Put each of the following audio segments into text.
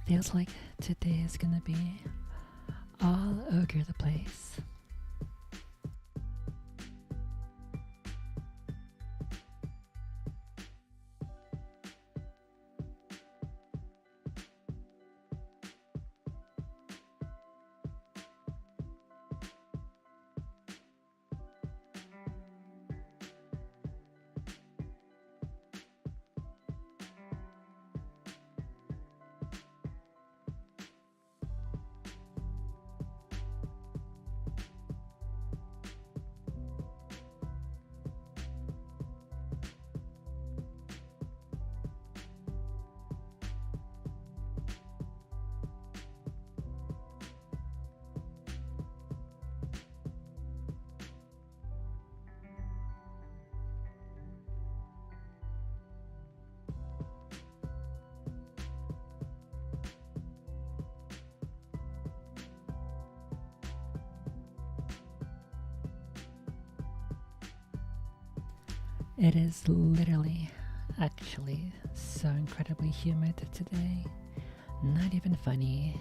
Feels like today is gonna be all over the place. It is literally, actually, so incredibly humid today. Not even funny.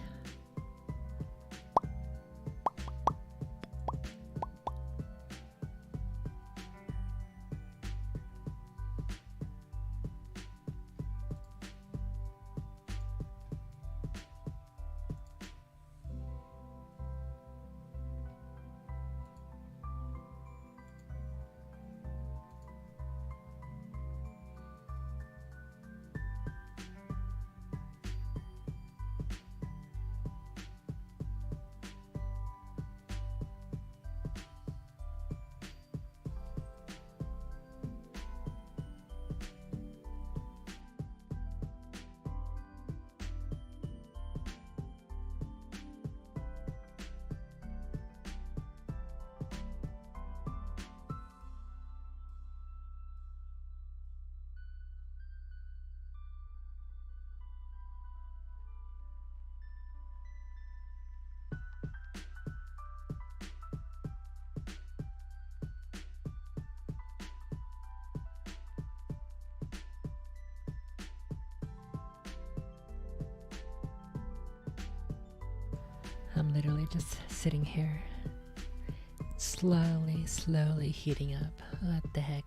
I'm literally just sitting here, slowly heating up. What the heck?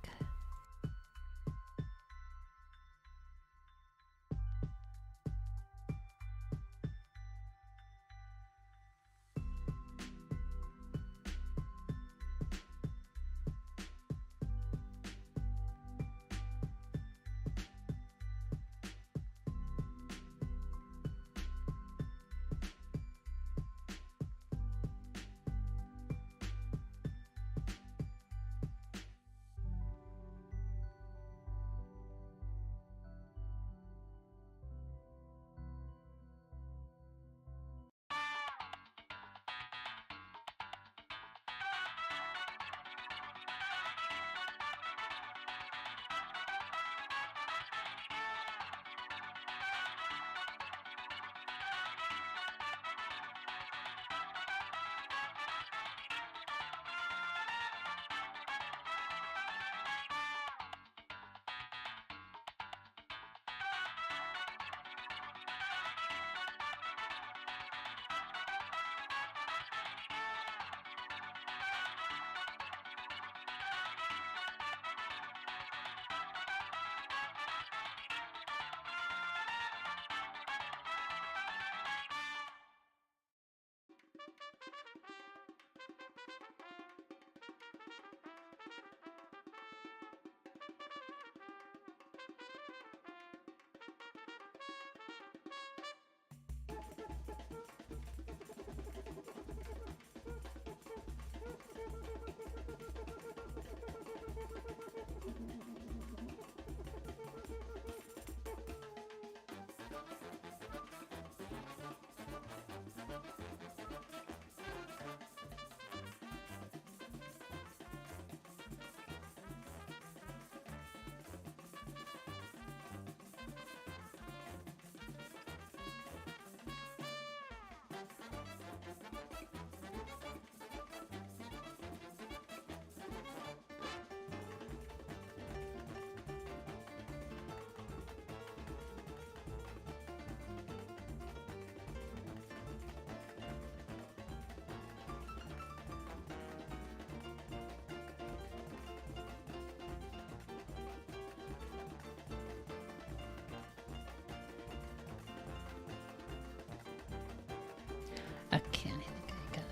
Okay, I think I got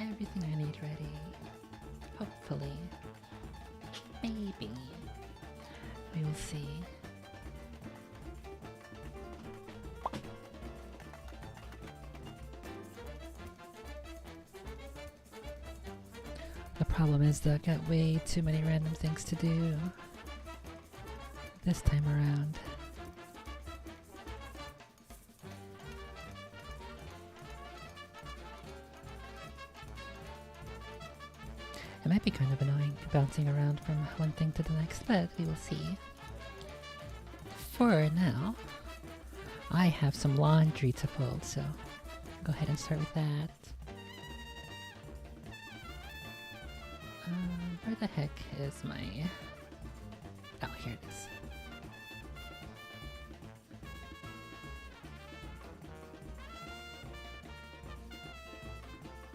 everything I need ready. Hopefully. Maybe. We will see. The problem is that I've got way too many random things to do this time around. It might be kind of annoying bouncing around from one thing to the next, but we will see. For now, I have some laundry to fold, so go ahead and start with that. Where the heck is my... Oh, here it is.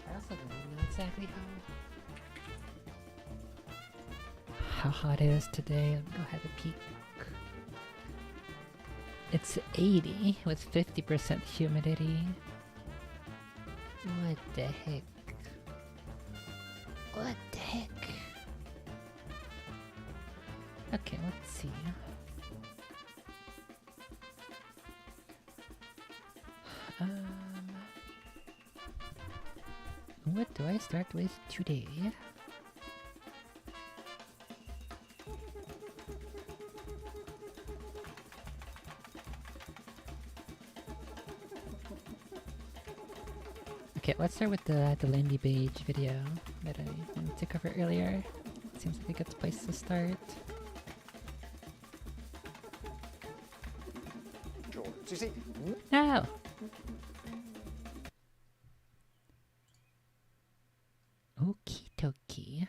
I also don't know exactly how hot it is today. Let me go ahead and peek. It's 80 with 50% humidity. What the heck? What the heck? Okay, let's see. What do I start with today? Okay, let's start with the Lindy Beige video that I wanted to cover earlier. Seems like a good place to start. So you see, No! Okie dokie.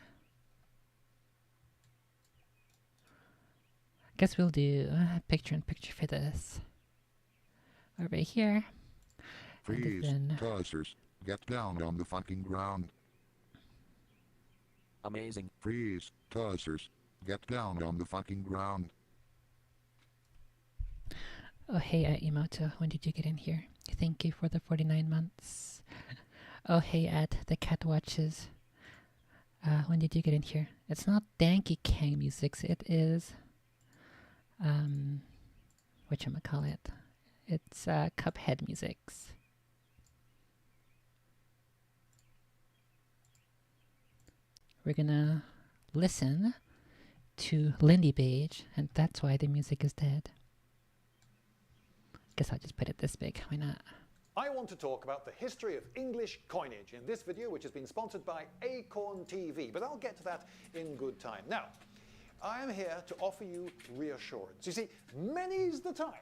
Guess we'll do picture in picture for this. Over here. Freeze, then... tossers, get down on the fucking ground. amazing. Freeze, tossers, get down on the fucking ground. Oh hey, Emoto, when did you get in here? Thank you for the 49 months. Oh hey, the cat watches. When did you get in here? It's not Danky Kang musics, it is... whatchamacallit. It's Cuphead musics. We're gonna listen to Lindy Beige, and that's why the music is dead. Guess I'll just put it this big, why not? I want to talk about the history of English coinage in this video, which has been sponsored by Acorn TV, but I'll get to that in good time. Now, I am here to offer you reassurance. You see, many's the time.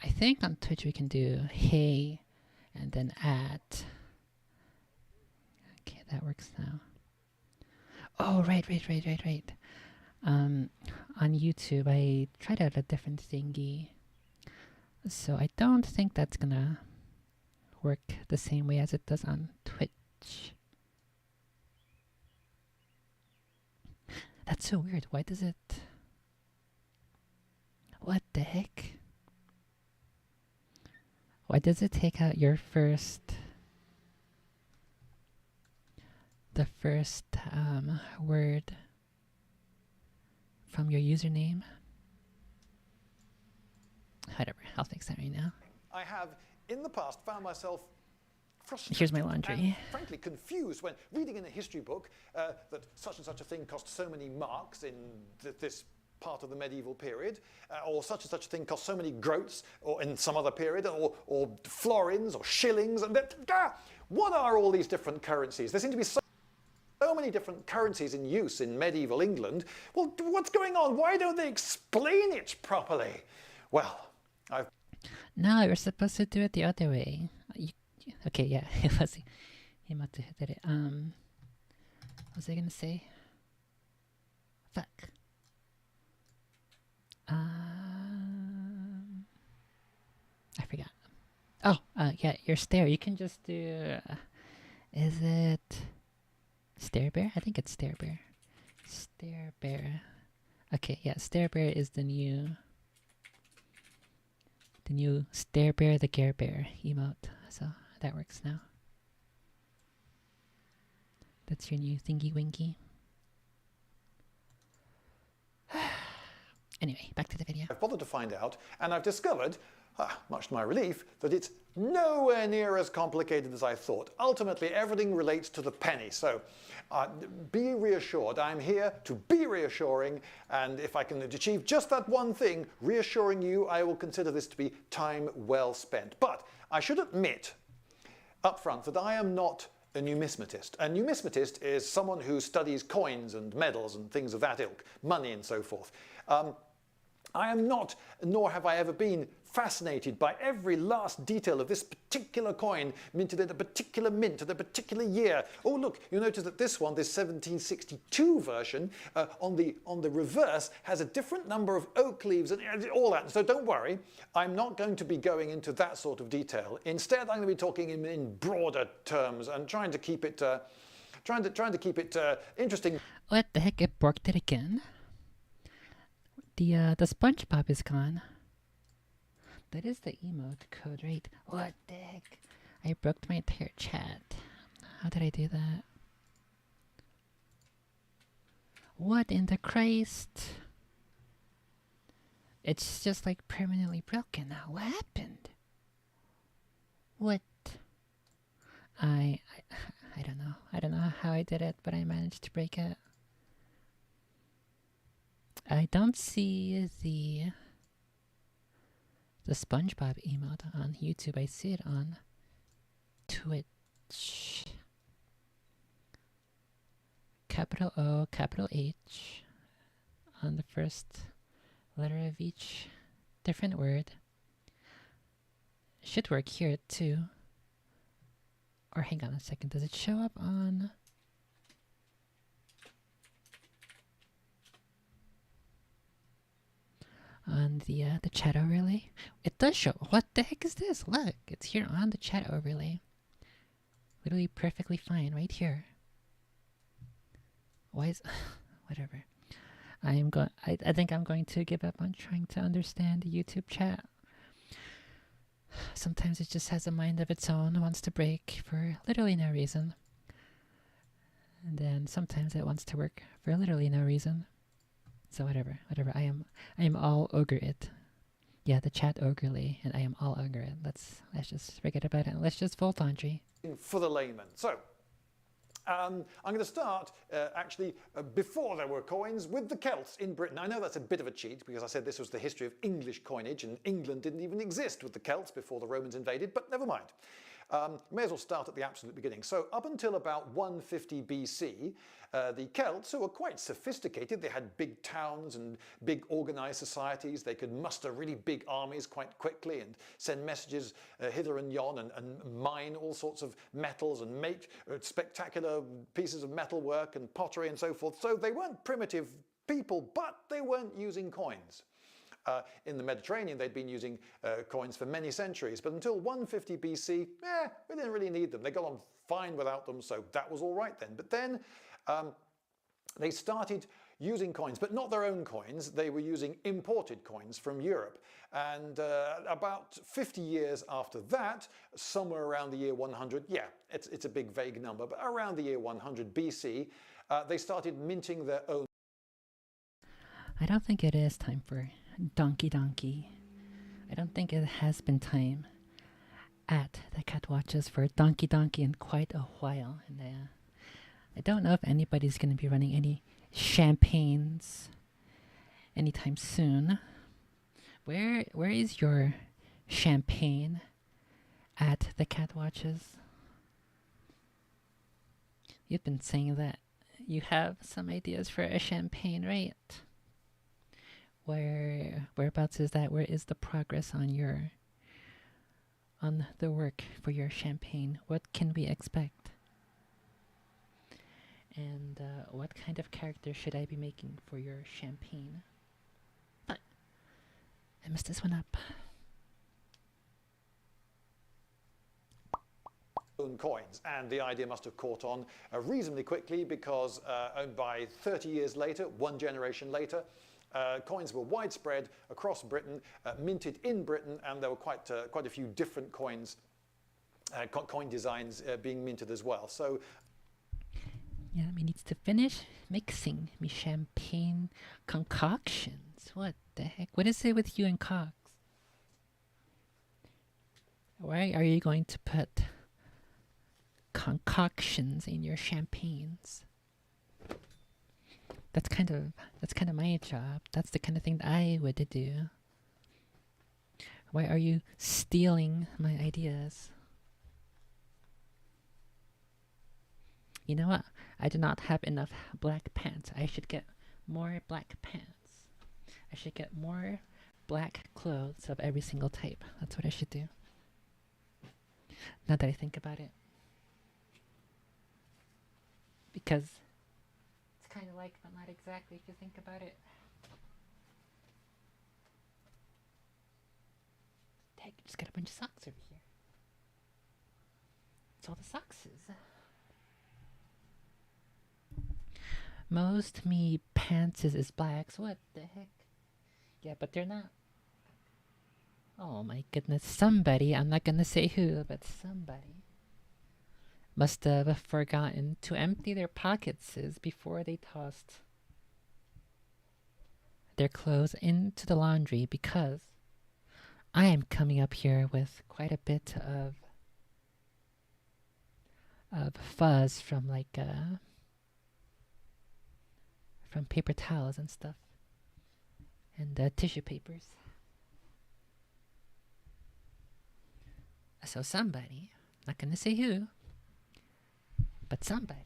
I think on Twitch we can do hey and then at. Okay, that works now. Oh, right. On YouTube I tried out a different thingy. So I don't think that's gonna work the same way as it does on Twitch. That's so weird. Why does it... What the heck? Why does it take out your first... the first word from your username? Whatever, I'll fix that right now. I have, in the past, found myself frustrated. Here's my laundry. And frankly confused when reading in a history book that such and such a thing cost so many marks in this part of the medieval period, or such and such a thing cost so many groats, or in some other period, or florins, or shillings. And what are all these different currencies? There seem to be so many different currencies in use in medieval England. Well, what's going on? Why don't they explain it properly? Well, No, you're supposed to do it the other way. Okay, yeah, it was Emotes who did it. What was I gonna say? Fuck. I forgot. Oh, yeah, your stare. You can just do... is it... Stare Bear? I think it's Stare Bear. Stare Bear. Okay, yeah, Stare Bear is the new... the new Stare Bear the Care Bear emote. So that works now. That's your new thingy winky. Anyway, back to the video. I've bothered to find out, and I've discovered, much to my relief, that it's nowhere near as complicated as I thought. Ultimately, everything relates to the penny. So be reassured. I'm here to be reassuring, and if I can achieve just that one thing, reassuring you, I will consider this to be time well spent. But I should admit up front that I am not a numismatist. A numismatist is someone who studies coins and medals and things of that ilk, money and so forth. I am not, nor have I ever been, fascinated by every last detail of this particular coin minted at a particular mint at a particular year. Oh look, you notice that this one, this 1762 version, on the reverse has a different number of oak leaves and all that. So don't worry, I'm not going to be going into that sort of detail. Instead, I'm going to be talking in broader terms and trying to keep it interesting. What the heck? It borked it again. The SpongeBob is gone. That is the emote code, right? What the heck? I broke my entire chat. How did I do that? What in the Christ? It's just like permanently broken now. What happened? What? I don't know. I don't know how I did it, but I managed to break it. I don't see the SpongeBob emote on YouTube. I see it on Twitch. Capital O, capital H on the first letter of each different word. Should work here too. Or hang on a second, does it show up on... on the chat overlay? It does show. What the heck is this? Look, it's here on the chat overlay. Literally perfectly fine right here. Why is whatever. I think I'm going to give up on trying to understand the YouTube chat. Sometimes it just has a mind of its own, wants to break for literally no reason. And then sometimes it wants to work for literally no reason. So whatever. I am all over it. Yeah, the chat overlay, and I am all over it. Let's just forget about it. Let's just fold laundry. For the layman. So I'm going to start before there were coins with the Celts in Britain. I know that's a bit of a cheat because I said this was the history of English coinage, and England didn't even exist with the Celts before the Romans invaded, but never mind. May as well start at the absolute beginning. So up until about 150 BC, the Celts, who were quite sophisticated, they had big towns and big organized societies. They could muster really big armies quite quickly and send messages hither and yon and mine all sorts of metals and make spectacular pieces of metalwork and pottery and so forth. So they weren't primitive people, but they weren't using coins. In the Mediterranean, they'd been using coins for many centuries, but until 150 BC, we didn't really need them. They got on fine without them, so that was all right then. But then they started using coins, but not their own coins. They were using imported coins from Europe. And about 50 years after that, somewhere around the year 100, it's a big vague number, but around the year 100 BC, they started minting their own. I don't think it is time for Donkey. I don't think it has been time at the Cat Watches for Donkey in quite a while. And I don't know if anybody's going to be running any champagnes anytime soon. Where is your champagne at the Cat Watches? You've been saying that you have some ideas for a champagne, right? Whereabouts is that? Where is the progress on the work for your champagne? What can we expect? And what kind of character should I be making for your champagne? But I messed this one up. Own coins, and the idea must have caught on reasonably quickly because by 30 years later, one generation later, coins were widespread across Britain, minted in Britain, and there were quite a few different coins, coin designs being minted as well. So Yeah, me needs to finish mixing me champagne concoctions. What the heck? What is it with you and cocks? Why are you going to put concoctions in your champagnes? That's kind of my job. That's the kind of thing that I would do. Why are you stealing my ideas? You know what? I do not have enough black pants. I should get more black pants. I should get more black clothes of every single type. That's what I should do. Now that I think about it. Because it's kind of like, but not exactly if you think about it. Dang, just got a bunch of socks over here. It's all the socks. Most me pants is blacks. What the heck? Yeah, but they're not. Oh my goodness. Somebody, I'm not gonna say who, but somebody must have forgotten to empty their pockets before they tossed their clothes into the laundry, because I am coming up here with quite a bit of fuzz from from paper towels and stuff, and tissue papers. So somebody, not gonna say who, but somebody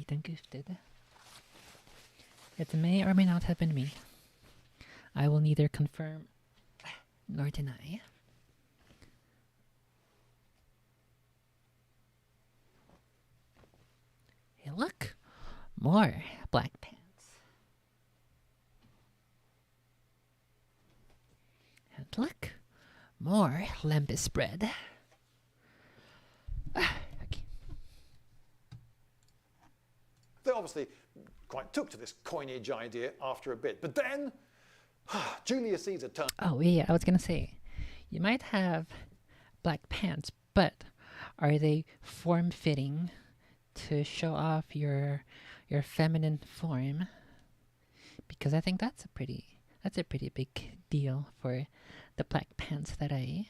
done goofed it. It may or may not have been me. I will neither confirm nor deny. Hey, look! More black pants. And look! More lembas bread. Okay. They obviously quite took to this coinage idea after a bit. But then, Julius Caesar turned... Oh, yeah, I was gonna say, you might have black pants, but are they form-fitting to show off your feminine form? Because I think that's a pretty big deal for the black pants that I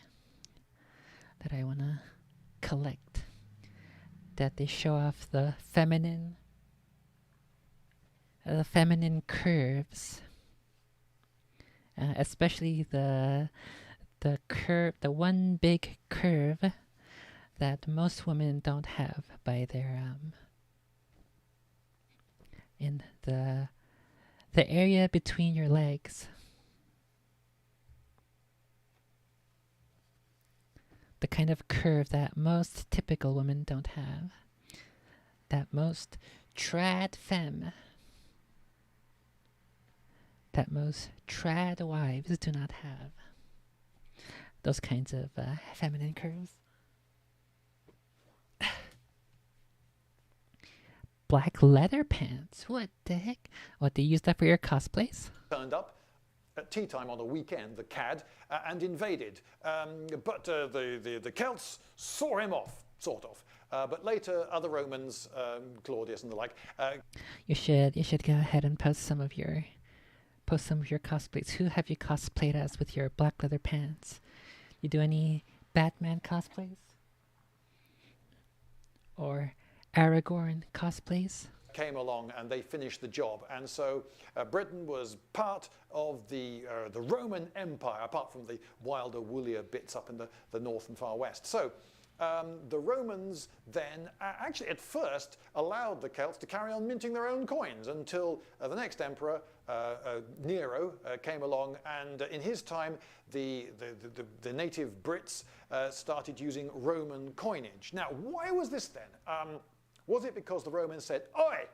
wanna collect. That they show off the feminine curves, especially the one big curve that most women don't have by their in the area between your legs. The kind of curve that most typical women don't have. That most trad femme, that most trad wives do not have. Those kinds of feminine curves. Black leather pants. What the heck? What, they use that for your cosplays? Turned up at tea time on a weekend, the cad, and invaded. But the Celts saw him off, sort of. But later, other Romans, Claudius and the like... You should go ahead and post some of your cosplays. Who have you cosplayed as with your black leather pants? You do any Batman cosplays? Or Aragorn cosplays? Came along and they finished the job, and so Britain was part of the Roman Empire, apart from the wilder, woollier bits up in the north and far west. So the Romans then actually at first allowed the Celts to carry on minting their own coins until the next emperor, Nero, came along, and in his time the native Brits started using Roman coinage. Now, why was this then? Was it because the Romans said, "Oi,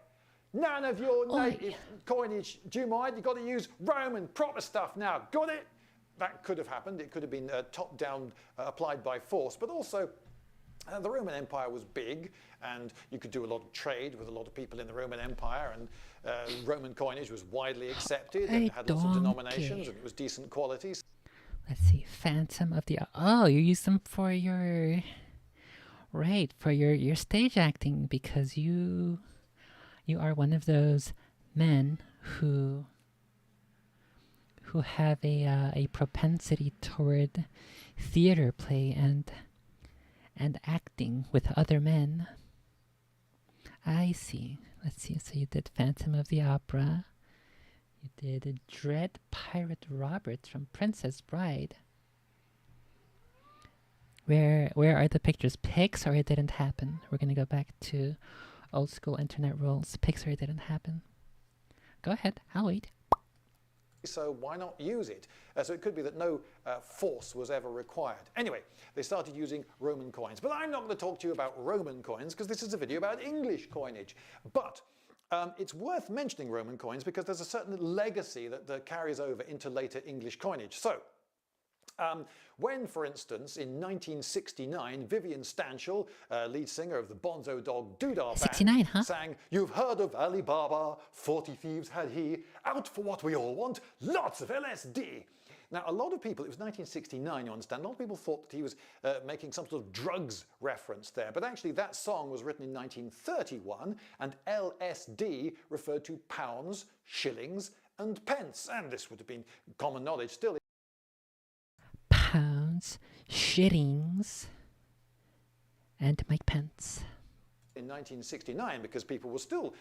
none of your native coinage, do you mind? You've got to use Roman proper stuff now, got it?" That could have happened. It could have been top-down, applied by force. But also, the Roman Empire was big, and you could do a lot of trade with a lot of people in the Roman Empire, and Roman coinage was widely accepted, and it had lots of denominations, and it was decent quality. Let's see. Phantom of the. Oh, you use them for your. Right, for your stage acting because you are one of those men who have a propensity toward theater play and acting with other men. I see. Let's see. So you did Phantom of the Opera. You did Dread Pirate Roberts from Princess Bride. Where are the pictures? Pics or it didn't happen. We're gonna go back to old school internet rules. Pics or it didn't happen. Go ahead. I'll wait. So why not use it? So it could be that no force was ever required. Anyway, they started using Roman coins. But I'm not going to talk to you about Roman coins because this is a video about English coinage. But it's worth mentioning Roman coins because there's a certain legacy that carries over into later English coinage. So when, for instance, in 1969, Vivian Stanshall, lead singer of the Bonzo Dog Doodah 69, band, huh? sang, "You've heard of Alibaba, 40 thieves had he, out for what we all want, lots of LSD." Now, a lot of people, it was 1969, you understand, a lot of people thought that he was making some sort of drugs reference there, but actually that song was written in 1931, and LSD referred to pounds, shillings, and pence, and this would have been common knowledge still. Pounds, shillings, and Mike Pence. In 1969, because people were still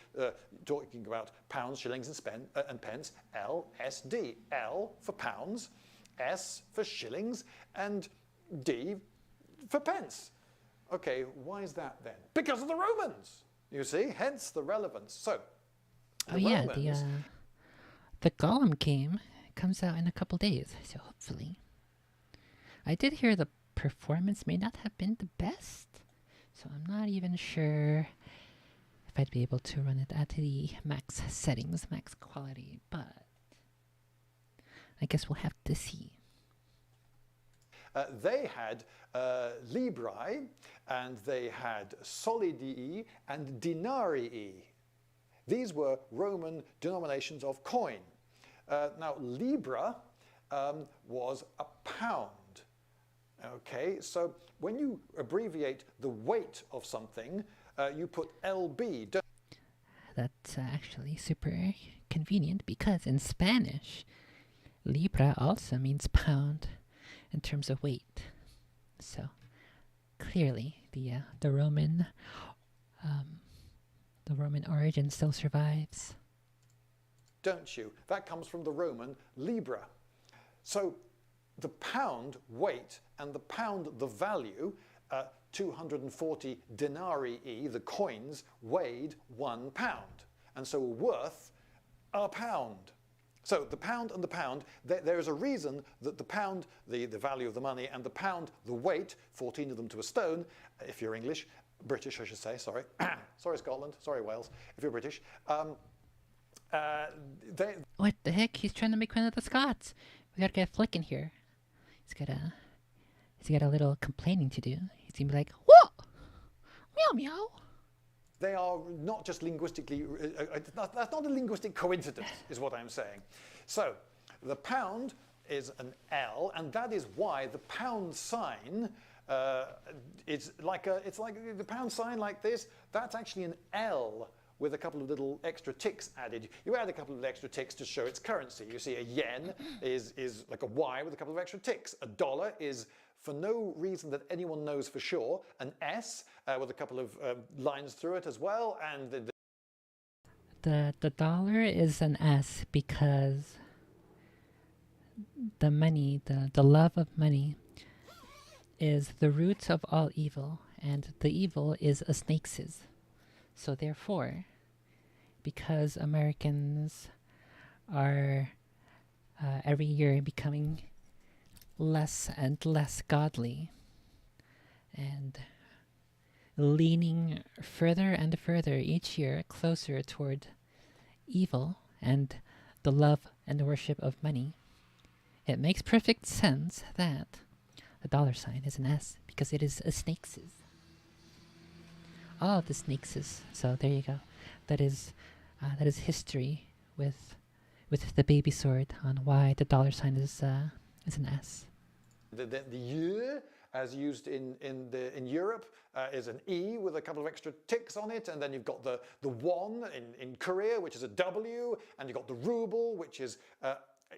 talking about pounds, shillings, and pence. LSD. L for pounds, S for shillings, and D for pence. Okay, why is that then? Because of the Romans, you see, hence the relevance. So, Oh yeah, the Gollum game comes out in a couple days, so hopefully. I did hear the performance may not have been the best, so I'm not even sure if I'd be able to run it at the max settings, max quality, but I guess we'll have to see. They had libri, and they had solidii and denarii. These were Roman denominations of coin. Now, libra was a pound. Okay, so when you abbreviate the weight of something, you put LB. That's actually super convenient because in Spanish, libra also means pound in terms of weight. So clearly, the Roman origin still survives. Don't you? That comes from the Roman libra. So the pound weight and the pound the value, 240 denarii, the coins, weighed 1 pound, and so were worth a pound. So the pound and the pound, there is a reason that the pound, the value of the money, and the pound, the weight, 14 of them to a stone, if you're English, British I should say, sorry, sorry Scotland, sorry Wales, if you're British. What the heck? He's trying to make fun of the Scots. We gotta get Flick in here. He's got a little complaining to do. He's gonna be like, "What? Meow meow." They are not just linguistically, that's not a linguistic coincidence, is what I'm saying. So, the pound is an L, and that is why the pound sign it's like the pound sign like this, that's actually an L with a couple of little extra ticks added. You add a couple of extra ticks to show its currency. You see a yen is like a Y with a couple of extra ticks. A dollar is, for no reason that anyone knows for sure, an S with a couple of lines through it as well. And the dollar is an S because the money, the love of money, is the root of all evil, and the evil is a snake's. So therefore, because Americans are every year becoming less and less godly and leaning further and further each year closer toward evil and the love and worship of money, it makes perfect sense that the dollar sign is an S because it is a snake's. All of the snake's. So there you go. That is history with the baby sword on why the dollar sign is an S. The year, as used in Europe, is an E with a couple of extra ticks on it, and then you've got the won in Korea, which is a W, and you've got the ruble, which is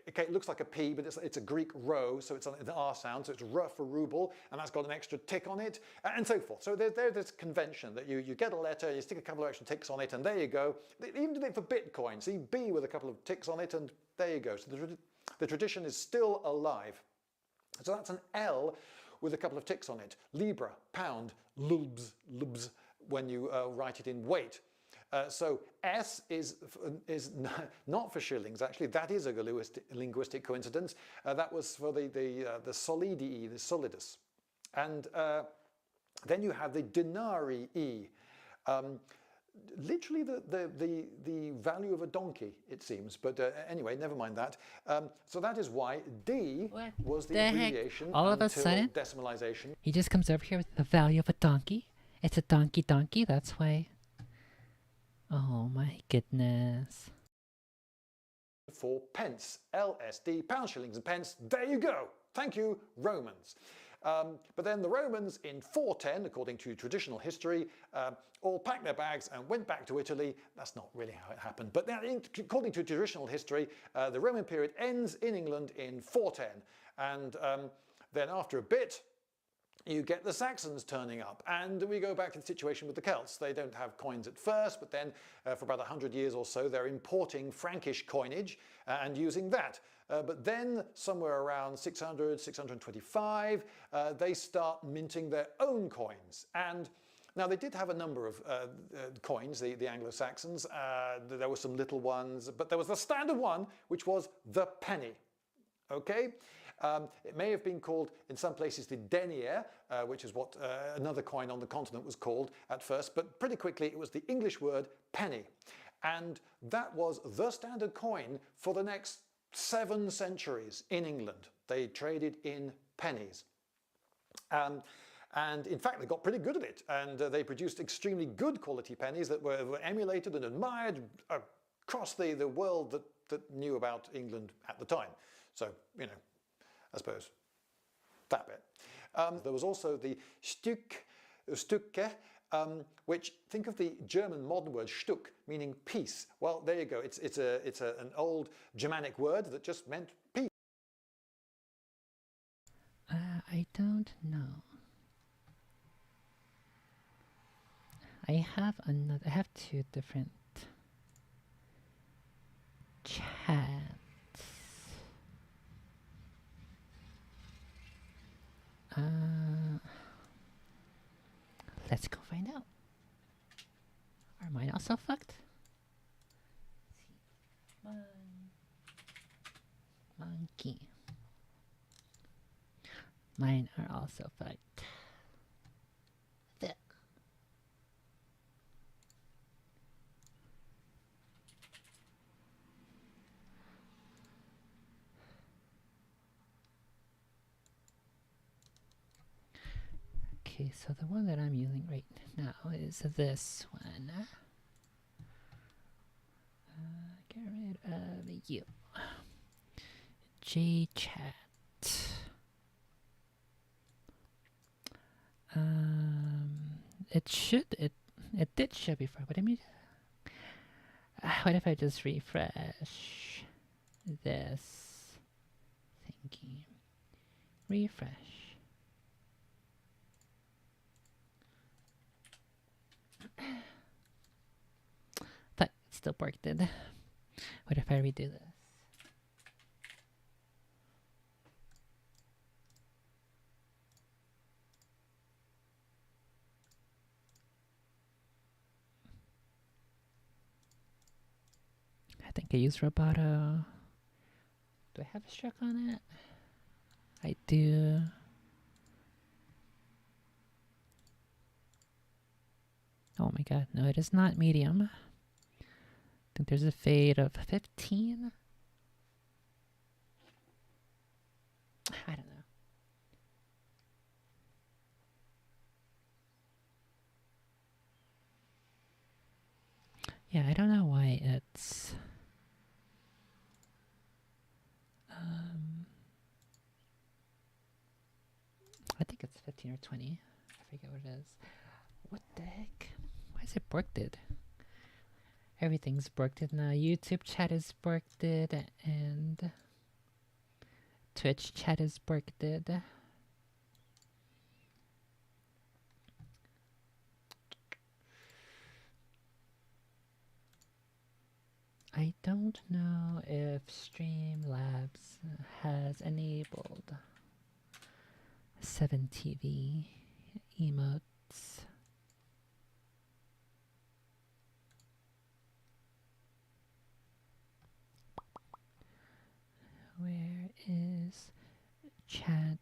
okay, it looks like a P, but it's a Greek rho, so it's an R sound, so it's R for ruble, and that's got an extra tick on it, and so forth. So there's this convention that you get a letter, you stick a couple of extra ticks on it, and there you go. They even did it for Bitcoin. See, B with a couple of ticks on it, and there you go. So the tradition is still alive. So that's an L with a couple of ticks on it. Libra, pound, lubs, when you write it in weight. So S is not for shillings, actually. That is a linguistic coincidence. That was for the solidi, the solidus. And then you have the denari E. Literally the value of a donkey, it seems. But anyway, never mind that. So that is why D was the abbreviation All of a until sudden, decimalization. he just comes over here with the value of a donkey. It's a donkey. That's why. Oh my goodness. For pence, LSD, pounds, shillings, and pence. There you go. Thank you, Romans. But then the Romans in 410, according to traditional history, all packed their bags and went back to Italy. That's not really how it happened. But now, according to traditional history, the Roman period ends in England in 410. And then after a bit, you get the Saxons turning up, and we go back to the situation with the Celts. They don't have coins at first, but then for about 100 years or so, they're importing Frankish coinage and using that. But then, somewhere around 600, 625, they start minting their own coins. And now, they did have a number of coins, the Anglo-Saxons. There were some little ones, but there was the standard one, which was the penny. Okay? It may have been called, in some places, the denier, which is what another coin on the continent was called at first, but pretty quickly it was the English word penny. And that was the standard coin for the next 7 centuries in England. They traded in pennies. And in fact, they got pretty good at it, and they produced extremely good quality pennies that were emulated and admired across the world that knew about England at the time. So, you know, I suppose that bit. There was also the Stücke, which, think of the German modern word Stück, meaning peace. Well, there you go. It's an old Germanic word that just meant peace. I don't know. I have 2 different chats. Let's go find out. Are mine also fucked? Monkey. Mine are also fucked. Fuck. Okay, so the one that I'm using right now is this one. Get rid of you. JChat. It did show before, but I mean, what if I just refresh this thingy? Refresh. But it still worked. What if I redo this? I think I used Roboto. Do I have a stroke on it? I do. Oh my god, no, it is not medium. I think there's a fade of 15. I don't know. Yeah, I don't know why it's... 15 or 20. I forget what it is. What the heck? Why is it borked? Everything's borked now. YouTube chat is borked and Twitch chat is borked. I don't know if Streamlabs has enabled 7TV emotes. Where is Chad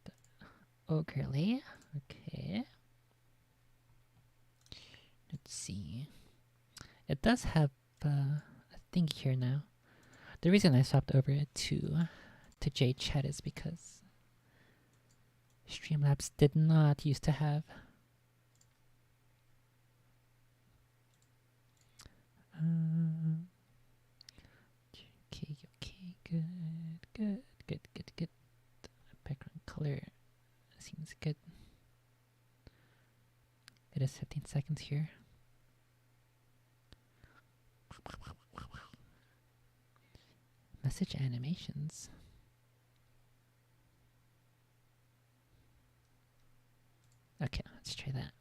Ogrely? Okay. Let's see. It does have a thing here now. The reason I swapped over to J Chat is because Streamlabs did not used to have okay, good. Background color seems good. It is 15 seconds here. Message animations. Okay, let's try that.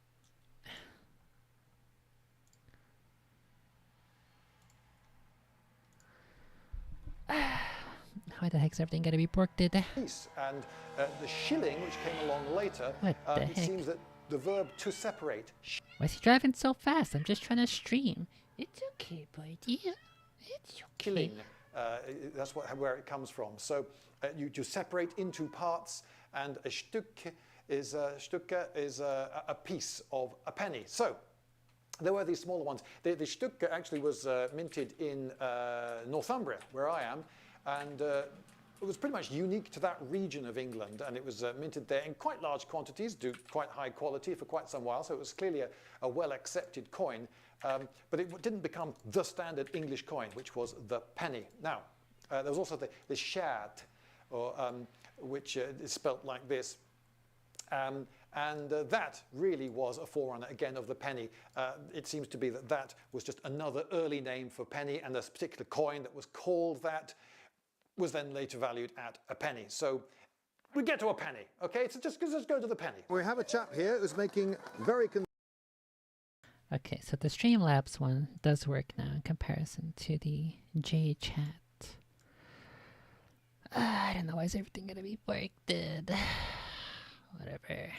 Why the heck's everything gotta be borked? And the shilling, which came along later, What the it heck? seems that the verb to separate, Why is he driving so fast? I'm just trying to stream. It's okay, buddy. It's okay. shilling, that's where it comes from. So you separate into parts, and a Stück is a piece of a penny. So there were these smaller ones. The Stück actually was minted in Northumbria, where I am, and it was pretty much unique to that region of England, and it was minted there in quite large quantities, to quite high quality for quite some while, so it was clearly a well-accepted coin, but it didn't become the standard English coin, which was the penny. Now, there was also the shad, or, which is spelt like this, and that really was a forerunner, again, of the penny. It seems to be that was just another early name for penny, and this particular coin that was called that was then later valued at a penny. So we get to a penny, okay? So just let's go to the penny. We have a chap here who's making very Okay, so the Streamlabs one does work now in comparison to the J Chat. I don't know, why is everything gonna be borked? Whatever.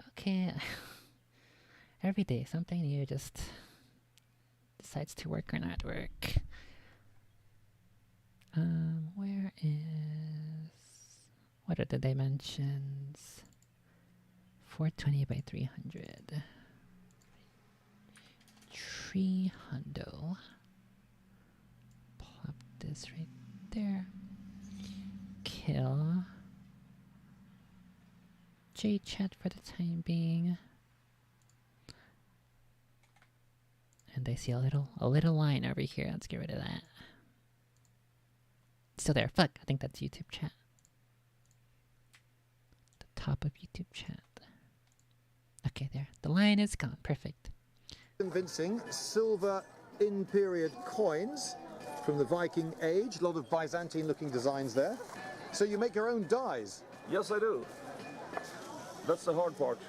Okay. Every day something new just decides to work or not work. Where is... What are the dimensions? 420 by 300. 300. Plop this right there. Kill J-Chat for the time being. And I see a little line over here. Let's get rid of that. It's still there. Fuck, I think that's YouTube chat. The top of YouTube chat. Okay, there. The line is gone. Perfect. convincing silver in-period coins from the Viking age. A lot of Byzantine-looking designs there. So you make your own dies. Yes, I do. That's the hard part.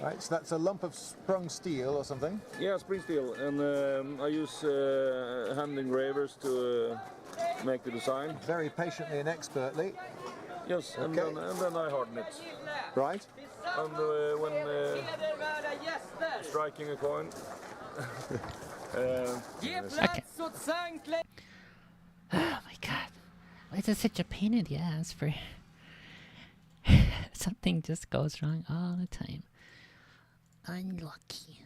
Right, so that's a lump of sprung steel or something. Yeah, spring steel, and I use hand engravers to make the design. Very patiently and expertly. Yes, and, Okay. then I harden it. Right. And when striking a coin, Okay. Oh my god. Why is it such a pain in the ass for... Something just goes wrong all the time. Unlucky.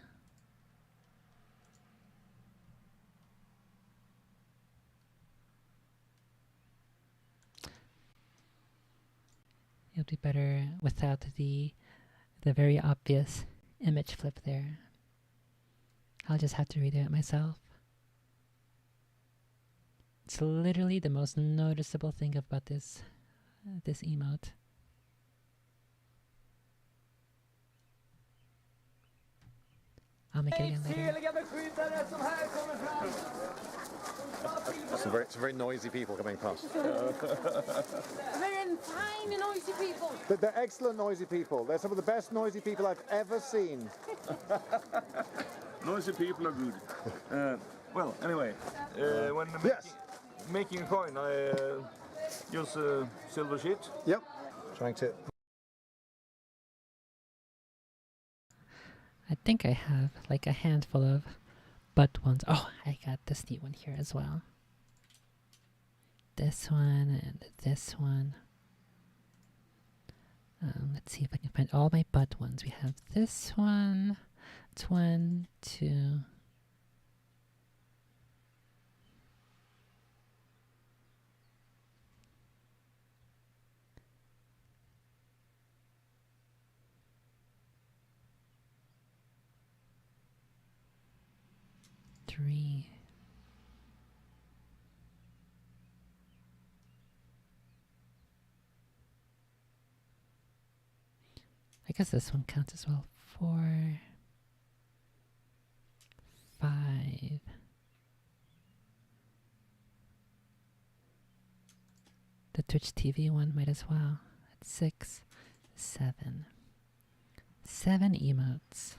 It'll be better without the very obvious image flip there. I'll just have to redo it myself. It's literally the most noticeable thing about this emote. I'll make it again later. Some very noisy people coming past. They're fine noisy people. They're excellent noisy people. They're some of the best noisy people I've ever seen. Noisy people are good. Well, anyway, when Yes. making a coin, I use a silver sheet. Yep. Trying to. I think I have like a handful of butt ones. Oh, I got this neat one here as well. This one and this one. Let's see if I can find all my butt ones. We have this one. It's 1, 2. Three. I guess this one counts as well. 4, 5. The Twitch TV one might as well. That's 6, 7. 7 emotes.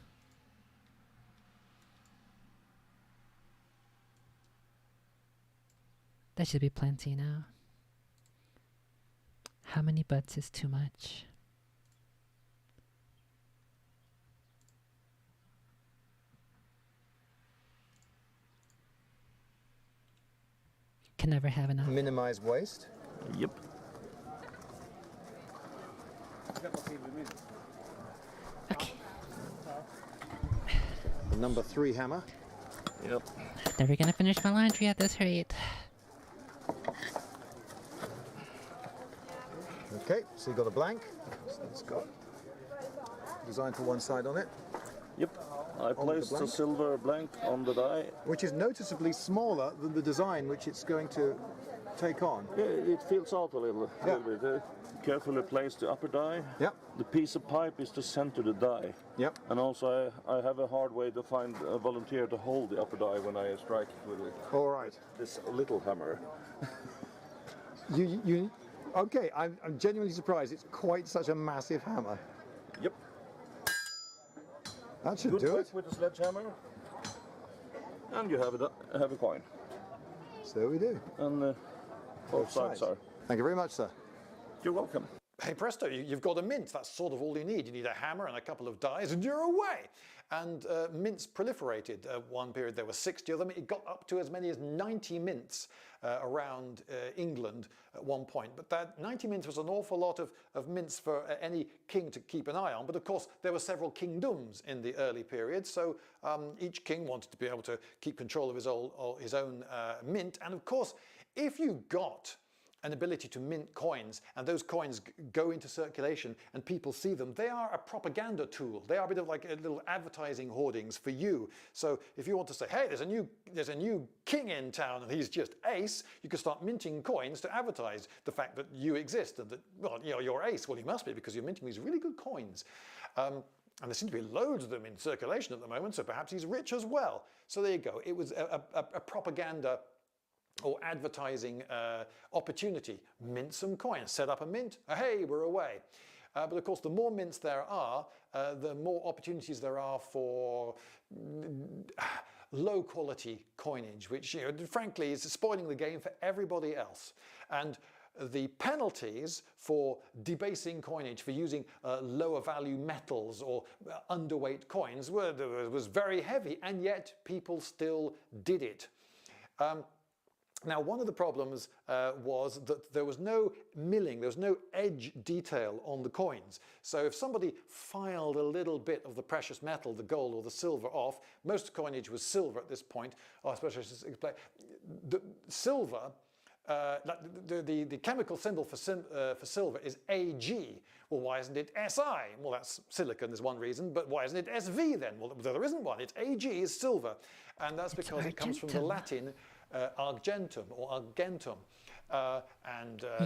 That should be plenty now. How many butts is too much? Can never have enough. Minimize waste. Yep. Okay. The number 3 hammer. Yep. Never gonna finish my laundry at this rate. Okay, so you got a blank. So it's got design for one side on it, Yep. I placed a blank. silver blank on the die. which is noticeably smaller than the design which it's going to take on. Yeah, it fills out a little Yeah. bit. Carefully place the upper die. Yep, The piece of pipe is to center the die. yep. And also I have a hard way to find a volunteer to hold the upper die when I strike with All right. this little hammer. Okay, I'm genuinely surprised. It's quite such a massive hammer. Yep. That should Good do work it. with the sledgehammer. And you have a coin. So we do. And both sides are. Thank you very much, sir. You're welcome. Hey presto, you've got a mint. That's sort of all you need. You need a hammer and a couple of dies and you're away. And mints proliferated. One period there were 60 of them. It got up to as many as 90 mints around England at one point. But that 90 mints was an awful lot of mints for any king to keep an eye on. But of course there were several kingdoms in the early period. So each king wanted to be able to keep control of his own mint. And of course, if you got an ability to mint coins, and those coins go into circulation and people see them, they are a propaganda tool. They are a bit of like a little advertising hoardings for you. So if you want to say, hey, there's a new king in town and he's just ace, you can start minting coins to advertise the fact that you exist and that, well, you know, you're ace. Well, you must be because you're minting these really good coins. And there seem to be loads of them in circulation at the moment, so perhaps he's rich as well. So there you go. It was a propaganda or advertising opportunity. Mint some coins, set up a mint, hey, we're away. But of course, the more mints there are, the more opportunities there are for low quality coinage, which, you know, frankly is spoiling the game for everybody else. And the penalties for debasing coinage, for using lower value metals or underweight coins was very heavy, and yet people still did it. Now, one of the problems was that there was no milling, there was no edge detail on the coins. So if somebody filed a little bit of the precious metal, the gold or the silver off, most coinage was silver at this point. Oh, especially I should explain. The silver, the chemical symbol for silver is Ag. Well, why isn't it Si? Well, that's silicon is one reason, but why isn't it Sv then? Well, there isn't one. It's Ag is silver, and that's because it comes from the Latin argentum or argentum.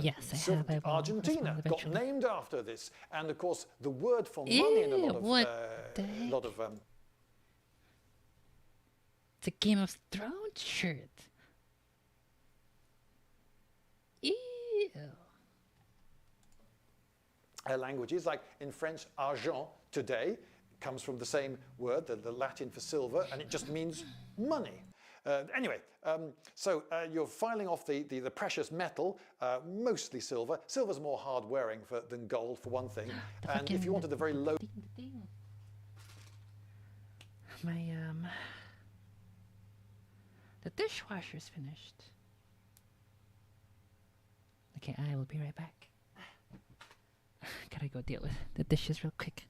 Yes, I have. I will Argentina respond got eventually. named after this. And of course, the word for money in a lot of It's a Game of Thrones shirt. Ew. Languages, like in French, argent, today, comes from the same word, the Latin for silver, and it just means money. Anyway, so you're filing off the precious metal, mostly silver. Silver's more hard-wearing than gold, for one thing. And if you wanted a very low... My, the dishwasher's finished. Okay, I will be right back. Gotta go deal with the dishes real quick.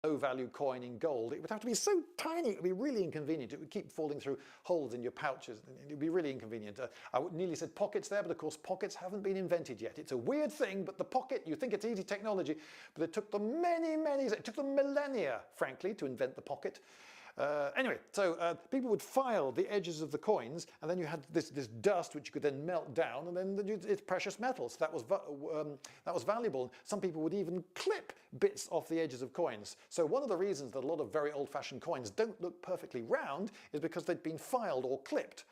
low-value coin in gold, it would have to be so tiny, it would be really inconvenient. It would keep falling through holes in your pouches. It would be really inconvenient. I nearly said pockets there, but of course pockets haven't been invented yet. It's a weird thing, but the pocket, you think it's easy technology, but it took them it took them millennia, frankly, to invent the pocket. Anyway, so people would file the edges of the coins, and then you had this dust which you could then melt down, and then it's precious metals. That was valuable. Some people would even clip bits off the edges of coins. So one of the reasons that a lot of very old-fashioned coins don't look perfectly round is because they'd been filed or clipped.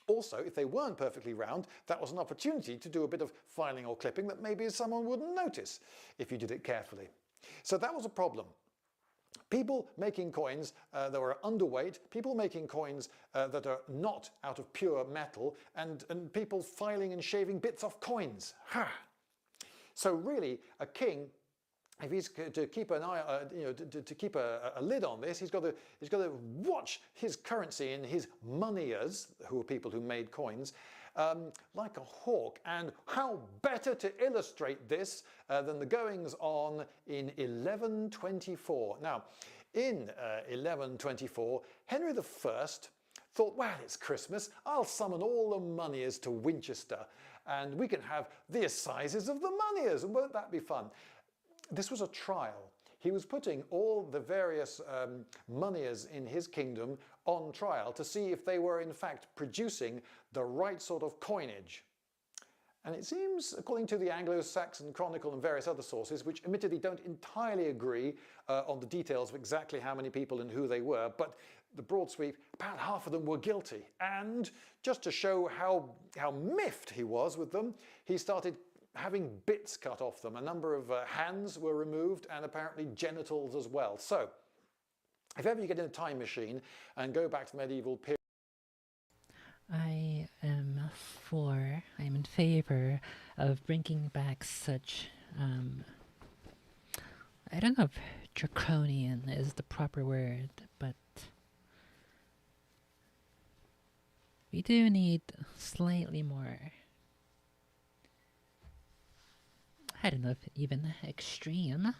Also, if they weren't perfectly round, that was an opportunity to do a bit of filing or clipping that maybe someone wouldn't notice if you did it carefully. So that was a problem. People making coins that were underweight, people making coins that are not out of pure metal, and people filing and shaving bits off coins. Ha! So really, a king, if he's to keep an eye, to keep a lid on this, he's got to watch his currency and his moneyers, who are people who made coins, like a hawk. And how better to illustrate this than the goings on in 1124. Now, in 1124, Henry I thought, well, it's Christmas, I'll summon all the moneyers to Winchester, and we can have the assizes of the moneyers, and won't that be fun? This was a trial. He was putting all the various moneyers in his kingdom on trial to see if they were in fact producing the right sort of coinage. And it seems, according to the Anglo-Saxon Chronicle and various other sources, which admittedly don't entirely agree on the details of exactly how many people and who they were, but the broad sweep, about half of them were guilty. And just to show how miffed he was with them, he started having bits cut off them. A number of hands were removed, and apparently genitals as well. So, if ever you get in a time machine and go back to the medieval period, I am in favor of bringing back such, I don't know if draconian is the proper word, but we do need slightly more, I don't know if even extreme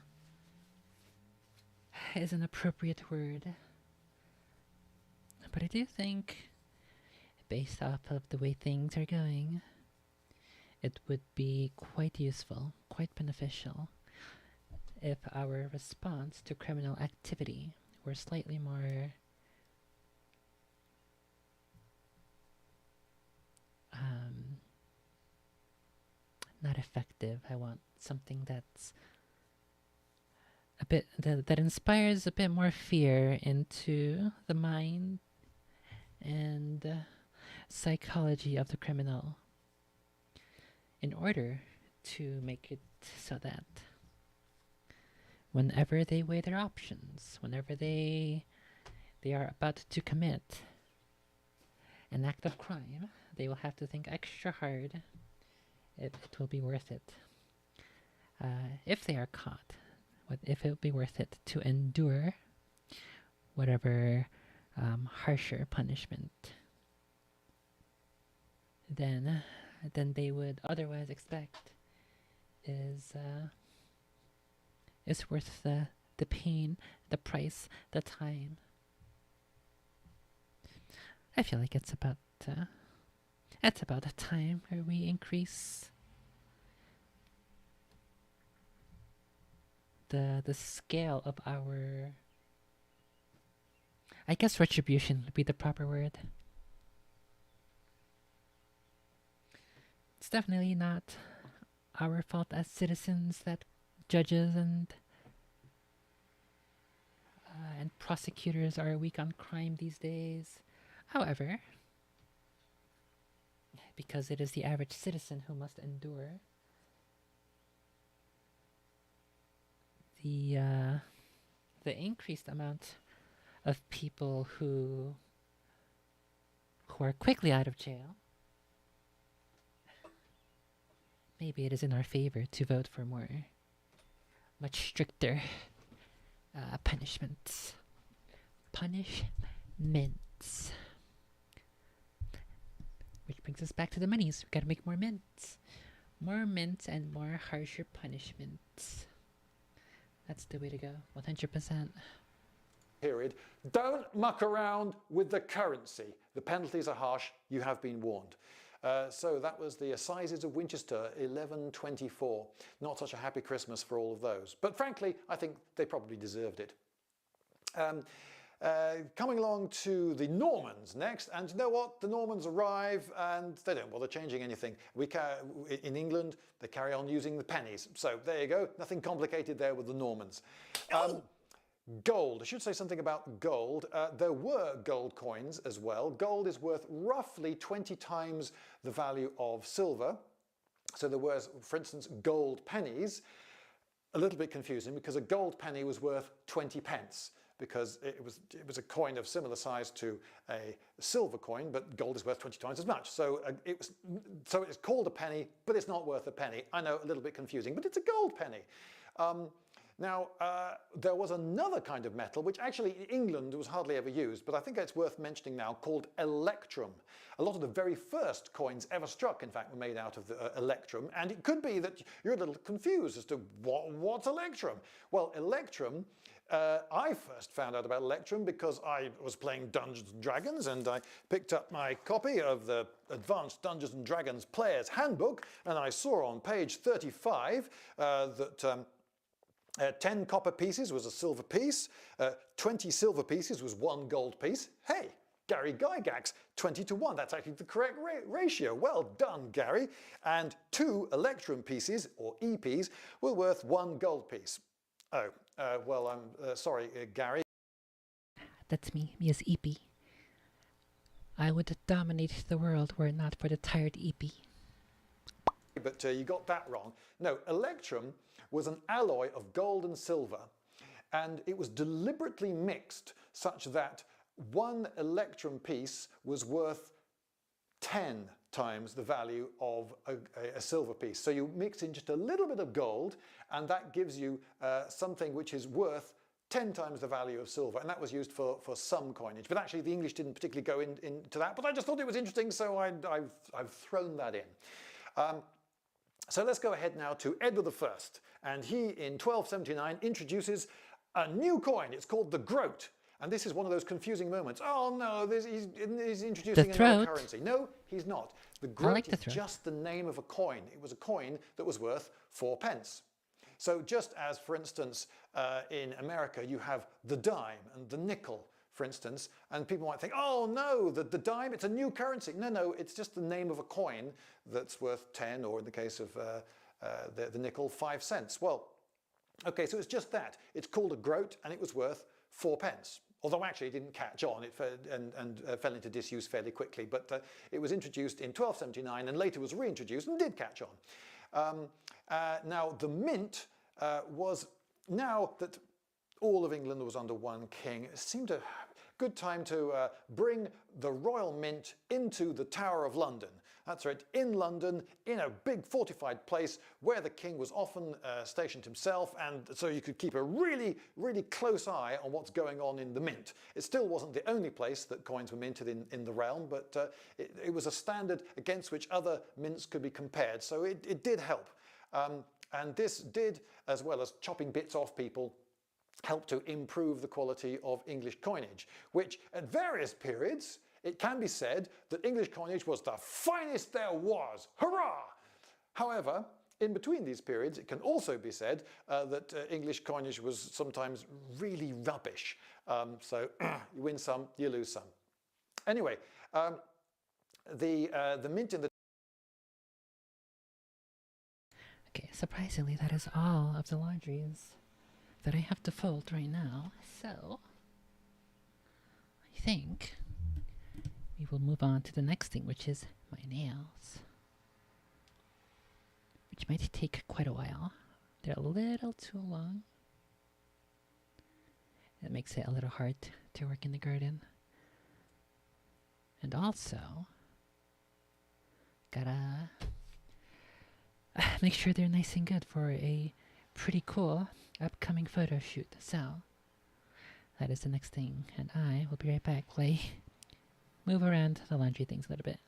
is an appropriate word. But I do think, based off of the way things are going, it would be quite useful, quite beneficial, if our response to criminal activity were slightly more not effective. I want something that's a bit that inspires a bit more fear into the mind and psychology of the criminal, in order to make it so that whenever they weigh their options, whenever they are about to commit an act of crime, they will have to think extra hard if it will be worth it. If they are caught, if it will be worth it to endure whatever harsher punishment than they would otherwise expect is worth the pain, the price, the time. I feel like it's about a time where we increase the scale of our, I guess retribution would be the proper word. It's definitely not our fault as citizens that judges and prosecutors are weak on crime these days. However, because it is the average citizen who must endure the increased amount of people who are quickly out of jail, maybe it is in our favor to vote for much stricter punishments. Which brings us back to the monies. We gotta make more mints. More mints and more harsher punishments. That's the way to go. 100%. Period. Don't muck around with the currency. The penalties are harsh. You have been warned. So that was the Assizes of Winchester, 1124. Not such a happy Christmas for all of those. But frankly, I think they probably deserved it. Coming along to the Normans next, and you know what? The Normans arrive and they don't bother changing anything. In England, they carry on using the pennies. So there you go. Nothing complicated there with the Normans. Gold. I should say something about gold. There were gold coins as well. Gold is worth roughly 20 times the value of silver. So there was, for instance, gold pennies. A little bit confusing because a gold penny was worth 20 pence because it was a coin of similar size to a silver coin, but gold is worth 20 times as much. So it's called a penny, but it's not worth a penny. I know, a little bit confusing, but it's a gold penny. Now, there was another kind of metal, which actually in England was hardly ever used, but I think it's worth mentioning now, called electrum. A lot of the very first coins ever struck, in fact, were made out of the electrum, and it could be that you're a little confused as to what's electrum. Well, electrum, I first found out about electrum because I was playing Dungeons & Dragons, and I picked up my copy of the Advanced Dungeons & Dragons Player's Handbook, and I saw on page 35 that 10 copper pieces was a silver piece, 20 silver pieces was 1 gold piece. Hey, Gary Gygax, 20 to 1, that's actually the correct ratio. Well done, Gary. And 2 electrum pieces, or EPs, were worth 1 gold piece. Oh, well, I'm sorry, Gary. That's me as EP. I would dominate the world were it not for the tired EP. But you got that wrong. No, electrum was an alloy of gold and silver, and it was deliberately mixed such that 1 electrum piece was worth 10 times the value of a silver piece. So you mix in just a little bit of gold, and that gives you something which is worth 10 times the value of silver, and that was used for some coinage. But actually the English didn't particularly go into that, but I just thought it was interesting, so I've thrown that in. So let's go ahead now to Edward I, and he in 1279 introduces a new coin. It's called the groat, And this is one of those confusing moments. Oh no, he's introducing another throat. currency. No, he's not. The I groat like the is throat. just the name of a coin. It was a coin that was worth 4 pence. So just as, for instance, in America, you have the dime and the nickel, for instance, and people might think, oh no, the dime, it's a new currency. No, it's just the name of a coin that's worth 10, or in the case of the nickel, 5 cents. Well, okay, so it's just that. It's called a groat, and it was worth 4 pence. Although actually it didn't catch on and fell into disuse fairly quickly. But it was introduced in 1279 and later was reintroduced and did catch on. Now the mint was, now that all of England was under one king, it seemed a good time to bring the royal mint into the Tower of London. That's right, in London, in a big fortified place where the king was often stationed himself, and so you could keep a really, really close eye on what's going on in the mint. It still wasn't the only place that coins were minted in the realm, but it was a standard against which other mints could be compared, so it did help. And this did, as well as chopping bits off people, help to improve the quality of English coinage, which at various periods, it can be said that English coinage was the finest there was. Hurrah! However, in between these periods, it can also be said that English coinage was sometimes really rubbish. So you win some, you lose some. Anyway, the mint in the... Okay, surprisingly, that is all of the laundries that I have to fold right now. So, I think we will move on to the next thing, which is my nails. Which might take quite a while. They're a little too long. It makes it a little hard to work in the garden. And also, gotta make sure they're nice and good for a pretty cool upcoming photo shoot. So, that is the next thing. And I will be right back. Move around the laundry things a little bit.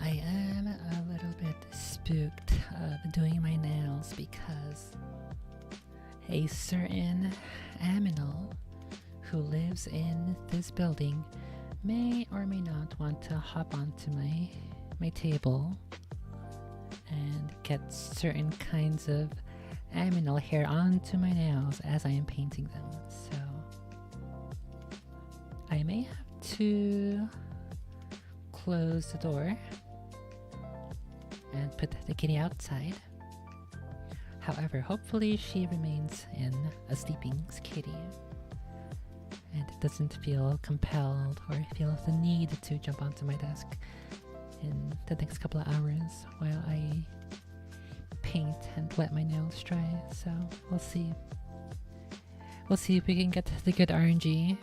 I am a little bit spooked of doing my nails because a certain aminal who lives in this building may or may not want to hop onto my table and get certain kinds of aminal hair onto my nails as I am painting them. So I may have to close the door and put the kitty outside. However, hopefully she remains in a sleeping kitty and doesn't feel compelled or feel the need to jump onto my desk in the next couple of hours while I paint and let my nails dry. So we'll see. We'll see if we can get the good RNG.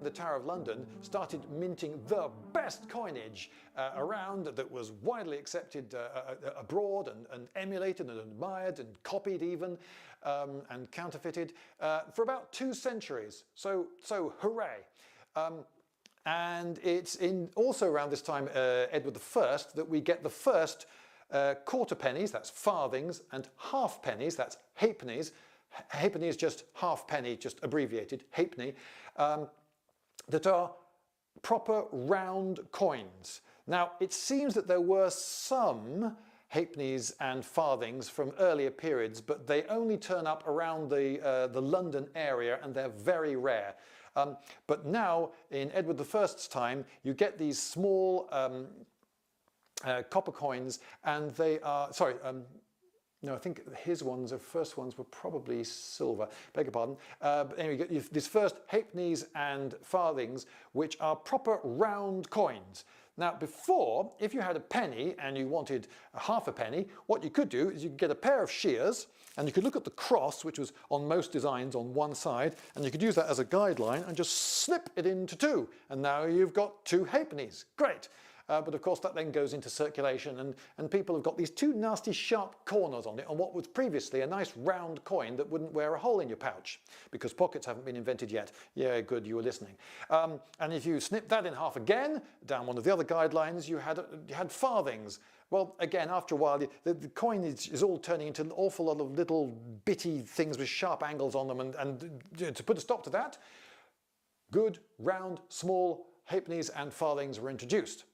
The Tower of London started minting the best coinage around that was widely accepted abroad and emulated and admired and copied even and counterfeited for about 2 centuries. So hooray. And it's also around this time, Edward I, that we get the first quarter pennies, that's farthings, and half pennies, that's halfpennies. Halfpenny is just half penny, just abbreviated, halfpenny. That are proper round coins. Now, it seems that there were some halfpennies and farthings from earlier periods, but they only turn up around the London area and they're very rare. But now, in Edward I's time, you get these small copper coins, and they are, no, I think his ones, the first ones were probably silver. Beg your pardon. But anyway, you get these first halfpennies and farthings, which are proper round coins. Now, before, if you had a penny and you wanted a half a penny, what you could do is you could get a pair of shears and you could look at the cross, which was on most designs on one side, and you could use that as a guideline and just snip it into 2. And now you've got 2 halfpennies. Great. But of course that then goes into circulation and people have got these 2 nasty sharp corners on it on what was previously a nice round coin that wouldn't wear a hole in your pouch because pockets haven't been invented yet. Yeah, good, you were listening. And if you snip that in half again, down one of the other guidelines, you had farthings. Well, again, after a while, the coinage is all turning into an awful lot of little bitty things with sharp angles on them, and to put a stop to that, good, round, small halfpennies and farthings were introduced.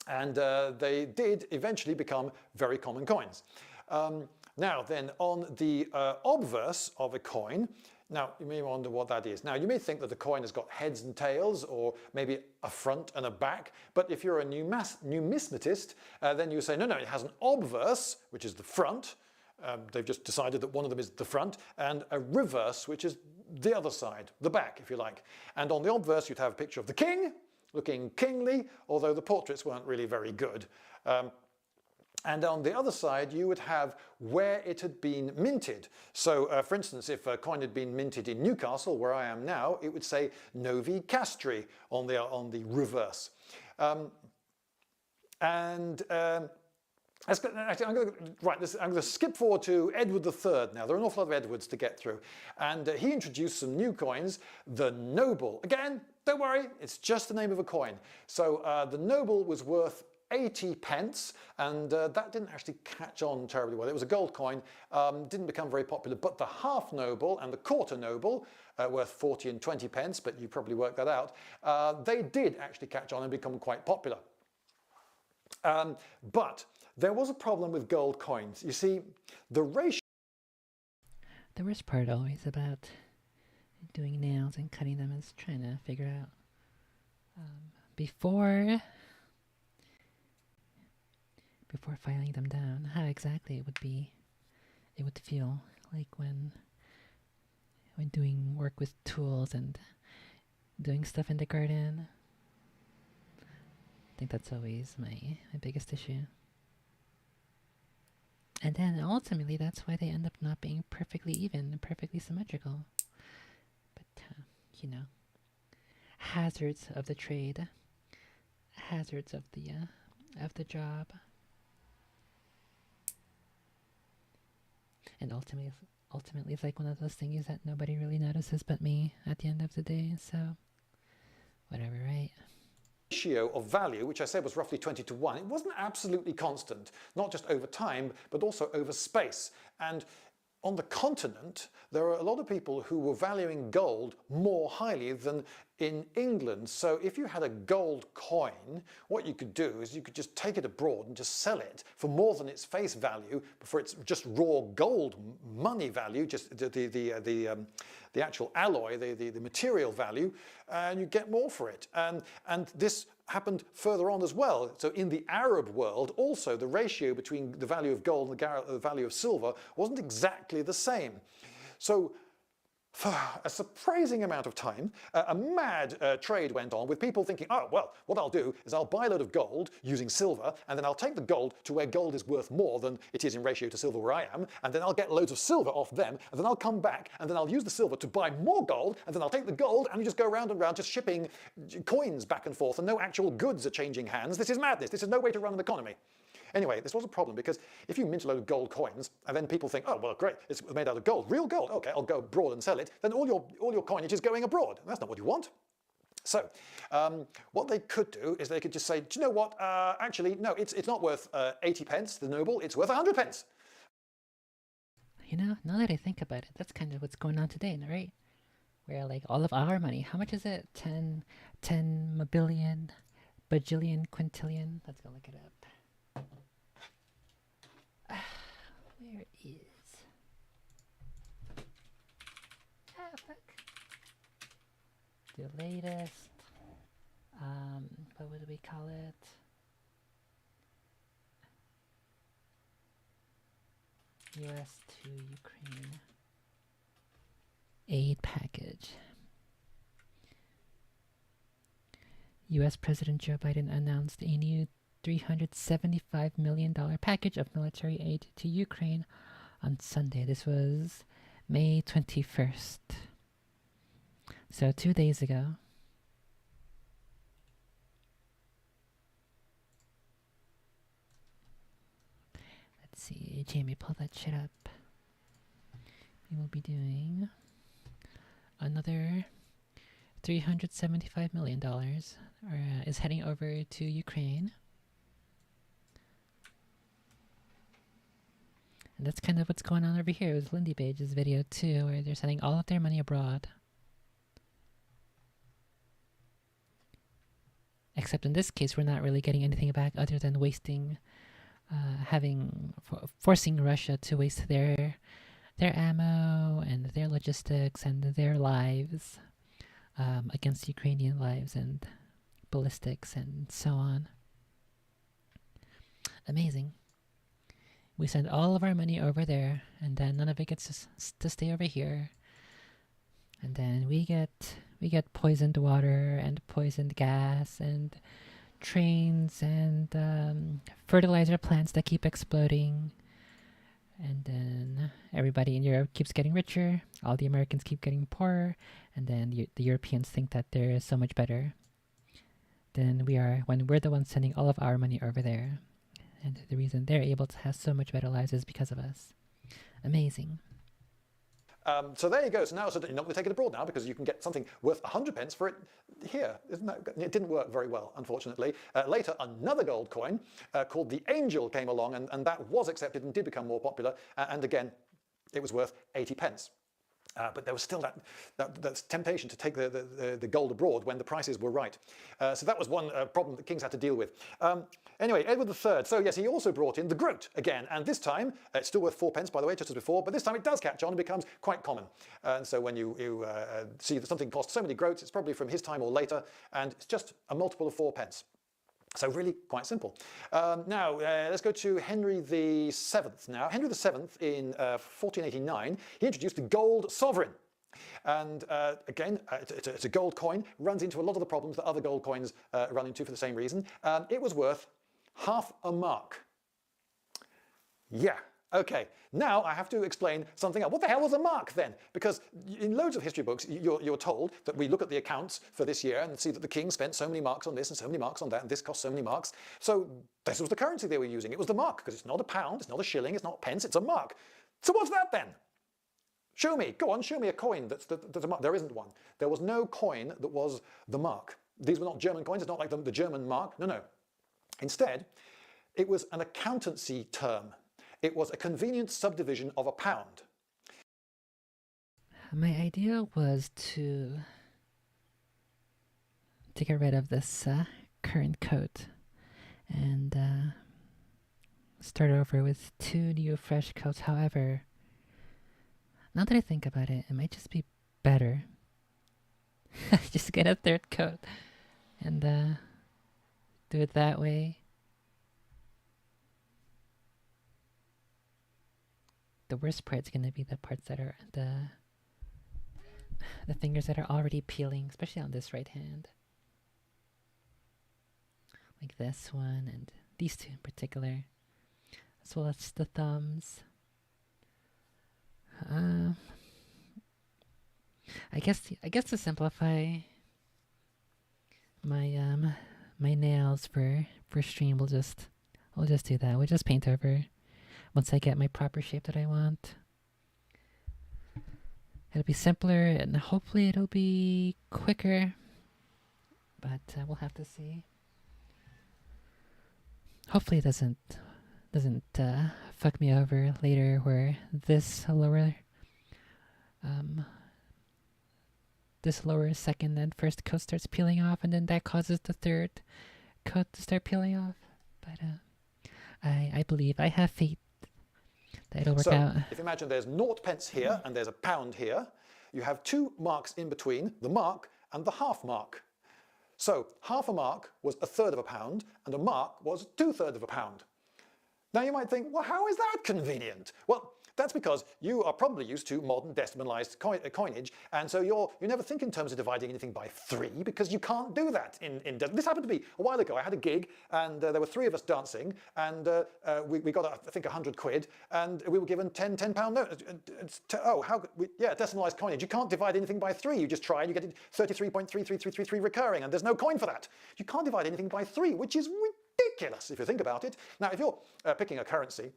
And they did eventually become very common coins. Now then, on the obverse of a coin, now you may wonder what that is. Now you may think that the coin has got heads and tails, or maybe a front and a back, but if you're a numismatist, then you say, no, it has an obverse, which is the front. They've just decided that one of them is the front, and a reverse, which is the other side, the back, if you like. And on the obverse, you'd have a picture of the king, looking kingly, although the portraits weren't really very good. And on the other side, you would have where it had been minted. So, for instance, if a coin had been minted in Newcastle, where I am now, it would say Novi Castri on the reverse. I'm going to skip forward to Edward III. Now, there are an awful lot of Edwards to get through. And he introduced some new coins, the Noble. Again, don't worry, it's just the name of a coin. So the Noble was worth 80 pence, and that didn't actually catch on terribly well. It was a gold coin, didn't become very popular, but the half noble and the quarter noble, worth 40 and 20 pence, but you probably worked that out, they did actually catch on and become quite popular. But there was a problem with gold coins. You see, the ratio... The worst part always about doing nails and cutting them is trying to figure out before filing them down how exactly it would feel like when doing work with tools and doing stuff in the garden. I think that's always my biggest issue. And then ultimately, that's why they end up not being perfectly even and perfectly symmetrical. But, you know, hazards of the trade, hazards of the job. And ultimately, it's like one of those things that nobody really notices but me at the end of the day. So, whatever, right? Ratio of value, which I said was roughly 20 to 1, it wasn't absolutely constant, not just over time, but also over space. And on the continent, there are a lot of people who were valuing gold more highly than in England. So if you had a gold coin, what you could do is you could just take it abroad and just sell it for more than its face value, for its just raw gold money value, just the actual alloy, the material value, and you get more for it. And this happened further on as well. So in the Arab world, also the ratio between the value of gold and the value of silver wasn't exactly the same. So for a surprising amount of time, a mad trade went on with people thinking, oh, well, what I'll do is I'll buy a load of gold using silver, and then I'll take the gold to where gold is worth more than it is in ratio to silver where I am, and then I'll get loads of silver off them, and then I'll come back, and then I'll use the silver to buy more gold, and then I'll take the gold, and you just go round and round just shipping coins back and forth, and no actual goods are changing hands. This is madness. This is no way to run an economy. Anyway, this was a problem because if you mint a load of gold coins and then people think, oh, well, great, it's made out of gold, real gold, okay, I'll go abroad and sell it, then all your coinage is going abroad. That's not what you want. So what they could do is they could just say, do you know what, actually, no, it's not worth 80 pence, the noble, it's worth 100 pence. You know, now that I think about it, that's kind of what's going on today, right? Where like all of our money, how much is it? 10 billion, bajillion, quintillion. Let's go look it up. Where is... Ah, fuck. The latest... what would we call it? US to Ukraine aid package. US President Joe Biden announced a new $375 million package of military aid to Ukraine on Sunday. This was May 21st. So 2 days ago. Let's see, Jamie, pull that shit up. We will be doing another $375 million is heading over to Ukraine. And that's kind of what's going on over here with Lindy Page's video too, where they're sending all of their money abroad. Except in this case, we're not really getting anything back other than wasting, forcing Russia to waste their ammo and their logistics and their lives against Ukrainian lives and ballistics and so on. Amazing. We send all of our money over there, and then none of it gets to stay over here. And then we get poisoned water and poisoned gas and trains and fertilizer plants that keep exploding. And then everybody in Europe keeps getting richer. All the Americans keep getting poorer. And then the Europeans think that they're so much better than we are when we're the ones sending all of our money over there. And the reason they're able to have so much better lives is because of us. Amazing. So there you go. So now you're not going to take it abroad now because you can get something worth 100 pence for it here. Isn't that? It didn't work very well, unfortunately. Later, another gold coin called the Angel came along, and that was accepted and did become more popular. And again, it was worth 80 pence. But there was still that temptation to take the gold abroad when the prices were right. So that was one problem that kings had to deal with. Anyway, Edward III. So yes, he also brought in the groat again, and this time it's still worth 4 pence, by the way, just as before. But this time it does catch on and becomes quite common. And so when you see that something costs so many groats, it's probably from his time or later, and it's just a multiple of 4 pence. So really quite simple. Now, let's go to Henry VII now. Henry VII in 1489, he introduced the gold sovereign. And again, it's a gold coin, runs into a lot of the problems that other gold coins run into for the same reason. It was worth half a mark. Yeah. Okay, now I have to explain something else. What the hell was a mark then? Because in loads of history books, you're told that we look at the accounts for this year and see that the king spent so many marks on this and so many marks on that, and this cost so many marks. So this was the currency they were using. It was the mark, because it's not a pound, it's not a shilling, it's not pence, it's a mark. So what's that then? Show me, go on, show me a coin that's a mark. There isn't one. There was no coin that was the mark. These were not German coins, it's not like the German mark, no. Instead, it was an accountancy term. It was a convenient subdivision of a pound. My idea was to get rid of this current coat and start over with 2 new fresh coats. However, now that I think about it, it might just be better. Just get a 3rd coat and do it that way. The worst part's gonna be the parts that are the fingers that are already peeling, especially on this right hand. Like this one and these 2 in particular, as well as the thumbs. I guess to simplify my my nails for stream, we'll just do that. We'll just paint over once I get my proper shape that I want. It'll be simpler and hopefully it'll be quicker, but we'll have to see. Hopefully it doesn't fuck me over later, where this lower 2nd and 1st coat starts peeling off, and then that causes the 3rd coat to start peeling off. But I believe, I have faith that it'll work out. If you imagine there's 0 pence here and there's a pound here, you have 2 marks in between, the mark and the half mark. So half a mark was 1/3 of a pound, and a mark was 2/3 of a pound. Now you might think, well, how is that convenient? Well, that's because you are probably used to modern decimalized coinage, and so you never think in terms of dividing anything by 3, because you can't do that. This happened to me a while ago. I had a gig, and there were 3 of us dancing, and we got, I think, 100 quid, and we were given £10 notes. Decimalized coinage. You can't divide anything by 3. You just try, and you get 33.33333 recurring, and there's no coin for that. You can't divide anything by 3, which is ridiculous if you think about it. Now, if you're picking a currency,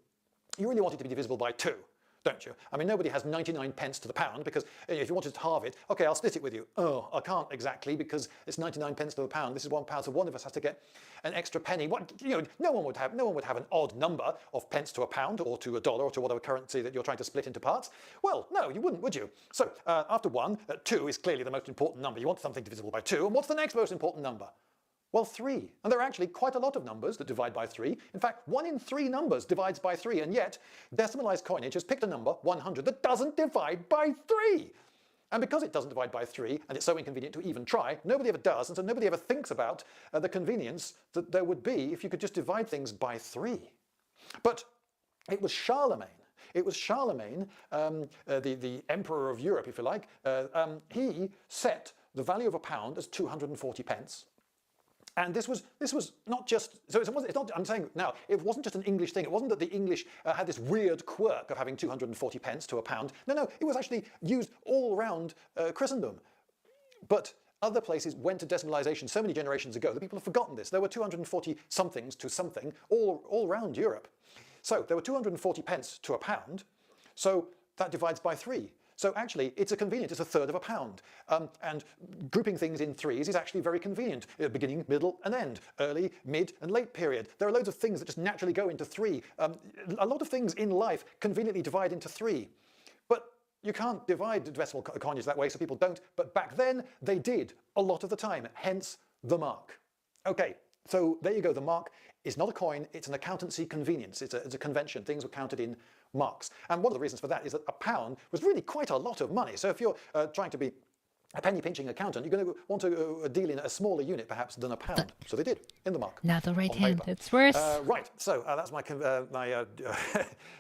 you really want it to be divisible by 2, don't you? I mean, nobody has 99 pence to the pound, because if you wanted to halve it, okay, I'll split it with you. Oh, I can't exactly, because it's 99 pence to the pound. This is £1, so one of us has to get an extra penny. No one would have an odd number of pence to a pound, or to a dollar, or to whatever currency that you're trying to split into parts. Well, no, you wouldn't, would you? So after 1, 2 is clearly the most important number. You want something divisible by 2, and what's the next most important number? Well, 3. And there are actually quite a lot of numbers that divide by 3. In fact, 1 in 3 numbers divides by 3, and yet decimalized coinage has picked a number, 100, that doesn't divide by 3. And because it doesn't divide by 3, and it's so inconvenient to even try, nobody ever does, and so nobody ever thinks about the convenience that there would be if you could just divide things by 3. But it was Charlemagne. It was Charlemagne, the emperor of Europe, if you like. He set the value of a pound as 240 pence. And this was not just, so it's not, I'm saying now, it wasn't just an English thing. It wasn't that the English had this weird quirk of having 240 pence to a pound. No, it was actually used all around Christendom. But other places went to decimalization so many generations ago that people have forgotten this. There were 240 somethings to something all around Europe. So there were 240 pence to a pound, so that divides by 3. So actually, it's a convenient, it's 1/3 of a pound. And grouping things in 3s is actually very convenient. Beginning, middle, and end. Early, mid, and late period. There are loads of things that just naturally go into 3. A lot of things in life conveniently divide into 3. But you can't divide decimal coinage that way, so people don't. But back then, they did a lot of the time, hence the mark. Okay, so there you go. The mark is not a coin, it's an accountancy convenience. It's a convention. Things were counted in marks. And one of the reasons for that is that a pound was really quite a lot of money. So if you're trying to be a penny pinching accountant, you're going to want to deal in a smaller unit perhaps than a pound. So they did in the mark. Now the right on hand, paper. it's worse. Right, so that's my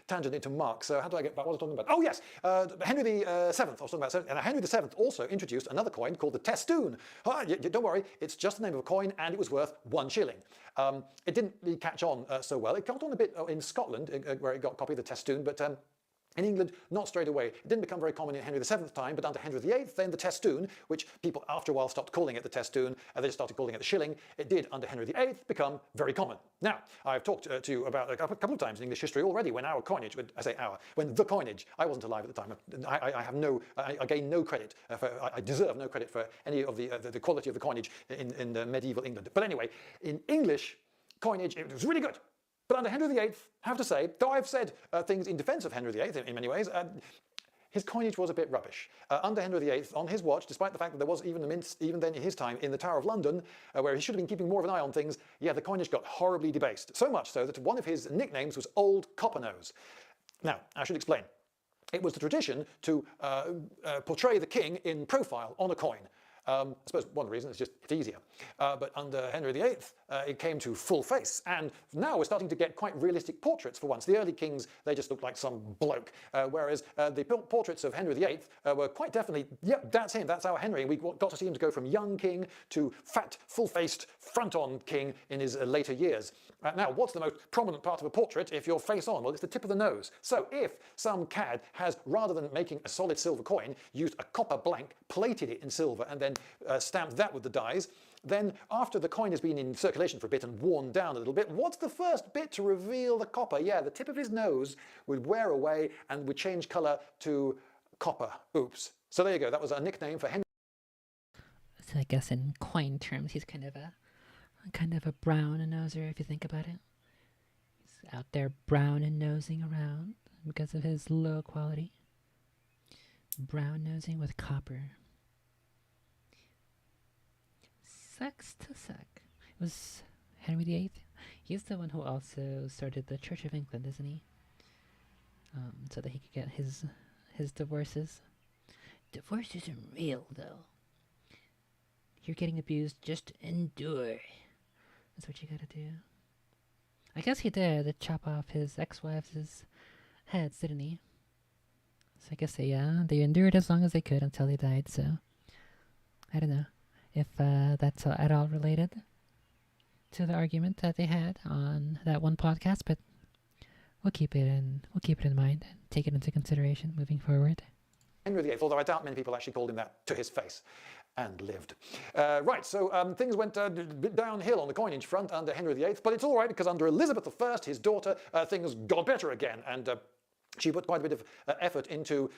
tangent into marks. So how do I get back? What was I talking about? Oh yes, Henry VII. I was talking about, and Henry VII also introduced another coin called the testoon. Don't worry, it's just the name of a coin, and it was worth 1 shilling. It didn't really catch on so well. It got on a bit in Scotland, where it got copied, the testoon, but in England, not straight away. It didn't become very common in Henry VII's time, but under Henry VIII, then the testoon, which people after a while stopped calling it the testoon, and they started calling it the shilling. It did, under Henry VIII, become very common. Now, I've talked to you about a couple of times in English history already when our coinage, I say our, when the coinage, I wasn't alive at the time, I gain no credit, I deserve no credit for any of the quality of the coinage in medieval England. But anyway, in English coinage, it was really good. But under Henry VIII, I have to say, though I've said things in defence of Henry VIII in many ways, his coinage was a bit rubbish. Under Henry VIII, on his watch, despite the fact that there was even a mint, even then in his time, in the Tower of London, where he should have been keeping more of an eye on things, yeah, the coinage got horribly debased. So much so that one of his nicknames was Old Coppernose. Now, I should explain. It was the tradition to portray the king in profile on a coin. I suppose one of the reasons is just it's easier. But under Henry VIII, it came to full face. And now we're starting to get quite realistic portraits for once. The early kings, they just looked like some bloke. Whereas the portraits of Henry VIII were quite definitely, yep, that's him, that's our Henry. We got to see him to go from young king to fat, full-faced, front-on king in his later years. Now, what's the most prominent part of a portrait if you're face on? Well, it's the tip of the nose. So if some cad has, rather than making a solid silver coin, used a copper blank, plated it in silver, and then stamped that with the dies, then after the coin has been in circulation for a bit and worn down a little bit, what's the first bit to reveal the copper? Yeah, the tip of his nose would wear away and would change colour to copper. Oops. So there you go. That was a nickname for Henry. So I guess in coin terms, he's kind of a brown noser if you think about it. He's out there brown and nosing around because of his low quality. Brown nosing with copper. Sucks to suck. It was Henry VIII. He's the one who also started the Church of England, isn't he? So that he could get his divorces. Divorce isn't real, though. You're getting abused, just endure. That's what you gotta do. I guess he did chop off his ex-wives' heads, didn't he? So I guess they endured as long as they could until they died, so I don't know if that's at all related to the argument that they had on that one podcast, but we'll keep it in mind and take it into consideration moving forward. Henry VIII, although I doubt many people actually called him that to his face, and lived. Right, so things went a bit downhill on the coinage front under Henry VIII, but it's all right because under Elizabeth I, his daughter, things got better again, and she put quite a bit of effort into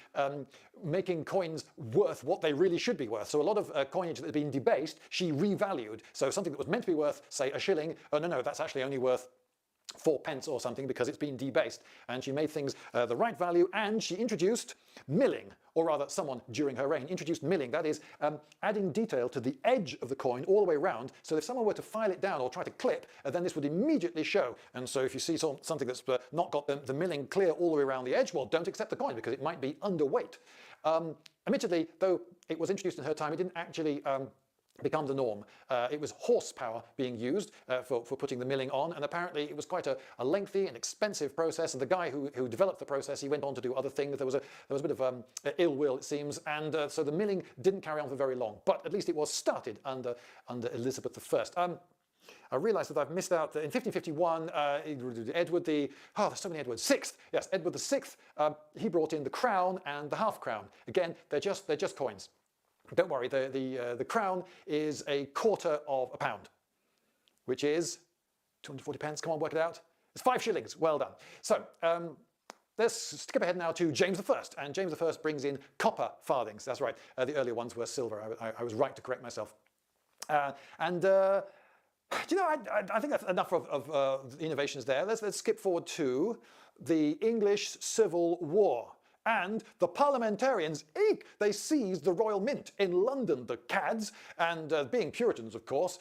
making coins worth what they really should be worth. So a lot of coinage that had been debased, she revalued. So something that was meant to be worth, say, a shilling, oh no, that's actually only worth 4 pence or something because it's been debased. And she made things the right value, and she introduced milling, or rather someone during her reign introduced milling, that is adding detail to the edge of the coin all the way around, so if someone were to file it down or try to clip, then this would immediately show. And so if you see something that's not got the milling clear all the way around the edge, well, don't accept the coin because it might be underweight. Admittedly, though it was introduced in her time, it didn't actually become the norm. It was horsepower being used for putting the milling on, and apparently it was quite a lengthy and expensive process, and the guy who developed the process, he went on to do other things. There was a bit of ill will, it seems, and so the milling didn't carry on for very long, but at least it was started under Elizabeth I. I realise that I've missed out. In 1551, Edward the... Oh, there's so many Edwards. Sixth. Yes, Edward the Sixth. He brought in the crown and the half crown. Again, they're just coins. Don't worry, the crown is a quarter of a pound, which is 240 pence. Come on, work it out. It's 5 shillings. Well done. So let's skip ahead now to James I. And James I brings in copper farthings. That's right. The earlier ones were silver. I was right to correct myself. You know, I think that's enough of innovations there. Let's skip forward to the English Civil War. And the parliamentarians, eek, they seized the Royal Mint in London, the cads, and being Puritans, of course.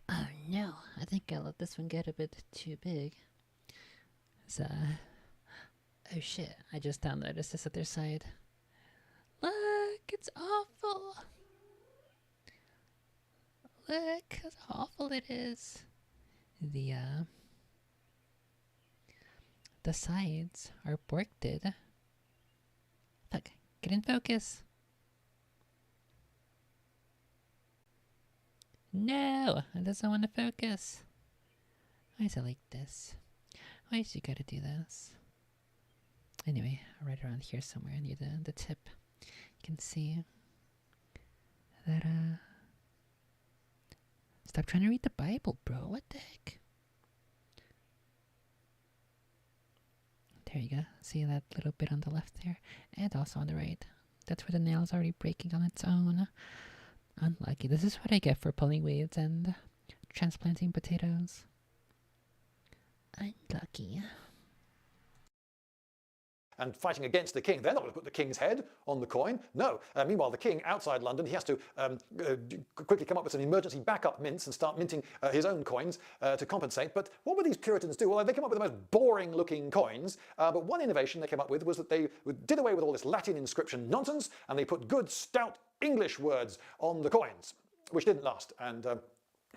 Oh no, I think I let this one get a bit too big. So, oh shit, I just downloaded this other side. Look, it's awful. Look how awful it is. The sides are borked. Look, get in focus. No, it doesn't want to focus. Why is it like this? Why is you gotta do this? Anyway, right around here somewhere near the tip, you can see that stop trying to read the Bible, bro. What the heck? There you go. See that little bit on the left there? And also on the right. That's where the nail's already breaking on its own. Unlucky. This is what I get for pulling weeds and transplanting potatoes. Unlucky. And fighting against the king. They're not going to put the king's head on the coin. No. Meanwhile, the king outside London, he has to quickly come up with some emergency backup mints and start minting his own coins to compensate. But what would these Puritans do? Well, they came up with the most boring looking coins. But one innovation they came up with was that they did away with all this Latin inscription nonsense and they put good, stout English words on the coins, which didn't last. And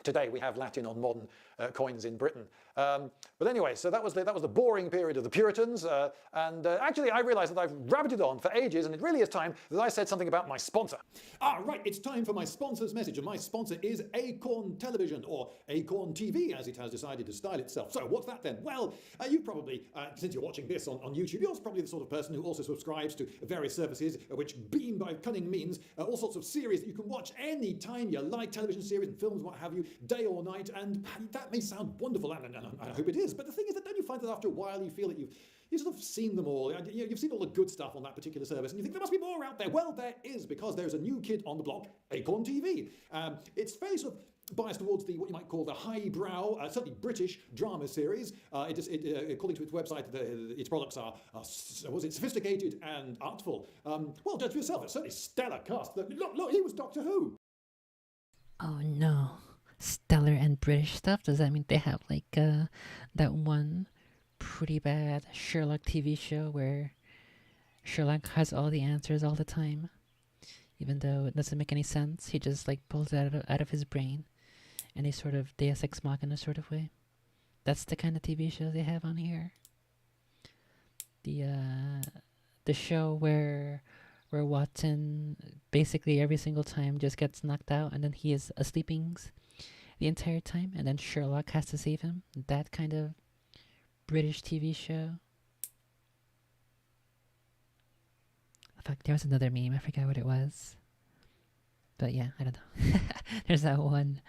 today we have Latin on modern coins in Britain. But anyway, so that was the boring period of the Puritans. Actually, I realized that I've rabbited on for ages, and it really is time that I said something about my sponsor. Right, it's time for my sponsor's message, and my sponsor is Acorn Television, or Acorn TV, as it has decided to style itself. So what's that then? Well, you probably, since you're watching this on YouTube, you're probably the sort of person who also subscribes to various services which beam by cunning means all sorts of series that you can watch any time you like, television series and films, what have you, day or night, and that may sound wonderful, and I hope it is, but the thing is that don't you find that after a while you feel that you've sort of seen them all, you've seen all the good stuff on that particular service, and you think there must be more out there. Well, there is, because there's a new kid on the block, Acorn TV. It's very sort of biased towards what you might call the highbrow, certainly British drama series. According to its website, its products are sophisticated and artful. Well, judge for yourself. It's certainly stellar cast. Look, he was Doctor Who. Oh no. Stellar and British stuff? Does that mean they have like that one pretty bad Sherlock TV show where Sherlock has all the answers all the time, even though it doesn't make any sense? He just like pulls it out of his brain in a sort of Deus Ex Machina sort of way. That's the kind of TV show they have on here. The show where Watson basically every single time just gets knocked out and then he is asleeping the entire time, and then Sherlock has to save him. That kind of British TV show. Fuck, there was another meme. I forgot what it was. But yeah, I don't know. There's that one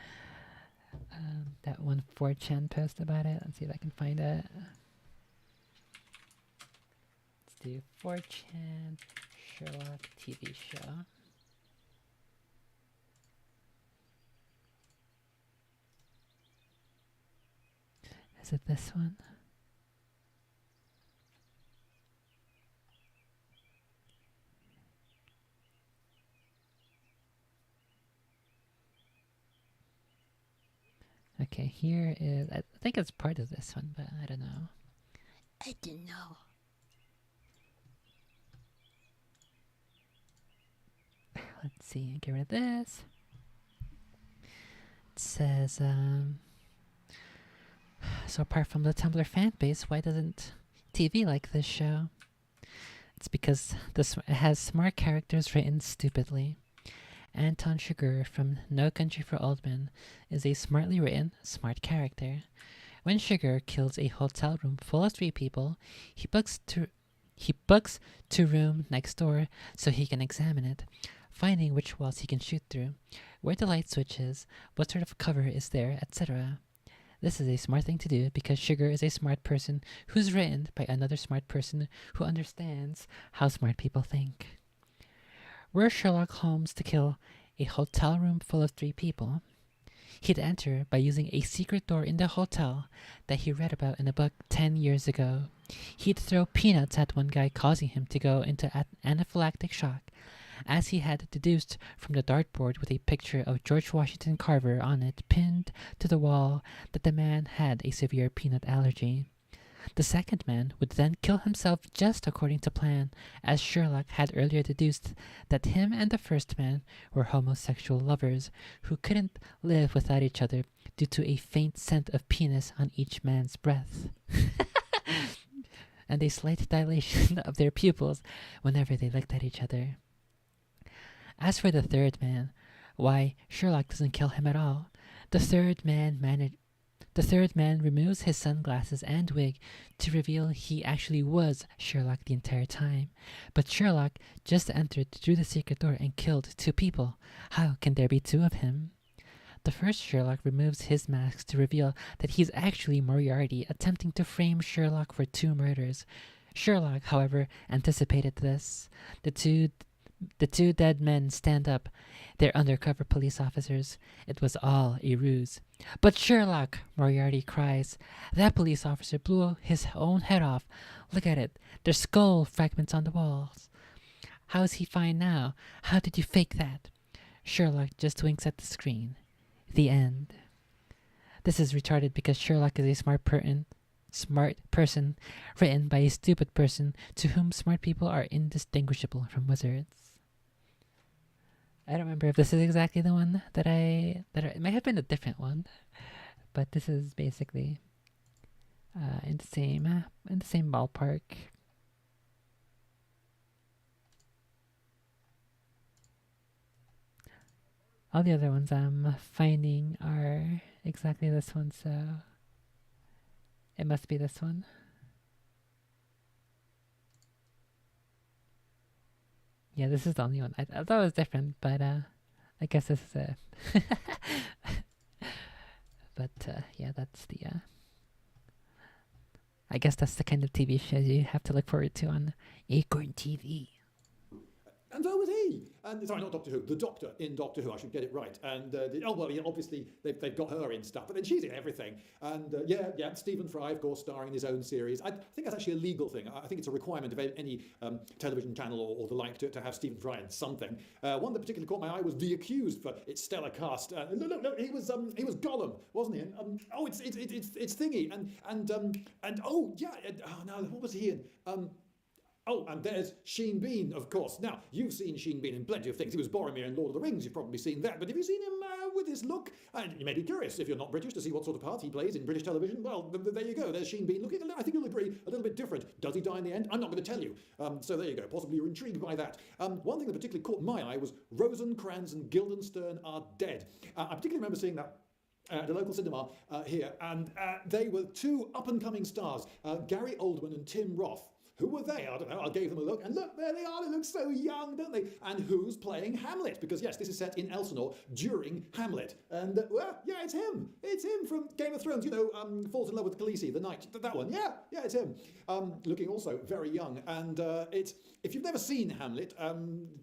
4chan post about it. Let's see if I can find it. Let's do 4chan Sherlock TV show. Is it this one? Okay, here is... I think it's part of this one, but I don't know. I don't know. Let's see, get rid of this. It says, so apart from the Tumblr fan base, why doesn't TV like this show? It's because it has smart characters written stupidly. Anton Chigurh from No Country for Old Men is a smartly written, smart character. When Chigurh kills a hotel room full of 3 people, he books to room next door so he can examine it, finding which walls he can shoot through, where the light switch is, what sort of cover is there, etc. This is a smart thing to do because Chigurh is a smart person who's written by another smart person who understands how smart people think. Were Sherlock Holmes to kill a hotel room full of 3 people, he'd enter by using a secret door in the hotel that he read about in a book 10 years ago. He'd throw peanuts at one guy, causing him to go into anaphylactic shock, as he had deduced from the dartboard with a picture of George Washington Carver on it pinned to the wall that the man had a severe peanut allergy. The second man would then kill himself just according to plan, as Sherlock had earlier deduced that him and the first man were homosexual lovers who couldn't live without each other due to a faint scent of penis on each man's breath. And a slight dilation of their pupils whenever they looked at each other. As for the third man, why, Sherlock doesn't kill him at all. The third man removes his sunglasses and wig to reveal he actually was Sherlock the entire time. But Sherlock just entered through the secret door and killed 2 people. How can there be 2 of him? The first Sherlock removes his mask to reveal that he's actually Moriarty attempting to frame Sherlock for 2 murders. Sherlock, however, anticipated this. The two dead men stand up. They're undercover police officers. It was all a ruse. But Sherlock, Moriarty cries. That police officer blew his own head off. Look at it. There's skull fragments on the walls. How is he fine now? How did you fake that? Sherlock just winks at the screen. The end. This is retarded because Sherlock is a smart person written by a stupid person to whom smart people are indistinguishable from wizards. I don't remember if this is exactly the one it may have been a different one, but this is basically in the same ballpark. All the other ones I'm finding are exactly this one, so it must be this one. Yeah, this is the only one. I thought it was different, but I guess this is it. But yeah, that's the. I guess that's the kind of TV shows you have to look forward to on Acorn TV. And so was he. And sorry, not Doctor Who. The Doctor in Doctor Who. I should get it right. And obviously they've got her in stuff, but then she's in everything. And Stephen Fry, of course, starring in his own series. I think that's actually a legal thing. I think it's a requirement of any television channel or the like to have Stephen Fry in something. One that particularly caught my eye was The Accused for its stellar cast. No, he was Gollum, wasn't he? And it's Thingy. What was he in? And there's Sheen Bean, of course. Now, you've seen Sheen Bean in plenty of things. He was Boromir in Lord of the Rings. You've probably seen that. But have you seen him with his look? And you may be curious, if you're not British, to see what sort of part he plays in British television. Well, there you go. There's Sheen Bean looking, I think you'll agree, a little bit different. Does he die in the end? I'm not going to tell you. So there you go. Possibly you're intrigued by that. One thing that particularly caught my eye was Rosencrantz and Guildenstern are dead. I particularly remember seeing that at a local cinema here, and they were 2 up-and-coming stars, Gary Oldman and Tim Roth. Who were they? I don't know. I gave them a look, and look, there they are. They look so young, don't they? And who's playing Hamlet? Because yes, this is set in Elsinore during Hamlet. And it's him. It's him from Game of Thrones. Falls in love with Khaleesi, the knight. That one. Yeah, it's him. Looking also very young. And if you've never seen Hamlet,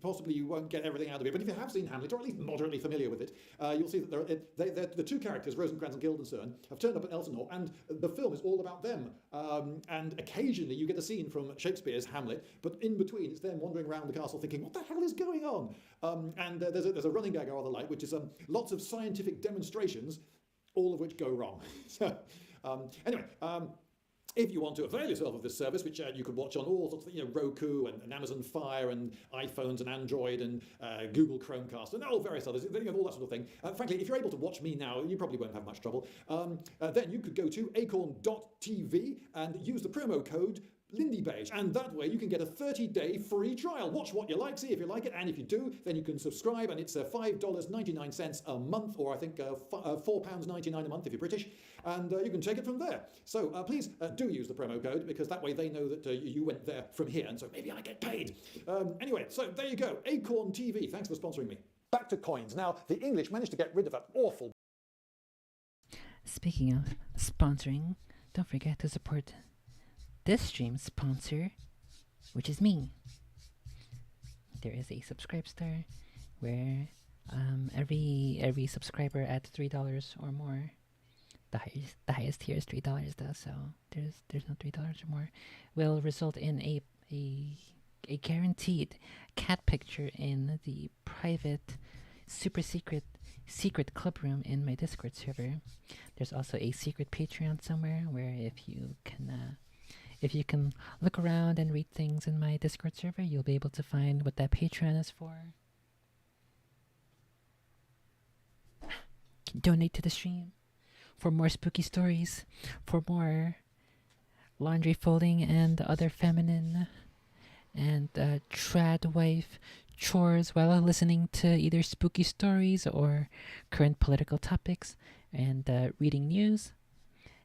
possibly you won't get everything out of it. But if you have seen Hamlet, or at least moderately familiar with it, you'll see that the 2 characters, Rosencrantz and Guildenstern, have turned up at Elsinore, and the film is all about them. And occasionally you get a scene from Shakespeare's Hamlet, but in between it's them wandering around the castle thinking, what the hell is going on? And there's a running gag or the like, which is lots of scientific demonstrations, all of which go wrong. So anyway, if you want to avail yourself of this service, which you could watch on all sorts of, Roku and Amazon Fire and iPhones and Android and Google Chromecast and various others, all that sort of thing. Frankly, if you're able to watch me now, you probably won't have much trouble. Then you could go to acorn.tv and use the promo code Lindy Beige, and that way you can get a 30-day free trial. Watch what you like, see if you like it, and if you do, then you can subscribe, and it's $5.99 a month, or I think £4.99 a month if you're British, and you can take it from there. So please do use the promo code, because that way they know that you went there from here, and so maybe I get paid. Anyway, so there you go, Acorn TV. Thanks for sponsoring me. Back to coins. Now, the English managed to get rid of that awful... Speaking of sponsoring, don't forget to support this stream's sponsor, which is me. There is a subscribe star where every subscriber at $3 or more, the highest tier is $3 though, so there's no $3 or more, will result in a guaranteed cat picture in the private super secret club room in my Discord server. There's also a secret Patreon somewhere where if you can if you can look around and read things in my Discord server, you'll be able to find what that Patreon is for. You can donate to the stream for more spooky stories, for more laundry folding and other feminine and trad wife chores while listening to either spooky stories or current political topics, and reading news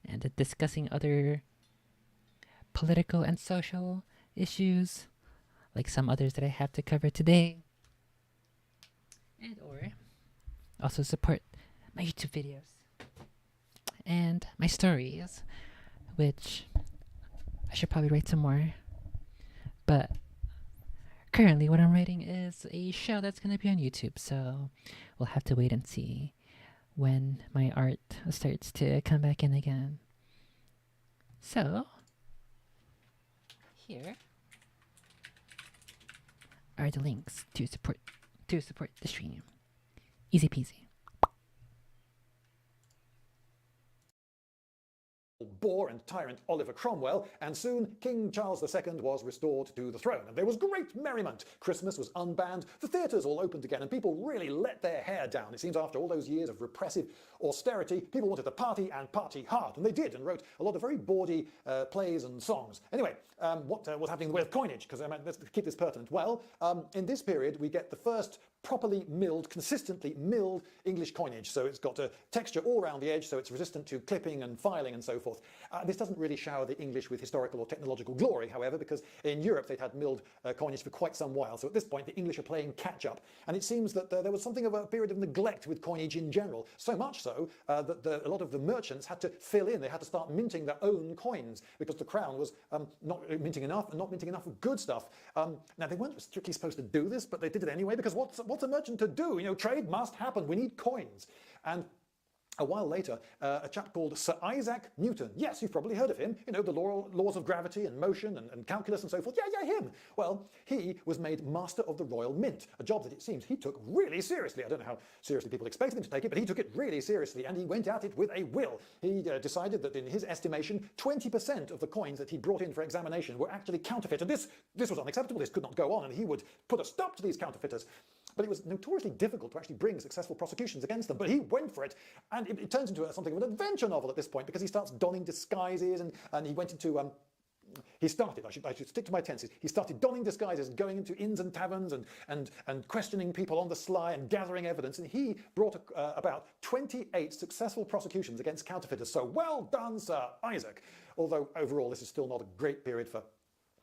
and discussing other political and social issues like some others that I have to cover today, and or also support my YouTube videos and my stories, which I should probably write some more, but currently what I'm writing is a show that's going to be on YouTube, so we'll have to wait and see when my art starts to come back in again. So, here are the links to support the stream. Easy peasy. Boar and tyrant Oliver Cromwell, and soon King Charles II was restored to the throne, and there was great merriment. Christmas was unbanned, the theatres all opened again, and people really let their hair down. It seems after all those years of repressive austerity, people wanted to party and party hard, and they did, and wrote a lot of very bawdy plays and songs. Anyway, what was happening in the way of coinage? Because let's keep this pertinent. Well, in this period, we get the first properly milled, consistently milled English coinage. So it's got a texture all around the edge, so it's resistant to clipping and filing and so forth. This doesn't really shower the English with historical or technological glory, however, because in Europe they'd had milled coinage for quite some while. So at this point, the English are playing catch up. And it seems that there was something of a period of neglect with coinage in general. So much so that a lot of the merchants had to fill in. They had to start minting their own coins because the crown was not minting enough and not minting enough of good stuff. Now, they weren't strictly supposed to do this, but they did it anyway because what's a merchant to do? You know, trade must happen. We need coins. And a while later, a chap called Sir Isaac Newton. Yes, you've probably heard of him. You know, the laws of gravity and motion and calculus and so forth. Yeah, him. Well, he was made Master of the Royal Mint, a job that it seems he took really seriously. I don't know how seriously people expected him to take it, but he took it really seriously, and he went at it with a will. He decided that in his estimation, 20% of the coins that he brought in for examination were actually counterfeit. And this was unacceptable. This could not go on, and he would put a stop to these counterfeiters. But it was notoriously difficult to actually bring successful prosecutions against them. But he went for it, and it turns into something of an adventure novel at this point, because he starts donning disguises, and he went into I should stick to my tenses. He started donning disguises, going into inns and taverns, and questioning people on the sly and gathering evidence. And he brought about 28 successful prosecutions against counterfeiters. So well done, Sir Isaac. Although overall, this is still not a great period for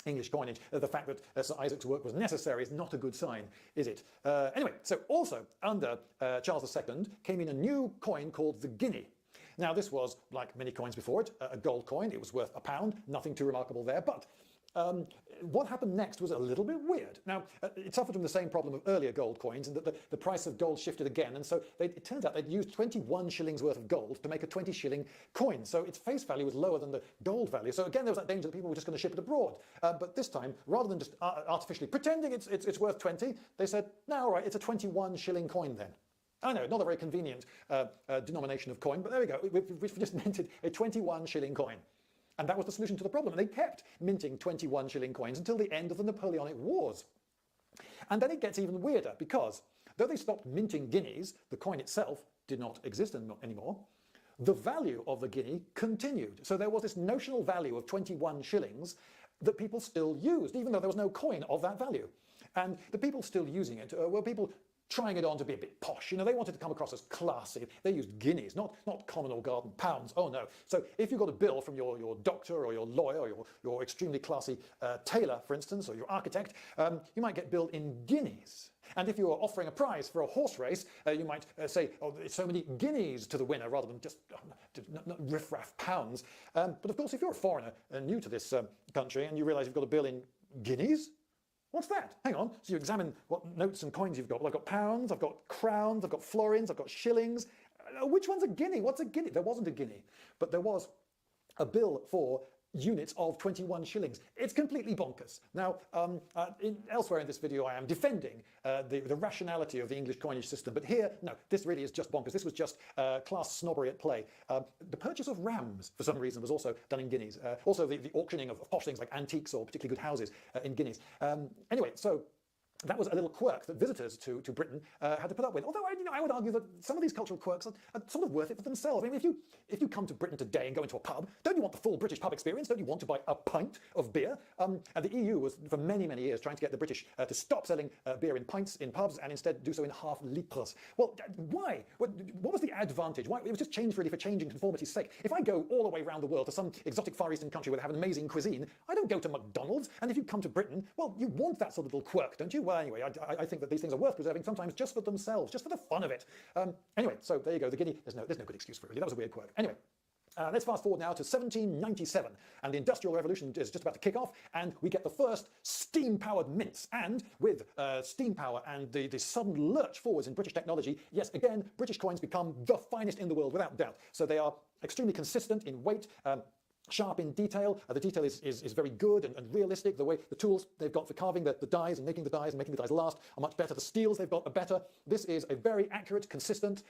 English coinage. The fact that Sir Isaac's work was necessary is not a good sign, is it? Anyway, so also under Charles II came in a new coin called the guinea. Now, this was, like many coins before it, a gold coin. It was worth £1, nothing too remarkable there, but what happened next was a little bit weird. Now, it suffered from the same problem of earlier gold coins, and that the price of gold shifted again, and so it turns out they'd used 21 shillings worth of gold to make a 20 shilling coin, so its face value was lower than the gold value. So again, there was that danger that people were just going to ship it abroad. But this time, rather than just artificially pretending it's worth 20, they said, no, all right, it's a 21 shilling coin then. I know, not a very convenient denomination of coin, but there we go. We've just minted a 21 shilling coin. And that was the solution to the problem. And they kept minting 21 shilling coins until the end of the Napoleonic Wars. And then it gets even weirder, because though they stopped minting guineas, the coin itself did not exist anymore. The value of the guinea continued. So there was this notional value of 21 shillings that people still used, even though there was no coin of that value. And the people still using it were people trying it on to be a bit posh. You know, they wanted to come across as classy. They used guineas, not common or garden pounds. Oh no. So if you got a bill from your doctor or your lawyer or your extremely classy tailor, for instance, or your architect, you might get billed in guineas. And if you were offering a prize for a horse race, you might say, oh, it's so many guineas to the winner, rather than just not riff-raff pounds. But of course, if you're a foreigner new to this country and you realise you've got a bill in guineas, what's that? Hang on. So you examine what notes and coins you've got. Well, I've got pounds, I've got crowns, I've got florins, I've got shillings. Which one's a guinea? What's a guinea? There wasn't a guinea, but there was a bill for units of 21 shillings. It's completely bonkers. Now, elsewhere in this video, I am defending the rationality of the English coinage system, but here, no, this really is just bonkers. This was just class snobbery at play. The purchase of rams, for some reason, was also done in guineas. Also, the auctioning of posh things like antiques or particularly good houses in guineas. Anyway, so that was a little quirk that visitors to Britain had to put up with. Although I would argue that some of these cultural quirks are sort of worth it for themselves. I mean, if you come to Britain today and go into a pub, don't you want the full British pub experience? Don't you want to buy a pint of beer? And the EU was, for many, many years, trying to get the British to stop selling beer in pints in pubs and instead do so in half litres. Well, why? What was the advantage? Why? It was just changed really for changing conformity's sake. If I go all the way around the world to some exotic Far Eastern country where they have an amazing cuisine, I don't go to McDonald's. And if you come to Britain, well, you want that sort of little quirk, don't you? Well, anyway, I think that these things are worth preserving sometimes just for themselves, just for the fun of it. Anyway, so there you go. The guinea, there's no good excuse for it, really. That was a weird quirk. Anyway. Let's fast forward now to 1797, and the Industrial Revolution is just about to kick off, and we get the first steam-powered mints. And with steam power and the sudden lurch forwards in British technology, yes, again, British coins become the finest in the world, without doubt. So they are extremely consistent in weight, sharp in detail. The detail is very good and realistic. The tools they've got for carving the dies and making the dies last are much better. The steels they've got are better. This is a very accurate, consistent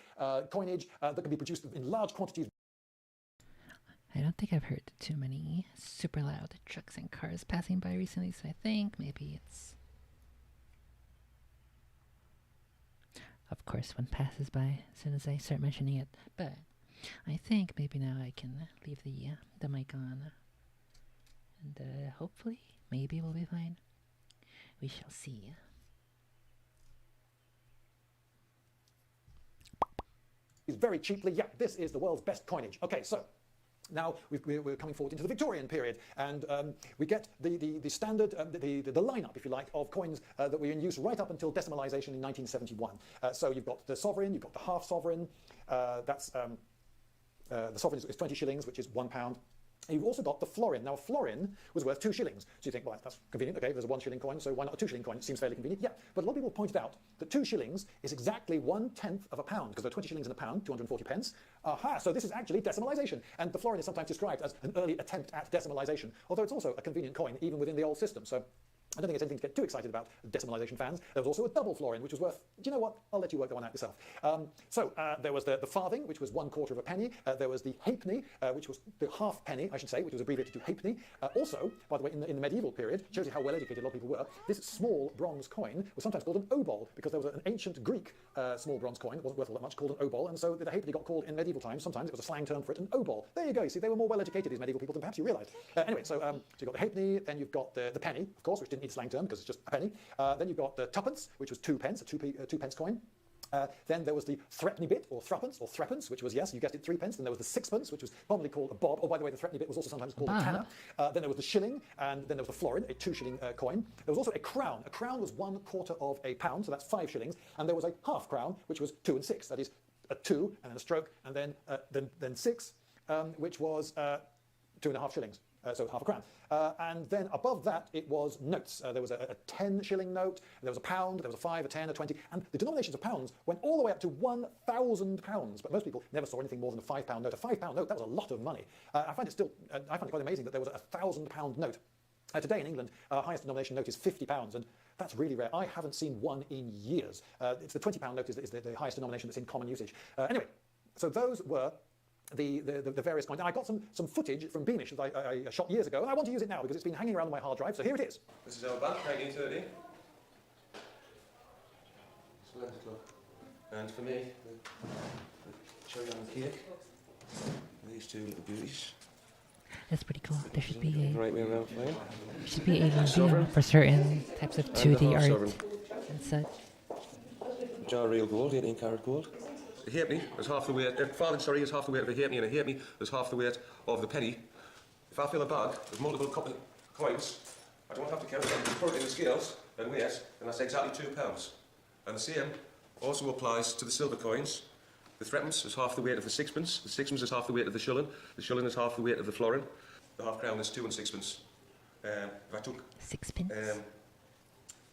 coinage that can be produced in large quantities. I don't think I've heard too many super loud trucks and cars passing by recently, so I think maybe it's... Of course, one passes by as soon as I start mentioning it, but I think maybe now I can leave the mic on, and hopefully, maybe we'll be fine. We shall see. Very cheaply, yeah, this is the world's best coinage. Okay, so now we're coming forward into the Victorian period, and we get the standard, the lineup, if you like, of coins that were in use right up until decimalisation in 1971. So you've got the sovereign, you've got the half sovereign. The sovereign is 20 shillings, which is £1. You've also got the florin. Now, a florin was worth 2 shillings. So you think, well, that's convenient. Okay, there's a 1 shilling coin, so why not a 2 shilling coin? It seems fairly convenient. Yeah, but a lot of people pointed out that 2 shillings is exactly 1/10 of a pound, because there are 20 shillings in a pound, 240 pence. Aha, so this is actually decimalisation. And the florin is sometimes described as an early attempt at decimalisation, although it's also a convenient coin, even within the old system. So I don't think it's anything to get too excited about, decimalisation fans. There was also a double florin, which was worth, do you know what? I'll let you work that one out yourself. There was the farthing, which was 1/4 of a penny. There was the halfpenny, which was the half penny, I should say, which was abbreviated to halfpenny. Also, by the way, in the medieval period, shows you how well educated a lot of people were, this small bronze coin was sometimes called an obol, because there was an ancient Greek small bronze coin, it wasn't worth all that much, called an obol, and so the halfpenny got called in medieval times, sometimes it was a slang term for it, an obol. There you go, you see, they were more well educated, these medieval people, than perhaps you realise. Anyway, so you've got the halfpenny, then you've got the penny, of course, which didn't need a slang term, because it's just a penny. Then you've got the tuppence, which was 2 pence, a 2 pence coin. Then there was the threepenny bit, or threepence, which was, yes, you guessed it, 3 pence. Then there was the sixpence, which was commonly called a bob. Oh, by the way, the threepenny bit was also sometimes called a tanner. Then there was the shilling, and then there was the florin, a 2 shilling coin. There was also a crown. A crown was 1/4 of a pound, so that's 5 shillings. And there was a half crown, which was 2 and 6. That is a 2 and then a stroke, and then 6, which was 2.5 shillings. So half a crown. And then above that, it was notes. There was a 10 shilling note, there was a pound, there was a 5, a 10, a 20, and the denominations of pounds went all the way up to £1,000. But most people never saw anything more than a £5 note. A £5 note, that was a lot of money. I find it quite amazing that there was a £1,000 note. Today in England, our highest denomination note is £50, and that's really rare. I haven't seen one in years. It's the £20 note is the highest denomination that's in common usage. Anyway, so those were the various coins. And I got some footage from Beamish that I shot years ago, and I want to use it now because it's been hanging around on my hard drive, so here it is. This is our bank, 1930. Splendid look. And for me, the cherry on the cake. These 2 little beauties. That's pretty cool. There should be Right way around for you. a museum for certain types of 2D art sovereign. and such. Jar real gold, 18 karat gold. The halfpenny is half the weight, farthing, sorry, is half the weight of a halfpenny, and a halfpenny is half the weight of the penny. If I fill a bag with multiple coins, I don't have to count them. I put it in the scales and weight, and that's exactly £2. And the same also applies to the silver coins. The threepence is half the weight of the sixpence. The sixpence is half the weight of the shilling. The shilling is half the weight of the florin. The half crown is 2 and 6pence. If I took 6pence?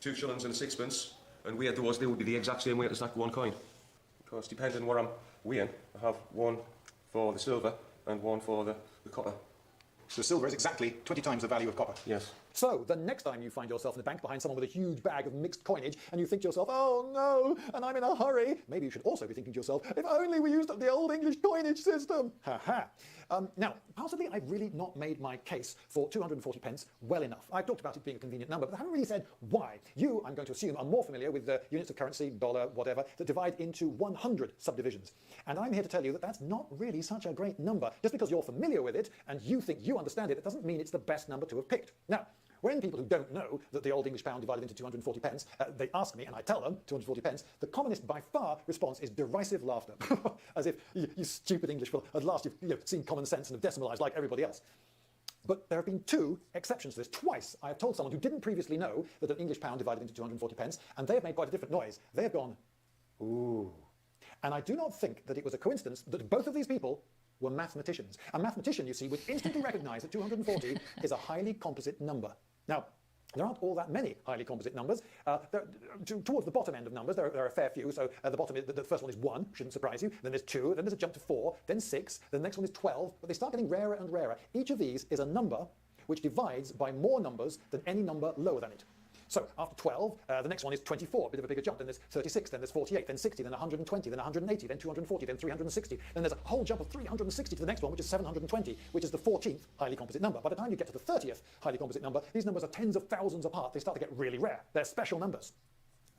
2 shillings and a 6pence and weighed those, they would be the exact same weight as that one coin. Because depending on what I'm weighing, I have one for the silver and one for the copper. So silver is exactly 20 times the value of copper. Yes. So the next time you find yourself in the bank behind someone with a huge bag of mixed coinage and you think to yourself, oh no, and I'm in a hurry, maybe you should also be thinking to yourself, if only we used the old English coinage system. Ha ha. Now, possibly I've really not made my case for 240 pence well enough. I've talked about it being a convenient number, but I haven't really said why. You, I'm going to assume, are more familiar with the units of currency, dollar, whatever, that divide into 100 subdivisions. And I'm here to tell you that that's not really such a great number. Just because you're familiar with it and you think you understand it, it doesn't mean it's the best number to have picked. Now, when people who don't know that the old English pound divided into 240 pence, they ask me, and I tell them 240 pence, the commonest by far response is derisive laughter. As if, you stupid English people, at last you've seen common sense and have decimalised like everybody else. But there have been two exceptions to this. Twice I have told someone who didn't previously know that an English pound divided into 240 pence, and they have made quite a different noise. They have gone, ooh. And I do not think that it was a coincidence that both of these people were mathematicians. A mathematician, you see, would instantly recognise that 240 is a highly composite number. Now, there aren't all that many highly composite numbers. Towards the bottom end of numbers, there are a fair few. So the bottom, the first one is 1, shouldn't surprise you. Then there's 2, then there's a jump to 4, then 6, then the next one is 12. But they start getting rarer and rarer. Each of these is a number which divides by more numbers than any number lower than it. So after 12, the next one is 24, a bit of a bigger jump. Then there's 36, then there's 48, then 60, then 120, then 180, then 240, then 360. Then there's a whole jump of 360 to the next one, which is 720, which is the 14th highly composite number. By the time you get to the 30th highly composite number, these numbers are tens of thousands apart. They start to get really rare. They're special numbers.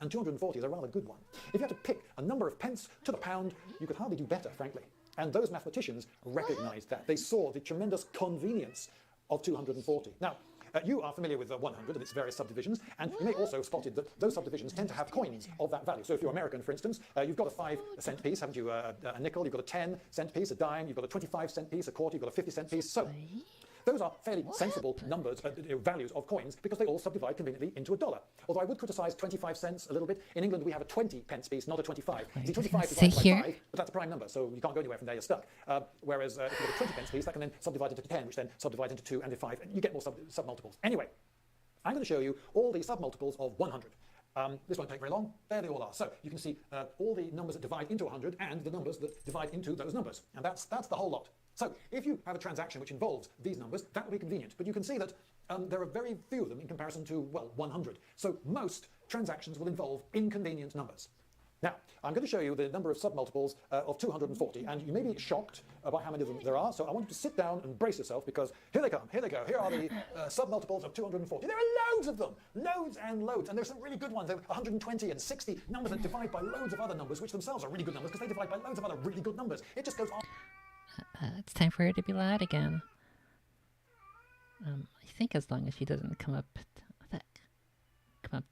And 240 is a rather good one. If you had to pick a number of pence to the pound, you could hardly do better, frankly. And those mathematicians recognized that. They saw the tremendous convenience of 240. Now, you are familiar with 100 and its various subdivisions, and you may also have spotted that those subdivisions tend to have coins of that value. So if you're American, for instance, you've got a 5-cent piece, haven't you? A nickel, you've got a 10-cent piece, a dime, you've got a 25-cent piece, a quarter, you've got a 50-cent piece. So those are fairly sensible numbers, values of coins, because they all subdivide conveniently into a dollar. Although I would criticise 25 cents a little bit. In England, we have a 20-pence piece, not a 25. See, 25 divided by 5, but that's a prime number, so you can't go anywhere from there, you're stuck. Whereas if you've got a 20-pence piece, that can then subdivide into 10, which then subdivides into 2 and 5, and you get more sub-multiples. Anyway, I'm going to show you all the sub-multiples of 100. This won't take very long. There they all are. So you can see all the numbers that divide into 100 and the numbers that divide into those numbers. And that's the whole lot. So if you have a transaction which involves these numbers, that will be convenient. But you can see that there are very few of them in comparison to, well, 100. So most transactions will involve inconvenient numbers. Now, I'm going to show you the number of submultiples of 240, and you may be shocked about how many of them there are, so I want you to sit down and brace yourself, because here they come, here they go. Here are the submultiples of 240. There are loads of them, loads and loads, and there's some really good ones. There are 120 and 60 numbers that divide by loads of other numbers, which themselves are really good numbers, because they divide by loads of other really good numbers. It just goes on. It's time for her to be loud again. I think as long as she doesn't come up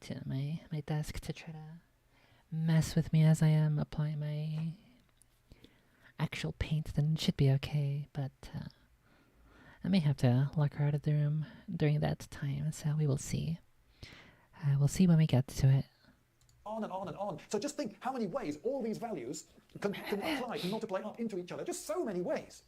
to my desk to try to mess with me as I am applying my actual paint, then it should be okay. But I may have to lock her out of the room during that time, so we will see. We'll see when we get to it. On and on and on. So just think how many ways all these values can apply, can multiply up into each other. Just so many ways.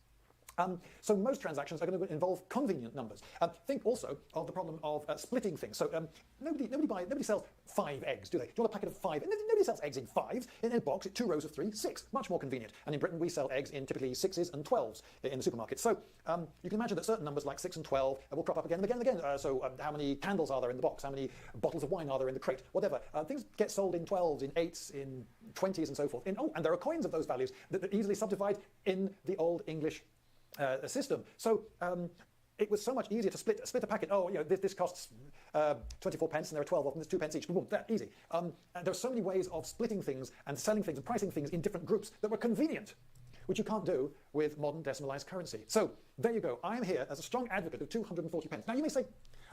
So most transactions are going to involve convenient numbers. Think also of the problem of splitting things. So nobody sells 5 eggs, do they? Do you want a packet of 5? Nobody sells eggs in 5s. In a box, 2 rows of 3, 6. Much more convenient. And in Britain, we sell eggs in typically 6s and 12s in the supermarket. So you can imagine that certain numbers like 6 and 12 will crop up again and again and again. So how many candles are there in the box? How many bottles of wine are there in the crate? Whatever. Things get sold in 12s, in 8s, in 20s and so forth. And there are coins of those values that easily subdivide in the Old English system. So it was so much easier to split a packet. Oh, you know, this costs 24 pence and there are 12 of them, there's 2 pence each. Boom, that easy. And there are so many ways of splitting things and selling things and pricing things in different groups that were convenient, which you can't do with modern decimalized currency. So there you go. I'm here as a strong advocate of 240 pence. Now you may say,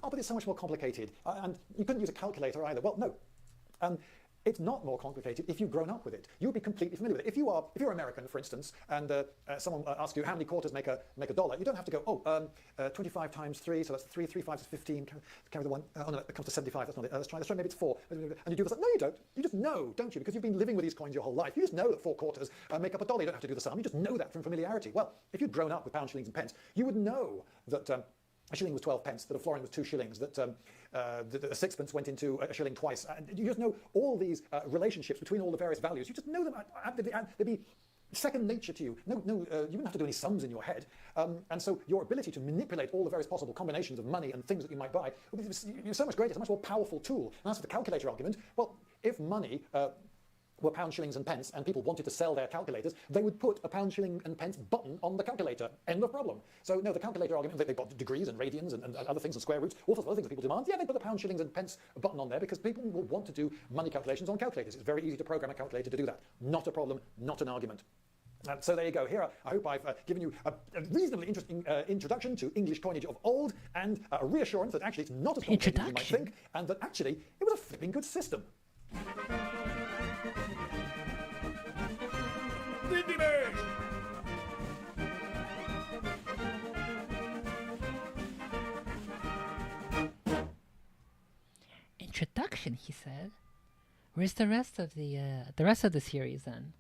oh, but it's so much more complicated. And you couldn't use a calculator either. Well, no. It's not more complicated if you've grown up with it. You'll be completely familiar with it. If you're American, for instance, and someone asks you how many quarters make a dollar, you don't have to go, 25 times 3, so that's 3, 3 5 is 15, carry the 1, oh no, it comes to 75, that's not it, let's try, maybe it's 4, and you do this. No, you don't. You just know, don't you? Because you've been living with these coins your whole life. You just know that 4 quarters make up a dollar. You don't have to do the sum. You just know that from familiarity. Well, if you'd grown up with pounds, shillings and pence, you would know that a shilling was 12 pence, that a florin was 2 shillings, that a sixpence went into a shilling twice. You just know all these relationships between all the various values. You just know them. They'd be second nature to you. You wouldn't have to do any sums in your head. And so your ability to manipulate all the various possible combinations of money and things that you might buy would be so much greater, it's a much more powerful tool. And as for the calculator argument, well, if money were pounds, shillings and pence, and people wanted to sell their calculators, they would put a pound, shilling and pence button on the calculator. End of problem. So no, the calculator argument, they've got degrees and radians and other things and square roots, all sorts of other things that people demand. Yeah, they put the pound, shillings and pence button on there because people will want to do money calculations on calculators. It's very easy to program a calculator to do that. Not a problem, not an argument. So there you go. Here, I hope I've given you a reasonably interesting introduction to English coinage of old and a reassurance that actually it's not as complicated as you might think, and that actually it was a flipping good system. Introduction, he said. Where's the rest of the series then?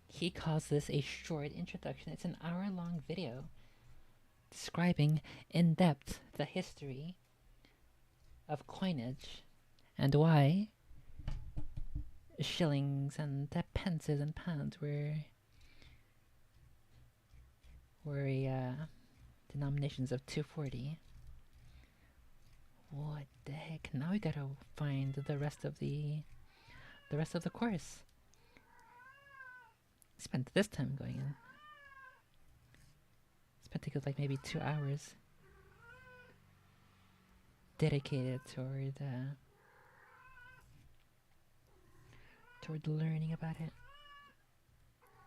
He calls this a short introduction. It's an hour-long video describing in depth the history of coinage and why shillings and pences and pounds were denominations of 240. What the heck? Now we gotta find the rest of the course. Spent this time going in. Spent like maybe 2 hours dedicated toward learning about it.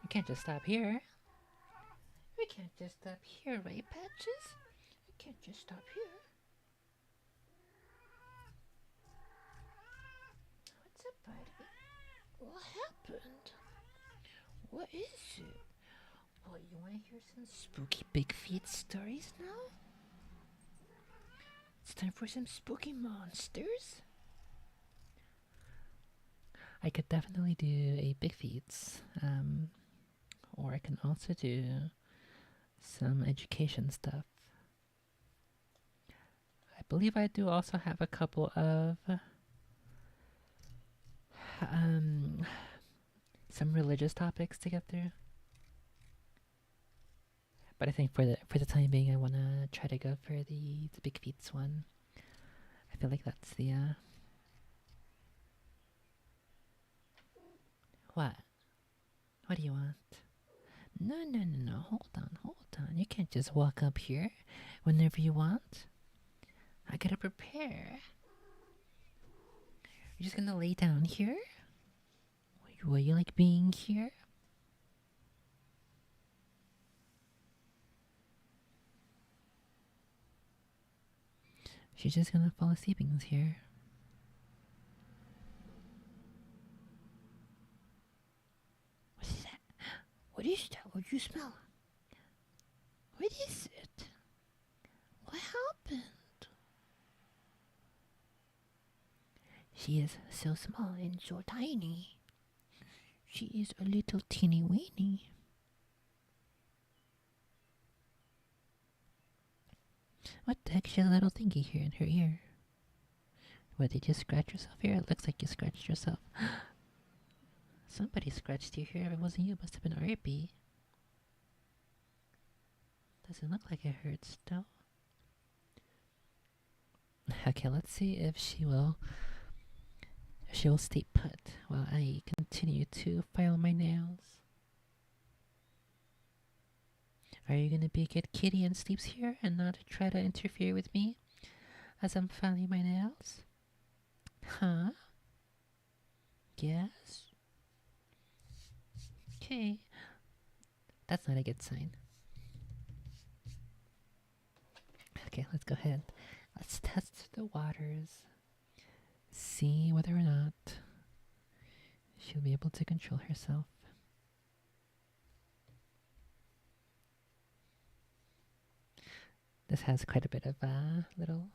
We can't just stop here. We can't just stop here, right, Patches? We can't just stop here. What's up, buddy? What happened? What is it? What, you want to hear some spooky Bigfeets stories now? It's time for some spooky monsters. I could definitely do a Bigfeets, or I can also do some education stuff. I believe I do also have a couple of some religious topics to get through. But I think for the time being, I want to try to go for the Bigfeets one. I feel like that's the What? What do you want? No. Hold on. You can't just walk up here whenever you want. I gotta prepare. You're just gonna lay down here? Will you like being here? She's just gonna fall asleep here. What's that? What is that? What do you smell? What is it? What happened? She is so small and so tiny. She is a little teeny weeny. What the heck? She has a little thingy here in her ear. What, did you scratch yourself here? It looks like you scratched yourself. Somebody scratched you here. If it wasn't you, it must have been RP. Doesn't look like it hurts though. Okay, let's see if she will stay put while I continue to file my nails. Are you gonna be a good kitty and sleeps here and not try to interfere with me as I'm filing my nails? Huh? Yes? Okay. That's not a good sign. Okay, let's go ahead. Let's test the waters. See whether or not she'll be able to control herself. This has quite a bit of little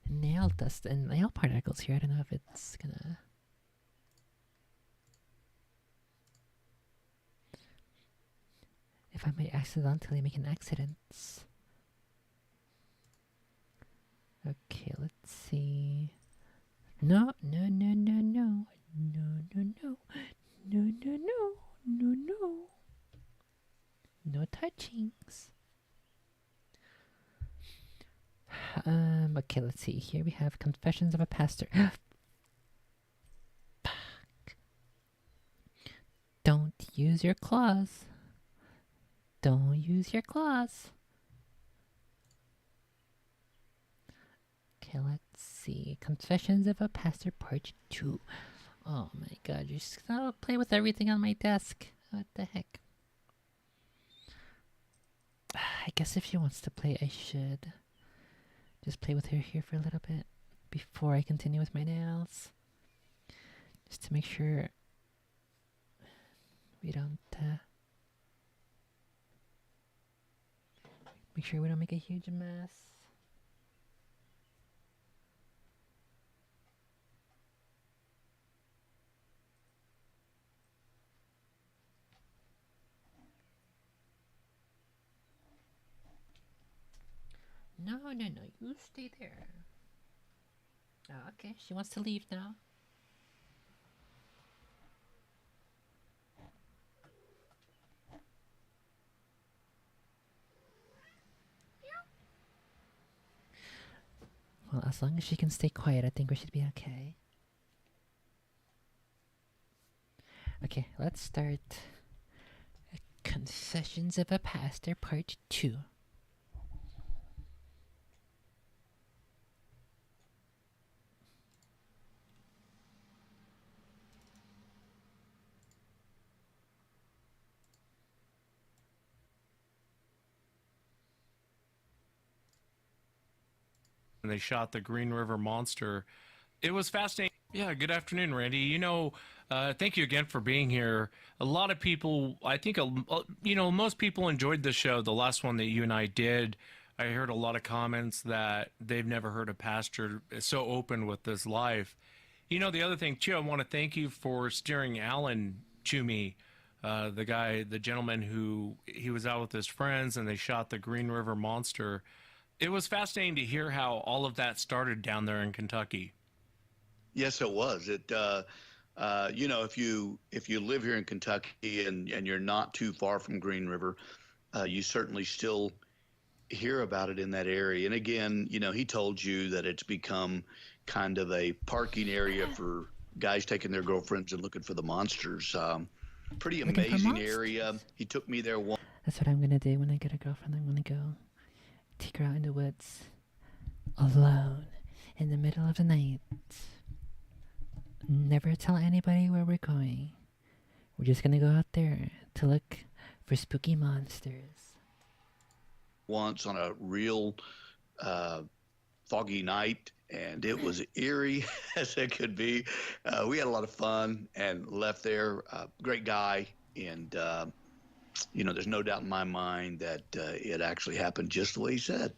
nail dust and nail particles here. I don't know if it's gonna... if I might accidentally make an accident. Okay, let's see. No. No. touchings. Okay, let's see. Here we have Confessions of a Pastor. Don't use your claws. Don't use your claws. Okay, let's see. Confessions of a Pastor Part 2. Oh my god, you're just gonna play with everything on my desk. What the heck? I guess if she wants to play, I should just play with her here for a little bit before I continue with my nails. Just to make sure we don't make a huge mess. No, you stay there. Oh, okay, she wants to leave now. Well, as long as she can stay quiet, I think we should be okay. Okay, let's start Confessions of a Pastor Part 2. And they shot the Green River Monster. It was fascinating. Yeah, good afternoon, Randy. Thank you again for being here. A lot of people, I think, most people enjoyed the show, the last one that you and I did. I heard a lot of comments that they've never heard a pastor so open with his life. The other thing, too, I want to thank you for steering Alan to me, the gentleman who he was out with his friends and they shot the Green River Monster. It was fascinating to hear how all of that started down there in Kentucky. Yes, it was. If you live here in Kentucky and you're not too far from Green River, you certainly still hear about it in that area. And again, he told you that it's become kind of a parking area for guys taking their girlfriends and looking for the monsters. Pretty amazing area. He took me there once. That's what I'm gonna do when I get a girlfriend. I'm gonna go take her out in the woods alone in the middle of the night. Never tell anybody where we're going. We're just gonna go out there to look for spooky monsters. Once on a real foggy night, and it was eerie as it could be. We had a lot of fun and left there. Great guy, and there's no doubt in my mind that it actually happened just the way he said.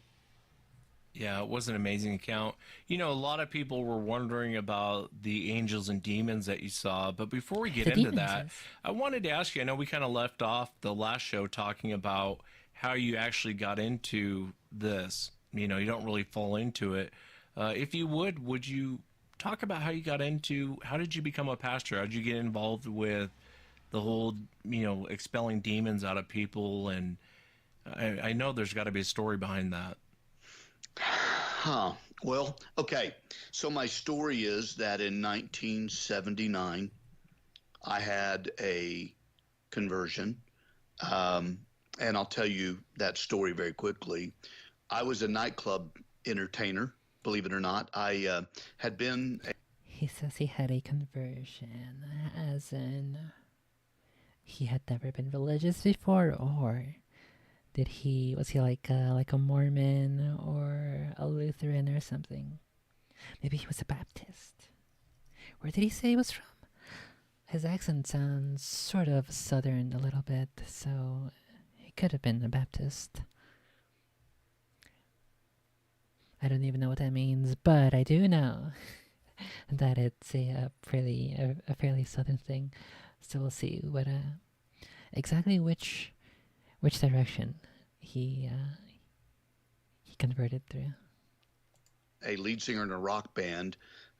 Yeah, it was an amazing account. A lot of people were wondering about the angels and demons that you saw. But before we get into that, I wanted to ask you, I know we kind of left off the last show talking about how you actually got into this. You don't really fall into it. If you would you talk about how you got into, how did you become a pastor? How did you get involved with the whole, expelling demons out of people? And I know there's got to be a story behind that. Well, okay. So my story is that in 1979, I had a conversion. And I'll tell you that story very quickly. I was a nightclub entertainer, believe it or not. I had been... He says he had a conversion, as in he had never been religious before, or was he like a Mormon or a Lutheran or something? Maybe he was a Baptist. Where did he say he was from? His accent sounds sort of southern a little bit, so he could have been a Baptist. I don't even know what that means, but I do know that it's a fairly southern thing. So we'll see what exactly which direction he converted through. A lead singer in a rock band.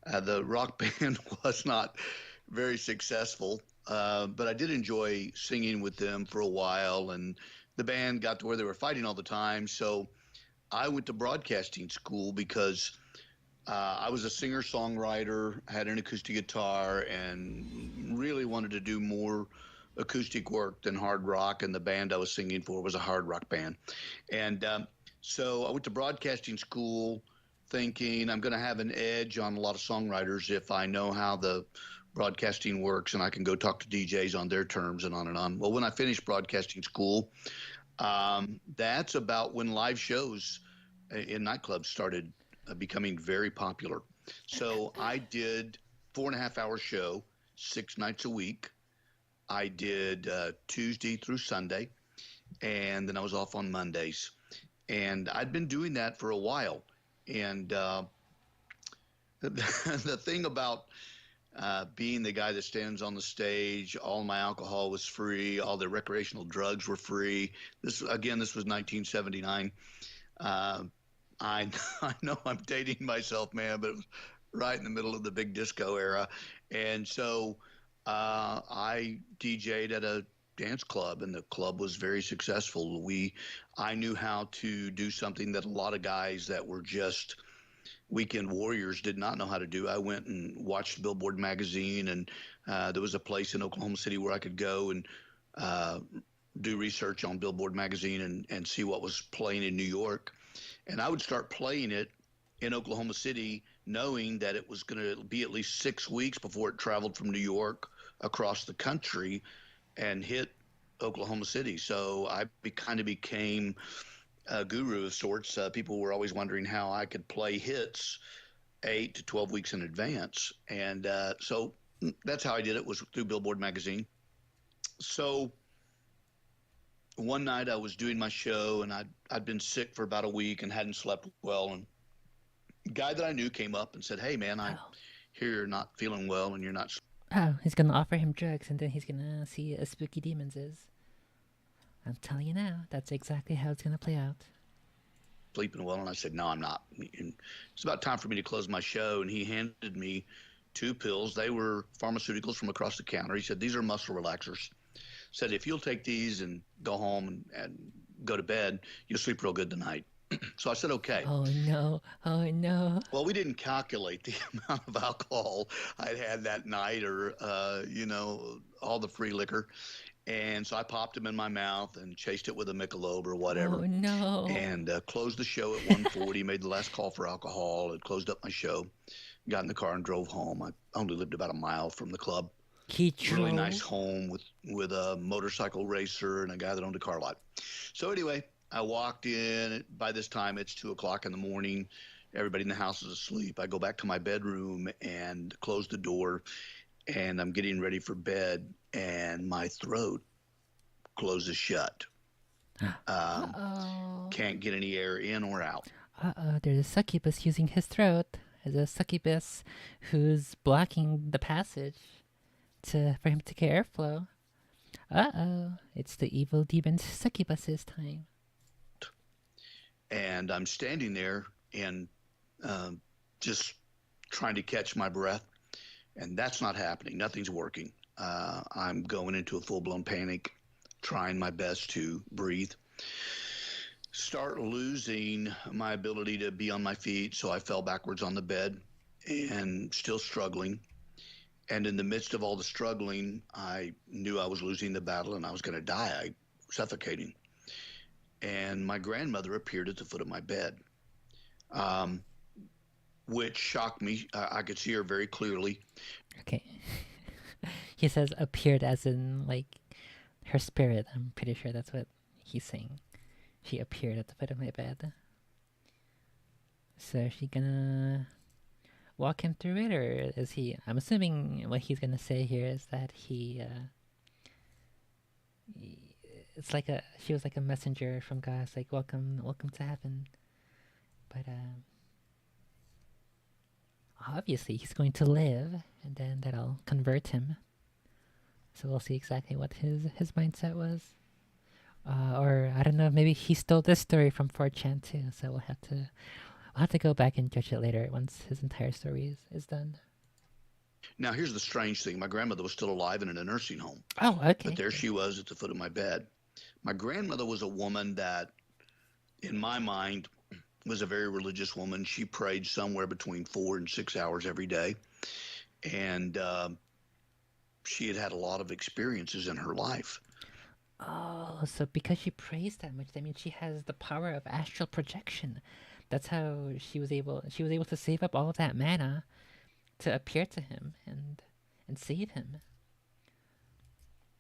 The rock band was not very successful, but I did enjoy singing with them for a while, and the band got to where they were fighting all the time. So I went to broadcasting school because I was a singer songwriter, had an acoustic guitar, and really wanted to do more acoustic work than hard rock. And the band I was singing for was a hard rock band. And so I went to broadcasting school thinking I'm going to have an edge on a lot of songwriters if I know how the broadcasting works and I can go talk to DJs on their terms and on and on. Well, when I finished broadcasting school, that's about when live shows in nightclubs started becoming very popular. So I did 4.5 hour show 6 nights a week. I did Tuesday through Sunday, and then I was off on Mondays. And I'd been doing that for a while. And the thing about being the guy that stands on the stage, all my alcohol was free, all the recreational drugs were free. This was 1979. I I know I'm dating myself, man, but it was right in the middle of the big disco era, and so I DJ'd at a dance club, and the club was very successful. I knew how to do something that a lot of guys that were just weekend warriors did not know how to do. I went and watched Billboard magazine, and there was a place in Oklahoma City where I could go and do research on Billboard magazine and see what was playing in New York. And I would start playing it in Oklahoma City, knowing that it was going to be at least 6 weeks before it traveled from New York across the country and hit Oklahoma City. So I kind of became a guru of sorts. People were always wondering how I could play hits 8 to 12 weeks in advance. And so that's how I did it, was through Billboard magazine. So one night I was doing my show, and I'd been sick for about a week and hadn't slept well. And a guy that I knew came up and said, "Hey, man, I hear you're not feeling well and you're not Oh, he's gonna offer him drugs, and then he's gonna see a spooky demons is. I'm telling you now, that's exactly how it's gonna play out. sleeping well." And I said, "No, I'm not." And it's about time for me to close my show. And he handed me 2 pills. They were pharmaceuticals from across the counter. He said, "These are muscle relaxers." Said, "If you'll take these and go home and go to bed, you'll sleep real good tonight." So I said, "Okay." Oh no! Oh no! Well, we didn't calculate the amount of alcohol I'd had that night, or all the free liquor. And so I popped them in my mouth and chased it with a Michelob or whatever. Oh no! And closed the show at 1:40. Made the last call for alcohol. And closed up my show. Got in the car and drove home. I only lived about a mile from the club. He Really drove. nice home with a motorcycle racer and a guy that owned a car lot. So anyway, I walked in. By this time, it's 2 o'clock in the morning. Everybody in the house is asleep. I go back to my bedroom and close the door, and I'm getting ready for bed, and my throat closes shut. Uh-oh. Can't get any air in or out. Uh-oh, there's a succubus using his throat. There's a succubus who's blocking the passage for him to get airflow. Uh-oh, it's the evil demon succubus's time. And I'm standing there and just trying to catch my breath, and that's not happening. Nothing's working. I'm going into a full-blown panic, trying my best to breathe. Start losing my ability to be on my feet, so I fell backwards on the bed and still struggling. And in the midst of all the struggling, I knew I was losing the battle and I was going to die, suffocating. And my grandmother appeared at the foot of my bed, which shocked me. I could see her very clearly. Okay. He says appeared as in, like, her spirit. I'm pretty sure that's what he's saying. She appeared at the foot of my bed. So is she gonna walk him through it, or is he... I'm assuming what he's gonna say here is that it's like she was like a messenger from God. It's like, welcome to heaven. But obviously he's going to live, and then that'll convert him. So we'll see exactly what his mindset was. Or I don't know, maybe he stole this story from 4chan too. So we'll have to go back and judge it later once his entire story is done. Now, here's the strange thing. My grandmother was still alive and in a nursing home. Oh, okay. But there she was at the foot of my bed. My grandmother was a woman that, in my mind, was a very religious woman. She prayed somewhere between 4 and 6 hours every day, and she had had a lot of experiences in her life. Oh, so because she prays that much, that means she has the power of astral projection. That's how she was able to save up all of that mana to appear to him and save him.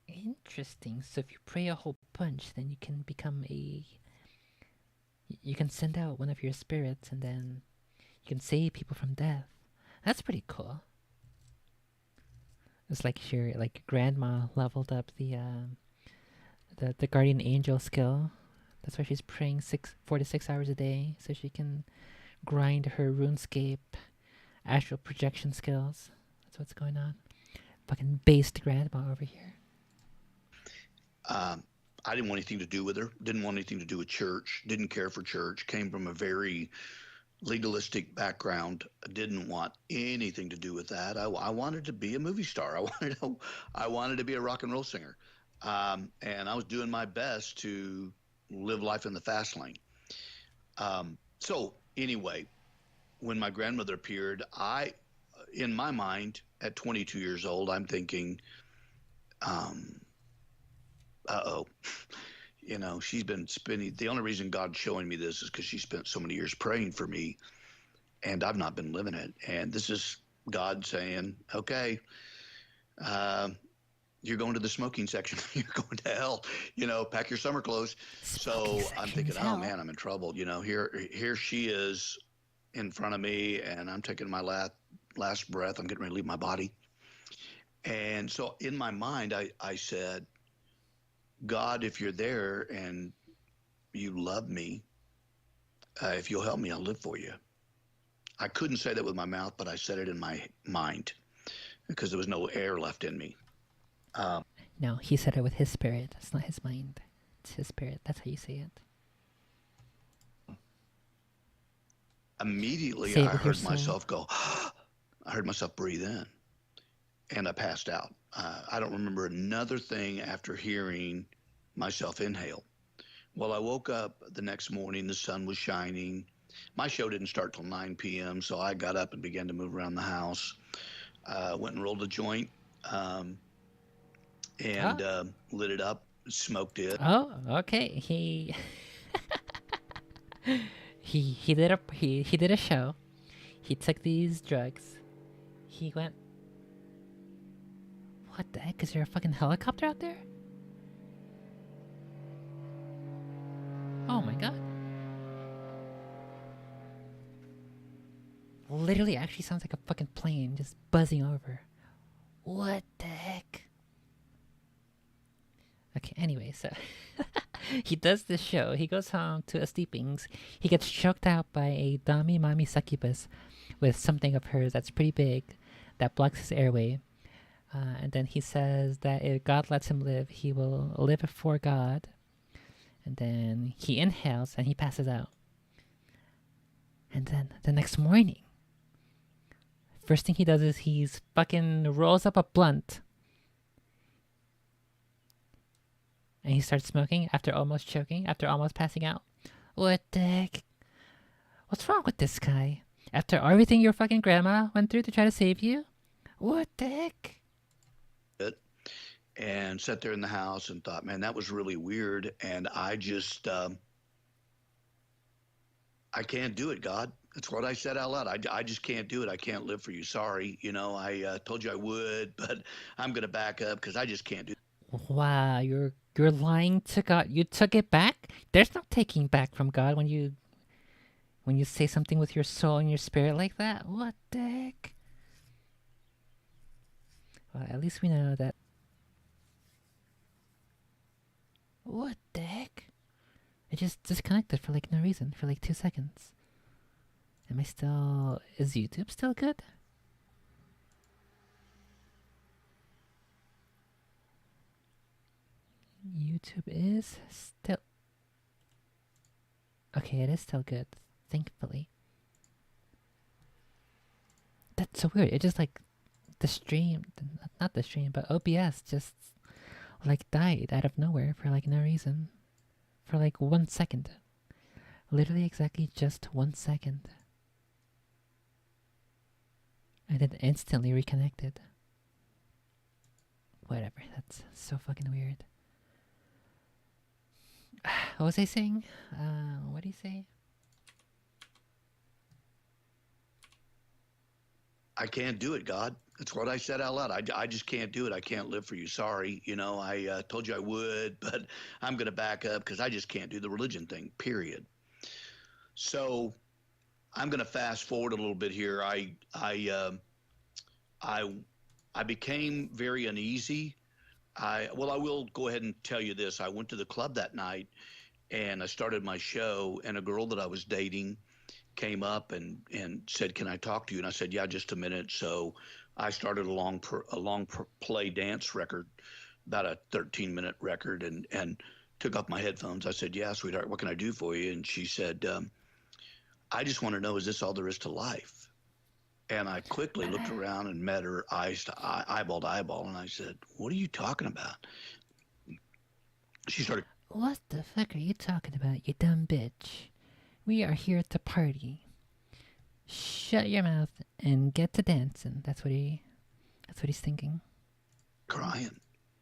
Interesting. So if you pray a whole bunch, then you can become a you can send out one of your spirits and then you can save people from death. That's pretty cool. It's like your like grandma leveled up the guardian angel skill. That's why she's praying 4 to 6 hours a day, so she can grind her RuneScape astral projection skills. That's what's going on. Fucking based grandma over here. I didn't want anything to do with her. Didn't want anything to do with church. Didn't care for church. Came from a very legalistic background. Didn't want anything to do with that. I wanted to be a movie star. I wanted to be a rock and roll singer, and I was doing my best to live life in the fast lane. So anyway, when my grandmother appeared, in my mind, at 22 years old, I'm thinking, uh-oh. She's been spending, the only reason God's showing me this is because she spent so many years praying for me, and I've not been living it. And this is God saying, okay, you're going to the smoking section. You're going to hell. Pack your summer clothes. So I'm thinking, oh man, I'm in trouble. Here she is in front of me, and I'm taking my last breath. I'm getting ready to leave my body. And so in my mind, I said, God, if you're there and you love me, if you'll help me, I'll live for you. I couldn't say that with my mouth, but I said it in my mind because there was no air left in me. No, he said it with his spirit. It's not his mind. It's his spirit. That's how you say it. Immediately, Say it I with your heard soul. myself go, I heard myself breathe in, and I passed out. I don't remember another thing after hearing myself inhale. Well, I woke up the next morning. The sun was shining. My show didn't start till 9 p.m., so I got up and began to move around the house. Went and rolled a joint, and lit it up, smoked it. Oh, okay. He did a show. He took these drugs. He went. What the heck? Is there a fucking helicopter out there? Oh my god. Literally actually sounds like a fucking plane just buzzing over. What the heck? Okay, anyway, so he does this show. He goes home to a steepings. He gets choked out by a Dami Mami succubus with something of hers that's pretty big that blocks his airway. And then he says that if God lets him live, he will live for God. And then he inhales and he passes out. And then the next morning, first thing he does is he's fucking rolls up a blunt. And he starts smoking after almost choking, after almost passing out. What the heck? What's wrong with this guy? After everything your fucking grandma went through to try to save you? What the heck? And sat there in the house and thought, man, that was really weird. And I just, I can't do it, God. That's what I said out loud. I just can't do it. I can't live for you. Sorry. I told you I would, but I'm going to back up because I just can't do it. Wow, you're lying to God. You took it back? There's no taking back from God when you say something with your soul and your spirit like that. What the heck? Well, at least we know that. What the heck? It just disconnected for like no reason, for like 2 seconds. Am I still... Is YouTube still good? YouTube is still... Okay, it is still good, thankfully. That's so weird. It just like... The stream... Not the stream, but OBS just like died out of nowhere for like no reason. For like 1 second. Literally exactly just 1 second. And then instantly reconnected. Whatever, that's so fucking weird. What was I saying? What do you say? I can't do it, God. That's what I said out loud. I just can't do it. I can't live for you. Sorry. You know, I told you I would, but I'm going to back up because I just can't do the religion thing, period. So I'm going to fast forward a little bit here. I became very uneasy. I will go ahead and tell you this. I went to the club that night and I started my show, and a girl that I was dating came up and said, "Can I talk to you?" And I said, "Yeah, just a minute." So I started a long play dance record, about a 13-minute record, and took off my headphones. I said, "Yeah, sweetheart, what can I do for you?" And she said, "I just want to know, is this all there is to life?" And I quickly looked around and met her eyes to eyeball to eyeball, and I said, "What are you talking about?" She started. What the fuck are you talking about, you dumb bitch? We are here to party. Shut your mouth and get to dancing. That's what he's thinking. Crying.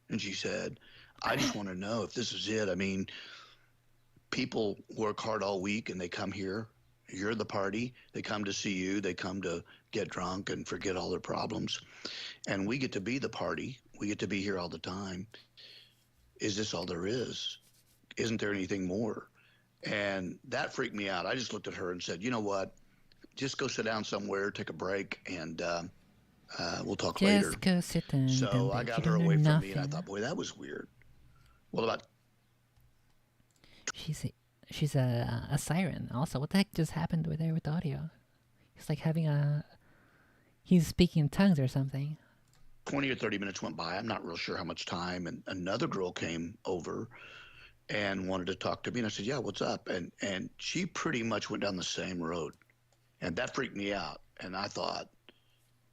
And she said, "I just want to know if this is it. I mean, people work hard all week and they come here. You're the party. They come to see you. They come to get drunk and forget all their problems. And we get to be the party. We get to be here all the time. Is this all there is? Isn't there anything more?" And that freaked me out. I just looked at her and said, "You know what? Just go sit down somewhere, take a break, and we'll talk later." Just go sit down. So I got her away from me, and I thought, boy, that was weird. Well, about she's a siren. Also, what the heck just happened with the audio? It's like having he's speaking in tongues or something. 20 or 30 minutes went by. I'm not real sure how much time. And another girl came over and wanted to talk to me. And I said, "Yeah, what's up?" And she pretty much went down the same road. And that freaked me out. And I thought,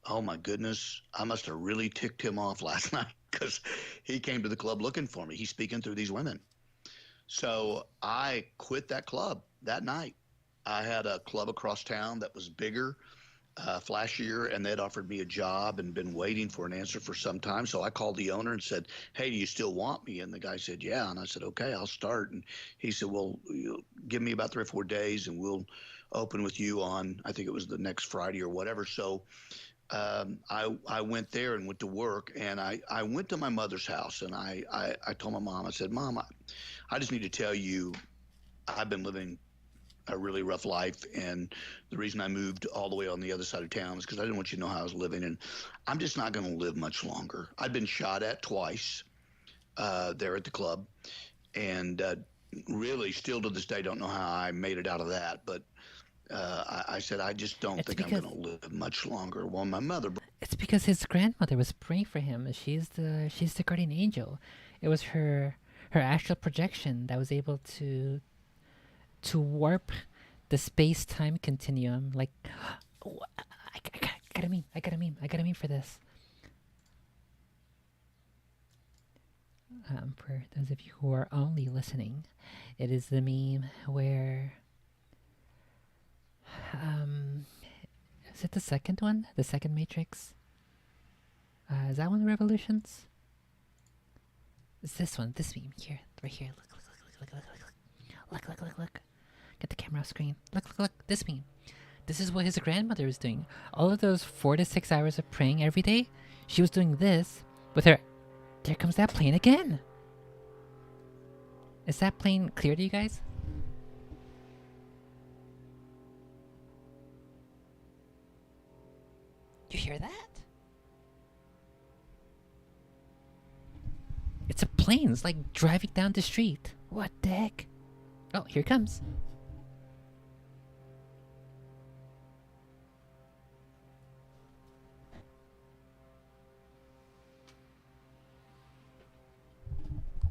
oh my goodness, I must have really ticked him off last night because he came to the club looking for me. He's speaking through these women. So I quit that club that night. I had a club across town that was bigger, flashier, and they'd offered me a job and been waiting for an answer for some time. So I called the owner and said, "Hey, do you still want me?" And the guy said, "Yeah." And I said, "Okay, I'll start." And he said, "Well, give me about 3 or 4 days and we'll open with you on," I think it was the next Friday or whatever. So I went there and went to work, and I went to my mother's house, and I told my mom, I said, "Mom, I just need to tell you, I've been living a really rough life, and the reason I moved all the way on the other side of town is because I didn't want you to know how I was living, and I'm just not going to live much longer." I'd been shot at twice there at the club, and really still to this day don't know how I made it out of that, but I said, "I just don't think I'm going to live much longer." Well, my mother... It's because his grandmother was praying for him. She's the guardian angel. It was her astral projection that was able to warp the space-time continuum. Like, oh, I got a meme for this. For those of you who are only listening, it is the meme where is it the second one? The second Matrix? Is that one of Revolutions? It's this one, this meme here, right here. Look. Get the camera off screen. Look, this meme. This is what his grandmother was doing. All of those 4 to 6 hours of praying every day, she was doing this with her. There comes that plane again. Is that plane clear to you guys? You hear that? It's a plane. It's like driving down the street. What the heck? Oh, here it comes.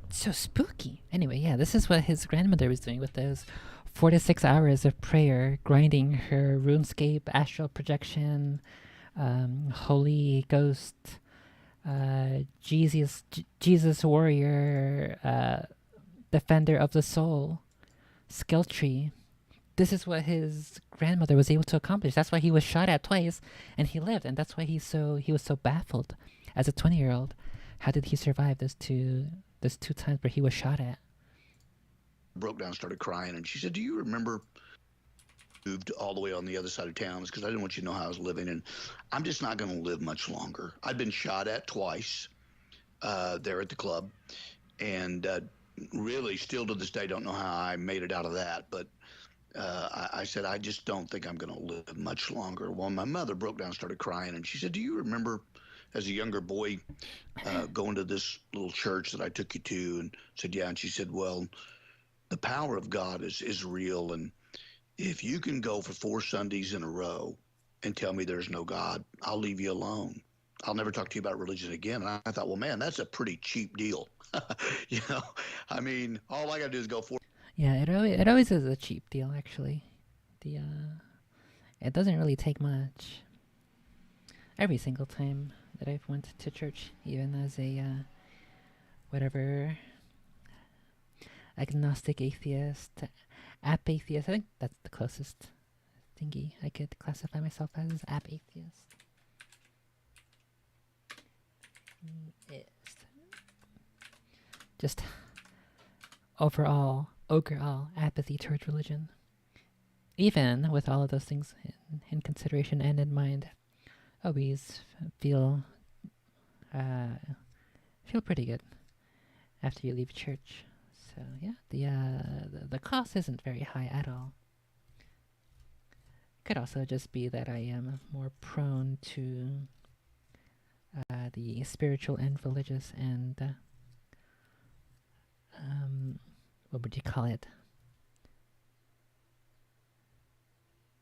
It's so spooky. Anyway, yeah, this is what his grandmother was doing with those 4 to 6 hours of prayer, grinding her RuneScape, astral projection, Holy Ghost, Jesus warrior, defender of the soul, skill tree. This is what his grandmother was able to accomplish. That's why he was shot at twice, and he lived. And that's why he was so baffled as a 20-year-old. How did he survive those two times where he was shot at? Broke down, started crying, and she said, "Do you remember?" Moved all the way on the other side of town because I didn't want you to know how I was living, and I'm just not going to live much longer. I'd been shot at twice there at the club, and really still to this day don't know how I made it out of that, but I said, I just don't think I'm going to live much longer. Well, my mother broke down, started crying, and she said, "Do you remember as a younger boy going to this little church that I took you to?" And said, "Yeah." And she said, "Well, the power of God is real, and if you can go for 4 Sundays in a row and tell me there's no God, I'll leave you alone. I'll never talk to you about religion again." And I thought, well, man, that's a pretty cheap deal. You know, I mean, all I got to do is go 4. Yeah, it always is a cheap deal, actually. It doesn't really take much. Every single time that I've went to church, even as a whatever agnostic atheist, app atheist. I think that's the closest thingy I could classify myself as app atheist. Just overall apathy towards religion. Even with all of those things in consideration and in mind, always feel pretty good after you leave church. So yeah, the cost isn't very high at all. Could also just be that I am more prone to the spiritual and religious and what would you call it?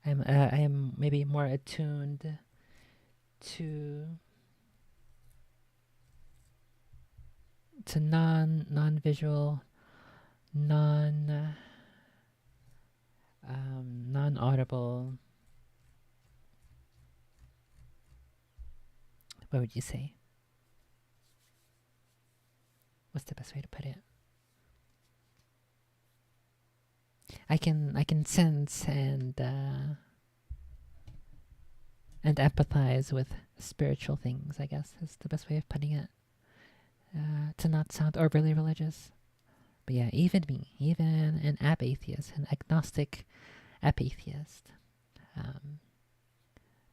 I am maybe more attuned to non-visual, non-audible. What would you say? What's the best way to put it? I can sense and empathize with spiritual things, I guess is the best way of putting it. To not sound overly religious. But yeah, even me, even an app atheist, an agnostic app atheist,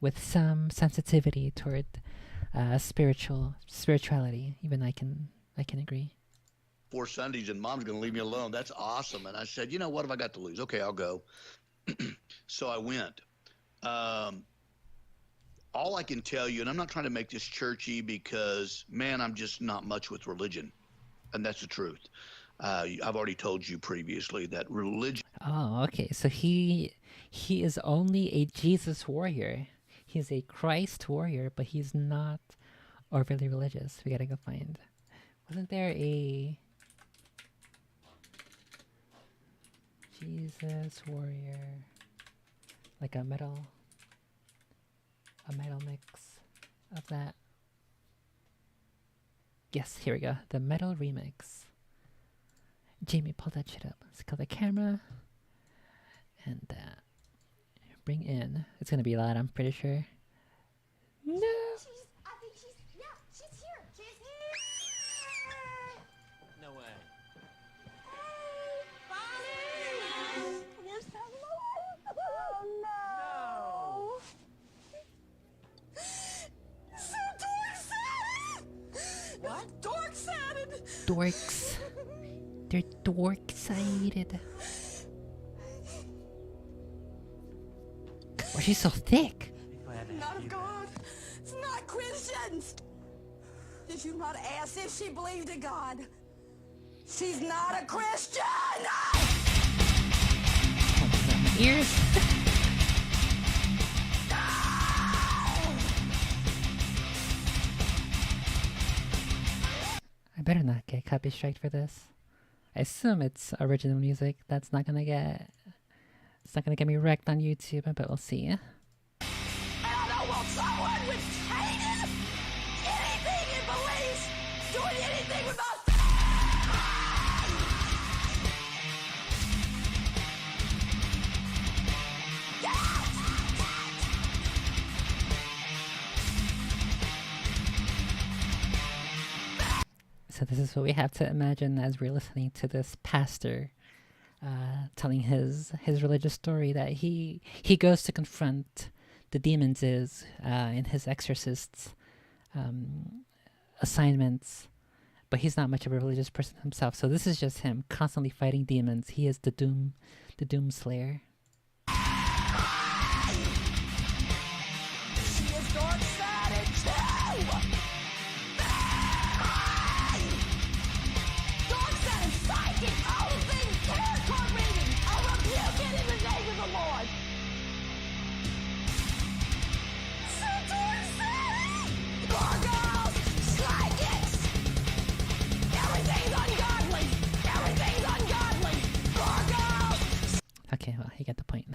with some sensitivity toward spirituality, even I can agree. 4 Sundays and Mom's going to leave me alone. That's awesome. And I said, you know, what have I got to lose? Okay, I'll go. So I went. All I can tell you, and I'm not trying to make this churchy because, man, I'm just not much with religion. And that's the truth. I've already told you previously that religion. Oh, okay. So he is only a Jesus warrior. He's a Christ warrior, but he's not overly religious. We gotta go find. Wasn't there a Jesus warrior, like a metal mix of that? Yes, here we go. The metal remix. Jamie, pull that shit up. Let's kill the camera and bring in. It's gonna be loud, I'm pretty sure. No. I think she's here. She's here. No way. Hey, Bonnie. Where's that load? Oh no. So dork-sided. What? Dork-sided. Dorks. They're dork-sided. Why she's so thick? Not of God. It's not Christians. Did you not ask if she believed in God? She's not a Christian. Ears. I better not get copy striked for this. I assume it's original music. It's not gonna get me wrecked on YouTube, but we'll see. I don't know what someone would hate it. Anything you believe doing anything with us. So this is what we have to imagine as we're listening to this pastor telling his religious story that he goes to confront the demons is in his exorcist's assignments, but he's not much of a religious person himself. So this is just him constantly fighting demons. He is the doom slayer. She is dark-sided too. Dark-sided, psychic, all the things, tarot card reading. I rebuke it in the name of the Lord. So dark-sided. Gargoyles, psychics. Everything's ungodly. Everything's ungodly. Gargoyles. Okay, well, you get the point.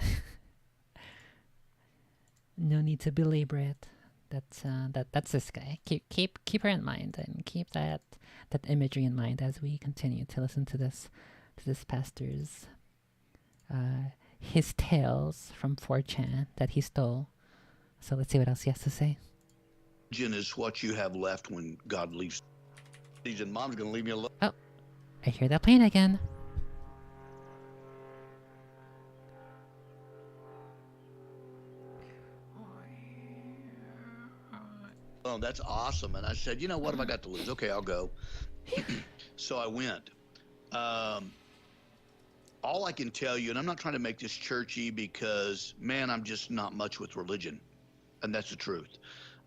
No need to belabor it. That's this guy. Keep her in mind and keep that imagery in mind as we continue to listen to this pastor's his tales from 4chan that he stole. So let's see what else he has to say. Religion is what you have left when God leaves. And Mom's going to leave me alone. Oh, I hear that plane again. Oh, that's awesome. And I said, you know, what have I got to lose? Okay, I'll go. So I went. All I can tell you, and I'm not trying to make this churchy because, man, I'm just not much with religion. And that's the truth.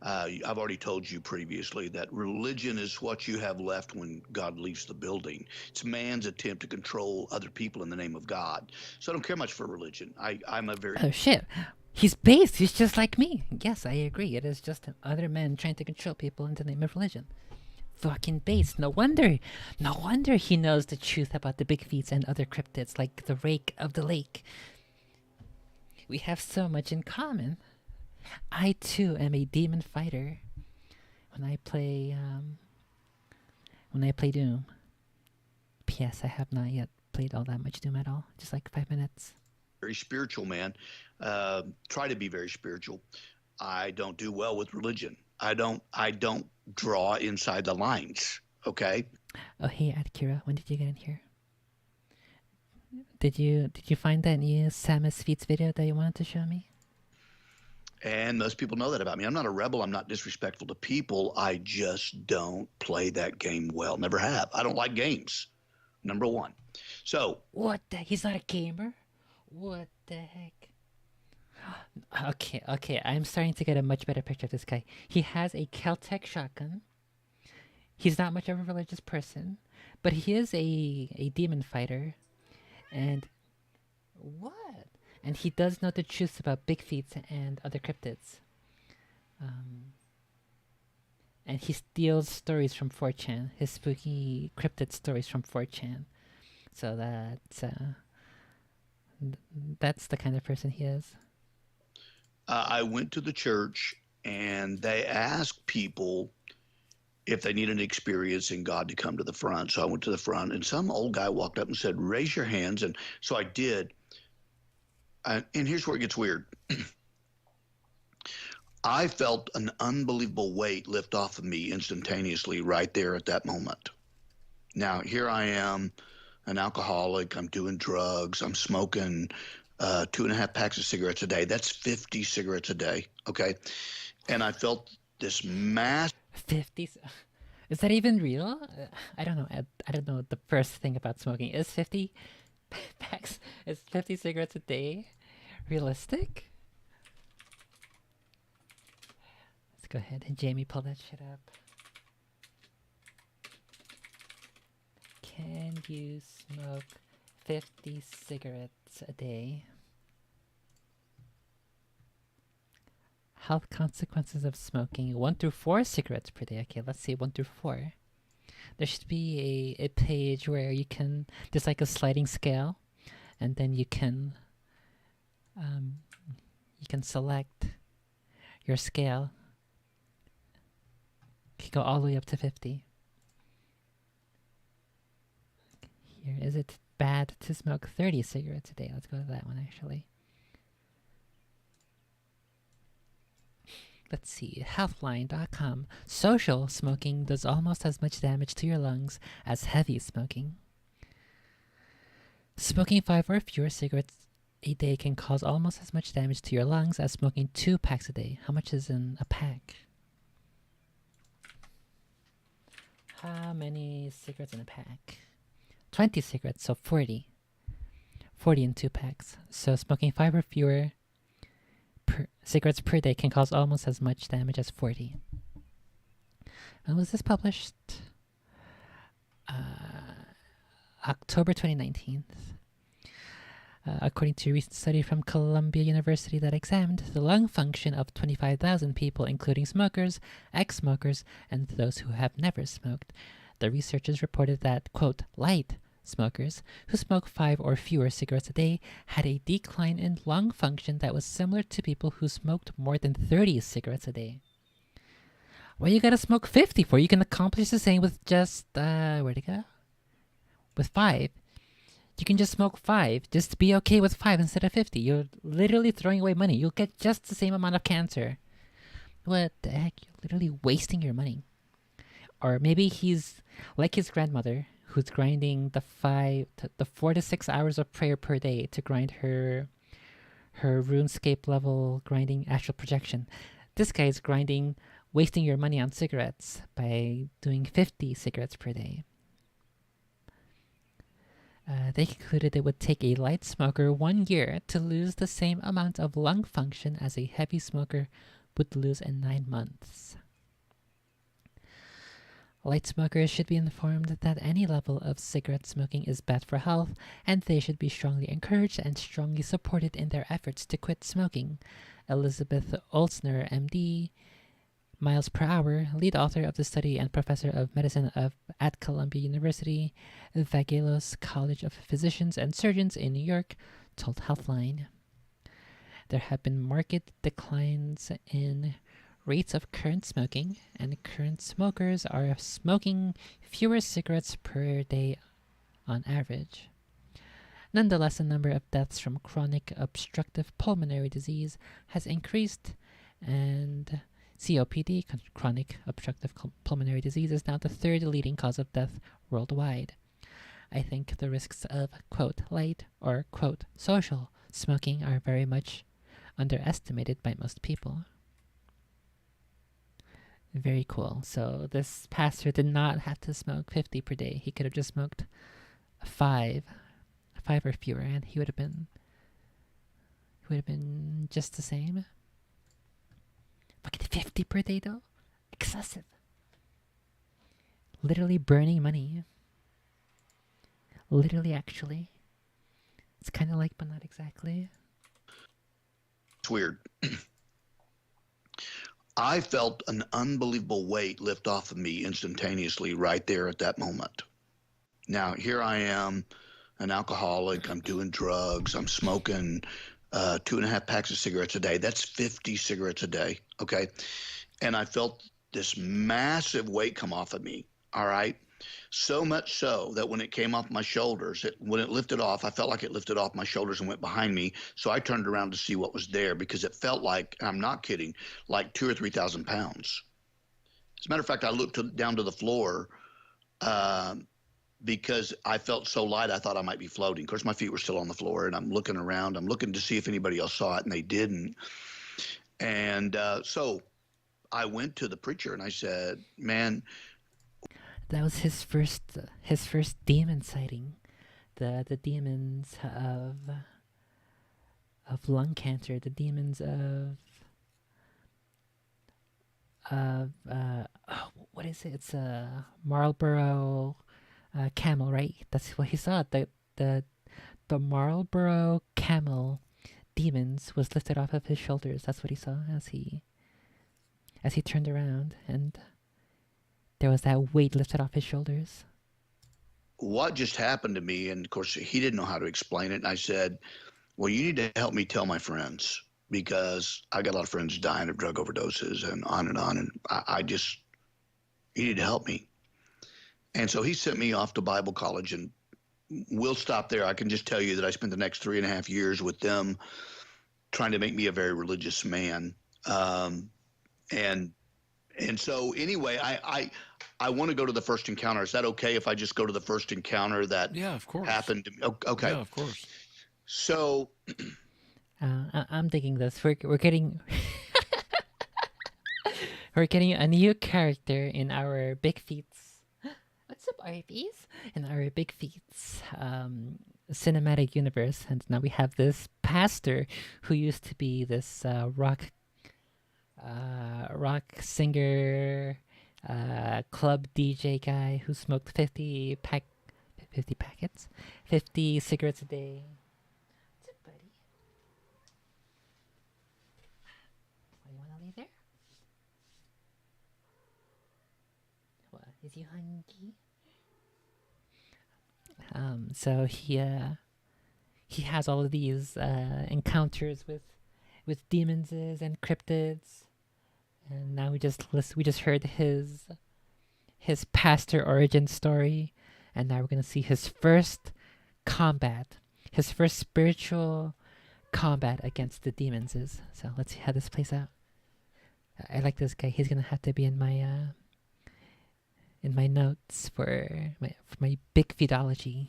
I've already told you previously that religion is what you have left when God leaves the building. It's man's attempt to control other people in the name of God. So I don't care much for religion. I'm a very... Oh, shit. He's based. He's just like me. Yes, I agree. It is just other men trying to control people in the name of religion. Fucking based. No wonder he knows the truth about the Bigfeets and other cryptids like the Rake of the Lake. We have so much in common. I too am a demon fighter. When I play Doom. P.S. I have not yet played all that much Doom at all. Just like 5 minutes. Very spiritual man. Try to be very spiritual. I don't do well with religion. I don't draw inside the lines. Okay. Oh, hey, Adkira, when did you get in here? Did you find that new Samus Feats video that you wanted to show me? And most people know that about me. I'm not a rebel. I'm not disrespectful to people. I just don't play that game well. Never have. I don't like games. Number one. So. What the? He's not a gamer? What the heck? Okay. I'm starting to get a much better picture of this guy. He has a Keltec shotgun. He's not much of a religious person, but he is a demon fighter. And what? And he does know the truth about Bigfeets and other cryptids. And he steals stories from 4chan, his spooky cryptid stories from 4chan. So that's the kind of person he is. I went to the church and they asked people if they needed an experience in God to come to the front. So I went to the front and some old guy walked up and said, raise your hands. And so I did. And here's where it gets weird. I felt an unbelievable weight lift off of me instantaneously right there at that moment. Now, here I am, an alcoholic. I'm doing drugs. I'm smoking 2.5 packs of cigarettes a day. That's 50 cigarettes a day, okay? And I felt this mass... 50? Is that even real? I don't know. I don't know the first thing about smoking. Is 50 packs, is 50 cigarettes a day realistic? Let's go ahead and Jamie pull that shit up. Can you smoke 50 cigarettes a day? Health consequences of smoking 1 through 4 cigarettes per day. Okay, let's see, 1 through 4. There should be a page where you can, there's like a sliding scale, and then you can select your scale. You can go all the way up to 50. Is it bad to smoke 30 cigarettes a day? Let's go to that one, actually. Let's see, healthline.com. Social smoking does almost as much damage to your lungs as heavy smoking. Smoking 5 or fewer cigarettes a day can cause almost as much damage to your lungs as smoking 2 packs a day. How much is in a pack? How many cigarettes in a pack? 20 cigarettes, so 40. 40 in 2 packs. So smoking 5 or fewer cigarettes per day can cause almost as much damage as 40. When was this published? October 2019. According to a recent study from Columbia University that examined the lung function of 25,000 people, including smokers, ex-smokers, and those who have never smoked, the researchers reported that, quote, light smokers who smoke 5 or fewer cigarettes a day had a decline in lung function that was similar to people who smoked more than 30 cigarettes a day. Well, you gotta smoke 50 for? You can accomplish the same with just, where'd it go? With 5. You can just smoke 5. Just be okay with 5 instead of 50. You're literally throwing away money. You'll get just the same amount of cancer. What the heck? You're literally wasting your money. Or maybe he's like his grandmother, who's grinding the 4 to 6 hours of prayer per day to grind her RuneScape level grinding astral projection. This guy is grinding, wasting your money on cigarettes by doing 50 cigarettes per day. They concluded it would take a light smoker 1 year to lose the same amount of lung function as a heavy smoker would lose in 9 months. Light smokers should be informed that any level of cigarette smoking is bad for health, and they should be strongly encouraged and strongly supported in their efforts to quit smoking. Elizabeth Olsner, MD, miles per hour, lead author of the study and professor of medicine at Columbia University, Vagelos College of Physicians and Surgeons in New York, told Healthline. There have been marked declines in rates of current smoking, and current smokers are smoking fewer cigarettes per day on average. Nonetheless, the number of deaths from chronic obstructive pulmonary disease has increased, and COPD, chronic obstructive pulmonary disease, is now the 3rd leading cause of death worldwide. I think the risks of, quote, light or, quote, social smoking are very much underestimated by most people. Very cool. So this pastor did not have to smoke 50 per day. He could have just smoked 5 or fewer, and he would have been just the same. Look at 50 per day though. Excessive. Literally burning money. Literally, actually. It's kind of like, but not exactly. It's weird. I felt an unbelievable weight lift off of me instantaneously right there at that moment. Now, here I am, an alcoholic. I'm doing drugs. I'm smoking 2.5 packs of cigarettes a day. That's 50 cigarettes a day, okay? And I felt this massive weight come off of me, all right? So much so that when it came off my shoulders, when it lifted off, I felt like it lifted off my shoulders and went behind me. So I turned around to see what was there because it felt like, and I'm not kidding, like 2,000 or 3,000 pounds. As a matter of fact, I looked down to the floor because I felt so light, I thought I might be floating. Of course, my feet were still on the floor, and I'm looking around. I'm looking to see if anybody else saw it, and they didn't. And so I went to the preacher, and I said, man, that was his first demon sighting. The demons of lung cancer, the demons of what is it? It's a Marlboro camel, right? That's what he saw. The Marlboro camel demons was lifted off of his shoulders. That's what he saw as he turned around, and there was that weight lifted off his shoulders. What just happened to me? And of course, he didn't know how to explain it. And I said, well, you need to help me tell my friends because I got a lot of friends dying of drug overdoses and on. And you need to help me. And so he sent me off to Bible college. And we'll stop there. I can just tell you that I spent the next 3.5 years with them trying to make me a very religious man. Um, and so anyway, I want to go to the first encounter. Is that okay if I just go to the first encounter that Yeah, of course. happened? Okay. Yeah, of course. So I'm digging this. We're getting we're getting a new character in our Bigfeets. What's up, RPs? In our Bigfeets cinematic universe, and now we have this pastor who used to be this rock singer, club DJ guy who smoked 50 packets, 50 cigarettes a day. What's up, buddy? Why you wanna lay there? What, is you hungry? So he has all of these encounters with demons and cryptids, and now we just heard his pastor origin story, and now we're gonna see his first spiritual combat against the demons is. So let's see how this plays out. I like this guy. He's gonna have to be in my notes for my Bigfeetology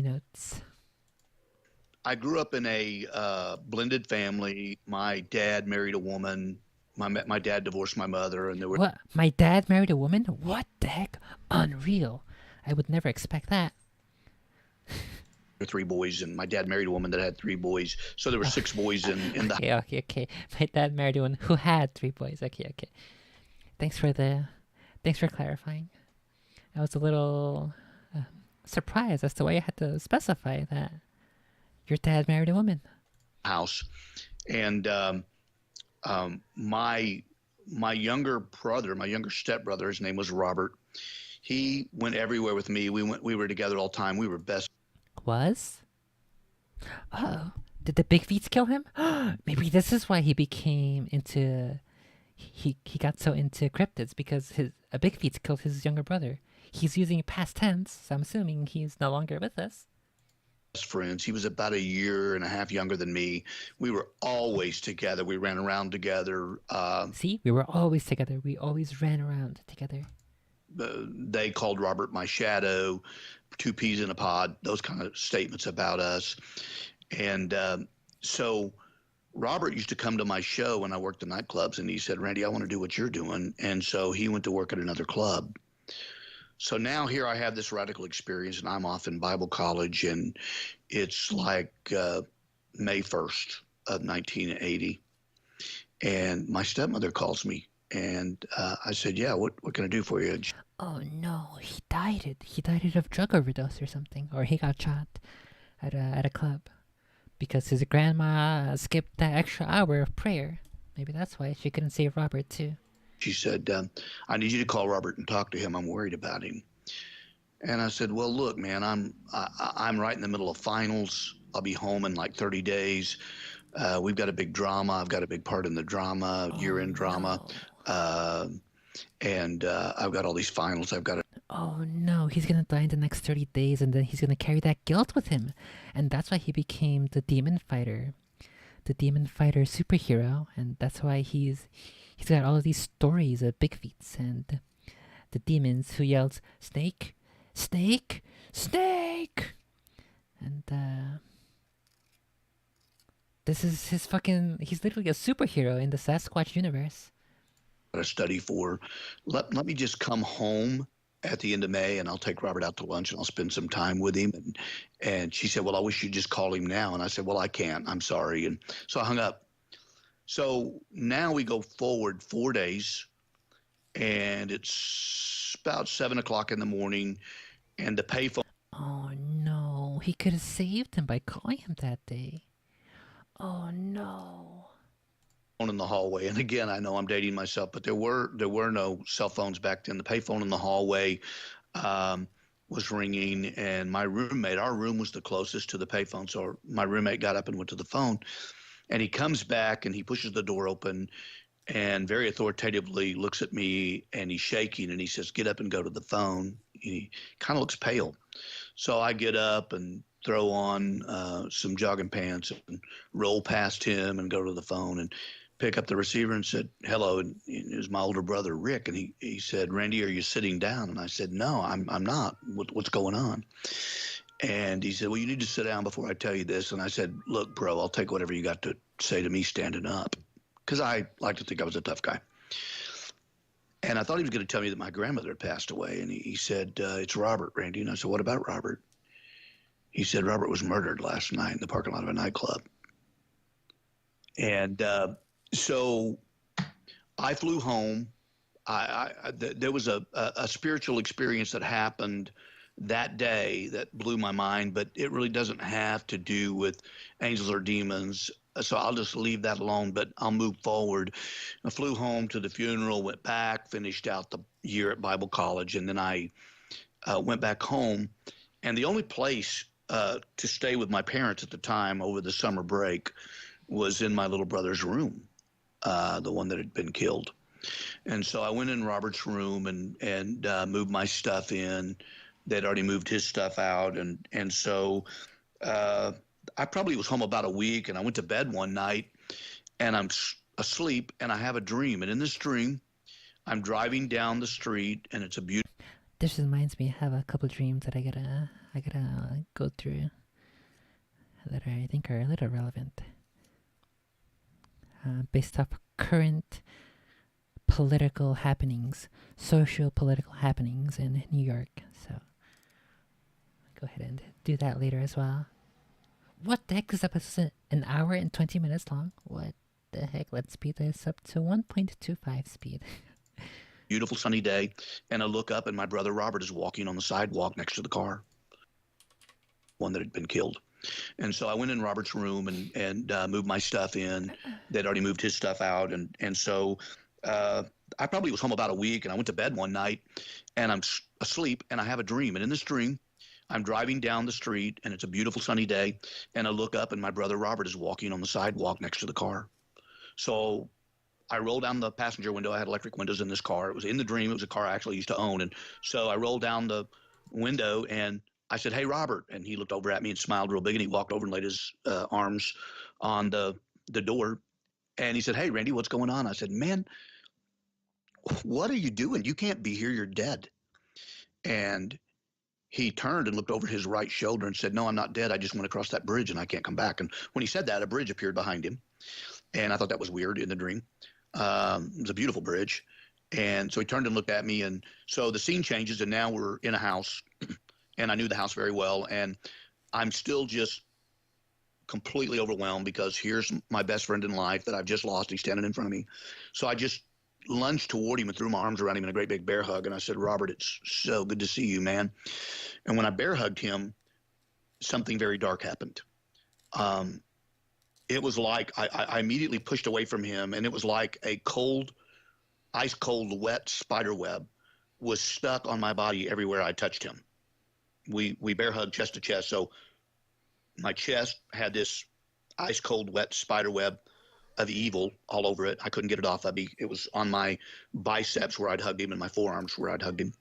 notes. I grew up in a blended family. My dad married a woman. My dad divorced my mother, and there were What? My dad married a woman? What the heck? Unreal. I would never expect that. 3 boys, and my dad married a woman that had 3 boys. So there were 6 boys in the Okay. My dad married one who had 3 boys. Okay. Thanks for clarifying. I was a little surprised as to why you had to specify that your dad married a woman. house. And my younger stepbrother, his name was Robert. He went everywhere with me. We were together all the time. We were best. Was? Oh, did the Bigfeets kill him? Maybe this is why he became into. He got so into cryptids because a Bigfeets killed his younger brother. He's using past tense, so I'm assuming he's no longer with us. Friends. He was about 1.5 years younger than me. We were always together. We ran around together. See, we were always together. We always ran around together. They called Robert my shadow, 2 peas in a pod, those kind of statements about us. And so Robert used to come to my show when I worked in nightclubs, and he said, Randy, I want to do what you're doing. And so he went to work at another club. So now here I have this radical experience, and I'm off in Bible college, and it's like May 1st of 1980. And my stepmother calls me, and I said, yeah, what can I do for you? Oh no, he died of drug overdose or something, or he got shot at a club because his grandma skipped that extra hour of prayer. Maybe that's why she couldn't save Robert too. She said, I need you to call Robert and talk to him. I'm worried about him. And I said, well, look, man, I'm right in the middle of finals. I'll be home in like 30 days. We've got a big drama. I've got a big part in the drama, year-end drama. And I've got all these finals. I've got to. Oh no, he's gonna die in the next 30 days, and then he's gonna carry that guilt with him. And that's why he became the demon fighter superhero, and that's why he's got all of these stories of Bigfeets and the demons who yells, Snake, Snake, Snake! And this is his fucking, he's literally a superhero in the Sasquatch universe. To study for. Let me just come home at the end of May, and I'll take Robert out to lunch, and I'll spend some time with him. And she said, well, I wish you'd just call him now. And I said, well, I can't. I'm sorry. And so I hung up. So now we go forward 4 days, and it's about 7 o'clock in the morning, and the payphone. Oh no, he could have saved him by calling him that day. Oh no. In the hallway, and again, I know I'm dating myself, but there were no cell phones back then. The payphone in the hallway was ringing, and our room was the closest to the payphone, so my roommate got up and went to the phone, and he comes back and he pushes the door open and very authoritatively looks at me, and he's shaking, and he says, get up and go to the phone. he kind of looks pale. So I get up and throw on some jogging pants and roll past him and go to the phone and pick up the receiver and said, hello. And it was my older brother, Rick. And he said, Randy, are you sitting down? And I said, no, I'm not. What's going on? And he said, well, you need to sit down before I tell you this. And I said, look, bro, I'll take whatever you got to say to me standing up, because I like to think I was a tough guy. And I thought he was going to tell me that my grandmother had passed away. And he said, it's Robert, Randy. And I said, what about Robert? He said, Robert was murdered last night in the parking lot of a nightclub. And so I flew home. There was a spiritual experience that happened that day that blew my mind, but it really doesn't have to do with angels or demons. So I'll just leave that alone, but I'll move forward. I flew home to the funeral, went back, finished out the year at Bible college, and then I went back home. And the only place to stay with my parents at the time over the summer break was in my little brother's room, the one that had been killed. And so I went in Robert's room and moved my stuff in. They'd already moved his stuff out. And so I probably was home about a week, and I went to bed one night, and I'm asleep, and I have a dream. And in this dream, I'm driving down the street, and it's a beautiful... This reminds me, I have a couple dreams that I gotta go through that I think are a little relevant, based off current political happenings, social-political happenings in New York. So go ahead and do that later as well. What the heck is up? Is it an hour and 20 minutes long? What the heck? Let's speed this up to 1.25 speed. Beautiful sunny day, and I look up, and my brother Robert is walking on the sidewalk next to the car, one that had been killed. And so I went in Robert's room and moved my stuff in. They'd already moved his stuff out, and so I probably was home about a week, and I went to bed one night, and I'm asleep, and I have a dream. And in this dream, I'm driving down the street, and it's a beautiful sunny day, and I look up, and my brother Robert is walking on the sidewalk next to the car. So I rolled down the passenger window. I had electric windows in this car. It was in the dream. It was a car I actually used to own. And so I rolled down the window, and I said, hey, Robert. And he looked over at me and smiled real big, and he walked over and laid his arms on the door. And he said, hey, Randy, what's going on? I said, man, what are you doing? You can't be here. You're dead. And he turned and looked over his right shoulder and said, no, I'm not dead. I just went across that bridge, and I can't come back. And when he said that, a bridge appeared behind him. And I thought that was weird in the dream. It was a beautiful bridge. And so he turned and looked at me. And so the scene changes, and now we're in a house, and I knew the house very well. And I'm still just completely overwhelmed, because here's my best friend in life that I've just lost. He's standing in front of me. So I just lunged toward him and threw my arms around him in a great big bear hug. And I said, Robert, it's so good to see you, man. And when I bear hugged him, something very dark happened. It was like I immediately pushed away from him, and it was like a cold, ice cold, wet spider web was stuck on my body everywhere I touched him. We bear hugged chest to chest, so my chest had this ice cold, wet spider web of evil all over it. I couldn't get it off. It was on my biceps where I'd hugged him, and my forearms where I'd hugged him.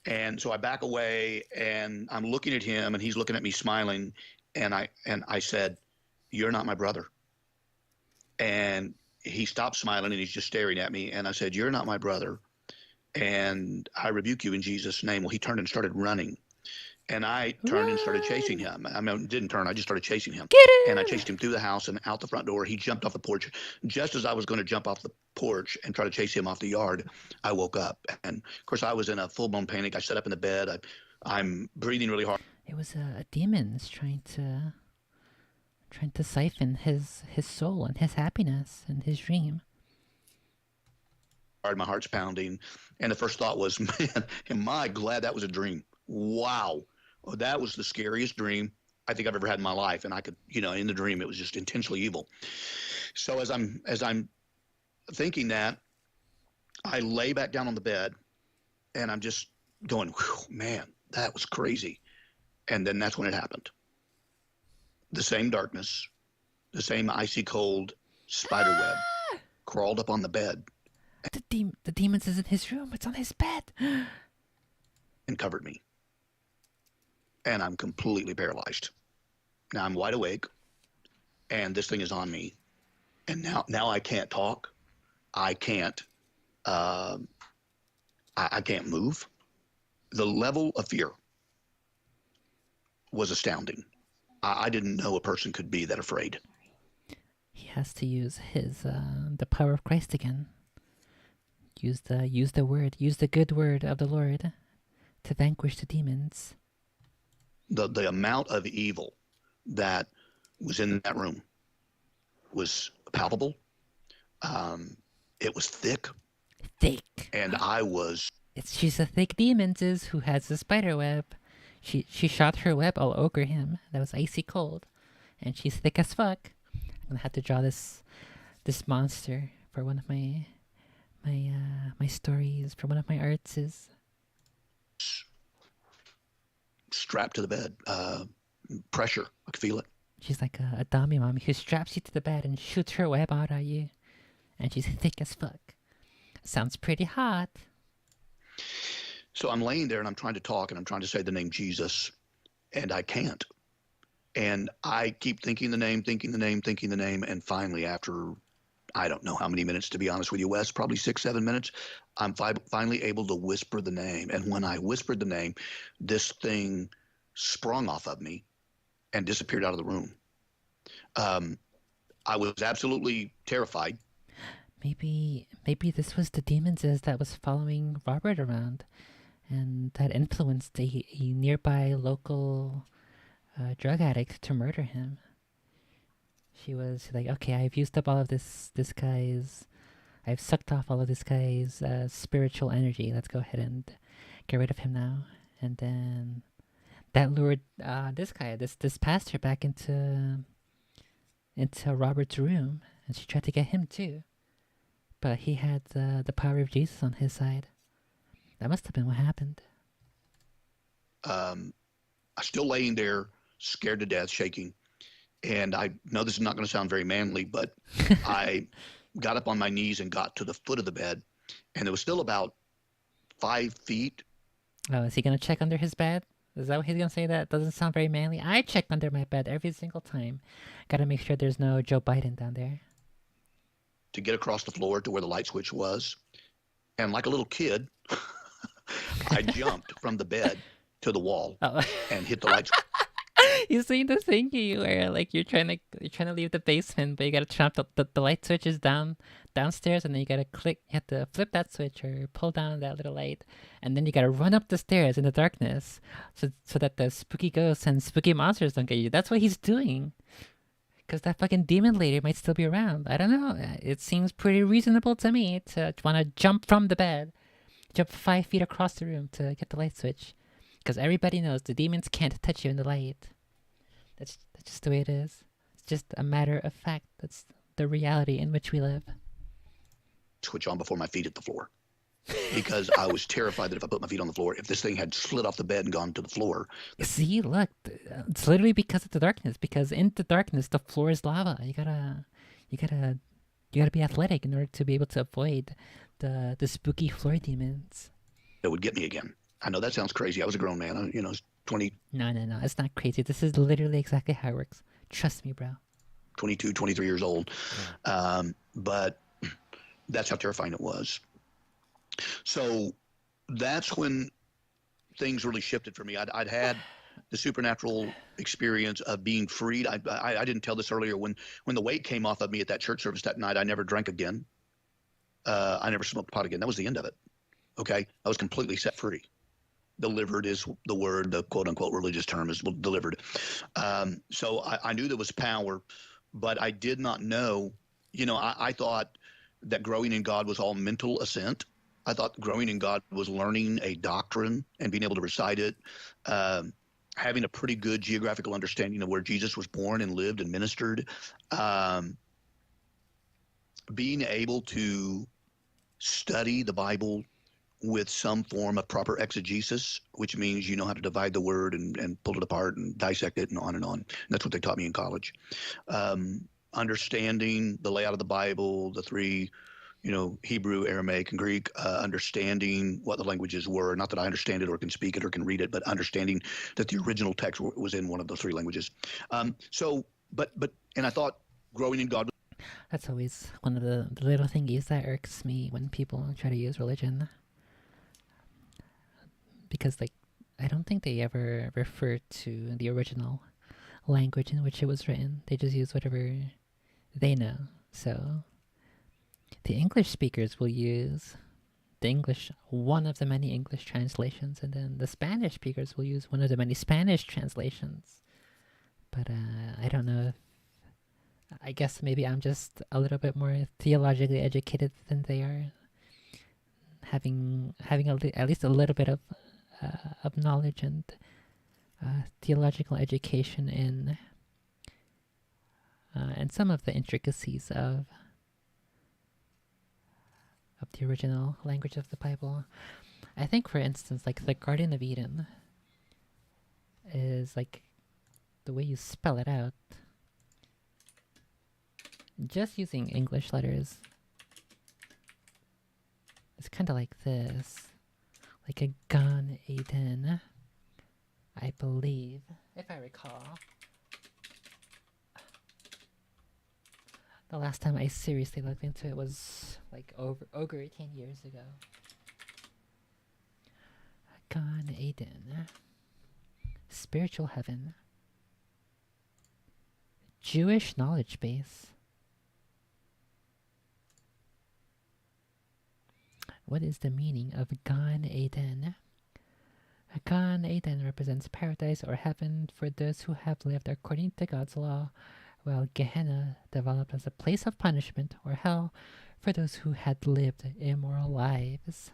And so I back away, and I'm looking at him, and he's looking at me smiling, and I said, you're not my brother. And he stopped smiling, and he's just staring at me. And I said, you're not my brother, and I rebuke you in Jesus' name. Well, he turned and started running. And I turned and started chasing him. I mean, didn't turn. I just started chasing him. And I chased him through the house and out the front door. He jumped off the porch. Just as I was going to jump off the porch and try to chase him off the yard, I woke up. And, of course, I was in a full-blown panic. I sat up in the bed. I'm breathing really hard. It was a demons trying to siphon his soul and his happiness and his dream. My heart's pounding. And the first thought was, man, am I glad that was a dream. Wow. Well, that was the scariest dream I think I've ever had in my life. And I could, in the dream, it was just intentionally evil. So as I'm thinking that, I lay back down on the bed, and I'm just going, man, that was crazy. And then that's when it happened. The same darkness, the same icy cold spider web crawled up on the bed. The demons is in his room. It's on his bed. and covered me. And I'm completely paralyzed. Now I'm wide awake, and this thing is on me. And now I can't talk. I can't. I can't move. The level of fear was astounding. I didn't know a person could be that afraid. He has to use his the power of Christ again. Use the word, use the good word of the Lord to vanquish the demons. The amount of evil that was in that room was palpable. It was thick. Thick. And I was... She's a thick demon, who has a spider web. She shot her web all over him. That was icy cold. And she's thick as fuck. I'm gonna have to draw this monster for one of my stories, for one of my arts. Is strapped to the bed. Pressure. I could feel it. She's like a dummy mommy who straps you to the bed and shoots her web out at you. And she's thick as fuck. Sounds pretty hot. So I'm laying there and I'm trying to talk and I'm trying to say the name Jesus, and I can't. And I keep thinking the name, and finally, after I don't know how many minutes, to be honest with you, Wes, probably 6-7 minutes, I'm finally able to whisper the name. And when I whispered the name, this thing sprung off of me and disappeared out of the room. I was absolutely terrified. Maybe this was the demons that was following Robert around, and that influenced a nearby local drug addict to murder him. She was like, okay, I've used up all of this guy's, I've sucked off all of this guy's spiritual energy. Let's go ahead and get rid of him now. And then that lured this pastor back into Robert's room, and she tried to get him too. But he had the power of Jesus on his side. That must have been what happened. I'm still laying there, scared to death, shaking. And I know this is not going to sound very manly, but I got up on my knees and got to the foot of the bed. And it was still about 5 feet. Oh, is he going to check under his bed? Is that what he's going to say? That doesn't sound very manly. I check under my bed every single time. Got to make sure there's no Joe Biden down there. To get across the floor to where the light switch was. And like a little kid, I jumped from the bed to the wall and hit the light switch. You seen the thingy where like you're trying to leave the basement, but you gotta turn off the light switches downstairs, and then you gotta you have to flip that switch or pull down that little light, and then you gotta run up the stairs in the darkness so that the spooky ghosts and spooky monsters don't get you. That's what he's doing. Because that fucking demon lady might still be around. I don't know. It seems pretty reasonable to me to want to jump from the bed, jump 5 feet across the room to get the light switch. Because everybody knows the demons can't touch you in the light. That's just the way it is. It's just a matter of fact. That's the reality in which we live. Switch on before my feet hit the floor. Because I was terrified that if I put my feet on the floor, if this thing had slid off the bed and gone to the floor. See, look, it's literally because of the darkness. Because in the darkness, the floor is lava. You gotta be athletic in order to be able to avoid the spooky floor demons. It would get me again. I know that sounds crazy. I was a grown man. I was 20. No, it's not crazy. This is literally exactly how it works. Trust me, bro. 22, 23 years old. Yeah. But that's how terrifying it was. So that's when things really shifted for me. I'd had the supernatural experience of being freed. I didn't tell this earlier. When the weight came off of me at that church service that night, I never drank again. I never smoked pot again. That was the end of it. Okay? I was completely set free. Delivered is the word, the quote-unquote religious term is delivered. So I knew there was power, but I did not know. I thought that growing in God was all mental assent. I thought growing in God was learning a doctrine and being able to recite it, having a pretty good geographical understanding of where Jesus was born and lived and ministered, being able to study the Bible with some form of proper exegesis, which means you know how to divide the word and pull it apart and dissect it and on and on. And that's what they taught me in college. Understanding the layout of the Bible, the three Hebrew, Aramaic, and Greek, understanding what the languages were. Not that I understand it or can speak it or can read it, but understanding that the original text was in one of the three languages. And I thought growing in God. That's always one of the little thingies that irks me when people try to use religion. Because, like, I don't think they ever refer to the original language in which it was written. They just use whatever they know. So, the English speakers will use one of the many English translations, and then the Spanish speakers will use one of the many Spanish translations. But I don't know if, I guess maybe I'm just a little bit more theologically educated than they are, having at least a little bit of knowledge and theological education in and some of the intricacies of the original language of the Bible. I think, for instance, like the Garden of Eden is like the way you spell it out. Just using English letters, it's kind of like this, like a Gan Eden, I believe, if I recall. The last time I seriously looked into it was like over 10 years ago. Gan Eden, spiritual heaven, Jewish knowledge base. What is the meaning of Gan Eden? Gan Eden represents paradise or heaven for those who have lived according to God's law, while Gehenna developed as a place of punishment or hell for those who had lived immoral lives.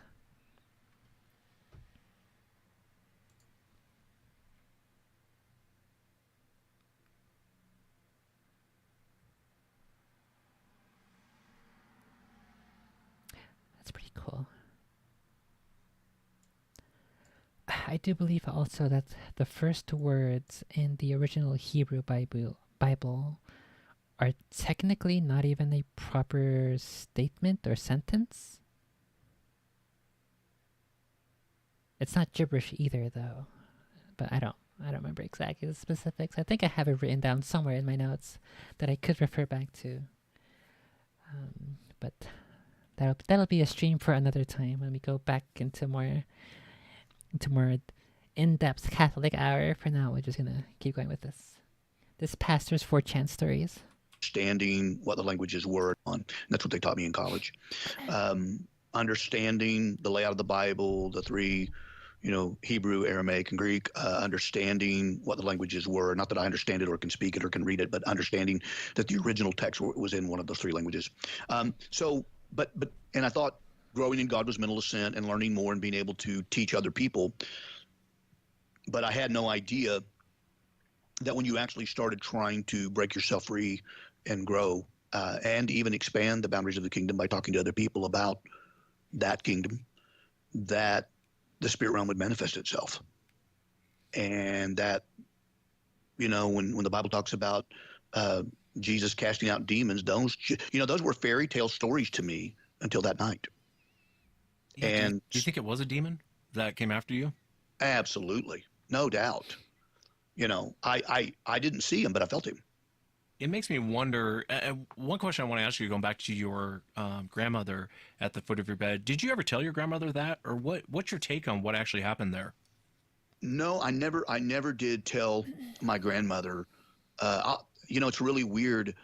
That's pretty cool. I do believe also that the first words in the original Hebrew Bible are technically not even a proper statement or sentence. It's not gibberish either, though. But I don't remember exactly the specifics. I think I have it written down somewhere in my notes that I could refer back to. But that'll be a stream for another time when we go back into more in-depth Catholic hour. For now, we're just gonna keep going with this pastor's 4chan stories. Understanding what the languages were on. That's what they taught me in college. Understanding the layout of the Bible, the three, Hebrew, Aramaic, and Greek, understanding what the languages were. Not that I understand it or can speak it or can read it, but understanding that the original text was in one of those three languages. And I thought growing in God was mental assent and learning more and being able to teach other people. But I had no idea that when you actually started trying to break yourself free and grow and even expand the boundaries of the kingdom by talking to other people about that kingdom, that the spirit realm would manifest itself. And that, when the Bible talks about Jesus casting out demons, those were fairy tale stories to me until that night. Yeah, and do you think it was a demon that came after you? Absolutely. No doubt. I didn't see him, but I felt him. It makes me wonder, one question I want to ask you, going back to your grandmother at the foot of your bed. Did you ever tell your grandmother that? Or what's your take on what actually happened there? No, I never did tell my grandmother. It's really weird.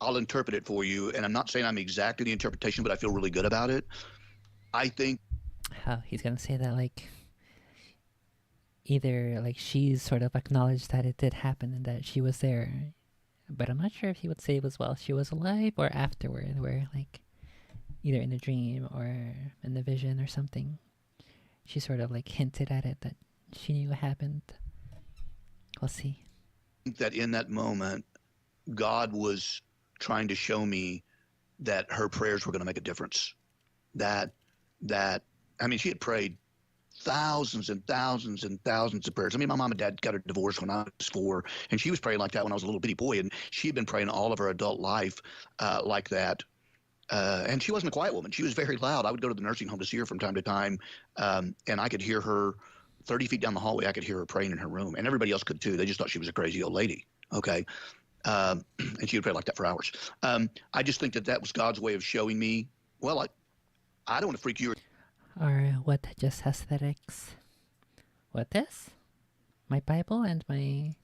I'll interpret it for you, and I'm not saying I'm exact in the interpretation, but I feel really good about it. I think he's gonna say that, like, either like she's sort of acknowledged that it did happen and that she was there, but I'm not sure if he would say it was while she was alive or afterward, where like either in a dream or in the vision or something, she sort of like hinted at it that she knew what happened. We'll see. I think that in that moment, God was trying to show me that her prayers were going to make a difference. That she had prayed thousands and thousands and thousands of prayers. I mean, my mom and dad got a divorce when I was 4, and she was praying like that when I was a little bitty boy, and she had been praying all of her adult life like that. and she wasn't a quiet woman. She was very loud. I would go to the nursing home to see her from time to time, and I could hear her 30 feet down the hallway. I could hear her praying in her room, and everybody else could too. They just thought she was a crazy old lady. Okay. And she would pray like that for hours. I just think that was God's way of showing me, well, I don't want to freak you. Or what, just aesthetics? What, this? My Bible and my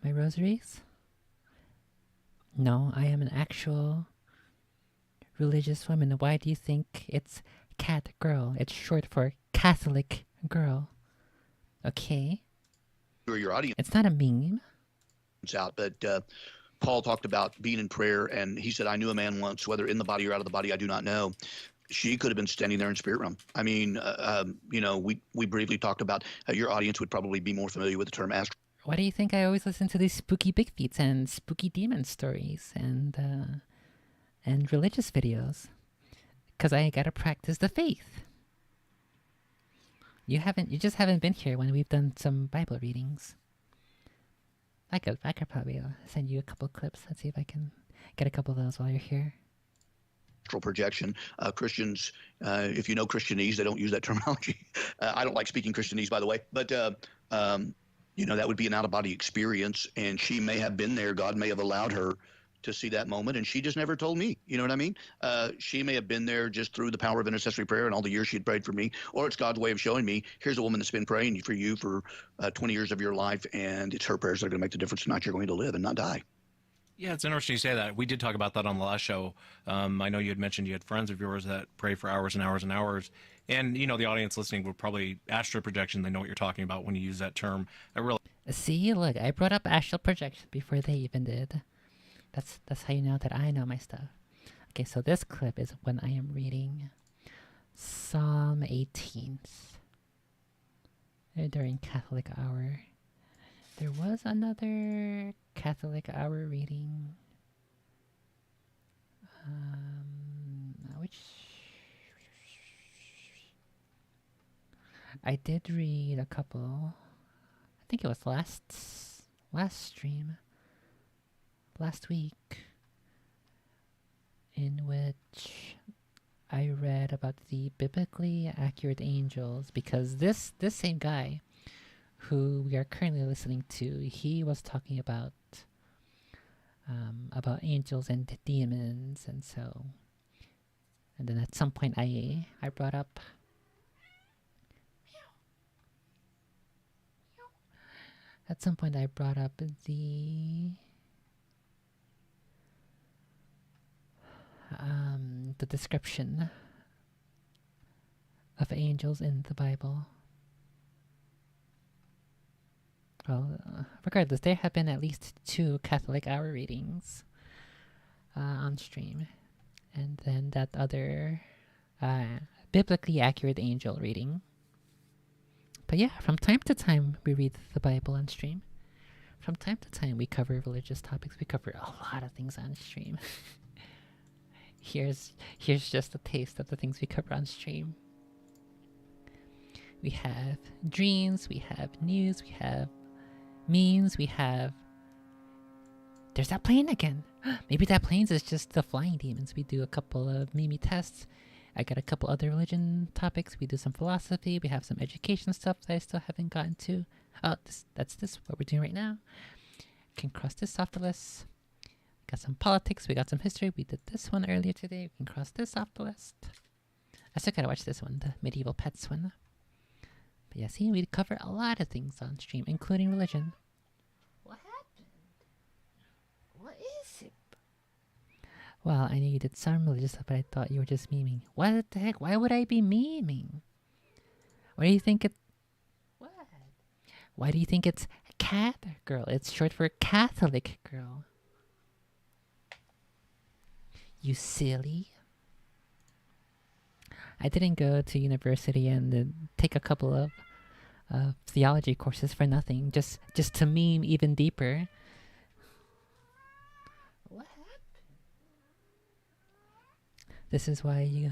rosaries? No, I am an actual religious woman. Why do you think it's cat girl? It's short for Catholic girl. Okay. Or your audience It's not a meme. out, but Paul talked about being in prayer, and he said, I knew a man once, whether in the body or out of the body, I do not know. She could have been standing there in spirit realm. I mean, we briefly talked about your audience would probably be more familiar with the term astral. Why do you think I always listen to these spooky Bigfeets and spooky demon stories and religious videos? Because I gotta practice the faith. You just haven't been here when we've done some Bible readings. I could probably send you a couple clips. Let's see if I can get a couple of those while you're here. Astral projection. Christians, if you know Christianese, they don't use that terminology. I don't like speaking Christianese, by the way, but that would be an out-of-body experience, and she may have been there. God may have allowed her to see that moment, and she just never told me. You know what I mean? She may have been there just through the power of intercessory prayer and all the years she had prayed for me, or it's God's way of showing me, here's a woman that's been praying for you for 20 years of your life, and it's her prayers that are going to make the difference tonight. You're going to live and not die. Yeah, it's interesting you say that. We did talk about that on the last show. I know you had mentioned you had friends of yours that pray for hours and hours and hours. And, the audience listening would probably astral projection. They know what you're talking about when you use that term. See, look, I brought up astral projection before they even did. That's how you know that I know my stuff. Okay, so this clip is when I am reading Psalm 18 during Catholic Hour. There was another Catholic Hour reading, which I did read a couple. I think it was last stream, last week, in which I read about the biblically accurate angels, because this same guy who we are currently listening to, he was talking about angels and demons, and then at some point I brought up the description of angels in the Bible. Well, regardless, there have been at least 2 Catholic Hour readings on stream. And then that other biblically accurate angel reading. But yeah, from time to time we read the Bible on stream. From time to time we cover religious topics. We cover a lot of things on stream. Here's just a taste of the things we cover on stream. We have dreams, we have news, we have memes, we have... There's that plane again! Maybe that plane is just the flying demons. We do a couple of meme tests. I got a couple other religion topics. We do some philosophy. We have some education stuff that I still haven't gotten to. Oh, that's what we're doing right now. Can cross this off the list. Got some politics. We got some history. We did this one earlier today. We can cross this off the list. I still gotta watch this one, the medieval pets one. But yeah, see, we cover a lot of things on stream, including religion. What happened? What is it? Well, I knew you did some religious stuff, but I thought you were just memeing. What the heck? Why would I be memeing? Why do you think it... What? Why do you think it's cat girl? It's short for Catholic girl. You silly. I didn't go to university and take a couple of theology courses for nothing, just to meme even deeper. What happened? This is why you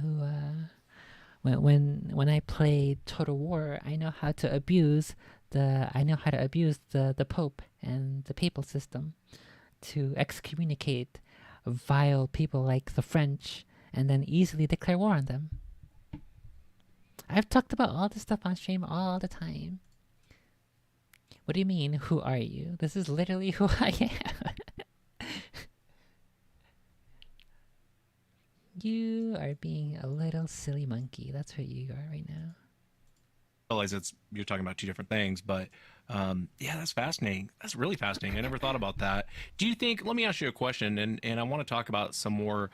when I play Total War, I know how to abuse the Pope and the papal system to excommunicate vile people like the French and then easily declare war on them. I've talked about all this stuff on stream all the time. What do you mean, who are you? This is literally who I am. You are being a little silly monkey. That's what you are right now. Realize you're talking about two different things, but yeah, that's fascinating. That's really fascinating. I never thought about that. Do you think? Let me ask you a question, and I want to talk about some more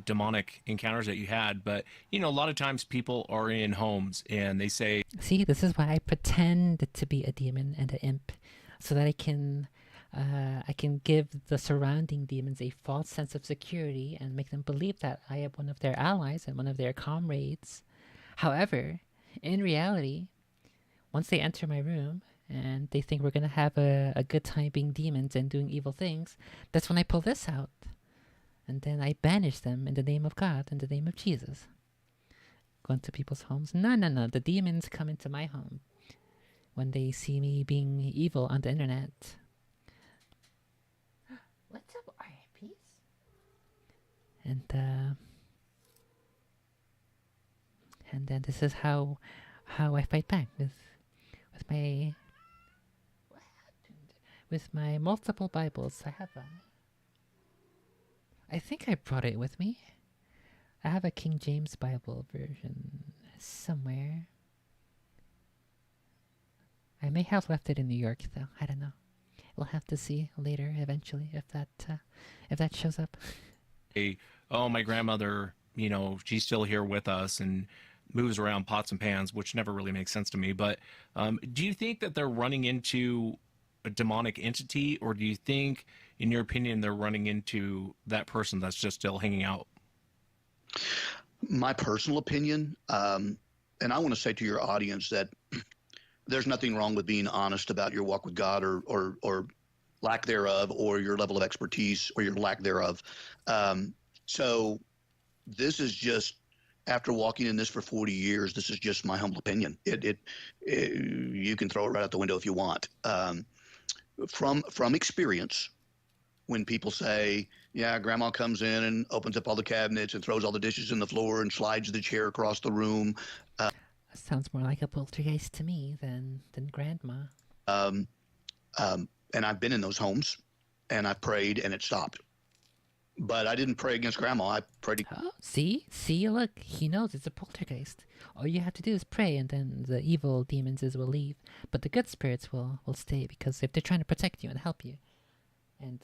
demonic encounters that you had. But a lot of times people are in homes and they say, "See, this is why I pretend to be a demon and an imp, so that I can give the surrounding demons a false sense of security and make them believe that I am one of their allies and one of their comrades. However, in reality, once they enter my room and they think we're going to have a good time being demons and doing evil things, that's when I pull this out. And then I banish them in the name of God, in the name of Jesus. Go into people's homes. No. The demons come into my home when they see me being evil on the internet. What's up, RIPs? And then this is how I fight back with my multiple Bibles. I think I brought it with me. I have a King James Bible version somewhere. I may have left it in New York though. I don't know. We'll have to see later eventually if that shows up. "Hey, oh, my grandmother, she's still here with us and moves around pots and pans," which never really makes sense to me. But do you think that they're running into a demonic entity, or do you think, in your opinion, they're running into that person that's just still hanging out? My personal opinion, and I want to say to your audience that there's nothing wrong with being honest about your walk with God or lack thereof, or your level of expertise or your lack thereof. So this is just, after walking in this for 40 years, this is just my humble opinion. You can throw it right out the window if you want. From experience, when people say, yeah, grandma comes in and opens up all the cabinets and throws all the dishes in the floor and slides the chair across the room. Sounds more like a poltergeist to me than grandma. And I've been in those homes, and I've prayed, and it stopped. But I didn't pray against grandma. I prayed. Oh, see, look, he knows it's a poltergeist. All you have to do is pray, and then the evil demons will leave. But the good spirits will stay, because if they're trying to protect you and help you. And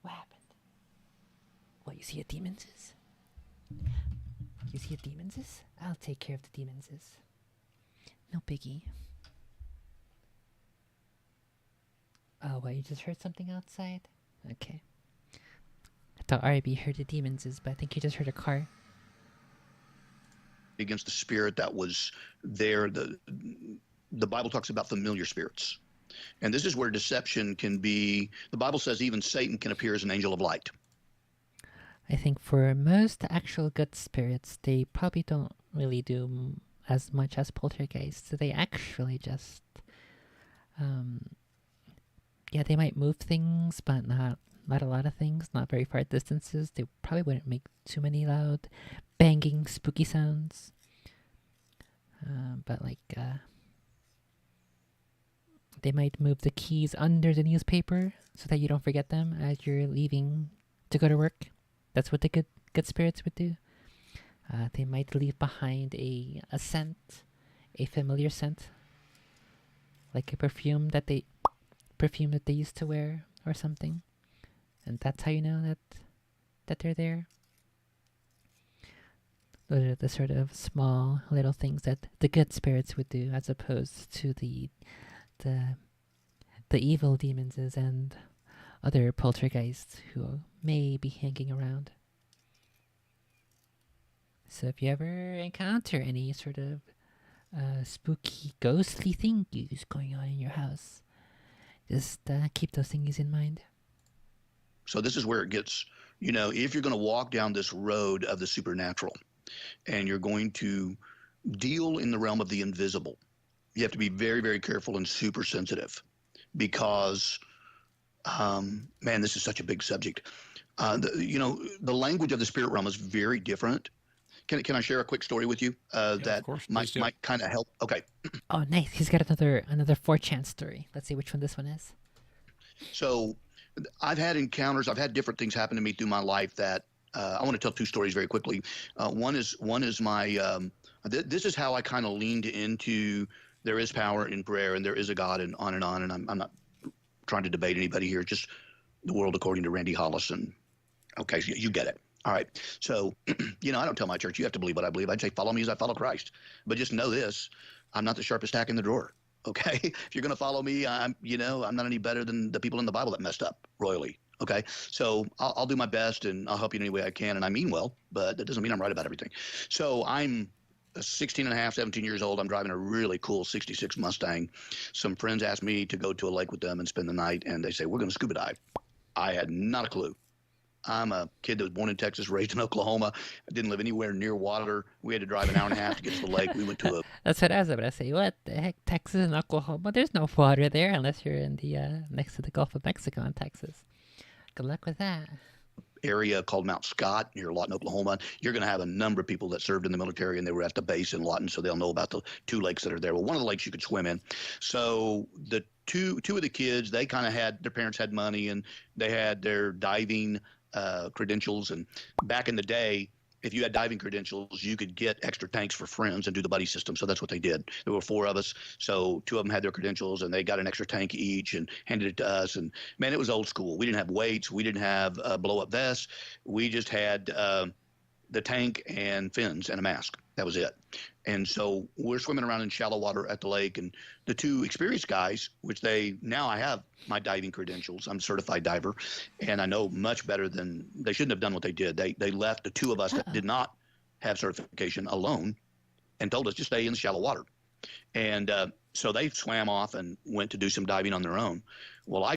what happened? What, you see a demons is? You see a demons is? I'll take care of the demons is. No biggie. Oh, what, you just heard something outside? Okay. I thought RB heard the demons is, but I think you just heard a car. Against the spirit that was there. The Bible talks about familiar spirits. And this is where deception can be. The Bible says even Satan can appear as an angel of light. I think for most actual good spirits, they probably don't really do as much as poltergeists. They actually just, yeah, they might move things, but not a lot of things, not very far distances. They probably wouldn't make too many loud, banging, spooky sounds. But like, they might move the keys under the newspaper so that you don't forget them as you're leaving to go to work. That's what the good spirits would do. They might leave behind a scent, a familiar scent, like a perfume that they used to wear or something, and that's how you know that they're there. Those are the sort of small little things that the good spirits would do, as opposed to the evil demons and other poltergeists who may be hanging around. So if you ever encounter any sort of spooky, ghostly thingies going on in your house, just keep those thingies in mind. So this is where it gets, if you're going to walk down this road of the supernatural and you're going to deal in the realm of the invisible, you have to be very, very careful and super sensitive, because Man, this is such a big subject. The language of the spirit realm is very different. Can I share a quick story with you Yeah, of that course. might Please do. might kind of help? Okay, Oh, nice. He's got another 4chan story. Let's see which one this one is. so I've had encounters. I've had different things happen to me through my life that I want to tell two stories very quickly. One is my this is how I kind of leaned into there is power in prayer and there is a God and on and on. And I'm not trying to debate anybody here. Just the world according to Randy Hollis. And okay, so you get it. All right. So, I don't tell my church you have to believe what I believe. I'd say follow me as I follow Christ. But just know this: I'm not the sharpest tack in the drawer. Okay, if you're going to follow me, I'm not any better than the people in the Bible that messed up royally. Okay, so I'll do my best and I'll help you in any way I can, and I mean well, but that doesn't mean I'm right about everything. So I'm 16 and a half, 17 years old. I'm driving a really cool 66 Mustang. Some friends asked me to go to a lake with them and spend the night, and they say, we're going to scuba dive. I had not a clue. I'm a kid that was born in Texas, raised in Oklahoma. I didn't live anywhere near water. We had to drive an hour and a half to get to the lake. We went to a That's what I was about to say. What the heck? Texas and Oklahoma? There's no water there unless you're in the next to the Gulf of Mexico in Texas. Good luck with that. area called Mount Scott near Lawton, Oklahoma. You're going to have a number of people that served in the military and they were at the base in Lawton, so they'll know about the two lakes that are there. Well, one of the lakes you could swim in. So the two of the kids, they kind of had their parents had money and they had their diving credentials. And back in the day, if you had diving credentials, you could get extra tanks for friends and do the buddy system. So that's what they did. There were four of us. So two of them had their credentials and they got an extra tank each and handed it to us. And man, it was old school. We didn't have weights. We didn't have blow up vests. We just had the tank and fins and a mask. That was it. And so we're swimming around in shallow water at the lake, and the two experienced guys, which now I have my diving credentials. I'm a certified diver, and I know much better than they shouldn't have done what they did. They left the two of us that did not have certification alone and told us to stay in the shallow water. And so they swam off and went to do some diving on their own. Well,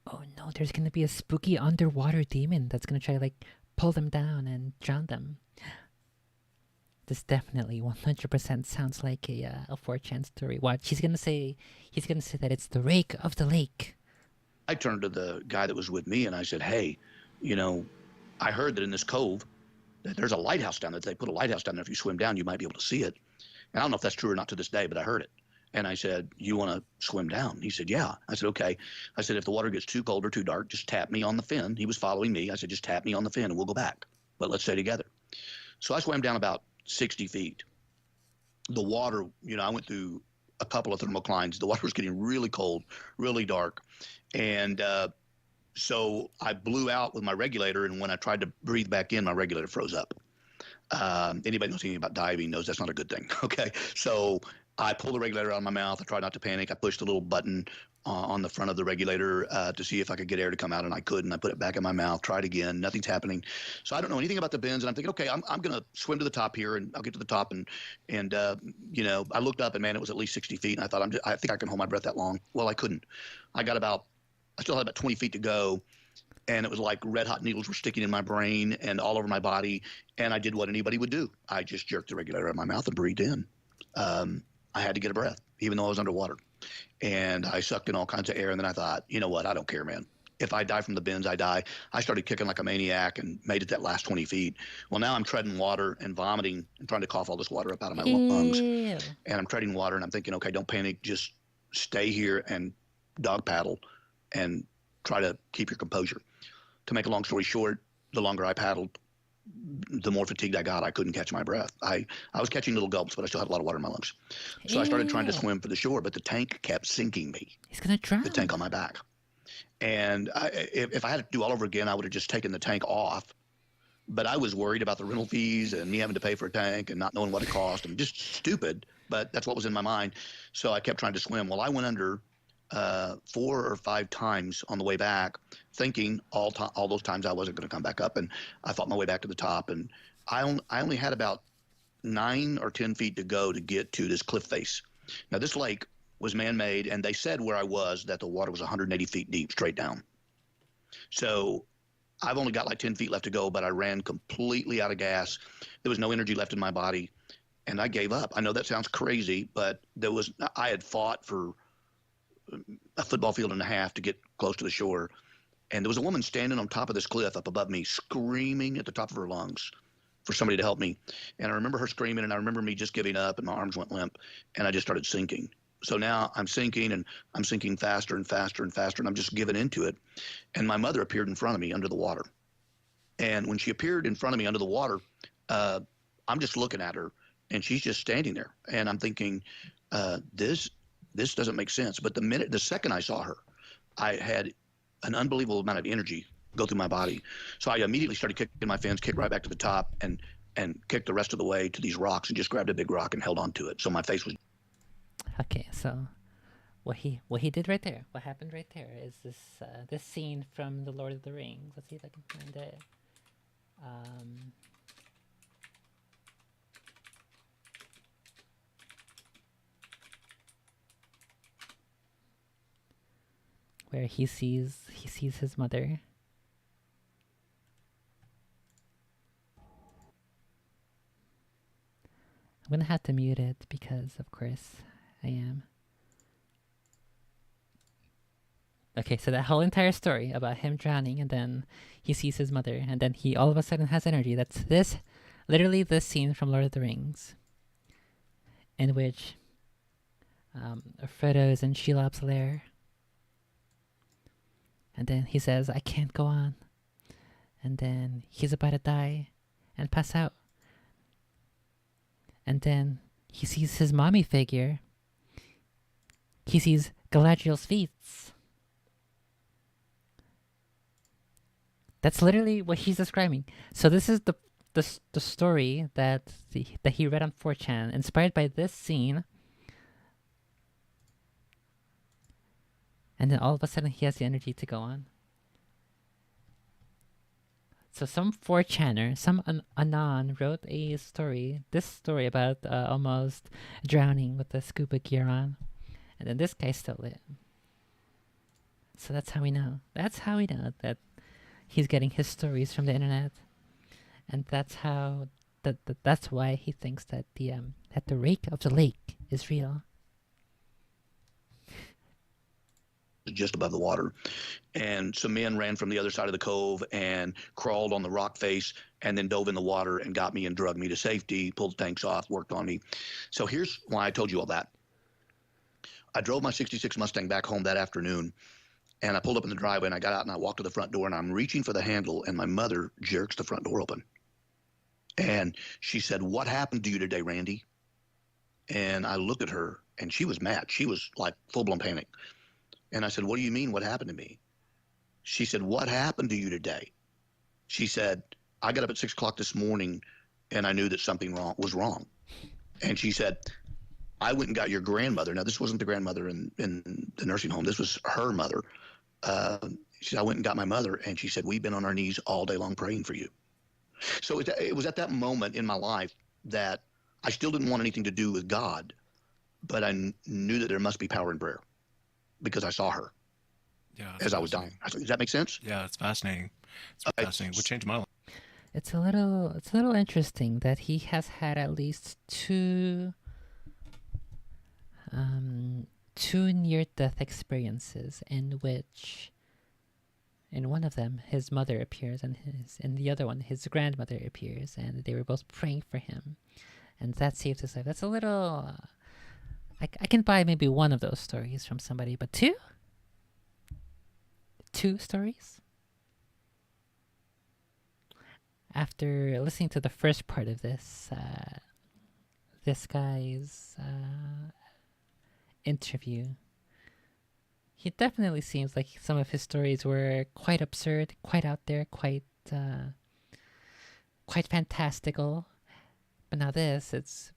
Oh no, there's gonna be a spooky underwater demon that's gonna try to like pull them down and drown them. This definitely 100% sounds like a 4chan story. Watch, he's gonna say that it's the rake of the lake. I turned to the guy that was with me and I said, hey, I heard that in this cove that there's a lighthouse down there. They put a lighthouse down there. If you swim down, you might be able to see it. And I don't know if that's true or not to this day, but I heard it. And I said, you want to swim down? He said, yeah. I said, okay. I said, if the water gets too cold or too dark, just tap me on the fin. He was following me. I said, just tap me on the fin and we'll go back. But let's stay together. So I swam down about 60 feet. The water, I went through a couple of thermoclines. The water was getting really cold, really dark. And so I blew out with my regulator. And when I tried to breathe back in, my regulator froze up. Anybody knows anything about diving knows that's not a good thing. Okay. So I pulled the regulator out of my mouth. I tried not to panic. I pushed the little button on the front of the regulator to see if I could get air to come out, and I couldn't. I put it back in my mouth, tried again. Nothing's happening. So I don't know anything about the bends, and I'm thinking, okay, I'm going to swim to the top here, and I'll get to the top. And I looked up, and man, it was at least 60 feet, and I thought, I think I can hold my breath that long. Well, I couldn't. I still had about 20 feet to go, and it was like red hot needles were sticking in my brain and all over my body, and I did what anybody would do. I just jerked the regulator out of my mouth and breathed in. I had to get a breath, even though I was underwater. And I sucked in all kinds of air. And then I thought, you know what? I don't care, man. If I die from the bends, I die. I started kicking like a maniac and made it that last 20 feet. Well, now I'm treading water and vomiting and trying to cough all this water up out of my lungs. Ew. And I'm treading water and I'm thinking, okay, don't panic. Just stay here and dog paddle and try to keep your composure. To make a long story short, the longer I paddled, the more fatigued I got. I couldn't catch my breath. I was catching little gulps, but I still had a lot of water in my lungs. So I started trying to swim for the shore, but the tank kept sinking me. He's gonna drown. The tank on my back. And if I had to do all over again, I would have just taken the tank off. But I was worried about the rental fees and me having to pay for a tank and not knowing what it cost. I'm just stupid, but that's what was in my mind. So I kept trying to swim. Well, I went under 4 or 5 times on the way back, thinking all those times I wasn't going to come back up, and I fought my way back to the top. And I only had about 9 or 10 feet to go to get to this cliff face. Now this lake was man-made, and they said where I was that the water was 180 feet deep straight down. So I've only got like 10 feet left to go, but I ran completely out of gas. There was no energy left in my body, and I gave up. I know that sounds crazy, but I had fought for a football field and a half to get close to the shore. And there was a woman standing on top of this cliff up above me, screaming at the top of her lungs for somebody to help me. And I remember her screaming, and I remember me just giving up, and my arms went limp, and I just started sinking. So now I'm sinking, and I'm sinking faster and faster and faster, and I'm just giving into it. And my mother appeared in front of me under the water. And when she appeared in front of me under the water, I'm just looking at her, and she's just standing there. And I'm thinking, this doesn't make sense. But the second I saw her, I had an unbelievable amount of energy go through my body. So I immediately started kicking my fins, kicked right back to the top, and kicked the rest of the way to these rocks, and just grabbed a big rock and held on to it. So my face was. Okay, so what he did right there, what happened right there, is this scene from The Lord of the Rings. Let's see if I can find it. Where he sees his mother. I'm gonna have to mute it because, of course, I am. Okay, so that whole entire story about him drowning, and then he sees his mother, and then he all of a sudden has energy. That's literally this scene from Lord of the Rings, in which Frodo is in Shelob's lair, and then he says, "I can't go on," and then he's about to die and pass out. And then he sees his mommy figure. He sees Galadriel's feet. That's literally what he's describing. So this is the story that he read on 4chan, inspired by this scene. And then all of a sudden he has the energy to go on. So some 4chaner, some Anon wrote a story, this story about almost drowning with the scuba gear on. And then this guy's still lit. So that's how we know. That's how we know that he's getting his stories from the internet. And that's how, that's why he thinks that the rake of the lake is real. Just above the water, and some men ran from the other side of the cove and crawled on the rock face, and then dove in the water and got me and drugged me to safety, pulled the tanks off, worked on me. So here's why I told you all that. I drove my 66 Mustang back home that afternoon, and I pulled up in the driveway, and I got out and I walked to the front door, and I'm reaching for the handle, and my mother jerks the front door open, and she said, "What happened to you today, Randy?" And I looked at her, and she was mad. She was like full-blown panic. And I said, "What do you mean, what happened to me?" She said, "What happened to you today?" She said, "I got up at 6 o'clock this morning and I knew that something was wrong." And she said, "I went and got your grandmother." Now, this wasn't the grandmother in the nursing home. This was her mother. She said, "I went and got my mother." And she said, "We've been on our knees all day long praying for you." So it was at that moment in my life that I still didn't want anything to do with God, but I knew that there must be power in prayer, because I saw her as I was dying. Does that make sense? Yeah, it's fascinating. It's fascinating. What changed my life? It's a little interesting that he has had at least two near-death experiences in which, in one of them, his mother appears, and in the other one, his grandmother appears, and they were both praying for him, and that saved his life. That's a little. I can buy maybe one of those stories from somebody, but two? Two stories? After listening to the first part of this guy's interview, he definitely seems like some of his stories were quite absurd, quite out there, quite fantastical. But now this, it's.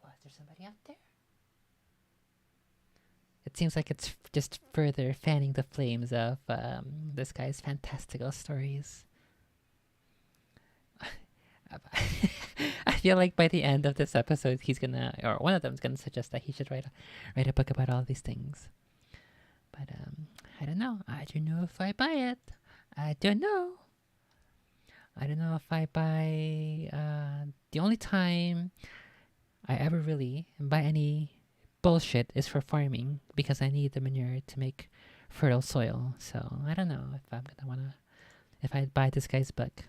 Oh, is there somebody out there? It seems like it's just further fanning the flames of this guy's fantastical stories. I feel like by the end of this episode, he's gonna, or one of them's gonna suggest that he should write a book about all these things. But I don't know. I don't know if I buy it. I don't know. I don't know if I buy. The only time I ever really buy any bullshit is for farming because I need the manure to make fertile soil. So I don't know if I'm gonna wanna if I buy this guy's book.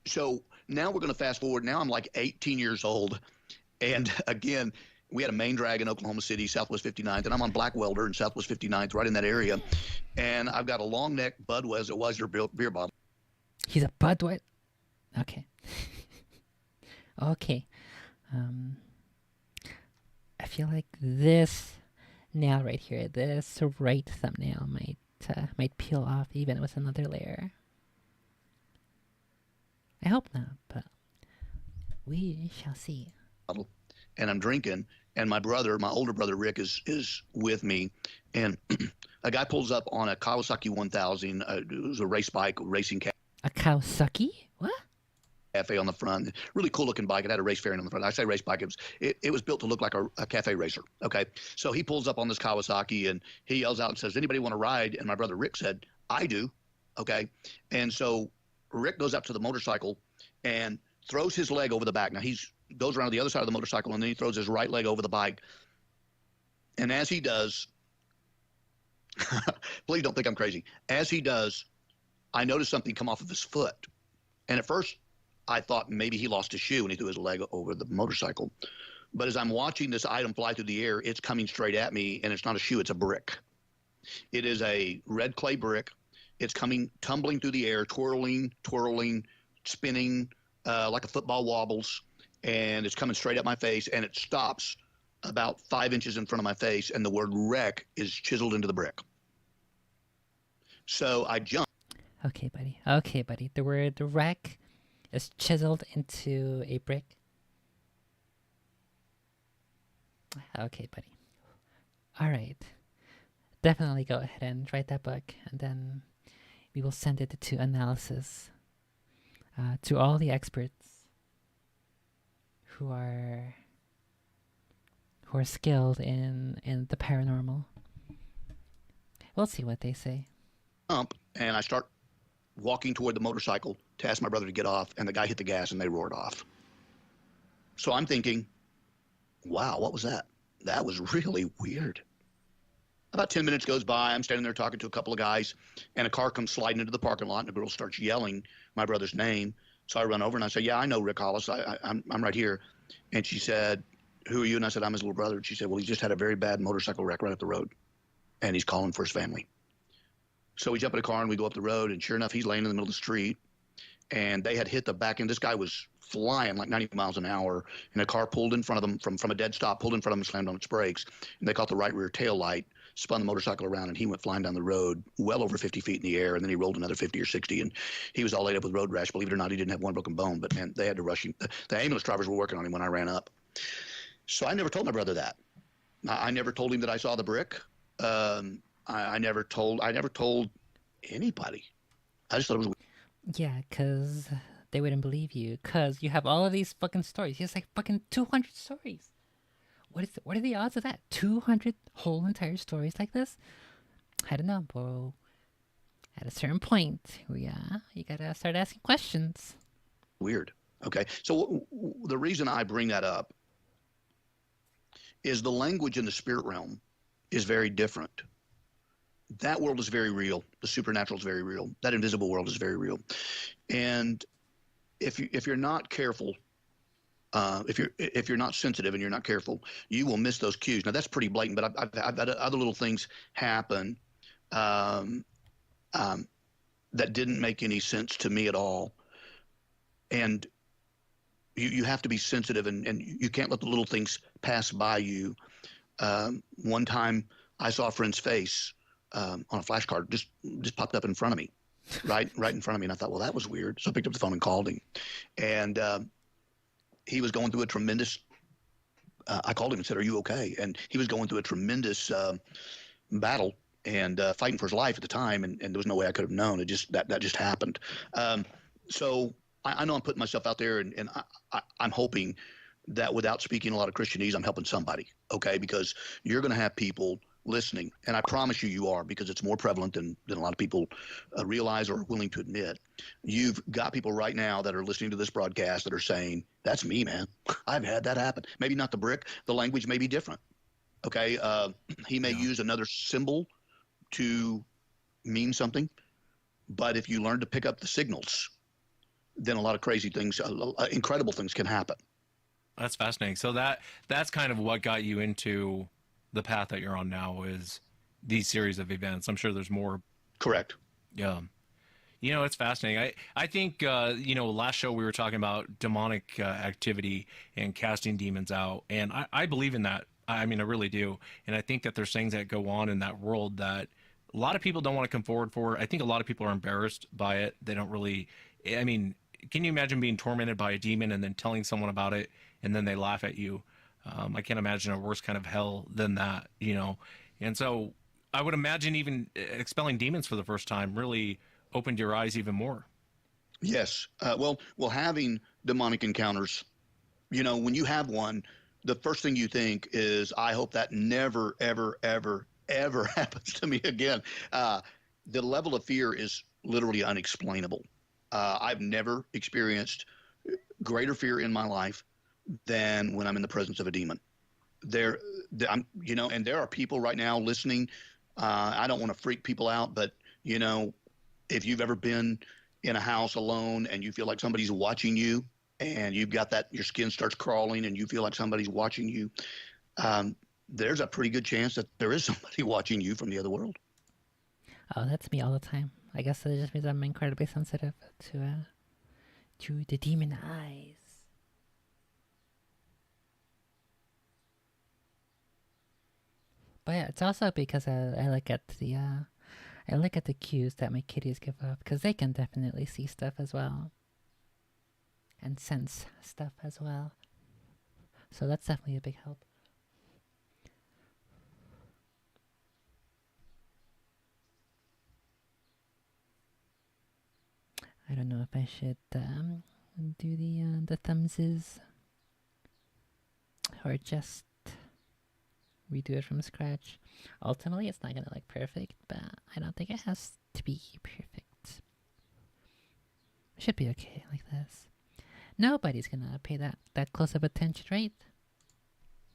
So now we're going to fast forward. Now I'm like 18 years old. And again, we had a main drag in Oklahoma City, Southwest 59th, and I'm on Black Welder in Southwest 59th, right in that area. And I've got a long neck Budweiser beer bottle. He's a Budweiser. Okay. Okay. I feel like this nail right here, this right thumbnail might peel off even with another layer. I hope not, but we shall see. And I'm drinking, and my older brother Rick is with me, and a guy pulls up on a Kawasaki 1000. It was a race bike, racing A Kawasaki? What? cafe on the front. Really cool looking bike. It had a race fairing on the front. I say race bike. It was built to look like a cafe racer. Okay. So he pulls up on this Kawasaki and he yells out and says, "Anybody want to ride?" And my brother Rick said, "I do." Okay. And so Rick goes up to the motorcycle and throws his leg over the back. Now he goes around to the other side of the motorcycle and then he throws his right leg over the bike. And as he does, please don't think I'm crazy. As he does, I noticed something come off of his foot. And at first, I thought maybe he lost his shoe and he threw his leg over the motorcycle. But as I'm watching this item fly through the air, it's coming straight at me, and it's not a shoe, it's a brick. It is a red clay brick. It's coming, tumbling through the air, twirling, spinning like a football wobbles, and it's coming straight at my face, and it stops about 5 inches in front of my face, and the word wreck is chiseled into the brick. So I jump. Okay, buddy. Okay, buddy. The word wreck is chiseled into a brick. Okay, buddy. All right. Definitely go ahead and write that book, and then we will send it to analysis to all the experts who are skilled in the paranormal. We'll see what they say. And I start walking toward the motorcycle to ask my brother to get off, and the guy hit the gas and they roared off. So I'm thinking, wow, what was that? That was really weird. About 10 minutes goes by. I'm standing there talking to a couple of guys, and a car comes sliding into the parking lot, and a girl starts yelling my brother's name. So I run over and I say, "Yeah, I know Rick Hollis. I'm right here." And she said, "Who are you?" And I said, "I'm his little brother." And she said, "Well, he just had a very bad motorcycle wreck right up the road, and he's calling for his family." So we jump in a car and we go up the road, and sure enough, he's laying in the middle of the street. And they had hit the back end. This guy was flying like 90 miles an hour, and a car pulled in front of them from a dead stop, pulled in front of him and slammed on its brakes. And they caught the right rear tail light, spun the motorcycle around, and he went flying down the road well over 50 feet in the air, and then he rolled another 50 or 60, and he was all laid up with road rash. Believe it or not, he didn't have one broken bone, but man, they had to rush him. The ambulance drivers were working on him when I ran up. So I never told my brother that. I never told him that I saw the brick. I never told anybody. I just thought it was weird. Yeah, because they wouldn't believe you. Because you have all of these fucking stories. He has like fucking 200 stories. What are the odds of that? 200 whole entire stories like this? I don't know, bro. At a certain point, yeah, you gotta start asking questions. Weird. Okay. So the reason I bring that up is the language in the spirit realm is very different. That world is very real. The supernatural is very real. That invisible world is very real. And if you're not careful, if you're not sensitive and you're not careful, you will miss those cues. Now that's pretty blatant, but I've had other little things happen that didn't make any sense to me at all. And you have to be sensitive, and you can't let the little things pass by you. One time I saw a friend's face on a flashcard just popped up in front of me, right in front of me, and I thought, well, that was weird. So I picked up the phone and called him, and he was going through a tremendous. I called him and said, "Are you okay?" And he was going through a tremendous battle and fighting for his life at the time, and there was no way I could have known. It just that just happened. So I know I'm putting myself out there, and I'm hoping that without speaking a lot of Christianese, I'm helping somebody. Okay, because you're going to have people listening, and I promise you are, because it's more prevalent than a lot of people realize or are willing to admit. You've got people right now that are listening to this broadcast that are saying, that's me, man. I've had that happen. Maybe not the brick. The language may be different. Okay. He may use another symbol to mean something, but if you learn to pick up the signals, then a lot of crazy things, incredible things can happen. That's fascinating. So that's kind of what got you into the path that you're on now, is these series of events. I'm sure there's more. Correct. Yeah. You know, it's fascinating. I think, last show we were talking about demonic activity and casting demons out. And I believe in that. I mean, I really do. And I think that there's things that go on in that world that a lot of people don't want to come forward for. I think a lot of people are embarrassed by it. They don't really, I mean, can you imagine being tormented by a demon and then telling someone about it and then they laugh at you? I can't imagine a worse kind of hell than that, And so I would imagine even expelling demons for the first time really opened your eyes even more. Yes. Well, having demonic encounters, when you have one, the first thing you think is, I hope that never, ever, ever, ever happens to me again. The level of fear is literally unexplainable. I've never experienced greater fear in my life than when I'm in the presence of a demon. And there are people right now listening. I don't want to freak people out, but if you've ever been in a house alone and you feel like somebody's watching you, and you've got that, your skin starts crawling and you feel like somebody's watching you, there's a pretty good chance that there is somebody watching you from the other world. Oh, that's me all the time. I guess that just means I'm incredibly sensitive to the demon eyes. But yeah, it's also because I look at the cues that my kitties give off, because they can definitely see stuff as well. And sense stuff as well. So that's definitely a big help. I don't know if I should do the thumbses or just redo it from scratch. Ultimately, it's not gonna look perfect, but I don't think it has to be perfect. It should be okay like this. Nobody's gonna pay that close of attention, right?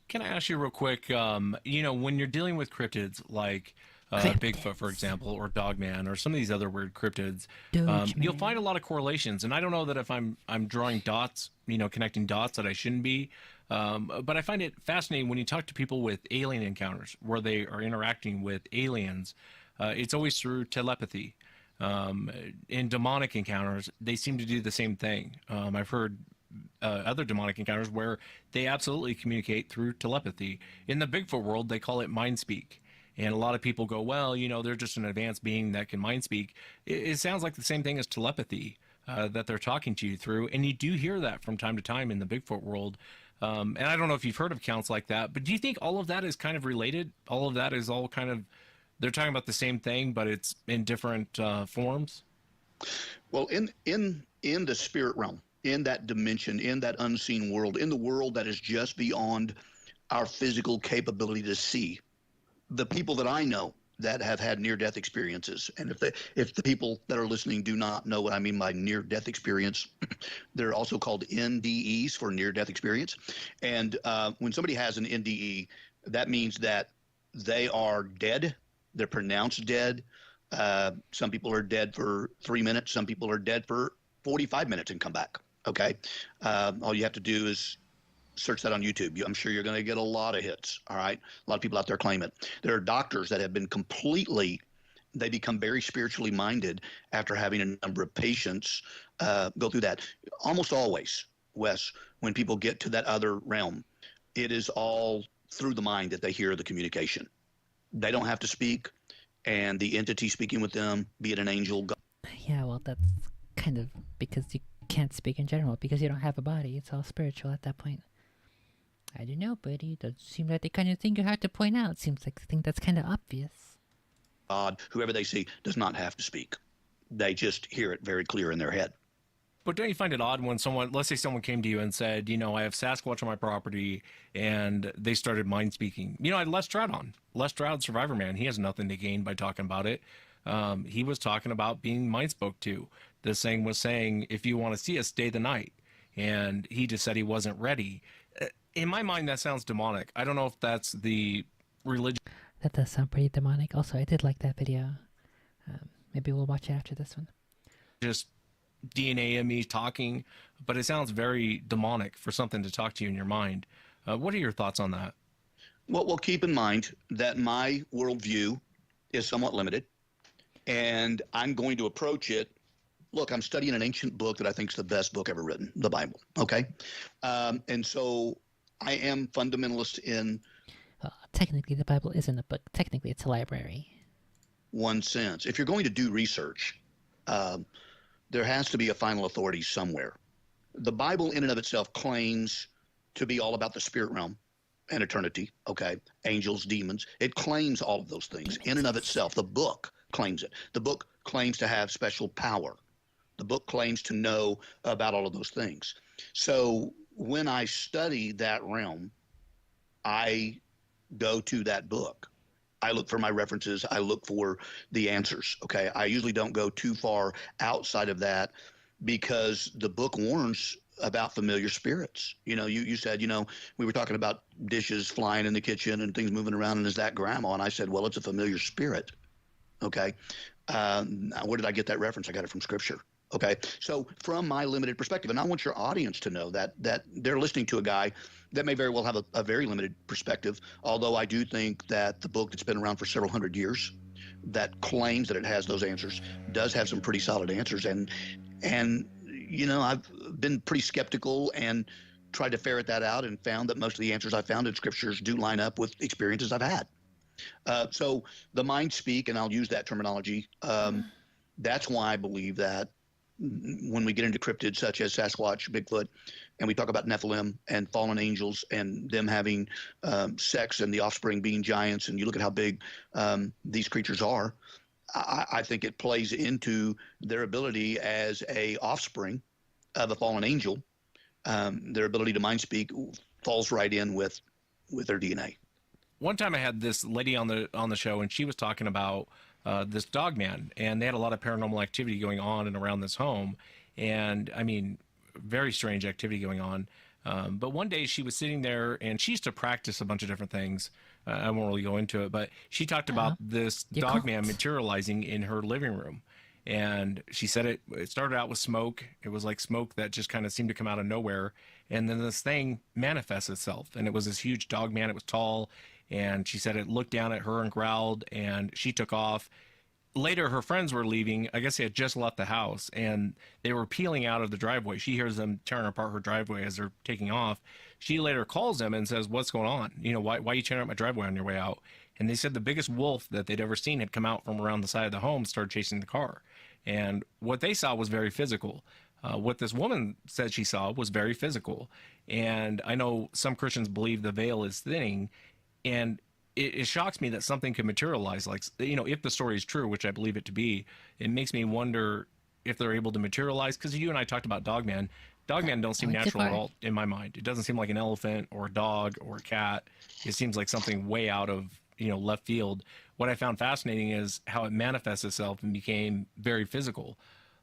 Can I ask you real quick, when you're dealing with cryptids like Bigfoot, for example, or Dogman, or some of these other weird cryptids, you'll find a lot of correlations. And I don't know that if I'm drawing dots, connecting dots that I shouldn't be. But I find it fascinating when you talk to people with alien encounters where they are interacting with aliens. It's always through telepathy. In demonic encounters, they seem to do the same thing. I've heard other demonic encounters where they absolutely communicate through telepathy. In the Bigfoot world, they call it mind speak. And a lot of people go, well, they're just an advanced being that can mind speak. It sounds like the same thing as telepathy that they're talking to you through. And you do hear that from time to time in the Bigfoot world. And I don't know if you've heard of accounts like that, but do you think all of that is kind of related? All of that is all kind of, they're talking about the same thing, but it's in different forms? Well, in the spirit realm, in that dimension, in that unseen world, in the world that is just beyond our physical capability to see, the people that I know that have had near-death experiences, and if the people that are listening do not know what I mean by near-death experience, they're also called NDEs, for near-death experience. And when somebody has an NDE, that means that they are dead. They're pronounced dead. Some people are dead for 3 minutes. Some people are dead for 45 minutes and come back. Okay. All you have to do is search that on YouTube. I'm sure you're going to get a lot of hits. All right. A lot of people out there claim it. There are doctors that have been they become very spiritually minded after having a number of patients go through that. Almost always, Wes, when people get to that other realm, it is all through the mind that they hear the communication. They don't have to speak, and the entity speaking with them, be it an angel, God. Yeah, well, that's kind of because you can't speak in general, because you don't have a body. It's all spiritual at that point. I don't know, buddy. It doesn't seem like the kind of thing you have to point out. It seems like the thing that's kind of obvious. God, whoever they see, does not have to speak. They just hear it very clear in their head. But don't you find it odd when someone, let's say someone came to you and said, I have Sasquatch on my property, and they started mind speaking? I had Les Stroud on. Les Stroud, Survivor Man, he has nothing to gain by talking about it. He was talking about being mind spoke to. This thing was saying, if you want to see us, stay the night. And he just said he wasn't ready. In my mind, that sounds demonic. I don't know if that's the religion. That does sound pretty demonic. Also, I did like that video. Maybe we'll watch it after this one. Just DNA in me talking, but it sounds very demonic for something to talk to you in your mind. What are your thoughts on that? Well, keep in mind that my worldview is somewhat limited, and I'm going to approach it. Look, I'm studying an ancient book that I think is the best book ever written, the Bible. Okay, and so I am fundamentalist in technically, the Bible isn't a book. Technically, it's a library. One sense. If you're going to do research, there has to be a final authority somewhere. The Bible in and of itself claims to be all about the spirit realm and eternity, okay? Angels, demons. It claims all of those things in and of itself. The book claims it. The book claims to have special power. The book claims to know about all of those things. So when I study that realm, I go to that book. I look for my references. I look for the answers. Okay. I usually don't go too far outside of that because the book warns about familiar spirits. You said, we were talking about dishes flying in the kitchen and things moving around, and is that grandma? And I said, well, it's a familiar spirit. Okay. Where did I get that reference? I got it from scripture. Okay. So from my limited perspective, and I want your audience to know that they're listening to a guy that may very well have a very limited perspective, although I do think that the book that's been around for several hundred years that claims that it has those answers does have some pretty solid answers. And I've been pretty skeptical and tried to ferret that out and found that most of the answers I found in scriptures do line up with experiences I've had. So the mind speak, and I'll use that terminology. That's why I believe that when we get into cryptids such as Sasquatch, Bigfoot, and we talk about Nephilim and fallen angels and them having sex and the offspring being giants, and you look at how big these creatures are, I think it plays into their ability as a offspring of a fallen angel. Their ability to mind speak falls right in with their DNA. One time I had this lady on the show, and she was talking about this dog man, and they had a lot of paranormal activity going on and around this home. And I mean, very strange activity going on. But one day she was sitting there, and she used to practice a bunch of different things. I won't really go into it, but she talked about this dog man materializing in her living room. And she said it started out with smoke. It was like smoke that just kind of seemed to come out of nowhere. And then this thing manifests itself. And it was this huge dog man. It was tall. And she said it looked down at her and growled, and she took off. Later, her friends were leaving. I guess they had just left the house, and they were peeling out of the driveway. She hears them tearing apart her driveway as they're taking off. She later calls them and says, "What's going on? Why are you tearing up my driveway on your way out?" And they said the biggest wolf that they'd ever seen had come out from around the side of the home, started chasing the car. And what they saw was very physical. What this woman said she saw was very physical. And I know some Christians believe the veil is thinning, and it shocks me that something can materialize. Like, if the story is true, which I believe it to be, it makes me wonder if they're able to materialize. Because you and I talked about Dogman. Dogman don't seem natural at all in my mind. It doesn't seem like an elephant or a dog or a cat. It seems like something way out of left field. What I found fascinating is how it manifests itself and became very physical.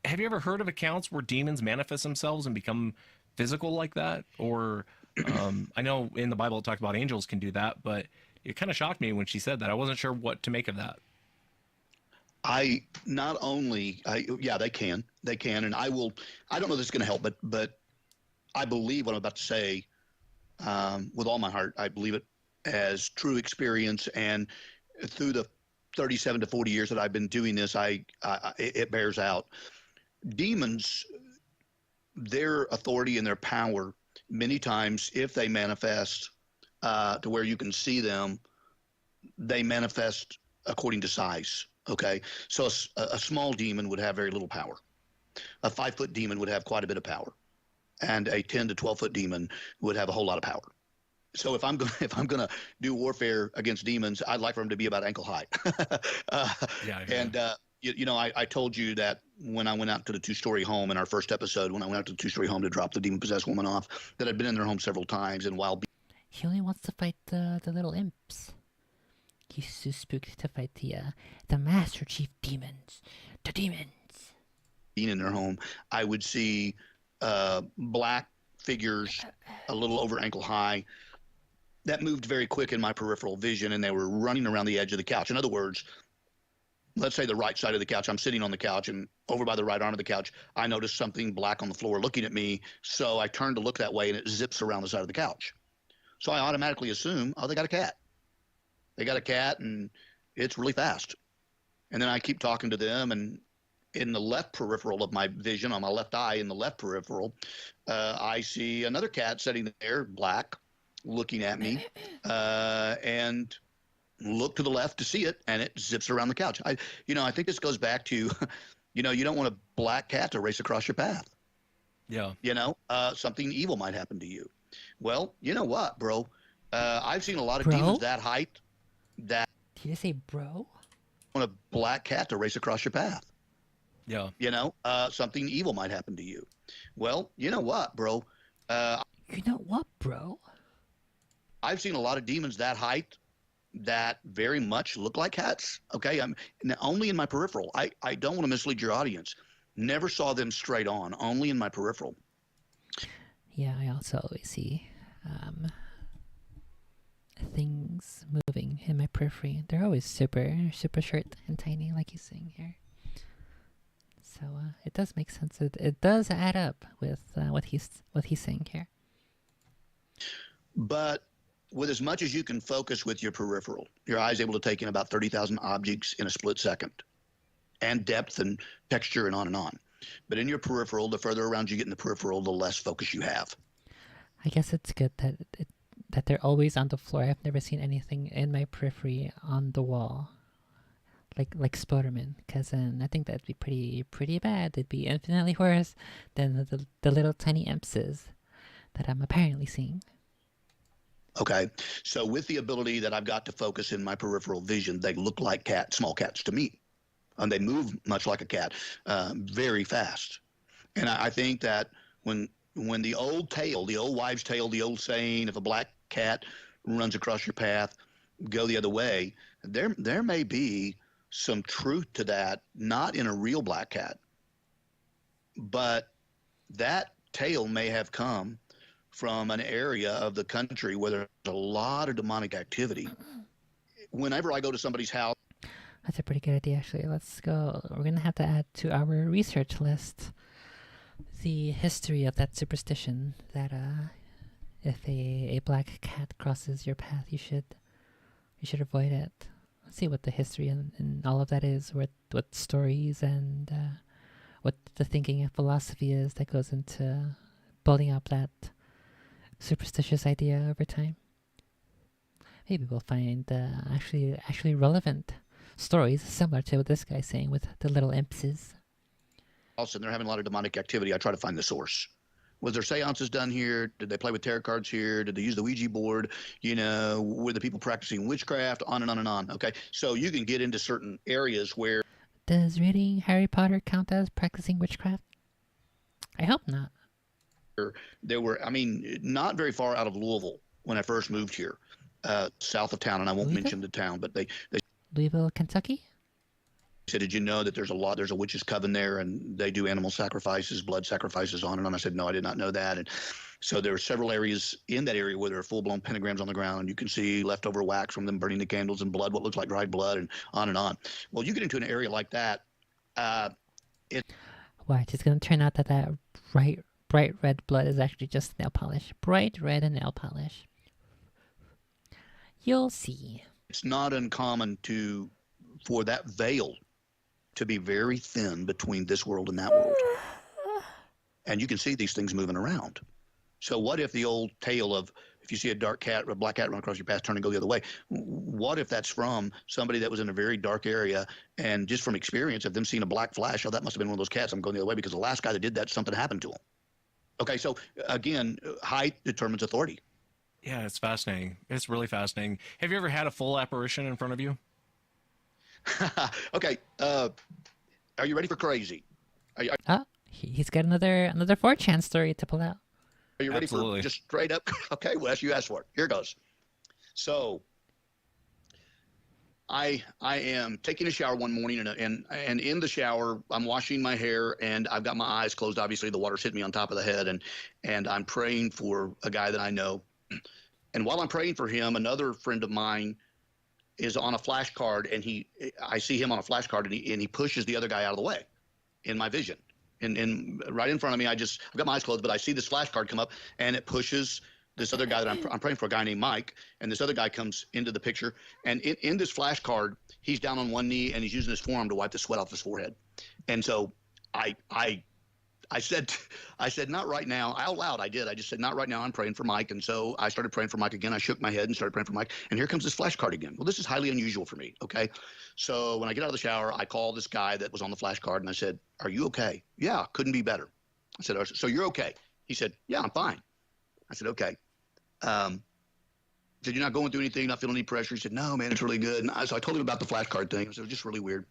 Have you ever heard of accounts where demons manifest themselves and become physical like that? Or I know in the Bible it talked about angels can do that, but it kind of shocked me when she said that. I wasn't sure what to make of that. They can, and I don't know if this is going to help, but I believe what I'm about to say with all my heart. I believe it as true experience, and through the 37 to 40 years that I've been doing this, it bears out. Demons, their authority and their power, many times, if they manifest to where you can see them, they manifest according to size. Okay, so a small demon would have very little power. A 5-foot demon would have quite a bit of power, and a 10 to 12-foot demon would have a whole lot of power. So if I'm gonna do warfare against demons, I'd like for them to be about ankle high. I told you that when I went out to the two-story home in our first episode, when I went out to the two-story home to drop the demon-possessed woman off, that I'd been in their home several times, and while He only wants to fight the little imps. He's too spooked to fight the Master Chief demons. The demons. being in their home, I would see black figures a little over ankle high that moved very quick in my peripheral vision, and they were running around the edge of the couch. In other words, let's say the right side of the couch, I'm sitting on the couch, and over by the right arm of the couch, I noticed something black on the floor looking at me. So I turned to look that way, and it zips around the side of the couch. So I automatically assume, oh, they got a cat. They got a cat, and it's really fast. And then I keep talking to them, and in the left peripheral of my vision, on my left eye, in the left peripheral, I see another cat sitting there, black, looking at me, and look to the left to see it, and it zips around the couch. I think this goes back to, you don't want a black cat to race across your path. Yeah. Something evil might happen to you. Well, you know what, bro? I've seen a lot of Bro? demons that height that Did you say bro? want a black cat to race across your path. Yeah. Something evil might happen to you. Well, you know what, bro? You know what, bro? I've seen a lot of demons that height that very much look like cats. Okay, I'm only in my peripheral. I don't want to mislead your audience. Never saw them straight on. Only in my peripheral. Yeah, I also always see things moving in my periphery. They're always super short and tiny, like he's saying here. So it does make sense. It does add up with what he's saying here. But with as much as you can focus with your peripheral, your eye's able to take in about 30,000 objects in a split second, and depth and texture and on and on. But in your peripheral, the further around you get in the peripheral, the less focus you have. I guess it's good that they're always on the floor. I've never seen anything in my periphery on the wall, like Spoderman, because then I think that'd be pretty bad. It'd be infinitely worse than the little tiny impses that I'm apparently seeing. Okay, so with the ability that I've got to focus in my peripheral vision, they look like small cats to me, and they move much like a cat, very fast. And I think that when the old tale, the old wives' tale, the old saying, if a black cat runs across your path, go the other way, there may be some truth to that, not in a real black cat, but that tale may have come from an area of the country where there's a lot of demonic activity. Whenever I go to somebody's house, That's a pretty good idea, actually. Let's go. We're gonna have to add to our research list the history of that superstition that if a black cat crosses your path, you should avoid it. Let's see what the history and all of that is, what stories and what the thinking and philosophy is that goes into building up that superstitious idea over time. Maybe we'll find actually relevant stories similar to what this guy's saying with the little impses. also they're having a lot of demonic activity. I try to find the source. Was there seances done here? Did they play with tarot cards here? Did they use the Ouija board? Were the people practicing witchcraft? On and on and on. Okay, so you can get into certain areas where. Does reading Harry Potter count as practicing witchcraft? I hope not. There were, not very far out of Louisville when I first moved here, south of town, and I won't mention the town, but they Louisville, Kentucky? said, did you know that there's a witches' coven there, and they do animal sacrifices, blood sacrifices, on and on. I said, no, I did not know that. And so there are several areas in that area where there are full-blown pentagrams on the ground. You can see leftover wax from them burning the candles and blood, what looks like dried blood, and on and on. Well, you get into an area like that, Watch, it's going to turn out that bright red blood is actually just nail polish. Bright red and nail polish. You'll see. It's not uncommon for that veil to be very thin between this world and that world. And you can see these things moving around. So what if the old tale of, if you see a black cat run across your path, turn and go the other way, what if that's from somebody that was in a very dark area, and just from experience of them seeing a black flash, oh, that must have been one of those cats, I'm going the other way because the last guy that did that, something happened to him. Okay, so again, height determines authority. Yeah, it's fascinating. It's really fascinating. Have you ever had a full apparition in front of you? Okay, are you ready for crazy? Oh, he's got another 4chan story to pull out. Are you ready Absolutely. for just straight up? Okay, Wes, you asked for it. Here goes. So I am taking a shower one morning, and in the shower I'm washing my hair, and I've got my eyes closed. Obviously, the water's hit me on top of the head, and I'm praying for a guy that I know. And while I'm praying for him, another friend of mine is on a flashcard, and I see him on a flashcard, and he pushes the other guy out of the way in my vision. And right in front of me, I've got my eyes closed, but I see this flashcard come up, and it pushes this other guy that I'm praying for, a guy named Mike, and this other guy comes into the picture. And in this flashcard, he's down on one knee, and he's using his forearm to wipe the sweat off his forehead. And so I said, not right now. Out loud, I did. I just said, not right now. I'm praying for Mike. And so I started praying for Mike again. I shook my head and started praying for Mike. And here comes this flashcard again. Well, this is highly unusual for me. Okay. So when I get out of the shower, I call this guy that was on the flashcard and I said, are you okay? Yeah, couldn't be better. I said, so you're okay? He said, yeah, I'm fine. I said, okay. Said, you're not going through anything, not feeling any pressure? He said, no, man, it's really good. So I told him about the flashcard thing. It was just really weird.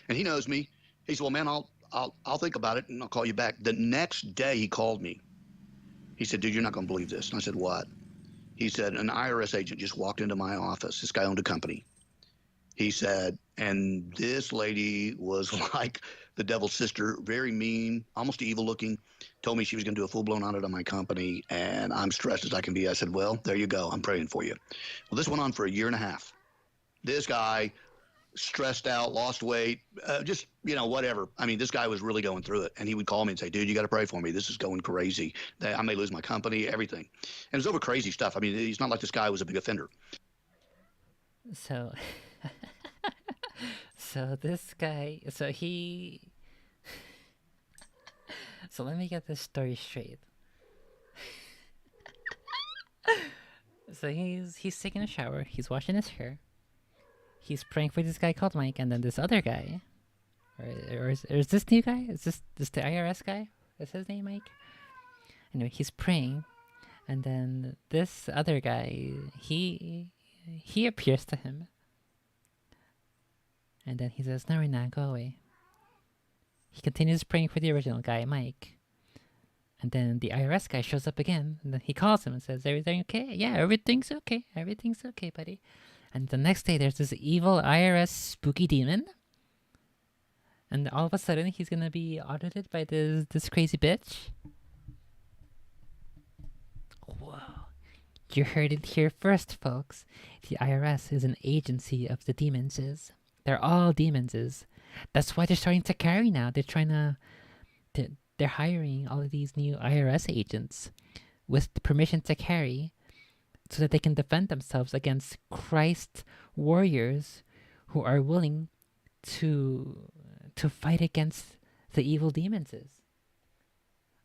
And he knows me. He said, well, man, I'll think about it and I'll call you back. The next day he called me. He said, dude, you're not going to believe this. And I said, what? He said, an IRS agent just walked into my office. This guy owned a company. He said, and this lady was like the devil's sister, very mean, almost evil looking, told me she was going to do a full-blown audit on my company, and I'm stressed as I can be. I said, well, there you go. I'm praying for you. Well, this went on for a year and a half. This guy stressed out, lost weight, just, whatever. I mean, this guy was really going through it. And he would call me and say, dude, you got to pray for me. This is going crazy. I may lose my company, everything. And it's over crazy stuff. I mean, it's not like this guy was a big offender. So, so this guy, so let me get this story straight. So he's taking a shower, he's washing his hair, he's praying for this guy called Mike, and then this other guy, or is this new guy? Is this the IRS guy? Is his name Mike? Anyway, he's praying, and then this other guy, he appears to him, and then he says, "No, right now, go away." He continues praying for the original guy, Mike, and then the IRS guy shows up again, and then he calls him and says, "Everything okay? Yeah, everything's okay. Everything's okay, buddy." And the next day, there's this evil IRS spooky demon, and all of a sudden, he's gonna be audited by this crazy bitch. Whoa. You heard it here first, folks. The IRS is an agency of the demons. They're all demons. That's why they're starting to carry now. They're hiring all of these new IRS agents with the permission to carry so that they can defend themselves against Christ warriors who are willing to fight against the evil demons.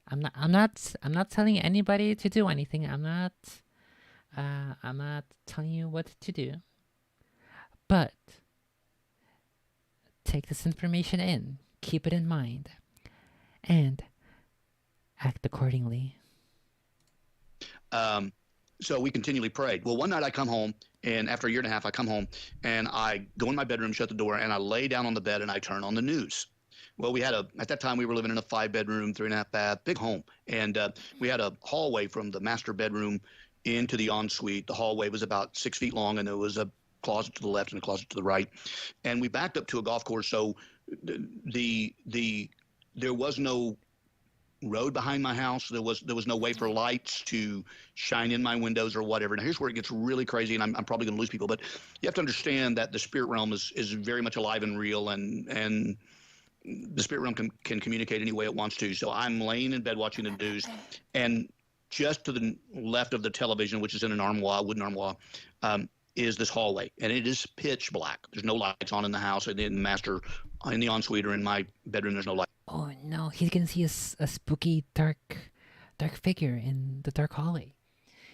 I'm not telling anybody to do anything. I'm not telling you what to do. But take this information in, keep it in mind, and act accordingly. So we continually prayed. Well, one night I come home, and after a year and a half, I come home, and I go in my bedroom, shut the door, and I lay down on the bed, and I turn on the news. Well, at that time, we were living in a 5-bedroom, 3.5 bath, big home. And we had a hallway from the master bedroom into the ensuite. The hallway was about 6 feet long, and there was a closet to the left and a closet to the right. And we backed up to a golf course, so there was no road behind my house. There was no way for lights to shine in my windows or whatever. Now here's where it gets really crazy, and I'm probably going to lose people, but you have to understand that the spirit realm is very much alive and real, and the spirit realm can communicate any way it wants to. So I'm laying in bed watching the news, and just to the left of the television, which is in an armoire, wooden armoire, is this hallway, and it is pitch black. There's no lights on in the house, and in the master, in the ensuite or in my bedroom, there's no light. Oh no, he's gonna see a spooky dark figure in the dark hallway.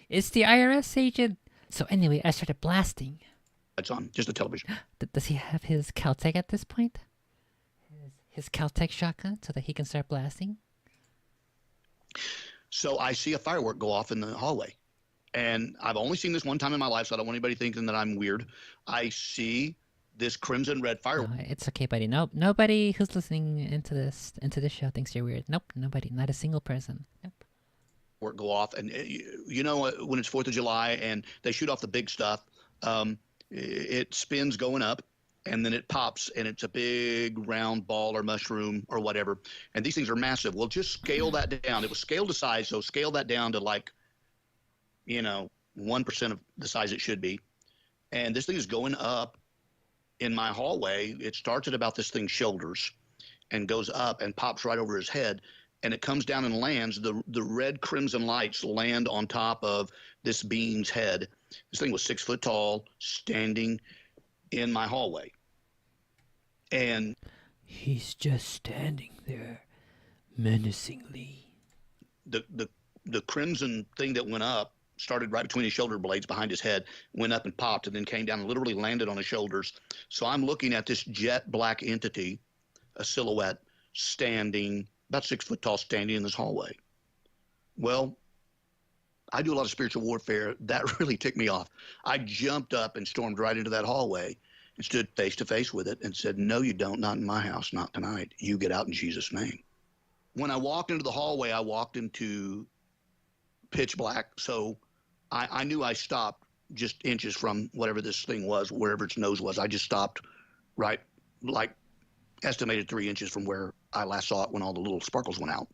It's the IRS agent. So anyway, I started blasting. It's on, just the television. Does he have his Caltech at this point? His Caltech shotgun so that he can start blasting? So I see a firework go off in the hallway. And I've only seen this one time in my life, so I don't want anybody thinking that I'm weird. I see this crimson red No, it's okay, buddy. Nope, nobody who's listening into this show thinks you're weird. Nope, nobody, not a single person. Nope. firework go off, and you know when it's 4th of July and they shoot off the big stuff, it spins going up, and then it pops, and it's a big round ball or mushroom or whatever. And these things are massive. Well, just scale that down. It was scaled to size, so scale that down to like, 1% of the size it should be. And this thing is going up in my hallway. It starts at about this thing's shoulders and goes up and pops right over his head. And it comes down and lands. The red crimson lights land on top of this being's head. This thing was 6 foot tall, standing in my hallway. And he's just standing there, menacingly. The crimson thing that went up started right between his shoulder blades behind his head, went up and popped, and then came down and literally landed on his shoulders. So I'm looking at this jet black entity, a silhouette, standing about 6 foot tall, standing in this hallway. Well, I do a lot of spiritual warfare. That really ticked me off. I jumped up and stormed right into that hallway and stood face to face with it and said, no, you don't, not in my house, not tonight. You get out in Jesus' name. When I walked into the hallway, I walked into pitch black. So I knew I stopped just inches from whatever this thing was, wherever its nose was. I just stopped right, like estimated 3 inches from where I last saw it when all the little sparkles went out.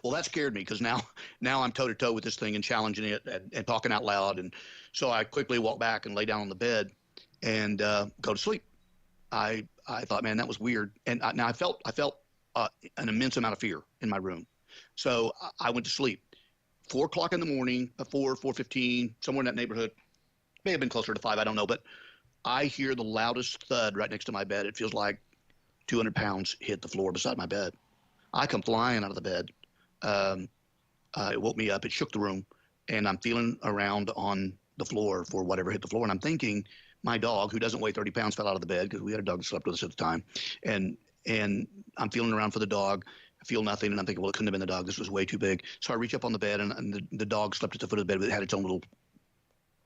Well, that scared me because now I'm toe to toe with this thing and challenging it and talking out loud. And so I quickly walked back and lay down on the bed and go to sleep. I thought, man, that was weird. And now I felt an immense amount of fear in my room. So I went to sleep. 4 o'clock in the morning, 4:15, somewhere in that neighborhood. May have been closer to 5, I don't know. But I hear the loudest thud right next to my bed. It feels like 200 pounds hit the floor beside my bed. I come flying out of the bed. It woke me up. It shook the room. And I'm feeling around on the floor for whatever hit the floor. And I'm thinking my dog, who doesn't weigh 30 pounds, fell out of the bed because we had a dog that slept with us at the time. And I'm feeling around for the dog. I feel nothing, and I'm thinking, well, it couldn't have been the dog. This was way too big. So I reach up on the bed, and the dog slept at the foot of the bed, but it had its own little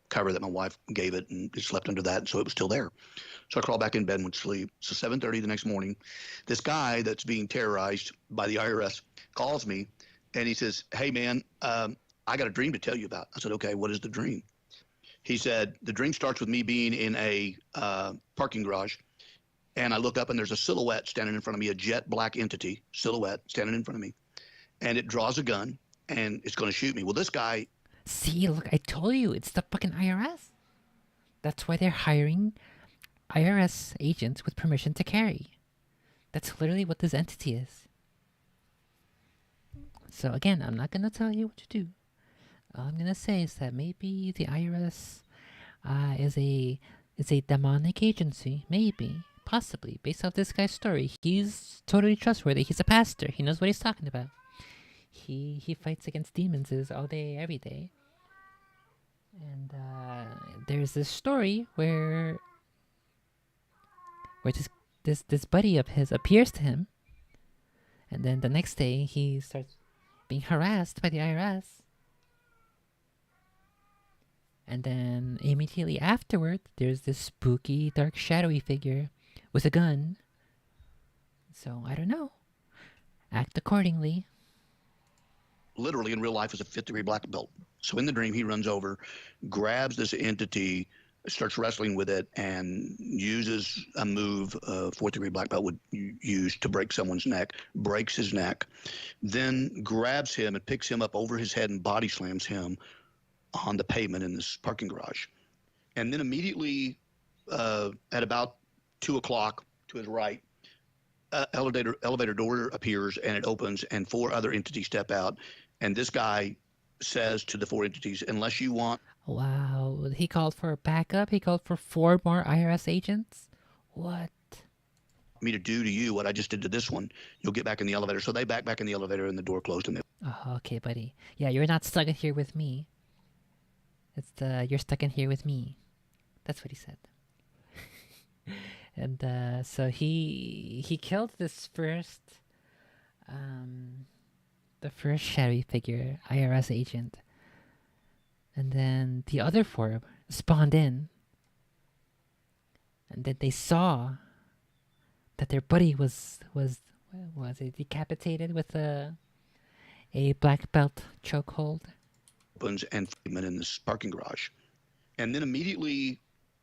cover that my wife gave it, and it slept under that, so it was still there. So I crawled back in bed and went to sleep. So 7:30 the next morning, this guy that's being terrorized by the IRS calls me, and he says, hey, man, I got a dream to tell you about. I said, okay, what is the dream? He said, the dream starts with me being in a parking garage. And I look up and there's a silhouette standing in front of me, a jet black entity, silhouette standing in front of me. And it draws a gun and it's going to shoot me. Well, this guy. See, look, I told you, it's the fucking IRS. That's why they're hiring IRS agents with permission to carry. That's literally what this entity is. So again, I'm not going to tell you what to do. All I'm going to say is that maybe the IRS is a demonic agency. Maybe. Possibly, based off this guy's story. He's totally trustworthy. He's a pastor. He knows what he's talking about. He fights against demons all day, every day. And there's this story where this buddy of his appears to him, and then the next day he starts being harassed by the IRS. And then immediately afterward, there's this spooky, dark, shadowy figure with a gun. So, I don't know. Act accordingly. Literally in real life is a 5th-degree black belt. So in the dream, he runs over, grabs this entity, starts wrestling with it, and uses a move a 4th-degree black belt would use to break someone's neck, breaks his neck, then grabs him and picks him up over his head and body slams him on the pavement in this parking garage. And then immediately at about 2 o'clock to his right, elevator door appears and it opens and 4 other entities step out. And this guy says to the 4 entities, unless you want... Wow, he called for backup? He called for 4 more IRS agents? What? ...me to do to you what I just did to this one, you'll get back in the elevator. So they back in the elevator and the door closed and they... Oh, okay, buddy. Yeah, you're not stuck in here with me. You're stuck in here with me. That's what he said. And so he killed this first, the first shadowy figure, IRS agent. And then the other 4 spawned in. and then they saw that their buddy was it decapitated with a black belt chokehold. Opens and Friedman in this parking garage. And then immediately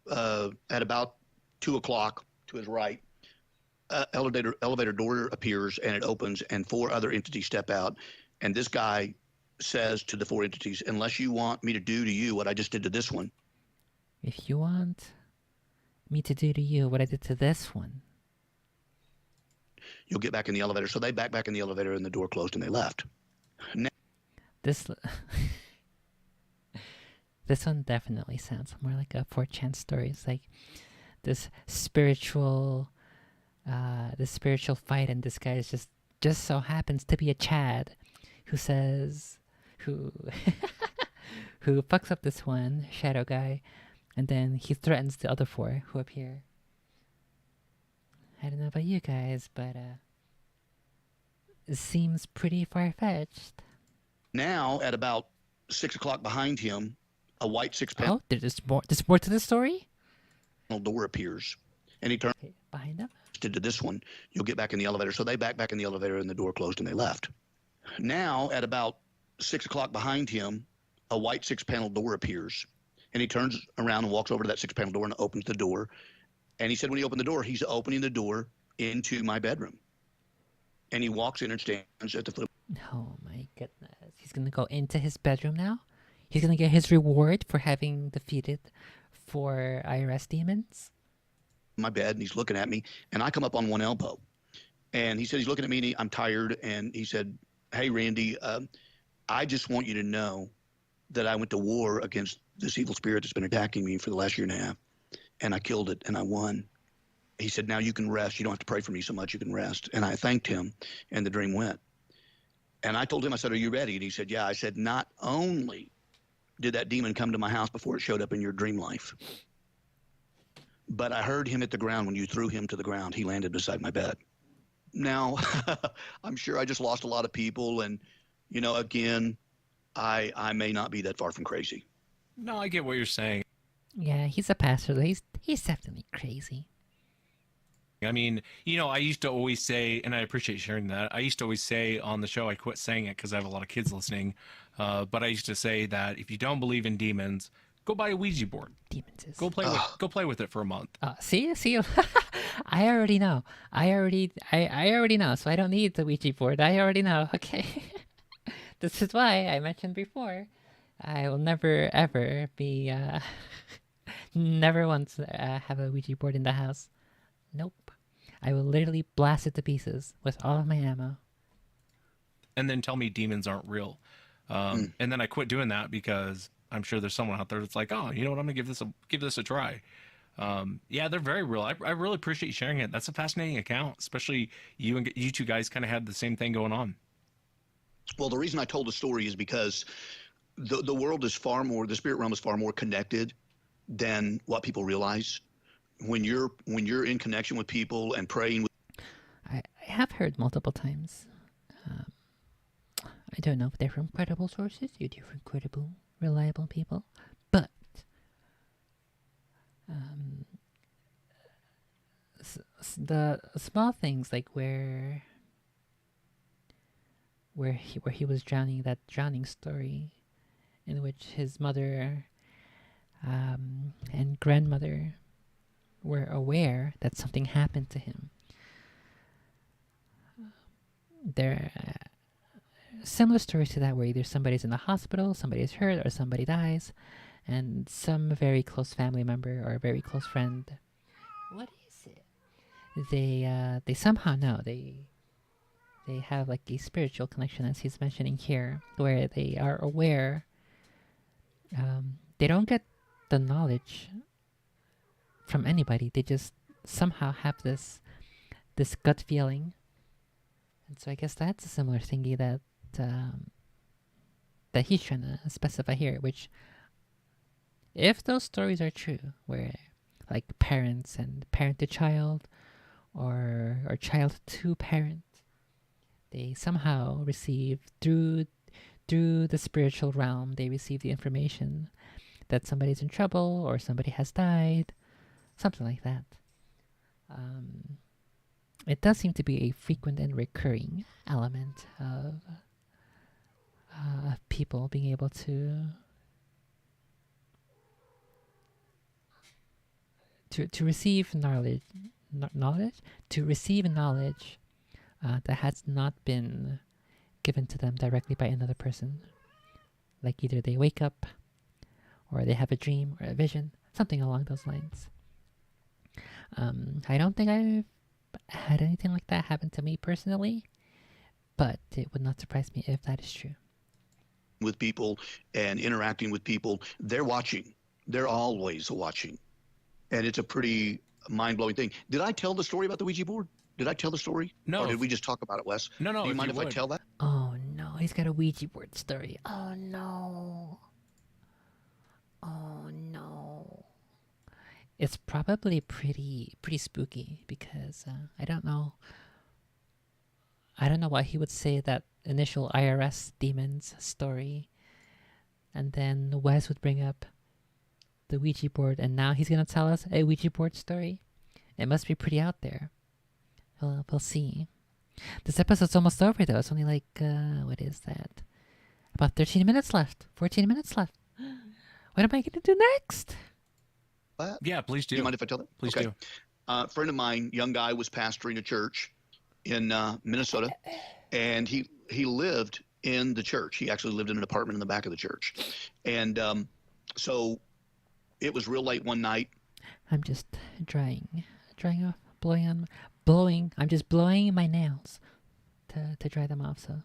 at about 2 o'clock to his right, elevator door appears and it opens and 4 other entities step out. And this guy says to the 4 entities, unless you want me to do to you what I just did to this one. If you want me to do to you what I did to this one, you'll get back in the elevator. So they back in the elevator and the door closed and they left. Now, this one definitely sounds more like a 4chan story. It's like this spiritual fight, and this guy is just so happens to be a Chad who says who who fucks up this one shadow guy, and then he threatens the other 4 who appear. I don't know about you guys, but it seems pretty far-fetched. Now at about 6 o'clock behind him, a white 6-panel There's more to the story? door appears and he turns behind him. To this one, you'll get back in the elevator. So they back in the elevator and the door closed and they left. Now at about 6 o'clock behind him, a white 6-panel door appears and he turns around and walks over to that 6-panel door and opens the door. And he said when he opened the door, he's opening the door into my bedroom. And he walks in and stands at the foot. Oh my goodness. He's gonna go into his bedroom now? He's gonna get his reward for having defeated 4 IRS demons? My bed, and he's looking at me, and I come up on one elbow. And he said he's looking at me, and I'm tired, and he said, hey, Randy, I just want you to know that I went to war against this evil spirit that's been attacking me for the last 1.5 years, and I killed it, and I won. He said, now you can rest. You don't have to pray for me so much. You can rest. And I thanked him, and the dream went. And I told him, I said, are you ready? And he said, yeah. I said, not only did that demon come to my house before it showed up in your dream life, but I heard him hit the ground when you threw him to the ground. He landed beside my bed. Now, I'm sure I just lost a lot of people. And, you know, again, I may not be that far from crazy. No, I get what you're saying. Yeah, he's a pastor. He's definitely crazy. I mean, you know, I used to always say, and I appreciate sharing that, I used to always say on the show, I quit saying it because I have a lot of kids listening, but I used to say that if you don't believe in demons, go buy a Ouija board. Demons is... Go play with it for a month. See? I already know. I already know, so I don't need the Ouija board. I already know, okay? This is why I mentioned before, I will never, ever be, never once have a Ouija board in the house. Nope. I will literally blast it to pieces with all of my ammo. And then tell me demons aren't real. And then I quit doing that because I'm sure there's someone out there that's like, oh, you know what, I'm gonna give this a try. Yeah, they're very real. I really appreciate you sharing it. That's a fascinating account, especially you two guys kind of had the same thing going on. Well, the reason I told the story is because the world is far more, the spirit realm is far more connected than what people realize. When you're in connection with people and praying with, I have heard multiple times. I don't know if they're from credible sources, you're from credible, reliable people, but the small things like where he was drowning, that drowning story in which his mother and grandmother were aware that something happened to him. There are similar stories to that where either somebody's in the hospital, somebody's hurt, or somebody dies, and some very close family member or a very close friend, what is it? They somehow know. They have like a spiritual connection, as he's mentioning here, where they are aware. They don't get the knowledge from anybody. They just somehow have this gut feeling. And so I guess that's a similar thingy that he's trying to specify here, which, if those stories are true, where like parents and parent to child or child to parent, they somehow receive through the spiritual realm, they receive the information that somebody's in trouble or somebody has died, something like that. It does seem to be a frequent and recurring element of people being able to receive knowledge to receive knowledge that has not been given to them directly by another person. Like either they wake up, or they have a dream or a vision, something along those lines. I don't think I've had anything like that happen to me personally, but it would not surprise me if that is true. With people and interacting with people, they're watching. They're always watching. And it's a pretty mind-blowing thing. Did I tell the story about the Ouija board? Did I tell the story? No. Or did we just talk about it, Wes? No, Do you if mind you if I would. tell that? Oh no, he's got a Ouija board story. Oh no. Oh no. It's probably pretty spooky because I don't know. I don't know why he would say that initial IRS demons story, and then Wes would bring up the Ouija board, and now he's gonna tell us a Ouija board story. It must be pretty out there. We'll see. This episode's almost over though. It's only like what is that? About 13 minutes left. 14 minutes left. What am I gonna do next? Yeah, please do. Do you mind if I tell that? Please okay. do. A friend of mine, young guy, was pastoring a church in Minnesota, and he lived in the church. He actually lived in an apartment in the back of the church, and so it was real late one night. I'm just drying off, blowing. I'm just blowing my nails to dry them off. So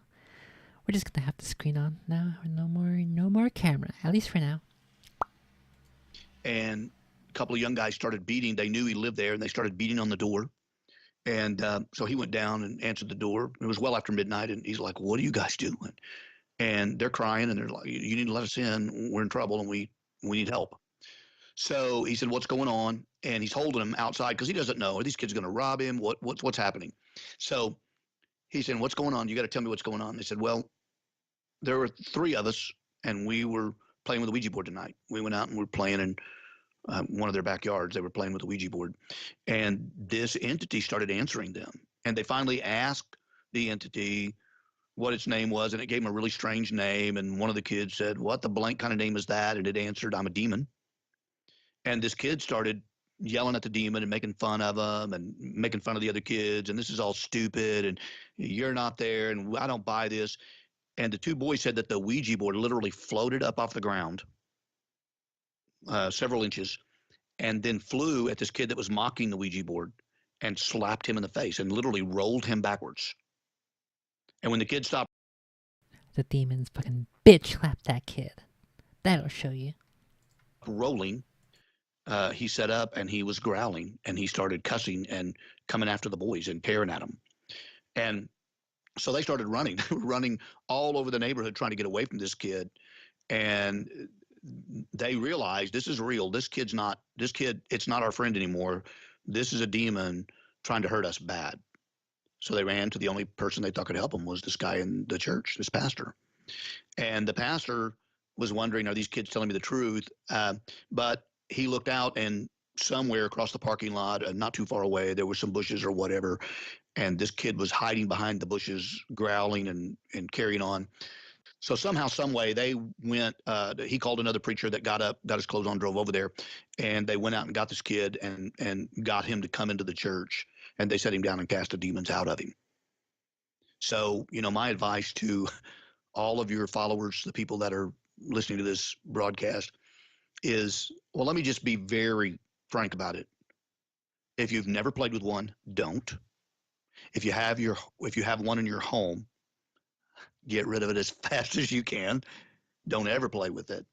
we're just gonna have the screen on now. No more camera, at least for now. And a couple of young guys started beating. They knew he lived there, and they started beating on the door. And so he went down and answered the door. It was well after midnight, and he's like, "What are you guys doing?" And they're crying, and they're like, "You need to let us in. We're in trouble, and we need help." So he said, "What's going on?" And he's holding him outside because he doesn't know. Are these kids going to rob him? What's happening? So he said, "What's going on? You got to tell me what's going on." They said, "Well, there were three of us, and we were playing with the Ouija board tonight. We went out and we were playing in one of their backyards. They were playing with the Ouija board, and this entity started answering them. And they finally asked the entity what its name was, and it gave them a really strange name. And one of the kids said, "What the blank kind of name is that?" And it answered, "I'm a demon." And this kid started yelling at the demon and making fun of him and making fun of the other kids. And this is all stupid. And you're not there. And I don't buy this. And the two boys said that the Ouija board literally floated up off the ground several inches and then flew at this kid that was mocking the Ouija board and slapped him in the face and literally rolled him backwards. And when the kid stopped, the demons fucking bitch slapped that kid. That'll show you. Rolling, he sat up and he was growling and he started cussing and coming after the boys and tearing at them. And so they started running, running all over the neighborhood trying to get away from this kid. And they realized this is real. This kid, it's not our friend anymore. This is a demon trying to hurt us bad. So they ran to the only person they thought could help them was this guy in the church, this pastor. And the pastor was wondering, are these kids telling me the truth? But he looked out and somewhere across the parking lot, not too far away, there were some bushes or whatever. And this kid was hiding behind the bushes, growling and carrying on. So somehow, some way, they went. He called another preacher that got up, got his clothes on, drove over there, and they went out and got this kid and got him to come into the church. And they set him down and cast the demons out of him. So, my advice to all of your followers, the people that are listening to this broadcast, is, well, let me just be very frank about it. If you've never played with one, don't. If you have one in your home, get rid of it as fast as you can. Don't ever play with it.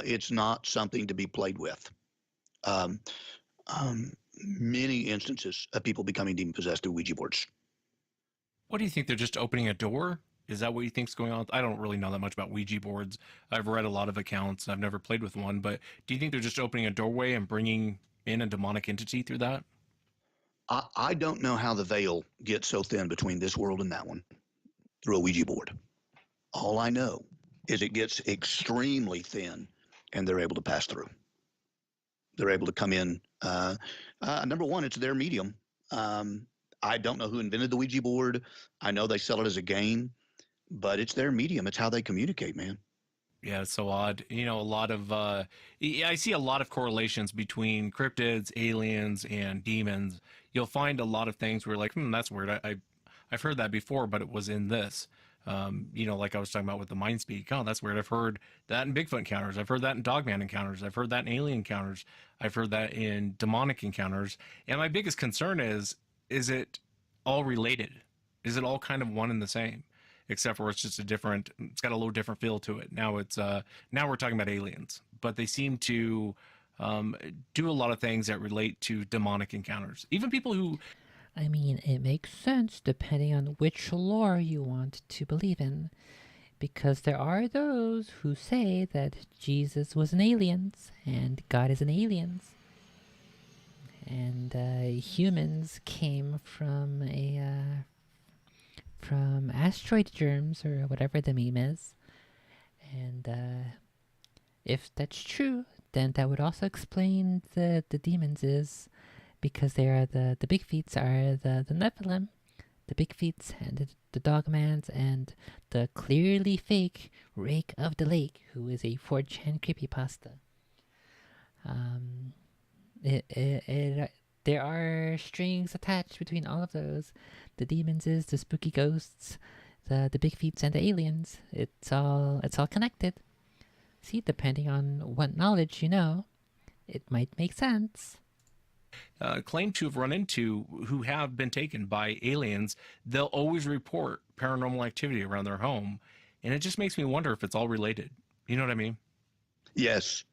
It's not something to be played with. Many instances of people becoming demon possessed through Ouija boards. What do you think? They're just opening a door? Is that what you think's going on? I don't really know that much about Ouija boards. I've read a lot of accounts. I've never played with one, but do you think they're just opening a doorway and bringing in a demonic entity through that? I don't know how the veil gets so thin between this world and that one through a Ouija board. All I know is it gets extremely thin and they're able to pass through. They're able to come in Number one, it's their medium. I don't know who invented the Ouija board. I know they sell it as a game, but it's their medium. It's how they communicate, man. Yeah, it's so odd. A lot of I see a lot of correlations between cryptids, aliens, and demons. You'll find a lot of things where you're like, that's weird. I've heard that before, but it was in this. Like I was talking about with the mind speak. Oh, that's weird. I've heard that in Bigfoot encounters. I've heard that in Dogman encounters. I've heard that in alien encounters. I've heard that in demonic encounters. And my biggest concern is it all related? Is it all kind of one and the same? Except for it's got a little different feel to it. Now we're talking about aliens, but they seem to do a lot of things that relate to demonic encounters. Even people who, I mean, it makes sense depending on which lore you want to believe in. Because there are those who say that Jesus was an alien and God is an alien. And humans came from from asteroid germs or whatever the meme is. And if that's true, then that would also explain the demons is because they are the Bigfeets are the Nephilim, the Bigfeets and the Dogmans and the clearly fake Rake of the Lake, who is a 4chan creepypasta. There are strings attached between all of those. The demons is the spooky ghosts, the Bigfeets and the aliens. It's all connected. See, depending on what knowledge you know, it might make sense. claim to have run into who have been taken by aliens, they'll always report paranormal activity around their home. And it just makes me wonder if it's all related. You know what I mean? Yes.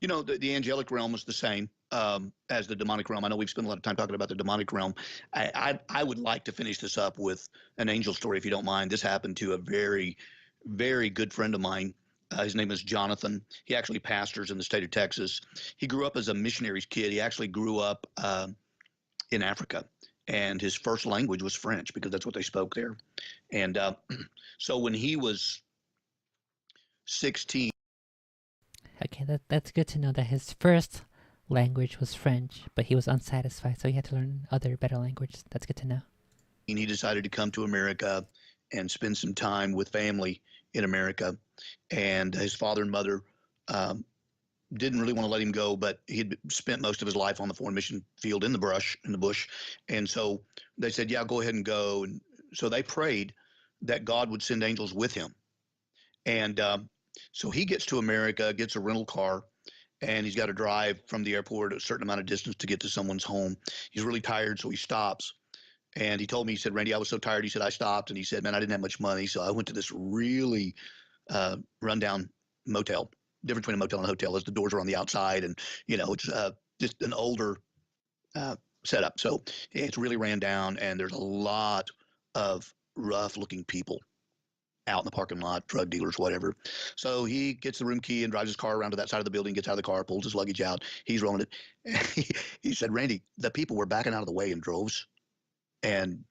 The angelic realm is the same as the demonic realm. I know we've spent a lot of time talking about the demonic realm. I would like to finish this up with an angel story, if you don't mind. This happened to a very, very good friend of mine. His name is Jonathan. He actually pastors in the state of Texas. He grew up as a missionary's kid. He actually grew up in Africa, and his first language was French because that's what they spoke there. And so when he was 16, Okay, that's good to know that his first language was French, but he was unsatisfied, so he had to learn other better languages. That's good to know. he decided to come to America and spend some time with family in America. And his father and mother didn't really want to let him go, but he'd spent most of his life on the foreign mission field in the bush. And so they said, yeah, go ahead and go. And so they prayed that God would send angels with him. And so he gets to America, gets a rental car, and he's got to drive from the airport a certain amount of distance to get to someone's home. He's really tired, so he stops. And he told me, he said, Randy, I was so tired. He said, I stopped. And he said, man, I didn't have much money. So I went to this really rundown motel. Difference between a motel and a hotel is the doors are on the outside. And, it's just an older setup. So it's really ran down. And there's a lot of rough looking people out in the parking lot, drug dealers, whatever. So he gets the room key and drives his car around to that side of the building, gets out of the car, pulls his luggage out. He's rolling it. He said, Randy, the people were backing out of the way in droves and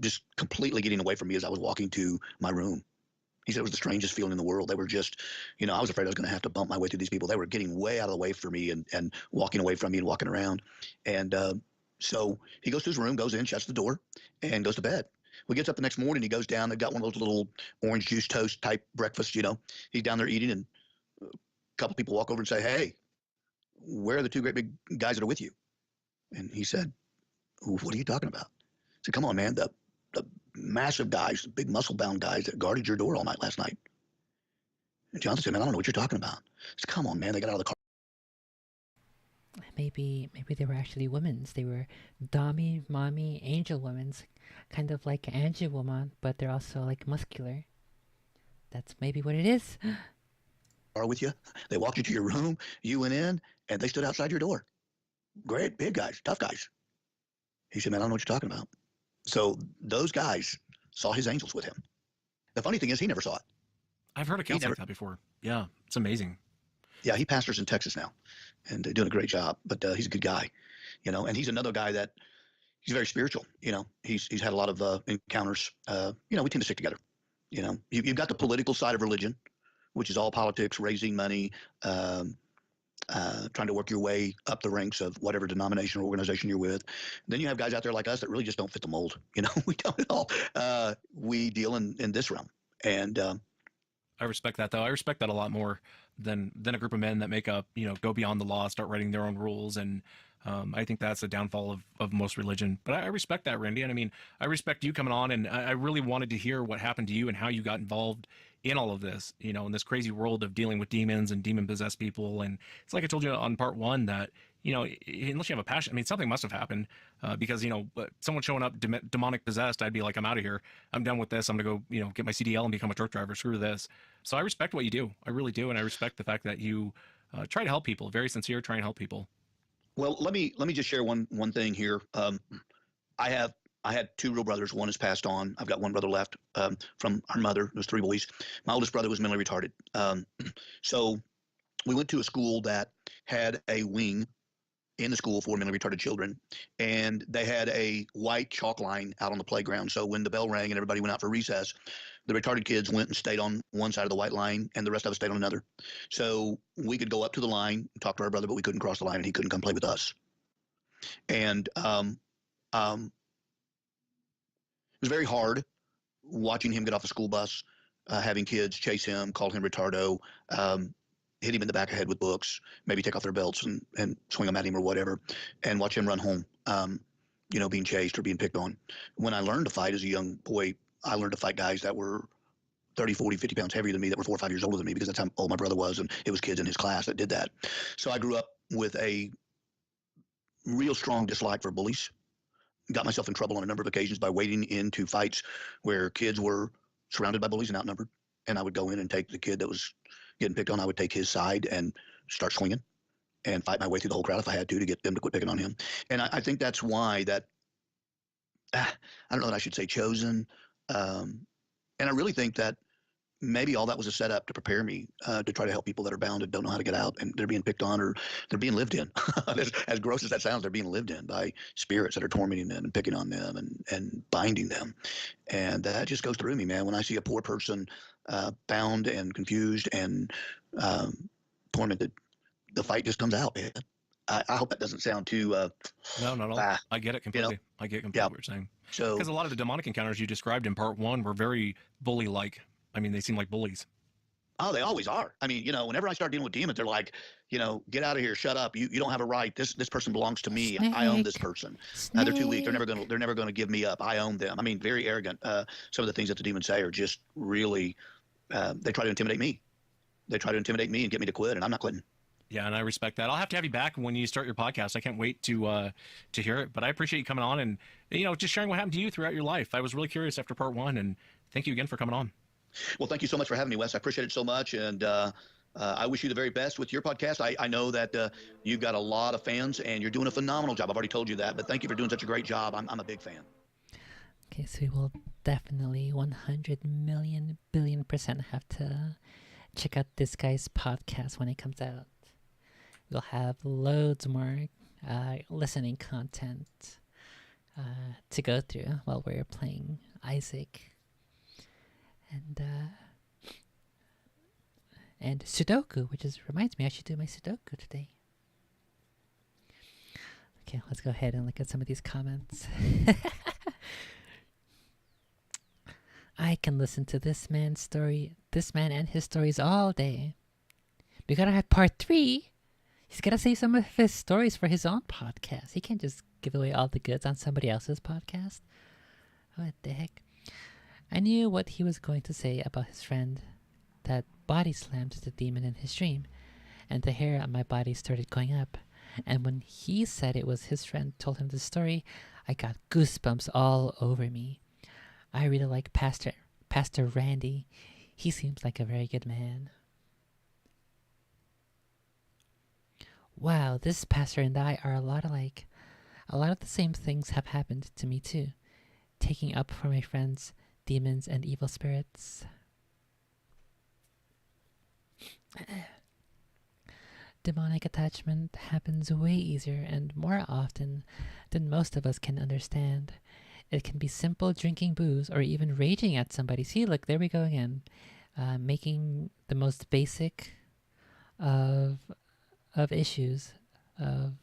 just completely getting away from me as I was walking to my room. He said it was the strangest feeling in the world. They were just, I was afraid I was going to have to bump my way through these people. They were getting way out of the way for me and walking away from me and walking around. And so he goes to his room, goes in, shuts the door, and goes to bed. He gets up the next morning, he goes down, they've got one of those little orange juice toast type breakfasts, He's down there eating, and a couple people walk over and say, hey, where are the two great big guys that are with you? And he said, what are you talking about? I said, come on, man, the massive guys, the big muscle-bound guys that guarded your door all night last night. And Jonathan said, man, I don't know what you're talking about. I said, come on, man, they got out of the car. Maybe they were actually women's. They were Dommy, Mommy, Angel women's. Kind of like Angie woman, but they're also like muscular. That's maybe what it is. Are with you. They walked you to your room, you went in, and they stood outside your door. Great, big guys, tough guys. He said, man, I don't know what you're talking about. So those guys saw his angels with him. The funny thing is he never saw it. I've heard accounts like that before. Yeah, it's amazing. Yeah, he pastors in Texas now and doing a great job, but he's a good guy, and he's another guy that he's very spiritual. He's had a lot of encounters. We tend to stick together. You've got the political side of religion, which is all politics, raising money, trying to work your way up the ranks of whatever denomination or organization you're with. Then you have guys out there like us that really just don't fit the mold. We don't at all. We deal in this realm. And I respect that, though. I respect that a lot more than a group of men that make up, go beyond the law, start writing their own rules. And I think that's a downfall of most religion. But I respect that, Randy. And I mean, I respect you coming on, and I really wanted to hear what happened to you and how you got involved in all of this, in this crazy world of dealing with demons and demon possessed people. And it's like I told you on part one that, unless you have a passion, I mean, something must have happened because, someone showing up demonic possessed, I'd be like, I'm out of here. I'm done with this. I'm going to go, get my CDL and become a truck driver. Screw this. So I respect what you do. I really do. And I respect the fact that you try to help people, very sincere, trying to help people. Well, let me just share one thing here. I had two real brothers. One has passed on. I've got one brother left from our mother. There's three boys. My oldest brother was mentally retarded. So we went to a school that had a wing in the school for mentally retarded children, and they had a white chalk line out on the playground. So when the bell rang and everybody went out for recess, the retarded kids went and stayed on one side of the white line, and the rest of us stayed on another. So we could go up to the line and talk to our brother, but we couldn't cross the line, and he couldn't come play with us. And it was very hard watching him get off the school bus, having kids chase him, call him retardo, hit him in the back of the head with books, maybe take off their belts and swing them at him or whatever, and watch him run home, being chased or being picked on. When I learned to fight as a young boy, I learned to fight guys that were 30, 40, 50 pounds heavier than me, that were 4 or 5 years older than me, because that's how old my brother was, and it was kids in his class that did that. So I grew up with a real strong dislike for bullies. Got myself in trouble on a number of occasions by wading into fights where kids were surrounded by bullies and outnumbered, and I would go in and take the kid that was getting picked on. I would take his side and start swinging and fight my way through the whole crowd if I had to get them to quit picking on him. And I think that's why that, I don't know that I should say chosen. And I really think that maybe all that was a setup to prepare me to try to help people that are bound and don't know how to get out, and they're being picked on, or they're being lived in. As gross as that sounds, they're being lived in by spirits that are tormenting them and picking on them and binding them. And that just goes through me, man. When I see a poor person bound and confused and tormented, the fight just comes out, man. I hope that doesn't sound too. No, not at all. I get it completely. I get completely what you're saying. So, because a lot of the demonic encounters you described in part one were very bully-like. I mean, they seem like bullies. Oh, they always are. I mean, whenever I start dealing with demons, they're like, get out of here, shut up. You don't have a right. This person belongs to me. Snake. I own this person. They're too weak. They're never gonna give me up. I own them. I mean, very arrogant. Some of the things that the demons say are just really. They try to intimidate me. They try to intimidate me and get me to quit, and I'm not quitting. Yeah, and I respect that. I'll have to have you back when you start your podcast. I can't wait to hear it. But I appreciate you coming on and just sharing what happened to you throughout your life. I was really curious after part one, and thank you again for coming on. Well, thank you so much for having me, Wes. I appreciate it so much, and I wish you the very best with your podcast. I know that you've got a lot of fans, and you're doing a phenomenal job. I've already told you that, but thank you for doing such a great job. I'm a big fan. Okay, so we will definitely 100 million billion% have to check out this guy's podcast when it comes out. We'll have loads more listening content to go through while we're playing Isaac. And Sudoku, which reminds me I should do my Sudoku today. Okay, let's go ahead and look at some of these comments. I can listen to this man and his stories all day. We gotta have part 3. He's gotta save some of his stories for his own podcast. He can't just give away all the goods on somebody else's podcast. What the heck? I knew what he was going to say about his friend that body slammed the demon in his dream, and the hair on my body started going up. And when he said it was his friend told him the story, I got goosebumps all over me. I really like Pastor Randy. He seems like a very good man. Wow, this pastor and I are a lot alike. A lot of the same things have happened to me too. Taking up for my friends, demons and evil spirits. Demonic attachment happens way easier and more often than most of us can understand. It can be simple drinking booze or even raging at somebody. See, look, there we go again. Making the most basic of of issues of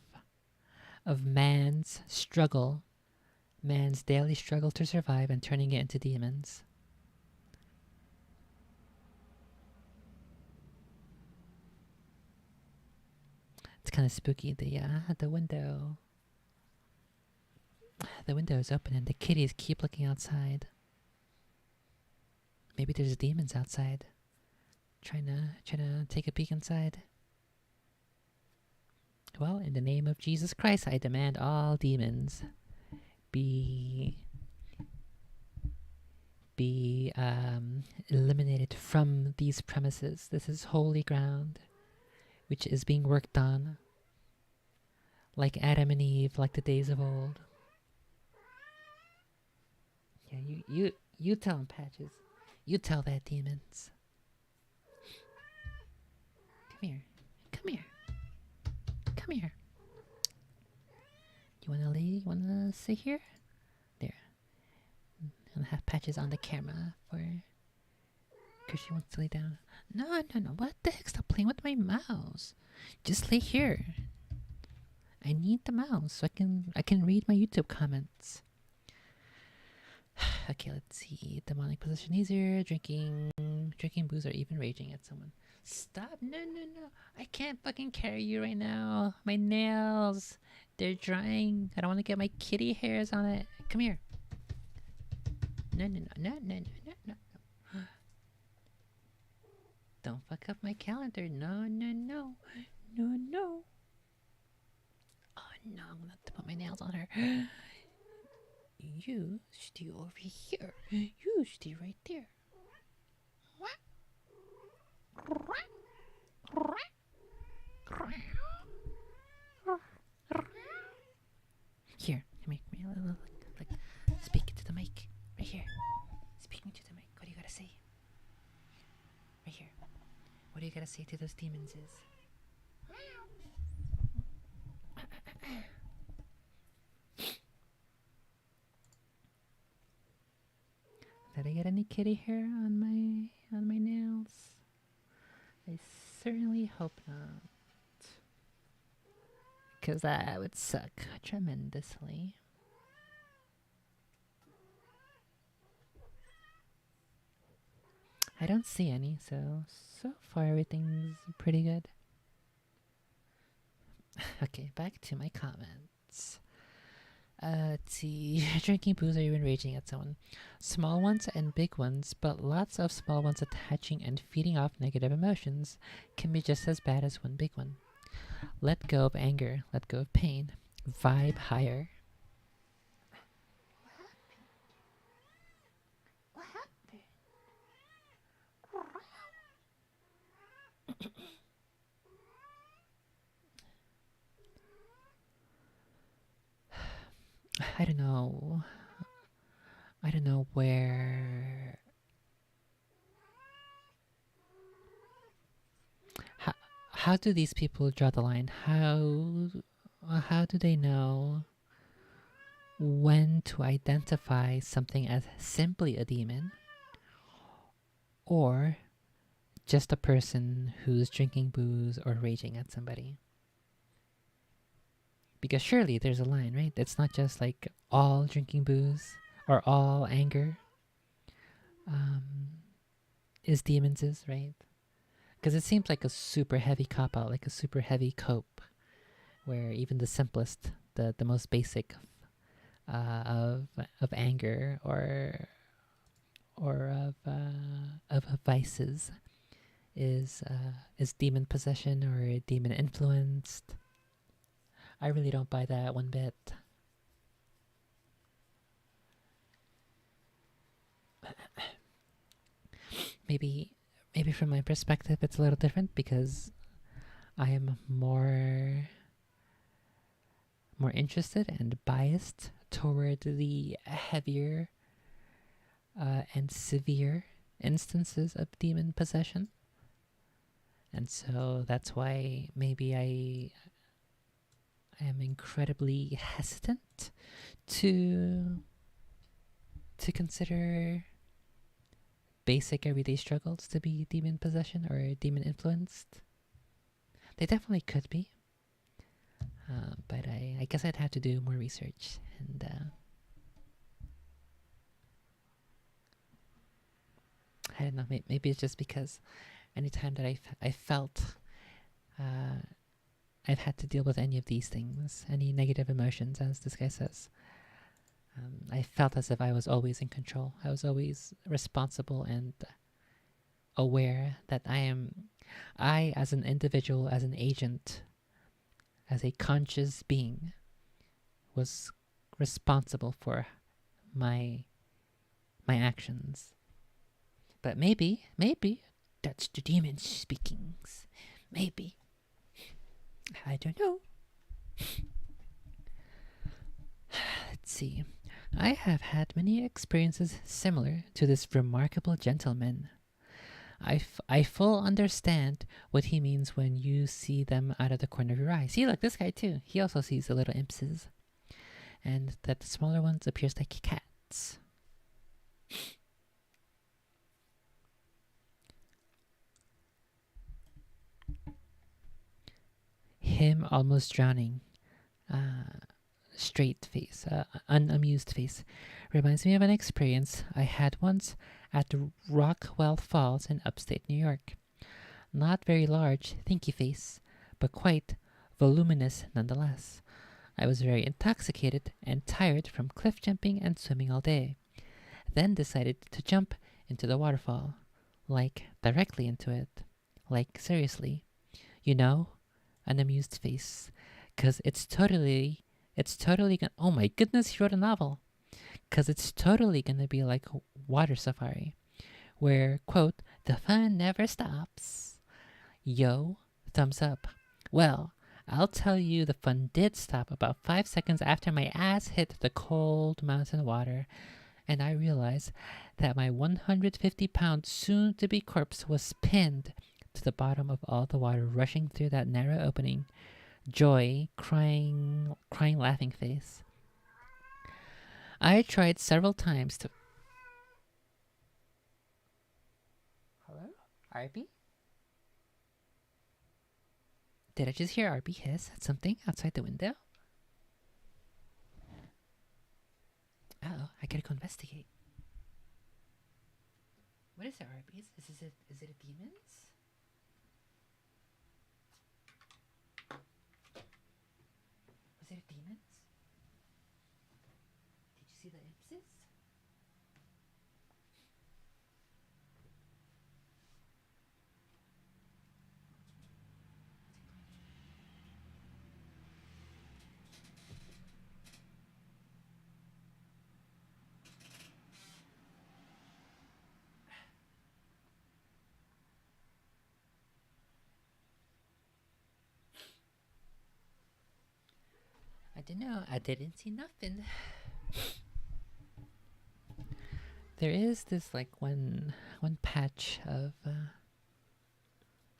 man's struggle, man's daily struggle to survive, and turning it into demons. It's kind of spooky. The window is open and the kitties keep looking outside. Maybe there's demons outside, trying to take a peek inside. Well, in the name of Jesus Christ, I demand all demons be eliminated from these premises. This is holy ground, which is being worked on, like Adam and Eve, like the days of old. Yeah, you tell them, Patches. You tell that, demons. Come here. Come here. Come here. You wanna lay? You wanna sit here? There. And have Patches on the camera for, because she wants to lay down. No. What the heck? Stop playing with my mouse. Just lay here. I need the mouse so I can read my YouTube comments. Okay, let's see. Demonic possession easier. Drinking booze, or even raging at someone. Stop! No. I can't fucking carry you right now. My nails, they're drying. I don't want to get my kitty hairs on it. Come here. No. Don't fuck up my calendar. No. Oh no, I'm gonna have to put my nails on her. You stay over here. You stay right there. Here, come here. Like, speak to the mic. Right here. Speaking to the mic. What do you gotta say? Right here. What do you gotta say to those demons is? Did I get any kitty hair on my nails? I certainly hope not. Because that would suck tremendously. I don't see any, so far everything's pretty good. Okay, back to my comments. Let's see. Drinking booze or even raging at someone. Small ones and big ones, but lots of small ones attaching and feeding off negative emotions can be just as bad as one big one. Let go of anger. Let go of pain. Vibe higher. What happened? I don't know. I don't know where. How do these people draw the line? How do they know when to identify something as simply a demon, or just a person who's drinking booze or raging at somebody? Because surely there's a line, right? It's not just like all drinking booze or all anger is demons, right? Because it seems like a super heavy cop out, like a super heavy cope, where even the simplest, the most basic of anger or of vices is demon possession or demon influenced. I really don't buy that one bit. Maybe from my perspective it's a little different because I am more interested and biased toward the heavier and severe instances of demon possession. And so that's why maybe I am incredibly hesitant to consider basic everyday struggles to be demon possession or demon influenced. They definitely could be. But I guess I'd have to do more research. And I don't know. Maybe it's just because anytime that I felt I've had to deal with any of these things, any negative emotions, as this guy says, I felt as if I was always in control. I was always responsible and aware that I as an individual, as an agent, as a conscious being, was responsible for my actions. But maybe that's the demon speaking. Maybe. I don't know. Let's see. I have had many experiences similar to this remarkable gentleman. I full understand what he means when you see them out of the corner of your eye. See, look, this guy too. He also sees the little impses. And that the smaller ones appears like cats. Him almost drowning. Straight face, unamused face, reminds me of an experience I had once at the Rockwell Falls in upstate New York. Not very large, thinky face, but quite voluminous nonetheless. I was very intoxicated and tired from cliff jumping and swimming all day. Then decided to jump into the waterfall. Like, directly into it. Like, seriously. You know? An amused face. 'Cause it's totally gonna, oh my goodness, he wrote a novel. 'Cause it's totally gonna be like water safari. Where, quote, the fun never stops. Yo, thumbs up. Well, I'll tell you the fun did stop about 5 seconds after my ass hit the cold mountain water, and I realized that my 150-pound soon-to-be corpse was pinned to the bottom of all the water rushing through that narrow opening. Joy, crying, laughing face. I tried several times to... Hello? Arby? Did I just hear Arby hiss at something outside the window? Uh-oh, I gotta go investigate. What is it, Arby? Is it a demons? Was it a demons? Did you see the impses? I don't know. I didn't see nothing. There is this like one patch of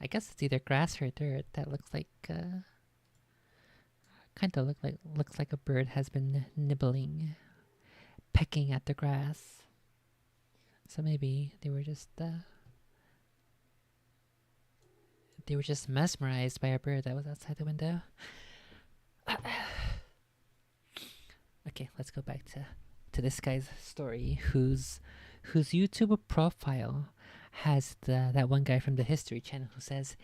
I guess it's either grass or dirt that looks like kind of looks like a bird has been nibbling, pecking at the grass. So maybe they were just mesmerized by a bird that was outside the window. Okay, let's go back to this guy's story, whose YouTube profile has that one guy from the History Channel who says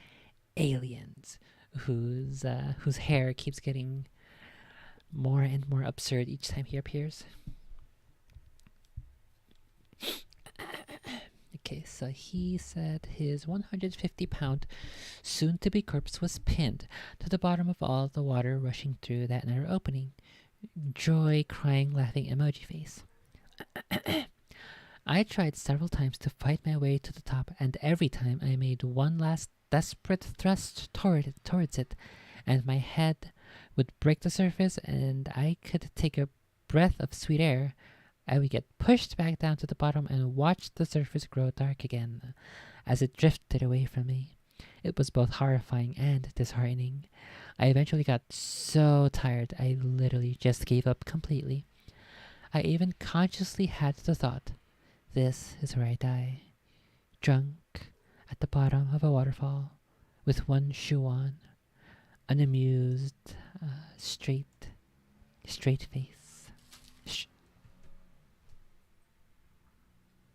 aliens, whose hair keeps getting more and more absurd each time he appears. Okay, so he said his 150-pound soon-to-be corpse was pinned to the bottom of all the water rushing through that narrow opening. Joy, crying, laughing emoji face. I tried several times to fight my way to the top, and every time I made one last desperate thrust towards it, and my head would break the surface and I could take a breath of sweet air, I would get pushed back down to the bottom and watch the surface grow dark again as it drifted away from me. It was both horrifying and disheartening. I eventually got so tired I literally just gave up completely. I even consciously had the thought, this is where I die. Drunk, at the bottom of a waterfall, with one shoe on. unamused, straight face. Sh-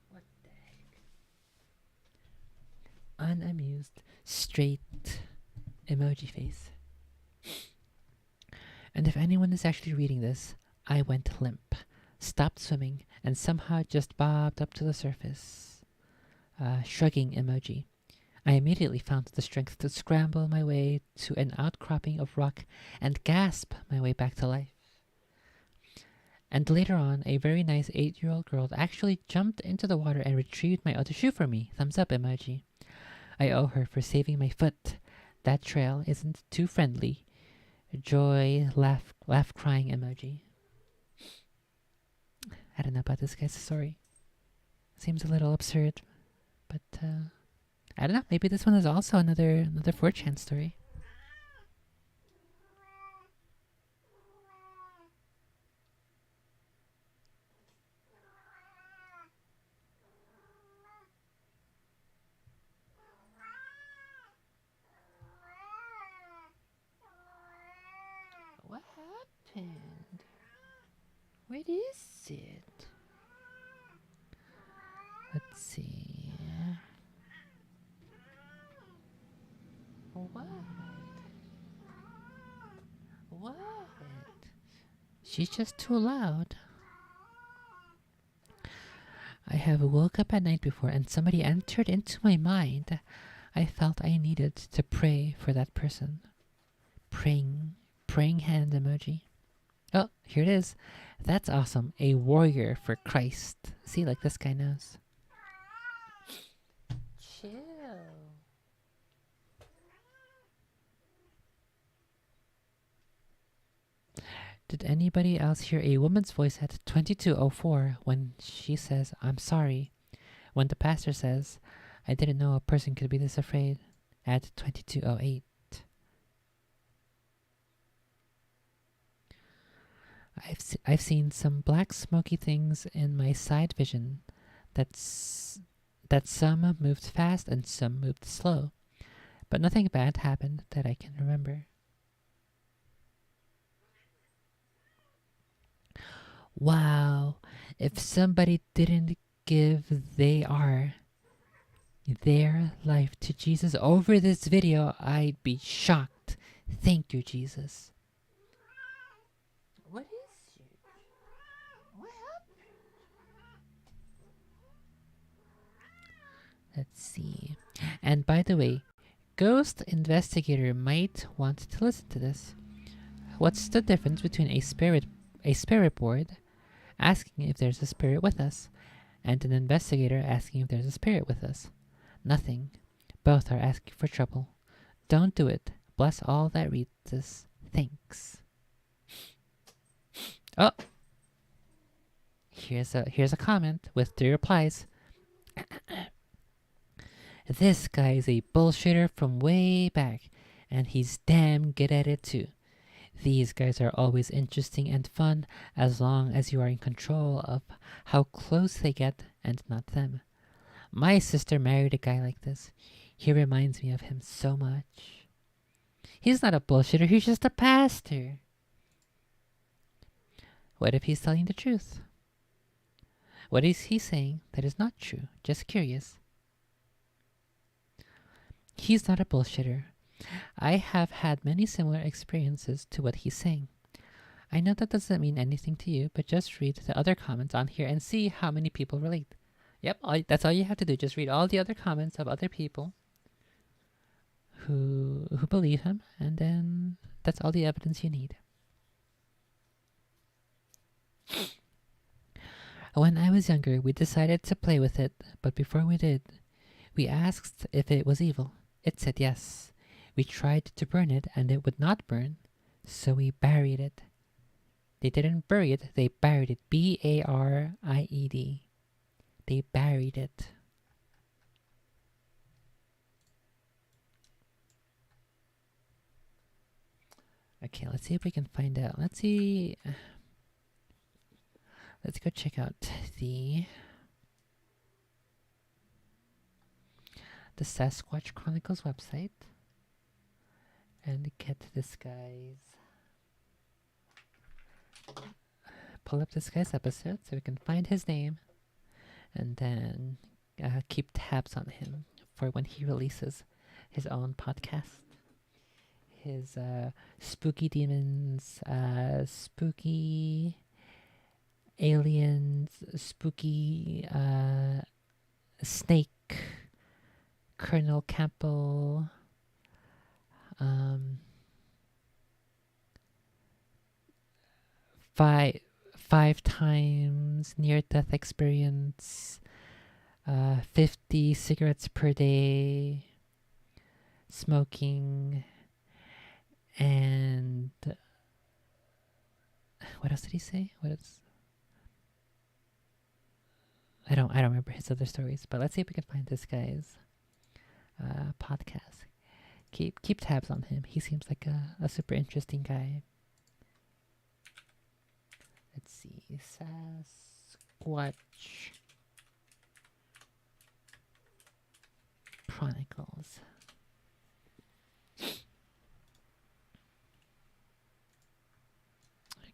what the heck? Unamused, straight emoji face. And if anyone is actually reading this, I went limp, stopped swimming, and somehow just bobbed up to the surface. Shrugging emoji. I immediately found the strength to scramble my way to an outcropping of rock and gasp my way back to life. And later on, a very nice 8-year-old girl actually jumped into the water and retrieved my other shoe for me. Thumbs up emoji. I owe her for saving my foot. That trail isn't too friendly. Joy, laugh, crying emoji. I don't know about this guy's story. Seems a little absurd, but I don't know. Maybe this one is also another 4chan story. What happened? What is it? Let's see. What? What? She's just too loud. I have woke up at night before and somebody entered into my mind. I felt I needed to pray for that person. Praying hand emoji. Oh, here it is. That's awesome. A warrior for Christ. See, like this guy knows. Chill. Did anybody else hear a woman's voice at 22:04 when she says, "I'm sorry"? When the pastor says, "I didn't know a person could be this afraid" at 22:08. I've seen some black smoky things in my side vision that some moved fast and some moved slow, but nothing bad happened that I can remember. Wow, if somebody didn't give their life to Jesus over this video, I'd be shocked. Thank you, Jesus. What is it? What happened? Let's see. And by the way, Ghost Investigator might want to listen to this. What's the difference between a spirit board asking if there's a spirit with us and an investigator asking if there's a spirit with us? Nothing. Both are asking for trouble. Don't do it. Bless all that read this. Thanks. Oh, here's a comment with 3 replies. This guy is a bullshitter from way back, and he's damn good at it too. These guys are always interesting and fun as long as you are in control of how close they get and not them. My sister married a guy like this. He reminds me of him so much. He's not a bullshitter, he's just a pastor. What if he's telling the truth? What is he saying that is not true? Just curious. He's not a bullshitter. I have had many similar experiences to what he's saying. I know that doesn't mean anything to you, but just read the other comments on here and see how many people relate. Yep, that's all you have to do. Just read all the other comments of other people who believe him, and then that's all the evidence you need. When I was younger, we decided to play with it, but before we did, we asked if it was evil. It said yes. We tried to burn it, and it would not burn, so we buried it. They didn't bury it, they buried it. B-A-R-I-E-D. They buried it. Okay, let's see if we can find out. Let's go check out the Sasquatch Chronicles website. and get this guy's. Pull up this guy's episode so we can find his name, and then keep tabs on him for when he releases his own podcast. His spooky demons, spooky aliens, spooky snake, Colonel Campbell, five times near-death experience, 50 cigarettes per day, smoking, and what else did he say? What else? I don't remember his other stories, but let's see if we can find this guy's podcast. Keep tabs on him. He seems like a super interesting guy. Let's see, Sasquatch Chronicles.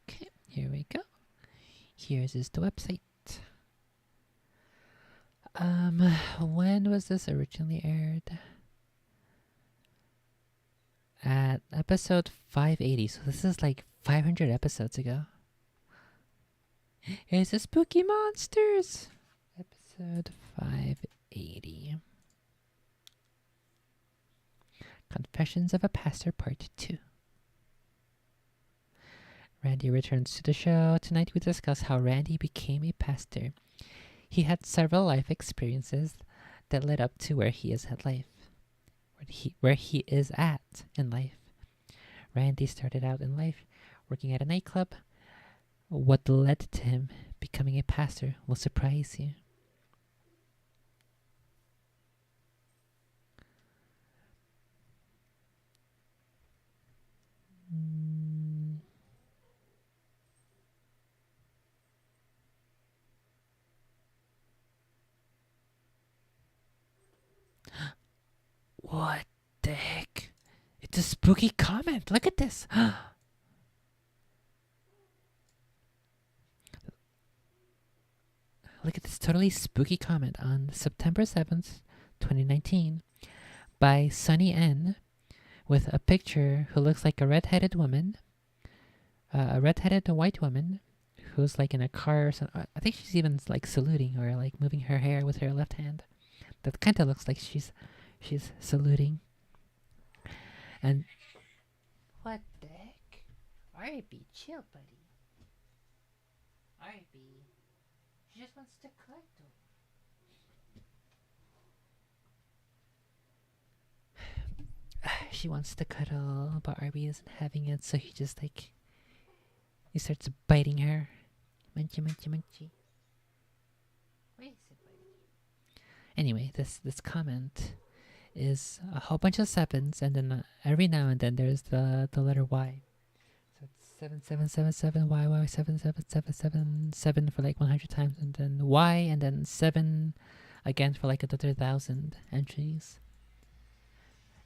Okay, here we go. Here's the website. When was this originally aired? At episode 580, so this is like 500 episodes ago. Here's the Spooky Monsters! Episode 580. Confessions of a Pastor Part 2. Randy returns to the show. Tonight we discuss how Randy became a pastor. He had several life experiences that led up to where he is at life. Where he is at in life. Randy started out in life working at a nightclub. What led to him becoming a pastor will surprise you. What the heck? It's a spooky comment. Look at this. Look at this totally spooky comment on September 7th, 2019 by Sunny N with a picture who looks like a red-headed woman, a red-headed white woman who's like in a car or something. I think she's even like saluting or like moving her hair with her left hand. That kind of looks like she's saluting. And what the heck? RB, chill, buddy. RB, she just wants to cuddle. She wants to cuddle, but RB isn't having it, so he just like he starts biting her. Munchy, munchy, munchy. Where is it, buddy? Anyway, this comment is a whole bunch of sevens, and then every now and then there's the letter Y. So it's 7777 YY 77777 for like 100 times, and then Y, and then 7 again for like another 1,000 entries.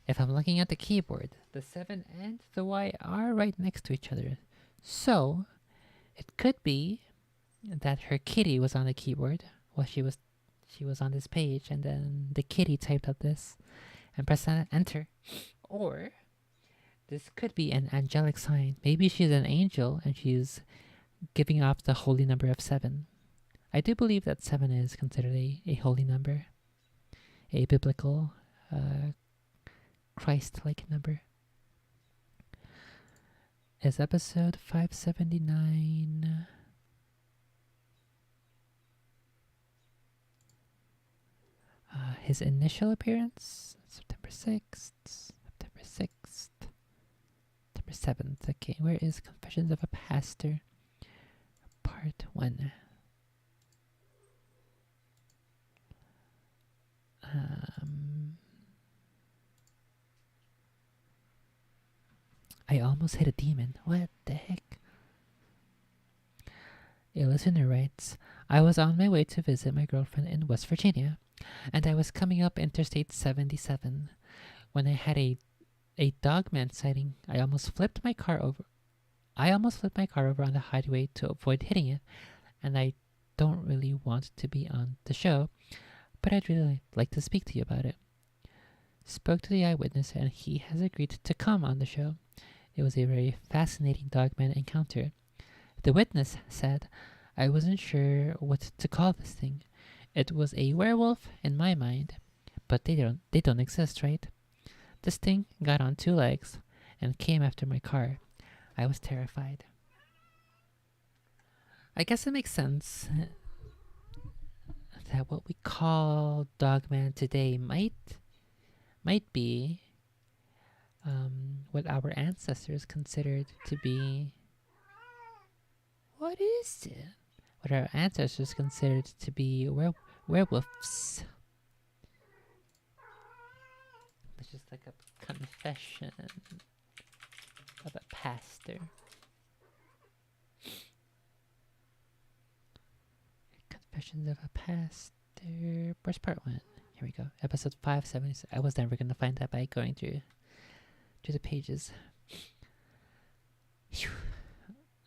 If I'm looking at the keyboard, the 7 and the Y are right next to each other. So it could be that her kitty was on the keyboard while she was on this page, and then the kitty typed up this and pressed enter. Or this could be an angelic sign. Maybe she's an angel and she's giving off the holy number of 7. I do believe that 7 is considered a holy number, a biblical Christ-like number. Is episode 579... his initial appearance, September 6th, September 6th, September 7th. Okay, where is Confessions of a Pastor, Part 1? I almost hit a demon. What the heck? A listener writes, I was on my way to visit my girlfriend in West Virginia, and I was coming up Interstate 77 when I had a a dogman sighting. I almost flipped my car over. On the highway to avoid hitting it, and I don't really want to be on the show, but I'd really like to speak to you about it. Spoke to the eyewitness, and he has agreed to come on the show. It was a very fascinating dogman encounter. The witness said, I wasn't sure what to call this thing. It was a werewolf in my mind, but they don't exist, right? This thing got on 2 legs and came after my car. I was terrified. I guess it makes sense that what we call Dogman today might be what our ancestors considered to be. What is it? What our ancestors considered to be werewolves. It's just like a confession of a pastor. Confessions of a Pastor. Where's part 1? Here we go. Episode 576. I was never going to find that by going through the pages. Whew.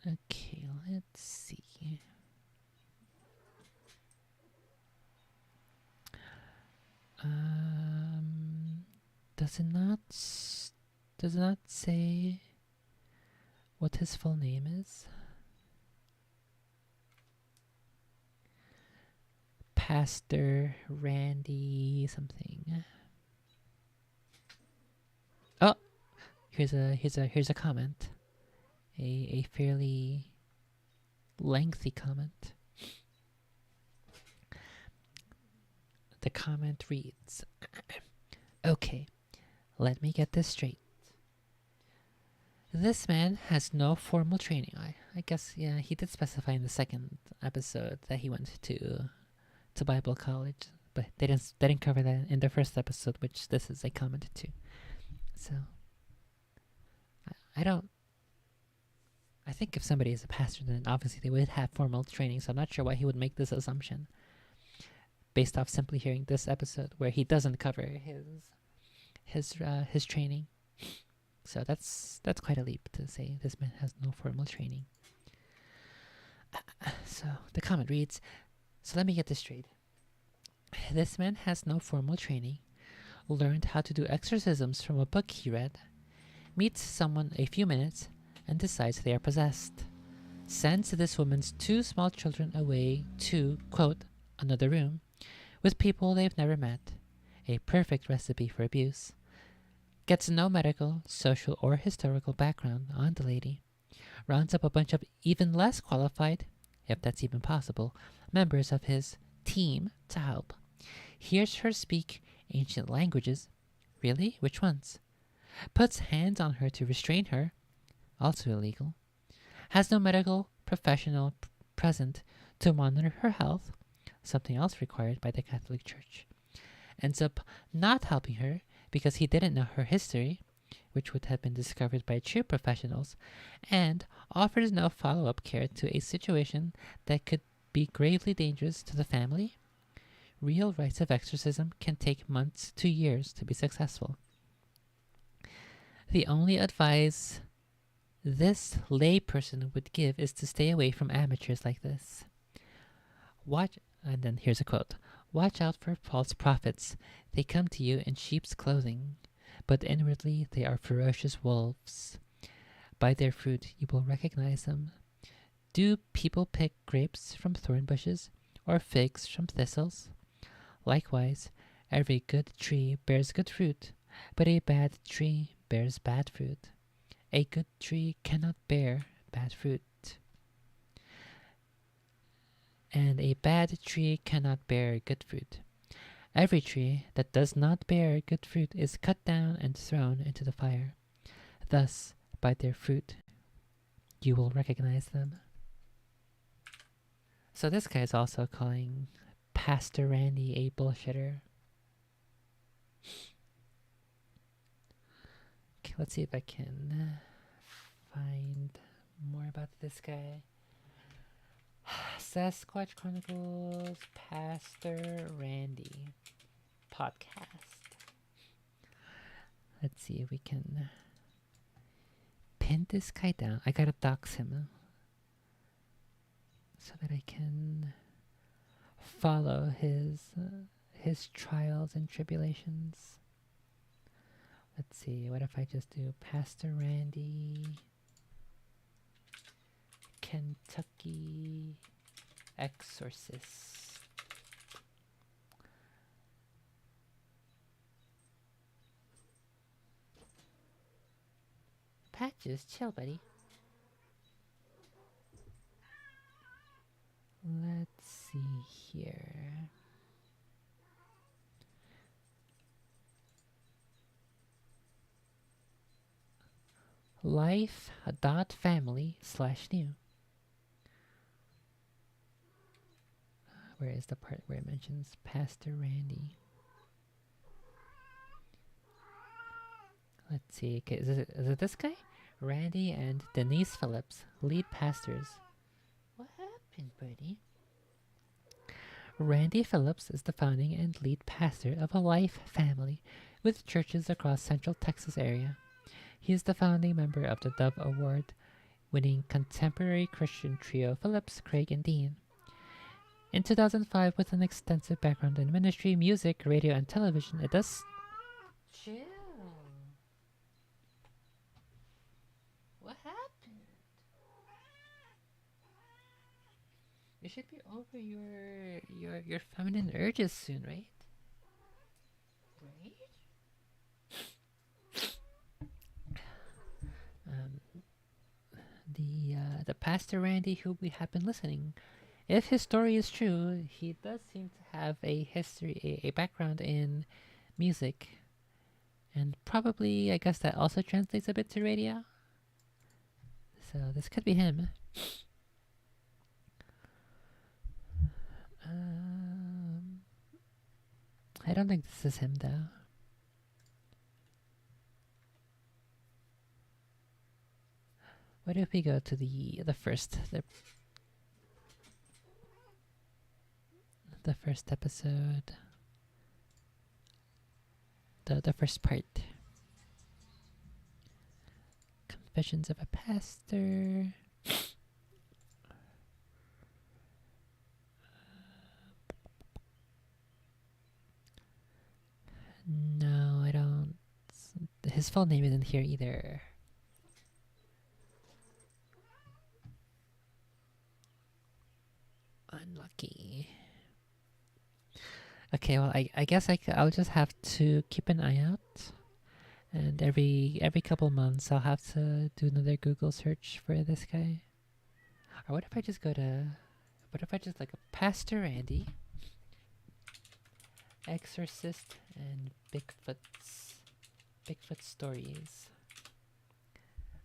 Okay, let's see. Does it not say what his full name is? Pastor Randy something. Oh, here's a comment. A fairly lengthy comment. The comment reads, okay, let me get this straight. This man has no formal training. I guess, yeah, he did specify in the second episode that he went to Bible college, but they didn't cover that in the first episode, which this is a comment to. So, I think if somebody is a pastor, then obviously they would have formal training, so I'm not sure why he would make this assumption based off simply hearing this episode where he doesn't cover his training. So that's quite a leap to say this man has no formal training. So the comment reads, so let me get this straight. This man has no formal training, learned how to do exorcisms from a book he read, meets someone a few minutes, and decides they are possessed. Sends this woman's 2 small children away to, quote, another room, with people they've never met. A perfect recipe for abuse. Gets no medical, social, or historical background on the lady. Rounds up a bunch of even less qualified, if that's even possible, members of his team to help. Hears her speak ancient languages. Really? Which ones? Puts hands on her to restrain her. Also illegal. Has no medical professional present to monitor her health. Something else required by the Catholic Church. Ends up not helping her because he didn't know her history, which would have been discovered by true professionals, and offers no follow-up care to a situation that could be gravely dangerous to the family. Real rites of exorcism can take months to years to be successful. The only advice this layperson would give is to stay away from amateurs like this. And then here's a quote. Watch out for false prophets. They come to you in sheep's clothing, but inwardly they are ferocious wolves. By their fruit you will recognize them. Do people pick grapes from thorn bushes, or figs from thistles? Likewise, every good tree bears good fruit, but a bad tree bears bad fruit. A good tree cannot bear bad fruit, and a bad tree cannot bear good fruit. Every tree that does not bear good fruit is cut down and thrown into the fire. Thus, by their fruit, you will recognize them. So this guy is also calling Pastor Randy a bullshitter. Okay, let's see if I can find more about this guy. Sasquatch Chronicles Pastor Randy podcast. Let's see if we can pin this guy down. I gotta dox him so that I can follow his trials and tribulations. Let's see, what if I just do Pastor Randy, Kentucky Exorcist. Patches, chill, buddy. Let's see here. Life.family/new. Where is the part where it mentions Pastor Randy? Let's see. Okay, is it this guy? Randy and Denise Phillips, lead pastors. What happened, buddy? Randy Phillips is the founding and lead pastor of a Life family with churches across Central Texas area. He is the founding member of the Dove Award-winning contemporary Christian trio Phillips, Craig, and Dean. In 2005, with an extensive background in ministry, music, radio, and television, it does... Chill. What happened? You should be over your feminine urges soon, right? Right? The Pastor Randy who we have been listening. If his story is true, he does seem to have a history, a background in music. And probably, I guess that also translates a bit to radio. So this could be him. I don't think this is him though. What if we go to the first episode, the first part, Confessions of a Pastor. No, I don't. His full name isn't here either. Unlucky. Okay, well, I guess I'll just have to keep an eye out, and every couple months I'll have to do another Google search for this guy. Or what if I just look up Pastor Randy, Exorcist, and Bigfoot stories.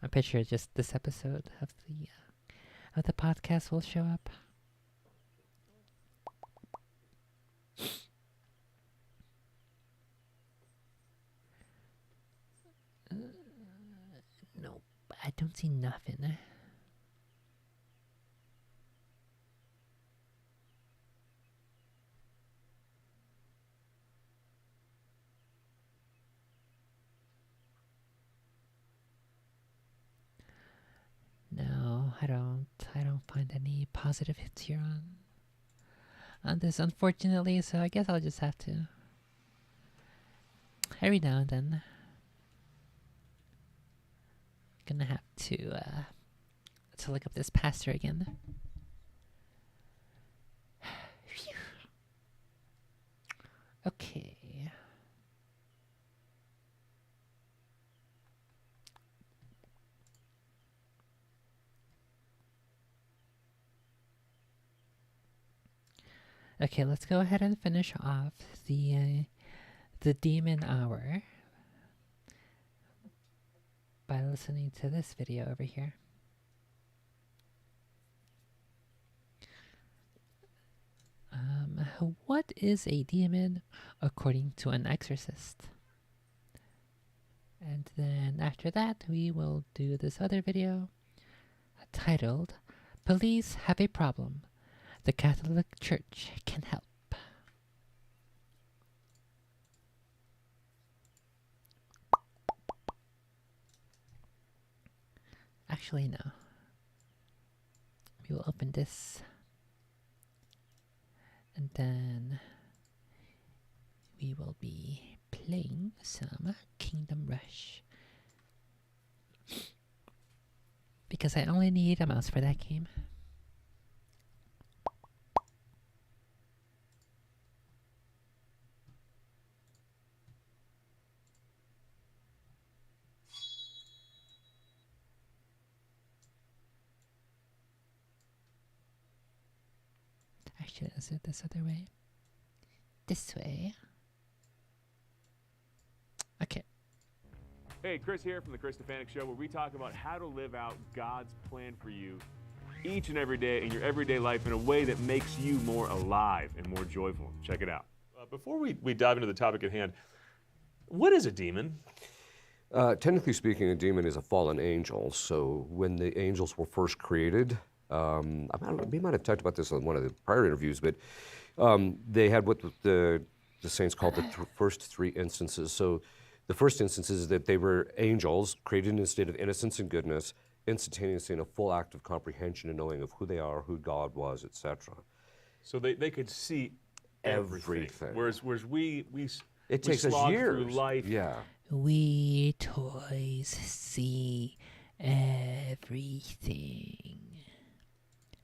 I'm pretty sure just this episode of the podcast will show up. Nope, I don't see nothing. No, I don't find any positive hits here on this, unfortunately, so I guess I'll just have to every now and then gonna have to look up this pastor again. Okay. Okay, let's go ahead and finish off the Demon Hour by listening to this video over here. What is a demon according to an exorcist? And then after that, we will do this other video titled Police Have a Problem. The Catholic Church Can Help. Actually, no. We will open this. And then we will be playing some Kingdom Rush. Because I only need a mouse for that game. Actually, is it this other way? This way. Okay. Hey, Chris here from the Chris Stefanik Show, where we talk about how to live out God's plan for you each and every day in your everyday life in a way that makes you more alive and more joyful. Check it out. Before we dive into the topic at hand, what is a demon? Technically speaking, a demon is a fallen angel. So when the angels were first created, we might have talked about this on one of the prior interviews, but they had what the saints called the first three instances. So the first instance is that they were angels created in a state of innocence and goodness, instantaneously in a full act of comprehension and knowing of who they are, who God was, etc. So they could see everything. Whereas we it takes us slog years. through life. Yeah. We toys see everything.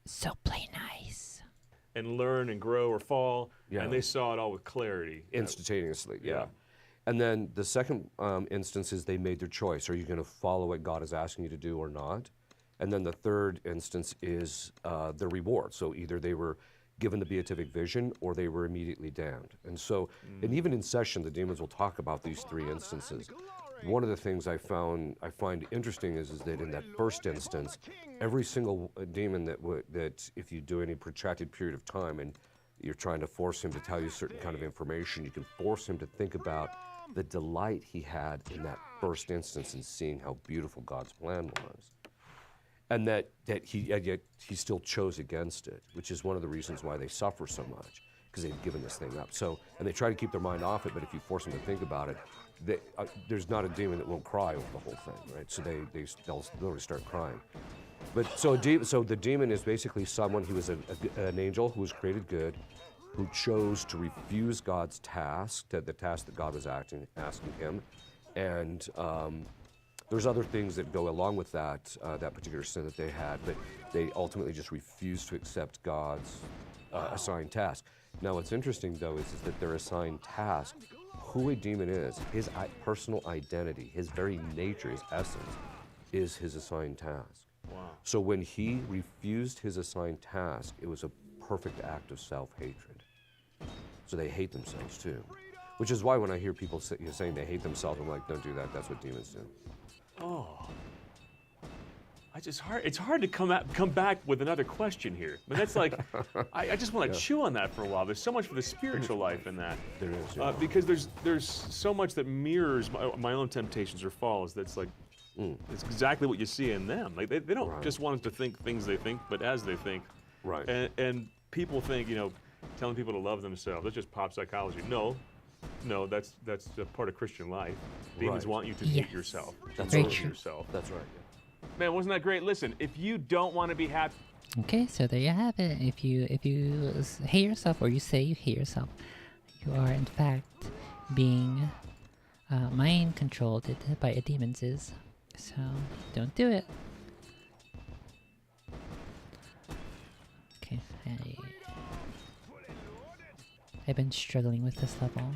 So play nice. And learn and grow or fall. Yeah. And they saw it all with clarity. Instantaneously, yeah. And then the second instance is they made their choice. Are you going to follow what God is asking you to do or not? And then the third instance is the reward. So either they were given the beatific vision or they were immediately damned. And so, and even in session, the demons will talk about these three instances. One of the things I find interesting is that in that first instance, every single demon that if you do any protracted period of time and you're trying to force him to tell you certain kind of information, you can force him to think about the delight he had in that first instance in seeing how beautiful God's plan was. And yet he still chose against it, which is one of the reasons why they suffer so much, because they've given this thing up. So, and they try to keep their mind off it, but if you force them to think about it, there's not a demon that won't cry over the whole thing, right? So they'll literally start crying. But so the demon is basically someone who was an angel who was created good, who chose to refuse God's task, the task that God was asking him, and there's other things that go along with that particular sin that they had, but they ultimately just refused to accept God's assigned task. Now, what's interesting though is that their assigned task, who a demon is, his personal identity, his very nature, his essence, is his assigned task. Wow. So when he refused his assigned task, it was a perfect act of self-hatred. So they hate themselves too, which is why when I hear people saying they hate themselves, I'm like, don't do that. That's what demons do. Oh, it's hard to come back with another question here. But that's like, I just want to chew on that for a while. There's so much for the spiritual life in that. There is, yeah. Because there's so much that mirrors my own temptations or falls. That's like, it's exactly what you see in them. Like they don't just want us to think things they think, but as they think. Right. And people think, telling people to love themselves, that's just pop psychology. No, that's a part of Christian life. Demons want you to hate yourself. That's Very right. true. Yourself. That's right. Man, wasn't that great? Listen, if you don't want to be happy. Okay, so there you have it. If you hate yourself or you say you hate yourself, you are in fact being mind controlled by a demon's. So don't do it. Okay, I've been struggling with this level,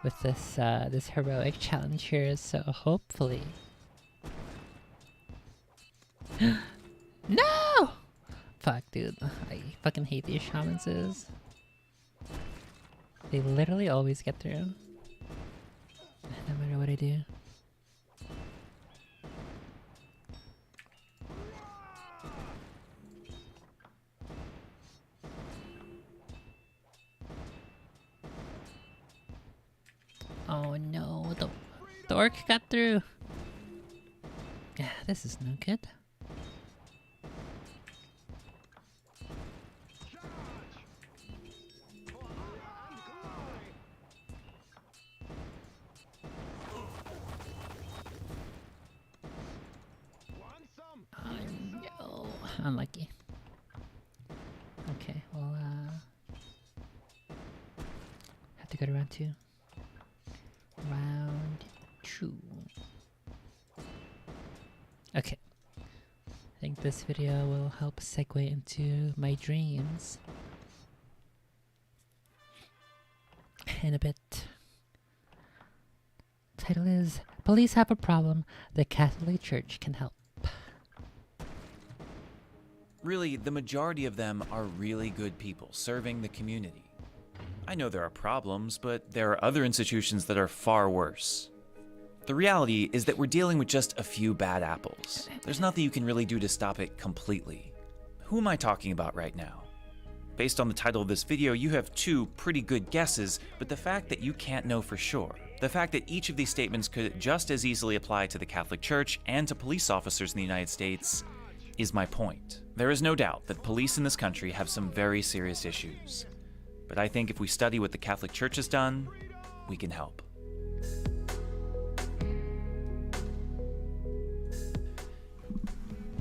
with this heroic challenge here. So hopefully. No! Fuck, dude. I fucking hate these shamans. They literally always get through. No matter what I do. Oh no, the orc got through. Yeah, this is no good. unlucky. Okay, well, have to go to round 2. Round 2. Okay. I think this video will help segue into my dreams in a bit. Title is Police Have a Problem, the Catholic Church Can Help. Really, the majority of them are really good people serving the community. I know there are problems, but there are other institutions that are far worse. The reality is that we're dealing with just a few bad apples. There's nothing you can really do to stop it completely. Who am I talking about right now? Based on the title of this video, you have 2 pretty good guesses, but the fact that you can't know for sure, the fact that each of these statements could just as easily apply to the Catholic Church and to police officers in the United States, is my point. There is no doubt that police in this country have some very serious issues. But I think if we study what the Catholic Church has done, we can help.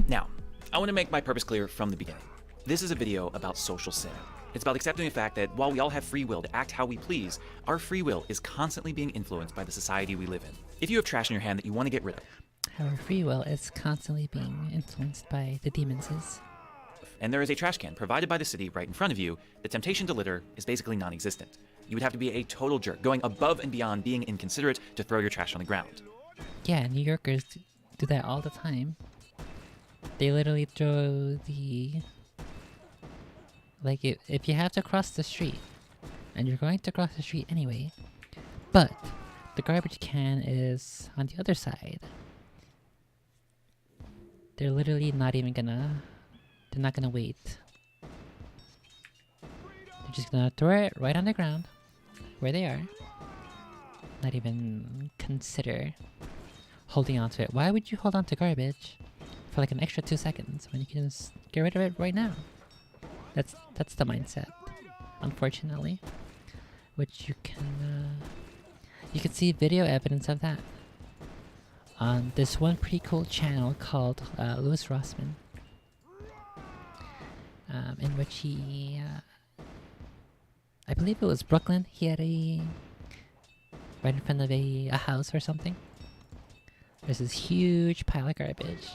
Now, I want to make my purpose clear from the beginning. This is a video about social sin. It's about accepting the fact that while we all have free will to act how we please, our free will is constantly being influenced by the society we live in. If you have trash in your hand that you want to get rid of, Our free will is constantly being influenced by the demons. And there is a trash can provided by the city right in front of you, the temptation to litter is basically non-existent. You would have to be a total jerk, going above and beyond being inconsiderate to throw your trash on the ground. Yeah, New Yorkers do that all the time. They literally throw the... Like, if you have to cross the street, and you're going to cross the street anyway, but the garbage can is on the other side, they're literally not even gonna... They're not gonna wait. They're just gonna throw it right on the ground, where they are. Not even consider holding on to it. Why would you hold on to garbage for like an extra 2 seconds when you can just get rid of it right now? That's the mindset, unfortunately. Which you can see video evidence of that on this one pretty cool channel called Louis Rossman, in which he, I believe it was Brooklyn, he had right in front of a house or something. There's this huge pile of garbage,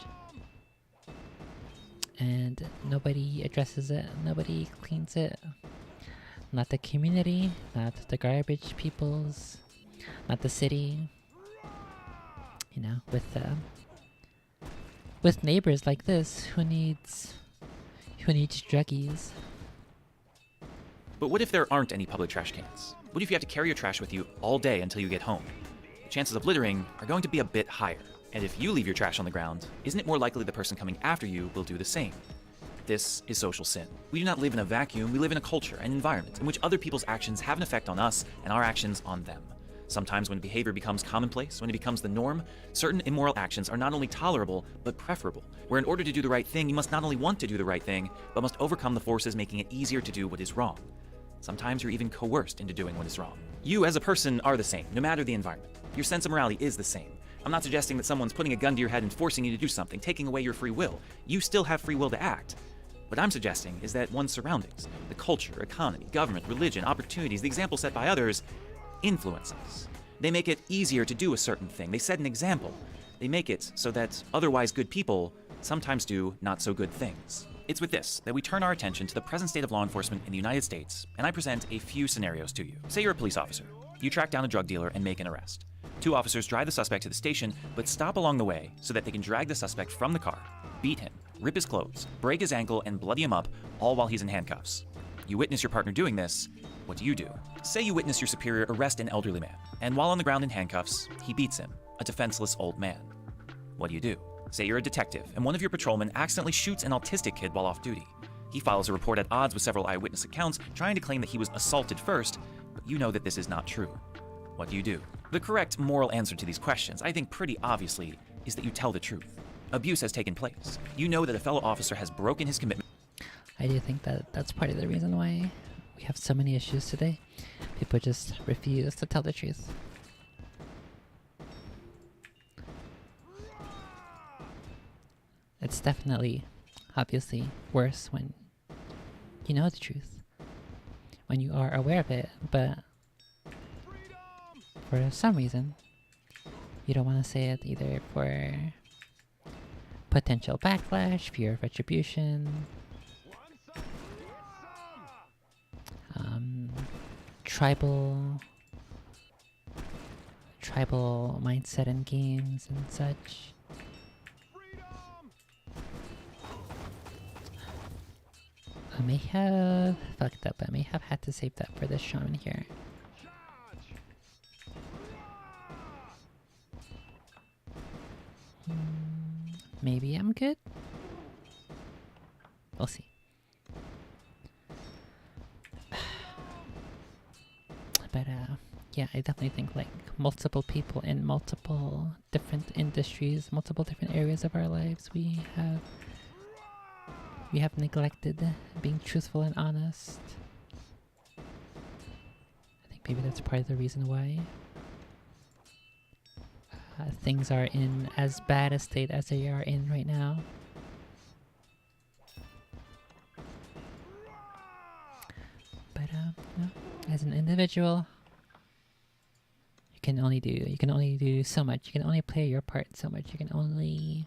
and nobody addresses it, nobody cleans it. Not the community, not the garbage peoples, not the city. You know, with neighbors like this, who needs druggies? But what if there aren't any public trash cans? What if you have to carry your trash with you all day until you get home? The chances of littering are going to be a bit higher. And if you leave your trash on the ground, isn't it more likely the person coming after you will do the same? This is social sin. We do not live in a vacuum, we live in a culture and environment in which other people's actions have an effect on us and our actions on them. Sometimes when behavior becomes commonplace, when it becomes the norm, certain immoral actions are not only tolerable, but preferable, where in order to do the right thing, you must not only want to do the right thing, but must overcome the forces making it easier to do what is wrong. Sometimes you're even coerced into doing what is wrong. You as a person are the same, no matter the environment. Your sense of morality is the same. I'm not suggesting that someone's putting a gun to your head and forcing you to do something, taking away your free will. You still have free will to act. What I'm suggesting is that one's surroundings, the culture, economy, government, religion, opportunities, the example set by others, influence us. They make it easier to do a certain thing. They set an example. They make it so that otherwise good people sometimes do not so good things. It's with this that we turn our attention to the present state of law enforcement in the United States, and I present a few scenarios to you. Say you're a police officer. You track down a drug dealer and make an arrest. 2 officers drive the suspect to the station, but stop along the way so that they can drag the suspect from the car, beat him, rip his clothes, break his ankle, and bloody him up, all while he's in handcuffs. You witness your partner doing this. What do? Say you witness your superior arrest an elderly man, and while on the ground in handcuffs, he beats him, a defenseless old man. What do? Say you're a detective, and one of your patrolmen accidentally shoots an autistic kid while off duty. He files a report at odds with several eyewitness accounts, trying to claim that he was assaulted first, but you know that this is not true. What do? The correct moral answer to these questions, I think pretty obviously, is that you tell the truth. Abuse has taken place. You know that a fellow officer has broken his commitment. I do think that that's part of the reason why we have so many issues today. People just refuse to tell the truth. It's definitely obviously worse when you know the truth, when you are aware of it, but for some reason, you don't want to say it either for potential backlash, fear of retribution, tribal mindset in games and such. I may have fucked up. I may have had to save that for this shaman here. Maybe I'm good? We'll see. But yeah, I definitely think like multiple people in multiple different industries, multiple different areas of our lives, we have neglected being truthful and honest. I think maybe that's part of the reason why things are in as bad a state as they are in right now. But you know, as an individual, you can only do so much. You can only play your part so much. You can only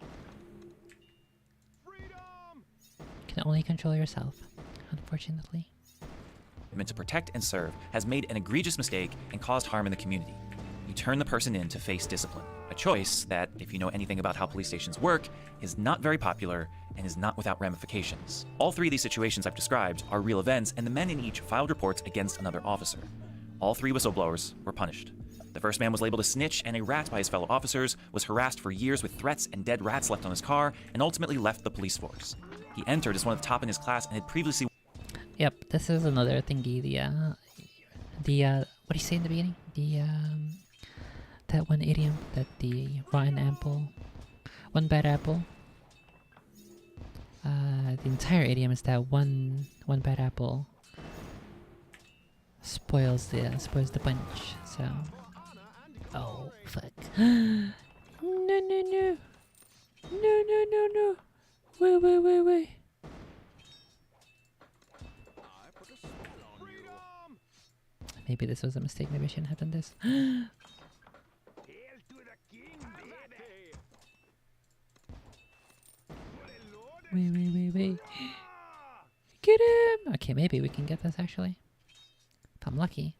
control yourself, unfortunately. Meant to protect and serve has made an egregious mistake and caused harm in the community. You turn the person in to face discipline, a choice that, if you know anything about how police stations work, is not very popular and is not without ramifications. All three of these situations I've described are real events, and the men in each filed reports against another officer. All three whistleblowers were punished. The first man was labeled a snitch and a rat by his fellow officers, was harassed for years with threats and dead rats left on his car, and ultimately left the police force. He entered as one of the top in his class and had previously... Yep, this is another thingy. What do you say in the beginning? That one idiom, that the rotten apple, one bad apple. The entire idiom is that one bad apple spoils the bunch. So, oh fuck! No! Wait! Maybe this was a mistake. Maybe I shouldn't have done this. Wait. Get him! Okay, maybe we can get this actually. If I'm lucky.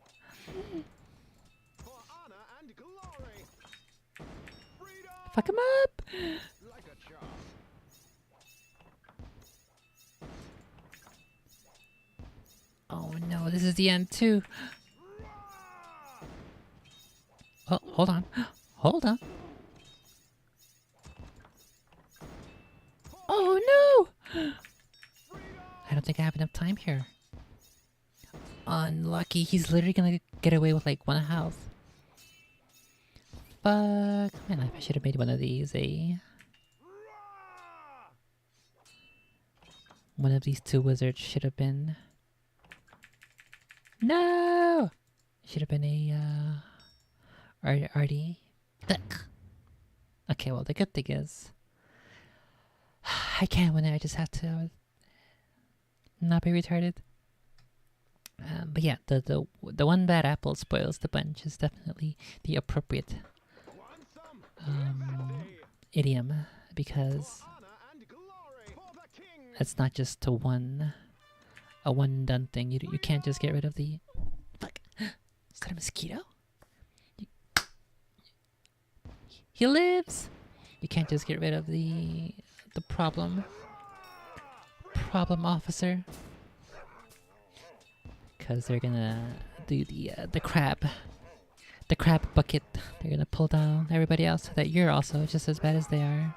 Fuck him up! Oh no, this is the end too. Oh, hold on. Hold on. Oh no! I don't think I have enough time here. Unlucky. He's literally gonna get away with like 1 health. Fuck. Man, I should have made one of these one of these two wizards should have been... No! Should have been a RD. Okay, well the good thing is I can't win it. I just have to not be retarded. But yeah, the one bad apple spoils the bunch is definitely the appropriate idiom, because it's not just a one and done thing. You can't just get rid of the... Fuck. Is that a mosquito? He lives! You can't just get rid of the problem officer, because they're gonna do the crab bucket. They're gonna pull down everybody else so that you're also just as bad as they are,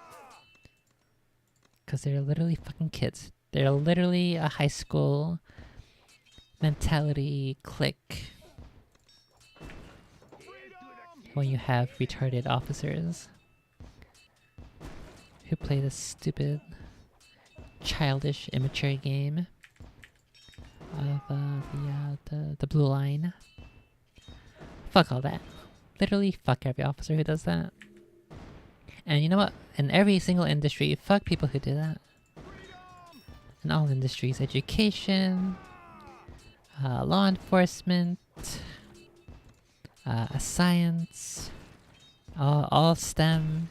because they're literally fucking kids. They're literally a high school mentality clique when you have retarded officers who play this stupid, childish, immature game of the blue line. Fuck all that. Literally fuck every officer who does that. And you know what? In every single industry, fuck people who do that. in all industries: education, law enforcement, science, all STEM,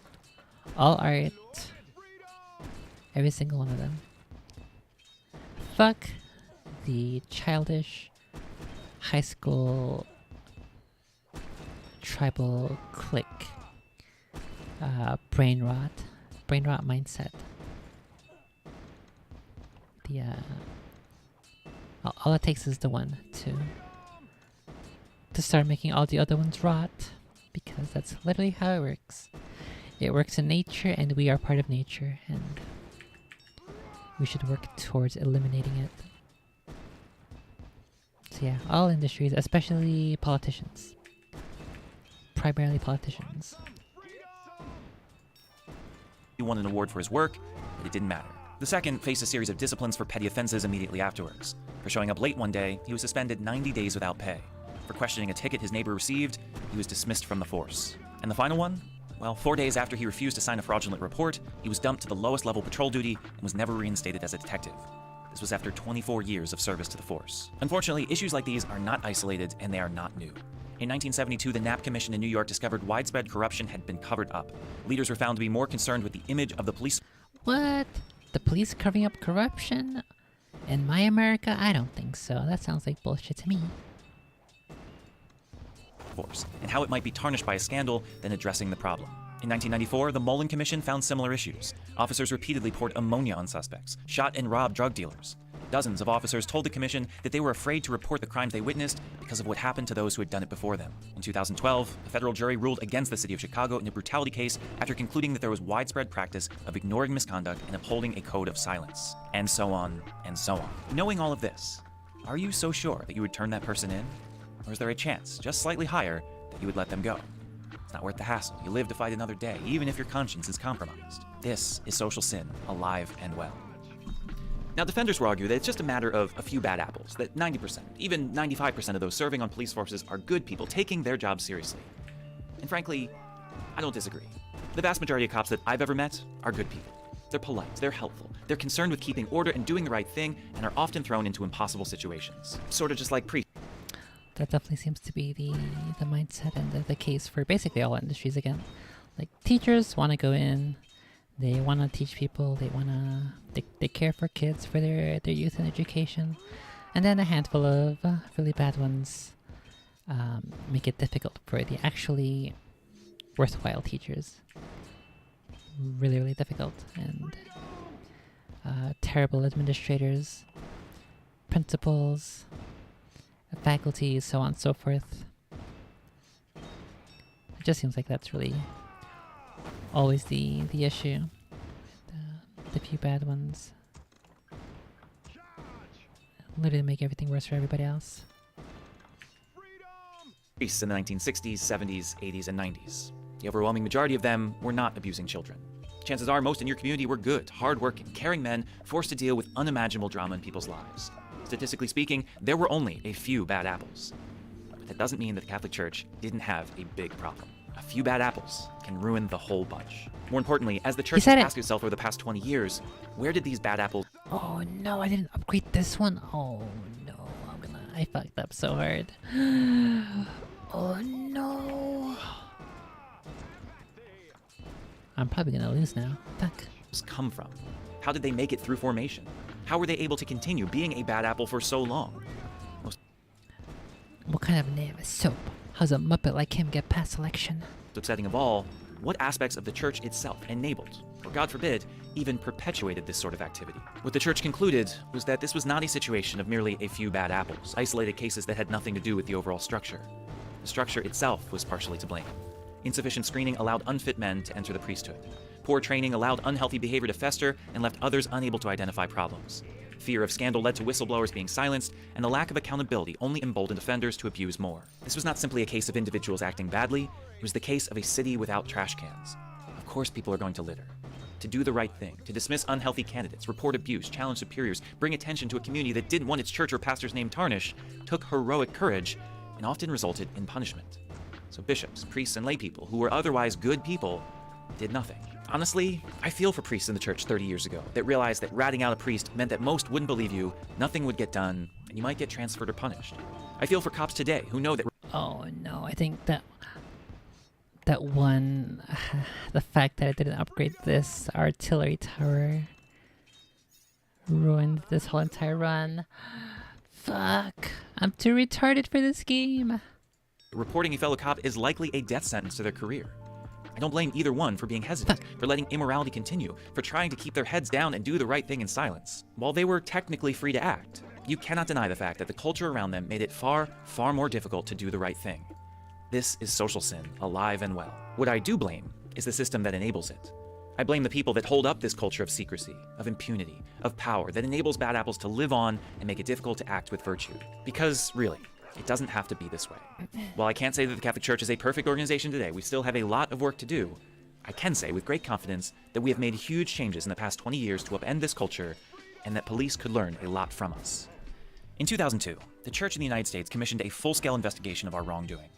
all art, every single one of them. Fuck the childish high school tribal clique brain rot mindset. The all it takes is the one to start making all the other ones rot, because that's literally how it works. It works in nature, and we are part of nature, and we should work towards eliminating it. So yeah, all industries, especially politicians. Primarily politicians. He won an award for his work, but it didn't matter. The second faced a series of disciplines for petty offenses immediately afterwards. For showing up late one day, he was suspended 90 days without pay. For questioning a ticket his neighbor received, he was dismissed from the force. And the final one? Well, 4 days after he refused to sign a fraudulent report, he was dumped to the lowest level patrol duty and was never reinstated as a detective. This was after 24 years of service to the force. Unfortunately, issues like these are not isolated, and they are not new. In 1972, the Knapp Commission in New York discovered widespread corruption had been covered up. Leaders were found to be more concerned with the image of the police. What? The police covering up corruption? In my America? I don't think so. That sounds like bullshit to me. Force, and how it might be tarnished by a scandal than addressing the problem. In 1994, the Mullen Commission found similar issues. Officers repeatedly poured ammonia on suspects, shot and robbed drug dealers. Dozens of officers told the commission that they were afraid to report the crimes they witnessed because of what happened to those who had done it before them. In 2012, a federal jury ruled against the city of Chicago in a brutality case after concluding that there was widespread practice of ignoring misconduct and upholding a code of silence. And so on, and so on. Knowing all of this, are you so sure that you would turn that person in? Or is there a chance, just slightly higher, that you would let them go? It's not worth the hassle. You live to fight another day, even if your conscience is compromised. This is social sin, alive and well. Now, defenders will argue that it's just a matter of a few bad apples, that 90%, even 95% of those serving on police forces are good people taking their jobs seriously. And frankly, I don't disagree. The vast majority of cops that I've ever met are good people. They're polite, they're helpful, they're concerned with keeping order and doing the right thing, and are often thrown into impossible situations. Sort of just like priests. That definitely seems to be the mindset and the case for basically all industries again. Like, teachers want to go in, they want to teach people, they care for kids, for their youth and education. And then a handful of really bad ones make it difficult for the actually worthwhile teachers. Really, really difficult. And terrible administrators, principals, faculty, so on and so forth. It just seems like that's really always the issue. The few bad ones literally make everything worse for everybody else. Priests in the 1960s, 70s, 80s, and 90s. The overwhelming majority of them were not abusing children. Chances are most in your community were good, hard-working, caring men forced to deal with unimaginable drama in people's lives. Statistically speaking, there were only a few bad apples. But that doesn't mean that the Catholic Church didn't have a big problem. A few bad apples can ruin the whole bunch. More importantly, as the church has asked itself over the past 20 years, where did these bad apples... Oh no, I didn't upgrade this one. Oh no, I fucked up so hard. Oh no. I'm probably gonna lose now. Fuck. ...come from? How did they make it through formation? How were they able to continue being a bad apple for so long? What kind of name is Soap? How's a Muppet like him get past selection? Upsetting of all, what aspects of the church itself enabled, or God forbid, even perpetuated this sort of activity? What the church concluded was that this was not a situation of merely a few bad apples, isolated cases that had nothing to do with the overall structure. The structure itself was partially to blame. Insufficient screening allowed unfit men to enter the priesthood. Poor training allowed unhealthy behavior to fester and left others unable to identify problems. Fear of scandal led to whistleblowers being silenced, and the lack of accountability only emboldened offenders to abuse more. This was not simply a case of individuals acting badly, it was the case of a city without trash cans. Of course people are going to litter. To do the right thing, to dismiss unhealthy candidates, report abuse, challenge superiors, bring attention to a community that didn't want its church or pastor's name tarnished, took heroic courage, and often resulted in punishment. So bishops, priests, and laypeople, who were otherwise good people, did nothing. Honestly, I feel for priests in the church 30 years ago that realized that ratting out a priest meant that most wouldn't believe you, nothing would get done, and you might get transferred or punished. I feel for cops today who know that. Oh no, I think that one, the fact that I didn't upgrade this artillery tower ruined this whole entire run. Fuck, I'm too retarded for this game. Reporting a fellow cop is likely a death sentence to their career. I don't blame either one for being hesitant, for letting immorality continue, for trying to keep their heads down and do the right thing in silence. While they were technically free to act, you cannot deny the fact that the culture around them made it far, far more difficult to do the right thing. This is social sin, alive and well. What I do blame is the system that enables it. I blame the people that hold up this culture of secrecy, of impunity, of power that enables bad apples to live on and make it difficult to act with virtue. Because, really, it doesn't have to be this way. While I can't say that the Catholic Church is a perfect organization today, we still have a lot of work to do. I can say with great confidence that we have made huge changes in the past 20 years to upend this culture, and that police could learn a lot from us. In 2002, the Church in the United States commissioned a full-scale investigation of our wrongdoing.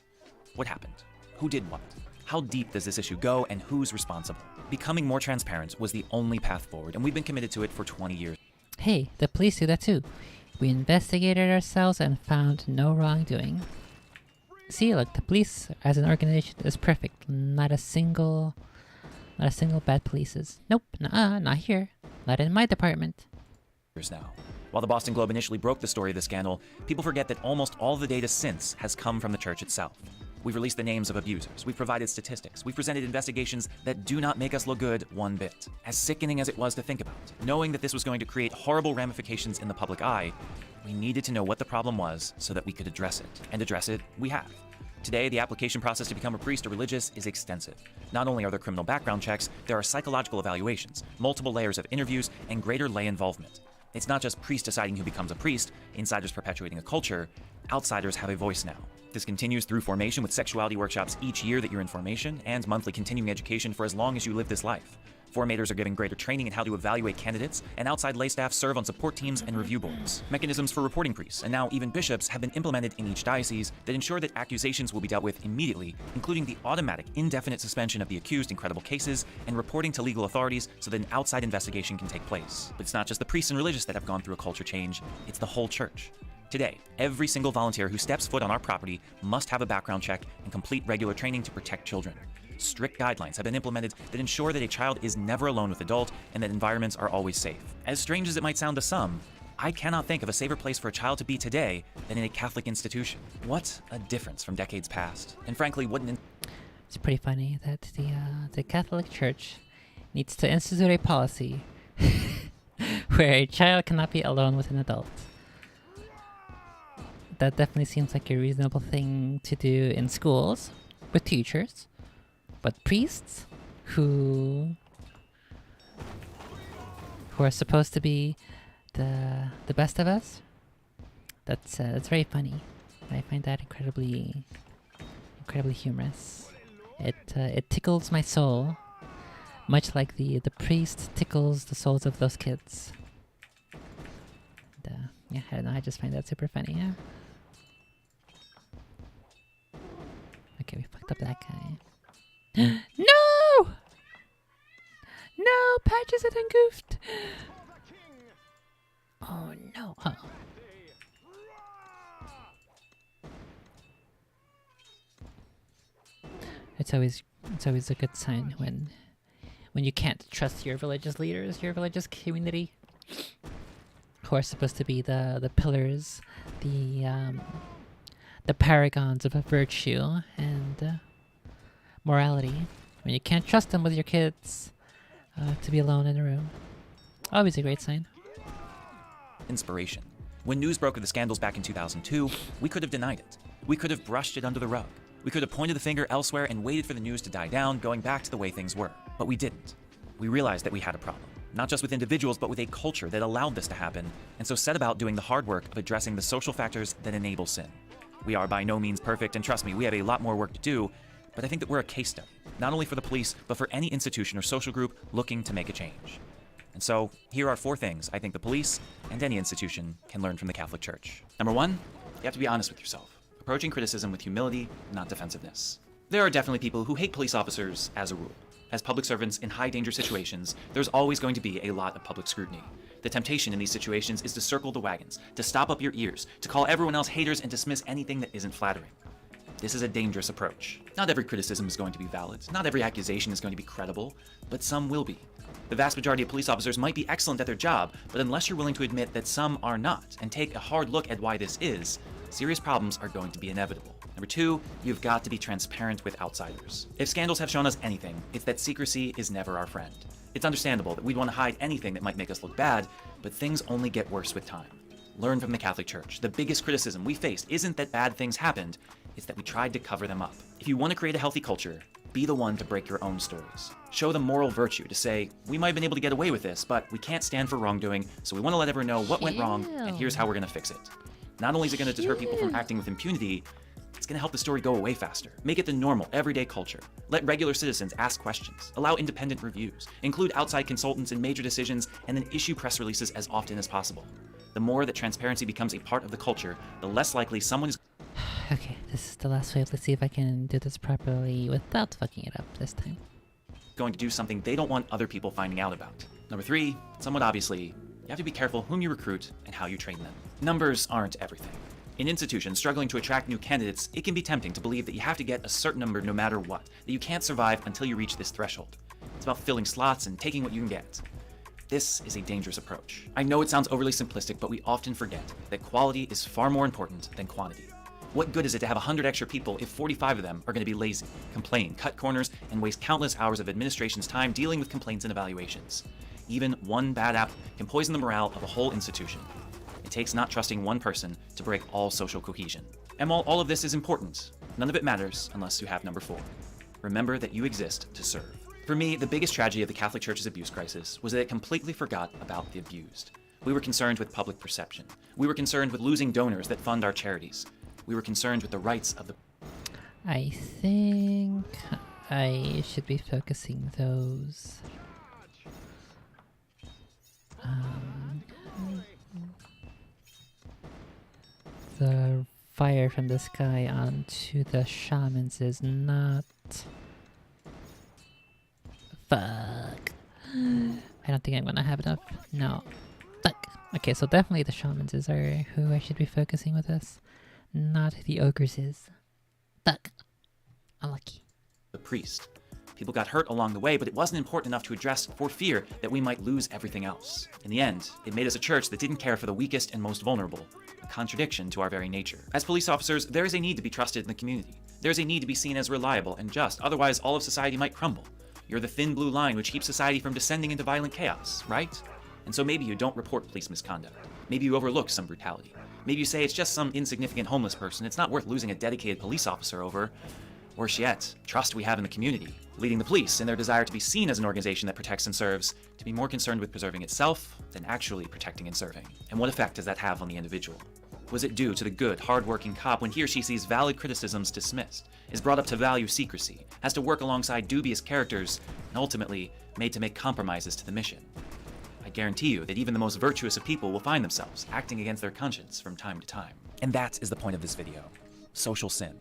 What happened? Who did what? How deep does this issue go, and who's responsible? Becoming more transparent was the only path forward, and we've been committed to it for 20 years. Hey, the police do that too. We investigated ourselves and found no wrongdoing. See, look, the police as an organization is perfect. Not a single bad police. Nope, not here. Not in my department. Now. While the Boston Globe initially broke the story of the scandal, people forget that almost all the data since has come from the church itself. We've released the names of abusers, we've provided statistics, we've presented investigations that do not make us look good one bit. As sickening as it was to think about, knowing that this was going to create horrible ramifications in the public eye, we needed to know what the problem was so that we could address it. And address it, we have. Today, the application process to become a priest or religious is extensive. Not only are there criminal background checks, there are psychological evaluations, multiple layers of interviews, and greater lay involvement. It's not just priests deciding who becomes a priest, insiders perpetuating a culture, outsiders have a voice now. This continues through formation with sexuality workshops each year that you're in formation, and monthly continuing education for as long as you live this life. Formators are giving greater training in how to evaluate candidates, and outside lay staff serve on support teams and review boards. Mechanisms for reporting priests, and now even bishops, have been implemented in each diocese that ensure that accusations will be dealt with immediately, including the automatic, indefinite suspension of the accused in credible cases, and reporting to legal authorities so that an outside investigation can take place. But it's not just the priests and religious that have gone through a culture change, it's the whole church. Today, every single volunteer who steps foot on our property must have a background check and complete regular training to protect children. Strict guidelines have been implemented that ensure that a child is never alone with adult and that environments are always safe. As strange as it might sound to some, I cannot think of a safer place for a child to be today than in a Catholic institution. What a difference from decades past. And frankly, It's pretty funny that the Catholic Church needs to institute a policy where a child cannot be alone with an adult. That definitely seems like a reasonable thing to do in schools with teachers, but priests who are supposed to be the best of us, that's very funny. I find that incredibly humorous. It tickles my soul, much like the priest tickles the souls of those kids. And, yeah, I don't know. I just find that super funny. Yeah. Okay, we fucked up that guy. No! No! Patches it and goofed! Oh no. Oh. It's always a good sign when you can't trust your religious leaders, your religious community, who are supposed to be the pillars, the paragons of virtue and morality. When you can't trust them with your kids to be alone in a room. Always a great sign. Inspiration. When news broke of the scandals back in 2002, we could have denied it. We could have brushed it under the rug. We could have pointed the finger elsewhere and waited for the news to die down, going back to the way things were. But we didn't. We realized that we had a problem. Not just with individuals, but with a culture that allowed this to happen, and so set about doing the hard work of addressing the social factors that enable sin. We are by no means perfect, and trust me, we have a lot more work to do, but I think that we're a case study, not only for the police, but for any institution or social group looking to make a change. And so, here are 4 things I think the police and any institution can learn from the Catholic Church. Number 1, you have to be honest with yourself, approaching criticism with humility, not defensiveness. There are definitely people who hate police officers as a rule. As public servants in high danger situations, there's always going to be a lot of public scrutiny. The temptation in these situations is to circle the wagons, to stop up your ears, to call everyone else haters and dismiss anything that isn't flattering. This is a dangerous approach. Not every criticism is going to be valid, not every accusation is going to be credible, but some will be. The vast majority of police officers might be excellent at their job, but unless you're willing to admit that some are not, and take a hard look at why this is, serious problems are going to be inevitable. Number 2, you've got to be transparent with outsiders. If scandals have shown us anything, it's that secrecy is never our friend. It's understandable that we'd want to hide anything that might make us look bad, but things only get worse with time. Learn from the Catholic Church. The biggest criticism we faced isn't that bad things happened, it's that we tried to cover them up. If you want to create a healthy culture, be the one to break your own stories. Show them moral virtue to say, we might have been able to get away with this, but we can't stand for wrongdoing, so we want to let everyone know what went wrong, and here's how we're going to fix it. Not only is it going to deter people from acting with impunity, it's going to help the story go away faster. Make it the normal, everyday culture. Let regular citizens ask questions. Allow independent reviews. Include outside consultants in major decisions, and then issue press releases as often as possible. The more that transparency becomes a part of the culture, the less likely someone is... Okay, this is the last wave. Let's see if I can do this properly without fucking it up this time. ...going to do something they don't want other people finding out about. Number 3, somewhat obviously, you have to be careful whom you recruit and how you train them. Numbers aren't everything. In institutions struggling to attract new candidates, it can be tempting to believe that you have to get a certain number no matter what, that you can't survive until you reach this threshold. It's about filling slots and taking what you can get. This is a dangerous approach. I know it sounds overly simplistic, but we often forget that quality is far more important than quantity. What good is it to have 100 extra people if 45 of them are going to be lazy, complain, cut corners, and waste countless hours of administration's time dealing with complaints and evaluations? Even one bad apple can poison the morale of a whole institution. It takes not trusting one person to break all social cohesion. And while all of this is important, none of it matters unless you have number 4. Remember that you exist to serve. For me, the biggest tragedy of the Catholic Church's abuse crisis was that it completely forgot about the abused. We were concerned with public perception. We were concerned with losing donors that fund our charities. We were concerned with the rights of the... I think I should be focusing those. The fire from the sky onto the shamans is not... Fuck. I don't think I'm gonna have enough. No. Fuck. Okay, so definitely the shamans are who I should be focusing with this. Not the ogres is. Fuck. Unlucky. The priest. People got hurt along the way, but it wasn't important enough to address for fear that we might lose everything else. In the end, it made us a church that didn't care for the weakest and most vulnerable, a contradiction to our very nature. As police officers, there is a need to be trusted in the community. There is a need to be seen as reliable and just, otherwise all of society might crumble. You're the thin blue line which keeps society from descending into violent chaos, right? And so maybe you don't report police misconduct. Maybe you overlook some brutality. Maybe you say it's just some insignificant homeless person, it's not worth losing a dedicated police officer over. Worse yet, trust we have in the community, leading the police in their desire to be seen as an organization that protects and serves, to be more concerned with preserving itself than actually protecting and serving. And what effect does that have on the individual? Was it due to the good, hard-working cop when he or she sees valid criticisms dismissed, is brought up to value secrecy, has to work alongside dubious characters, and ultimately made to make compromises to the mission? I guarantee you that even the most virtuous of people will find themselves acting against their conscience from time to time. And that is the point of this video. Social sin.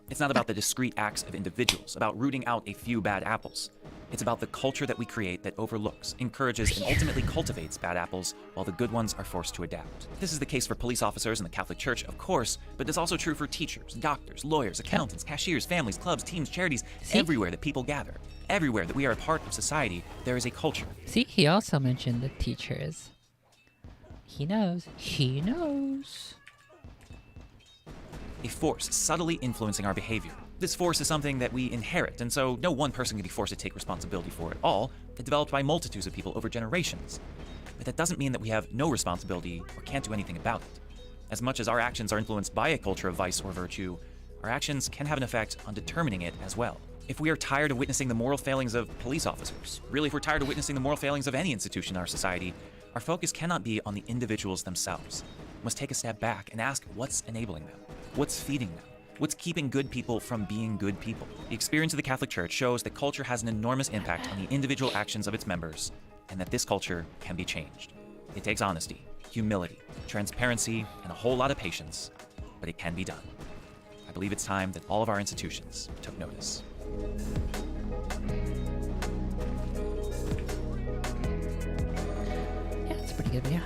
It's not about the discrete acts of individuals, about rooting out a few bad apples. It's about the culture that we create that overlooks, encourages, and ultimately cultivates bad apples while the good ones are forced to adapt. This is the case for police officers in the Catholic Church, of course, but it's also true for teachers, doctors, lawyers, accountants, cashiers, families, clubs, teams, charities, everywhere that people gather. Everywhere that we are a part of society, there is a culture. See, he also mentioned the teachers. He knows. He knows. A force subtly influencing our behavior. This force is something that we inherit, and so no one person can be forced to take responsibility for it all. It developed by multitudes of people over generations. But that doesn't mean that we have no responsibility or can't do anything about it. As much as our actions are influenced by a culture of vice or virtue, our actions can have an effect on determining it as well. If we are tired of witnessing the moral failings of police officers, really if we're tired of witnessing the moral failings of any institution in our society, our focus cannot be on the individuals themselves. We must take a step back and ask what's enabling them, what's feeding them, what's keeping good people from being good people. The experience of the Catholic Church shows that culture has an enormous impact on the individual actions of its members, and that this culture can be changed. It takes honesty, humility, transparency, and a whole lot of patience, but it can be done. I believe it's time that all of our institutions took notice. Yeah, it's a pretty good video.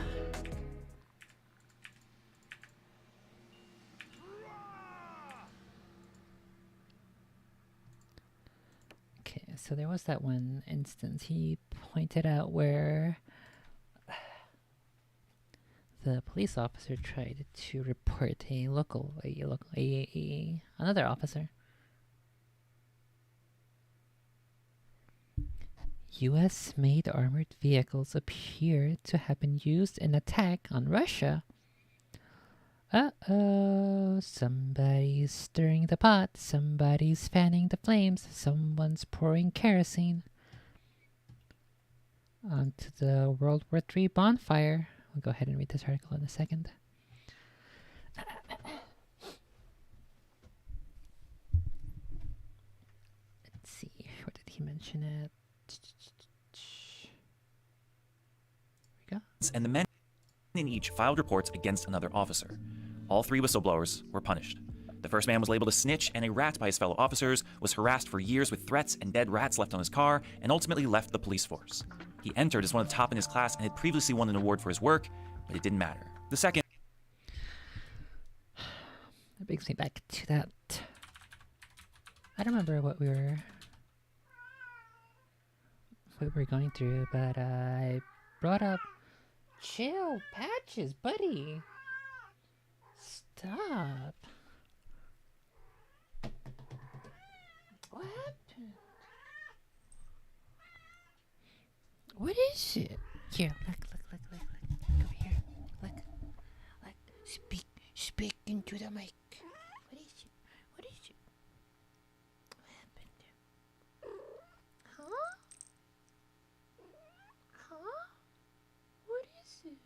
Okay, so there was that one instance he pointed out where the police officer tried to report another officer. US-made armored vehicles appear to have been used in attack on Russia. Uh-oh, somebody's stirring the pot, somebody's fanning the flames, someone's pouring kerosene onto the World War III bonfire. We'll go ahead and read this article in a second. Let's see, where did he mention it? Here we go. And the men in each filed reports against another officer. All 3 whistleblowers were punished. The first man was labeled a snitch and a rat by his fellow officers, was harassed for years with threats and dead rats left on his car, and ultimately left the police force. He entered as one of the top in his class and had previously won an award for his work, but it didn't matter. The second... That brings me back to that. I don't remember what we were going through, but I brought up chill patches, buddy. Stop. What happened? What is it? Here, look. Come here. Look. Speak into the mic. What is it? What happened? Huh? What is it?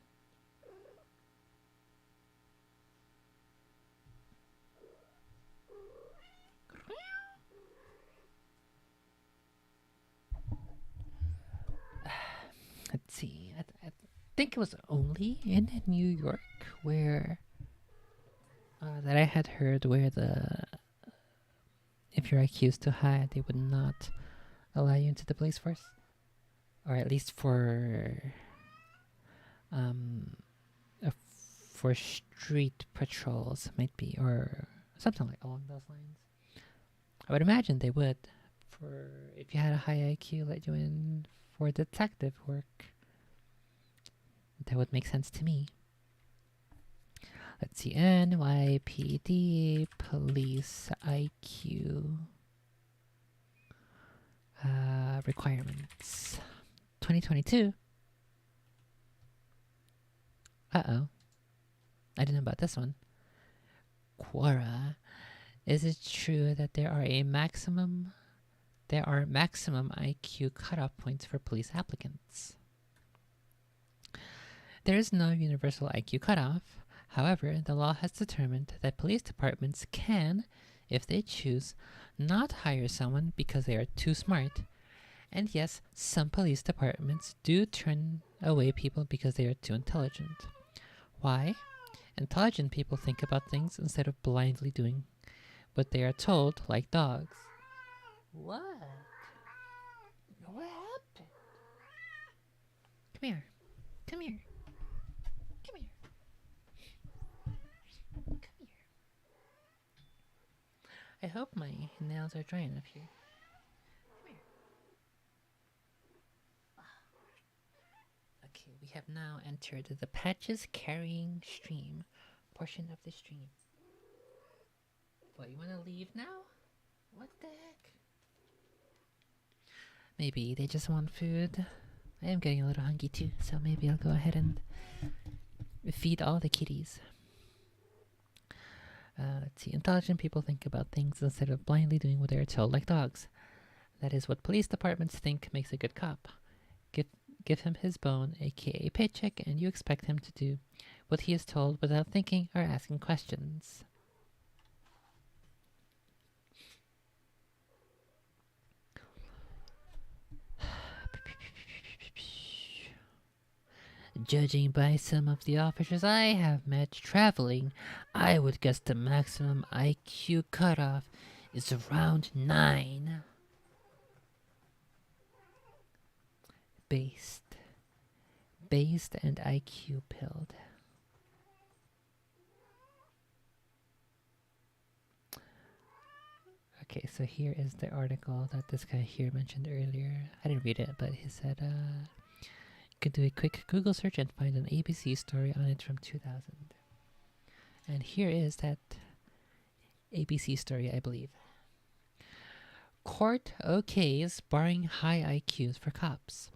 Let's see. I think it was only in New York where that I had heard where if your IQ is too high, they would not allow you into the police force, or at least for street patrols, might be, or something like along those lines. I would imagine they would, for if you had a high IQ, let you in for detective work. That would make sense to me. Let's see, NYPD police IQ requirements 2022. Uh-oh. I didn't know about this one. Quora. Is it true that there are maximum IQ cutoff points for police applicants? There is no universal IQ cutoff. However, the law has determined that police departments can, if they choose, not hire someone because they are too smart. And yes, some police departments do turn away people because they are too intelligent. Why? Intelligent people think about things instead of blindly doing what they are told, like dogs. What? What happened? Come here. Come here. Come here. Come here. I hope my nails are dry enough here. Come here. Okay, we have now entered the patches carrying stream portion of the stream. What, you want to leave now? What the heck? Maybe they just want food. I am getting a little hungry too, so maybe I'll go ahead and feed all the kitties. Let's see. Intelligent people think about things instead of blindly doing what they are told, like dogs. That is what police departments think makes a good cop. Give him his bone, aka paycheck, and you expect him to do what he is told without thinking or asking questions. Judging by some of the officers I have met traveling, I would guess the maximum IQ cutoff is around 9. Based and IQ pilled. Okay, so here is the article that this guy here mentioned earlier. I didn't read it, but he said you could do a quick Google search and find an ABC story on it from 2000. And here is that ABC story, I believe. Court okays barring high IQs for cops.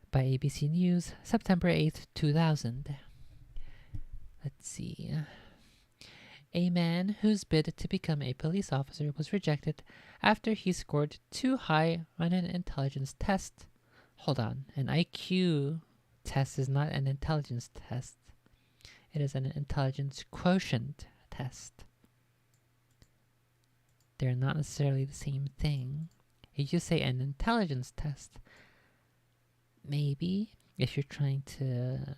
By ABC News, September 8th, 2000. Let's see. A man whose bid to become a police officer was rejected after he scored too high on an intelligence test. Hold on, an IQ test is not an intelligence test. It is an intelligence quotient test. They're not necessarily the same thing. If you say an intelligence test, maybe if you're trying to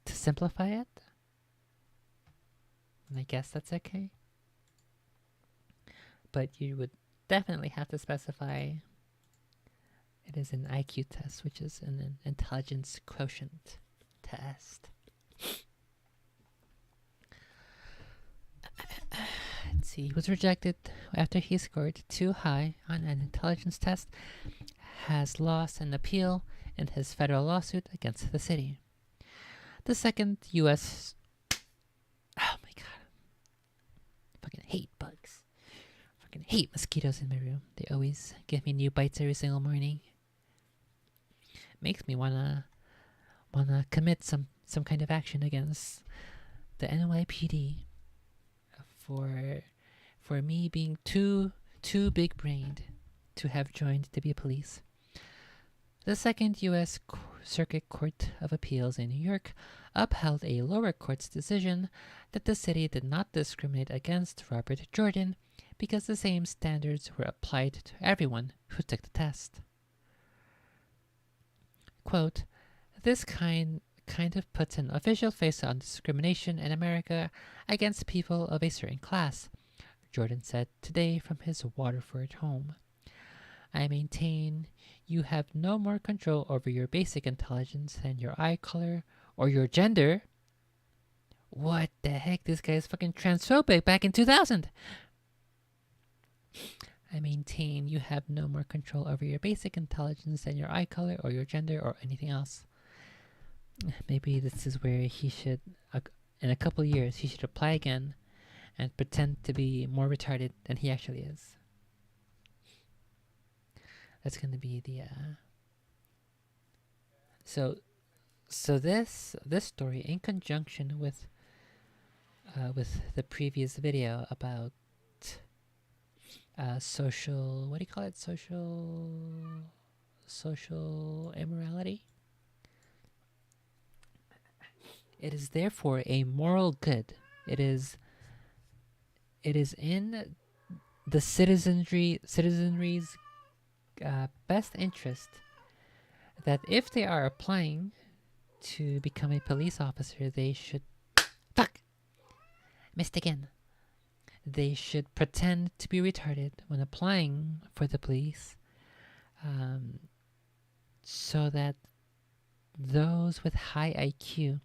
simplify it, and I guess that's okay. But you would definitely have to specify it is an IQ test, which is an intelligence quotient test. Let's see. He was rejected after he scored too high on an intelligence test, has lost an appeal in his federal lawsuit against the city. The second U.S. Oh my god. Fucking hate bugs. Fucking hate mosquitoes in my room. They always give me new bites every single morning. Makes me wanna commit some kind of action against the NYPD for me being too big-brained to have joined to be police. The Second U.S. Circuit Court of Appeals in New York upheld a lower court's decision that the city did not discriminate against Robert Jordan because the same standards were applied to everyone who took the test. Quote, "This kind of puts an official face on discrimination in America against people of a certain class," Jordan said today from his Waterford home. "I maintain you have no more control over your basic intelligence than your eye color or your gender." What the heck? This guy is fucking transphobic back in 2000. "I maintain you have no more control over your basic intelligence than your eye color or your gender or anything else." Maybe this is where he should, in a couple of years, he should apply again and pretend to be more retarded than he actually is. That's going to be the so this story, in conjunction with the previous video about social, what do you call it, social immorality. It is therefore a moral good. It is in the citizenry's best interest that if they are applying to become a police officer, they should missed again. They should pretend to be retarded when applying for the police, so that those with high IQ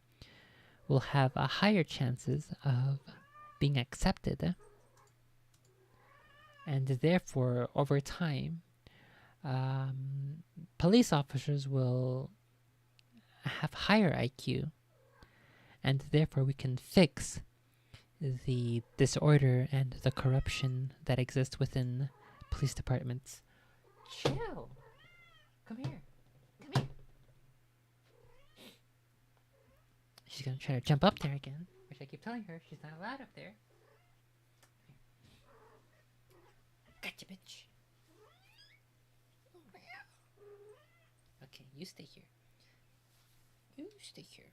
will have a higher chances of being accepted, and therefore over time police officers will have higher IQ, and therefore we can fix the disorder and the corruption that exists within police departments. Chill. Come here. She's gonna try to jump up there again, which I keep telling her she's not allowed up there. Gotcha, bitch. Okay, you stay here. You stay here.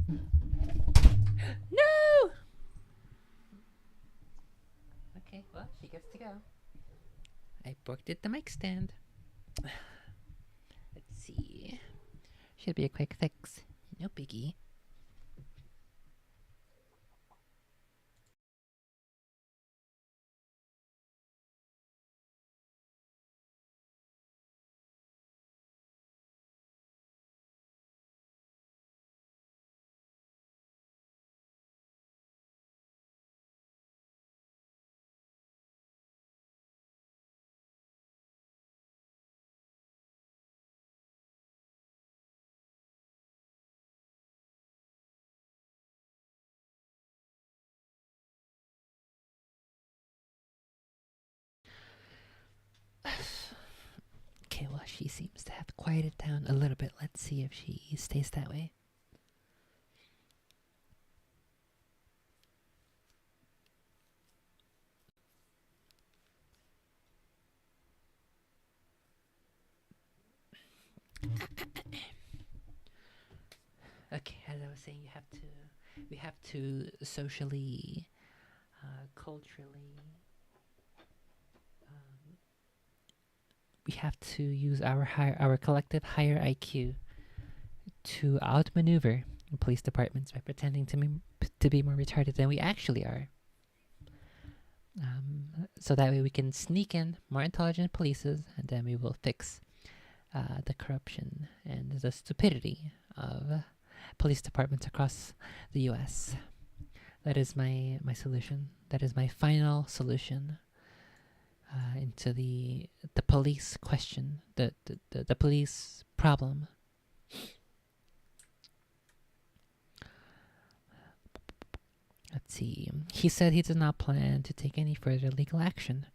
No! Okay, well, she gets to go. I booked it the mic stand. Let's see. Should be a quick fix. No biggie. Okay, well, she seems to have quieted down a little bit. Let's see if she stays that way. Okay, as I was saying, we have to socially, culturally, we have to use our collective higher IQ to outmaneuver police departments by pretending to be more retarded than we actually are. So that way we can sneak in more intelligent polices, and then we will fix the corruption and the stupidity of police departments across the U.S. That is my solution. That is my final solution into the police question, the police problem. Let's see. He said he did not plan to take any further legal action.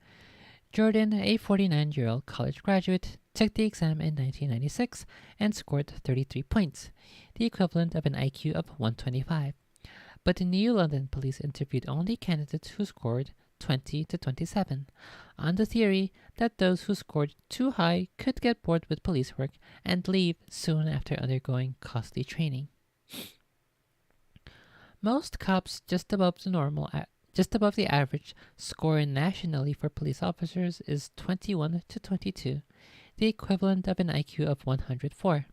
Jordan, a 49-year-old college graduate, took the exam in 1996 and scored 33 points, the equivalent of an IQ of 125. But the New London police interviewed only candidates who scored 20 to 27, on the theory that those who scored too high could get bored with police work and leave soon after undergoing costly training. Most cops just above the average score nationally for police officers is 21 to 22, the equivalent of an IQ of 104,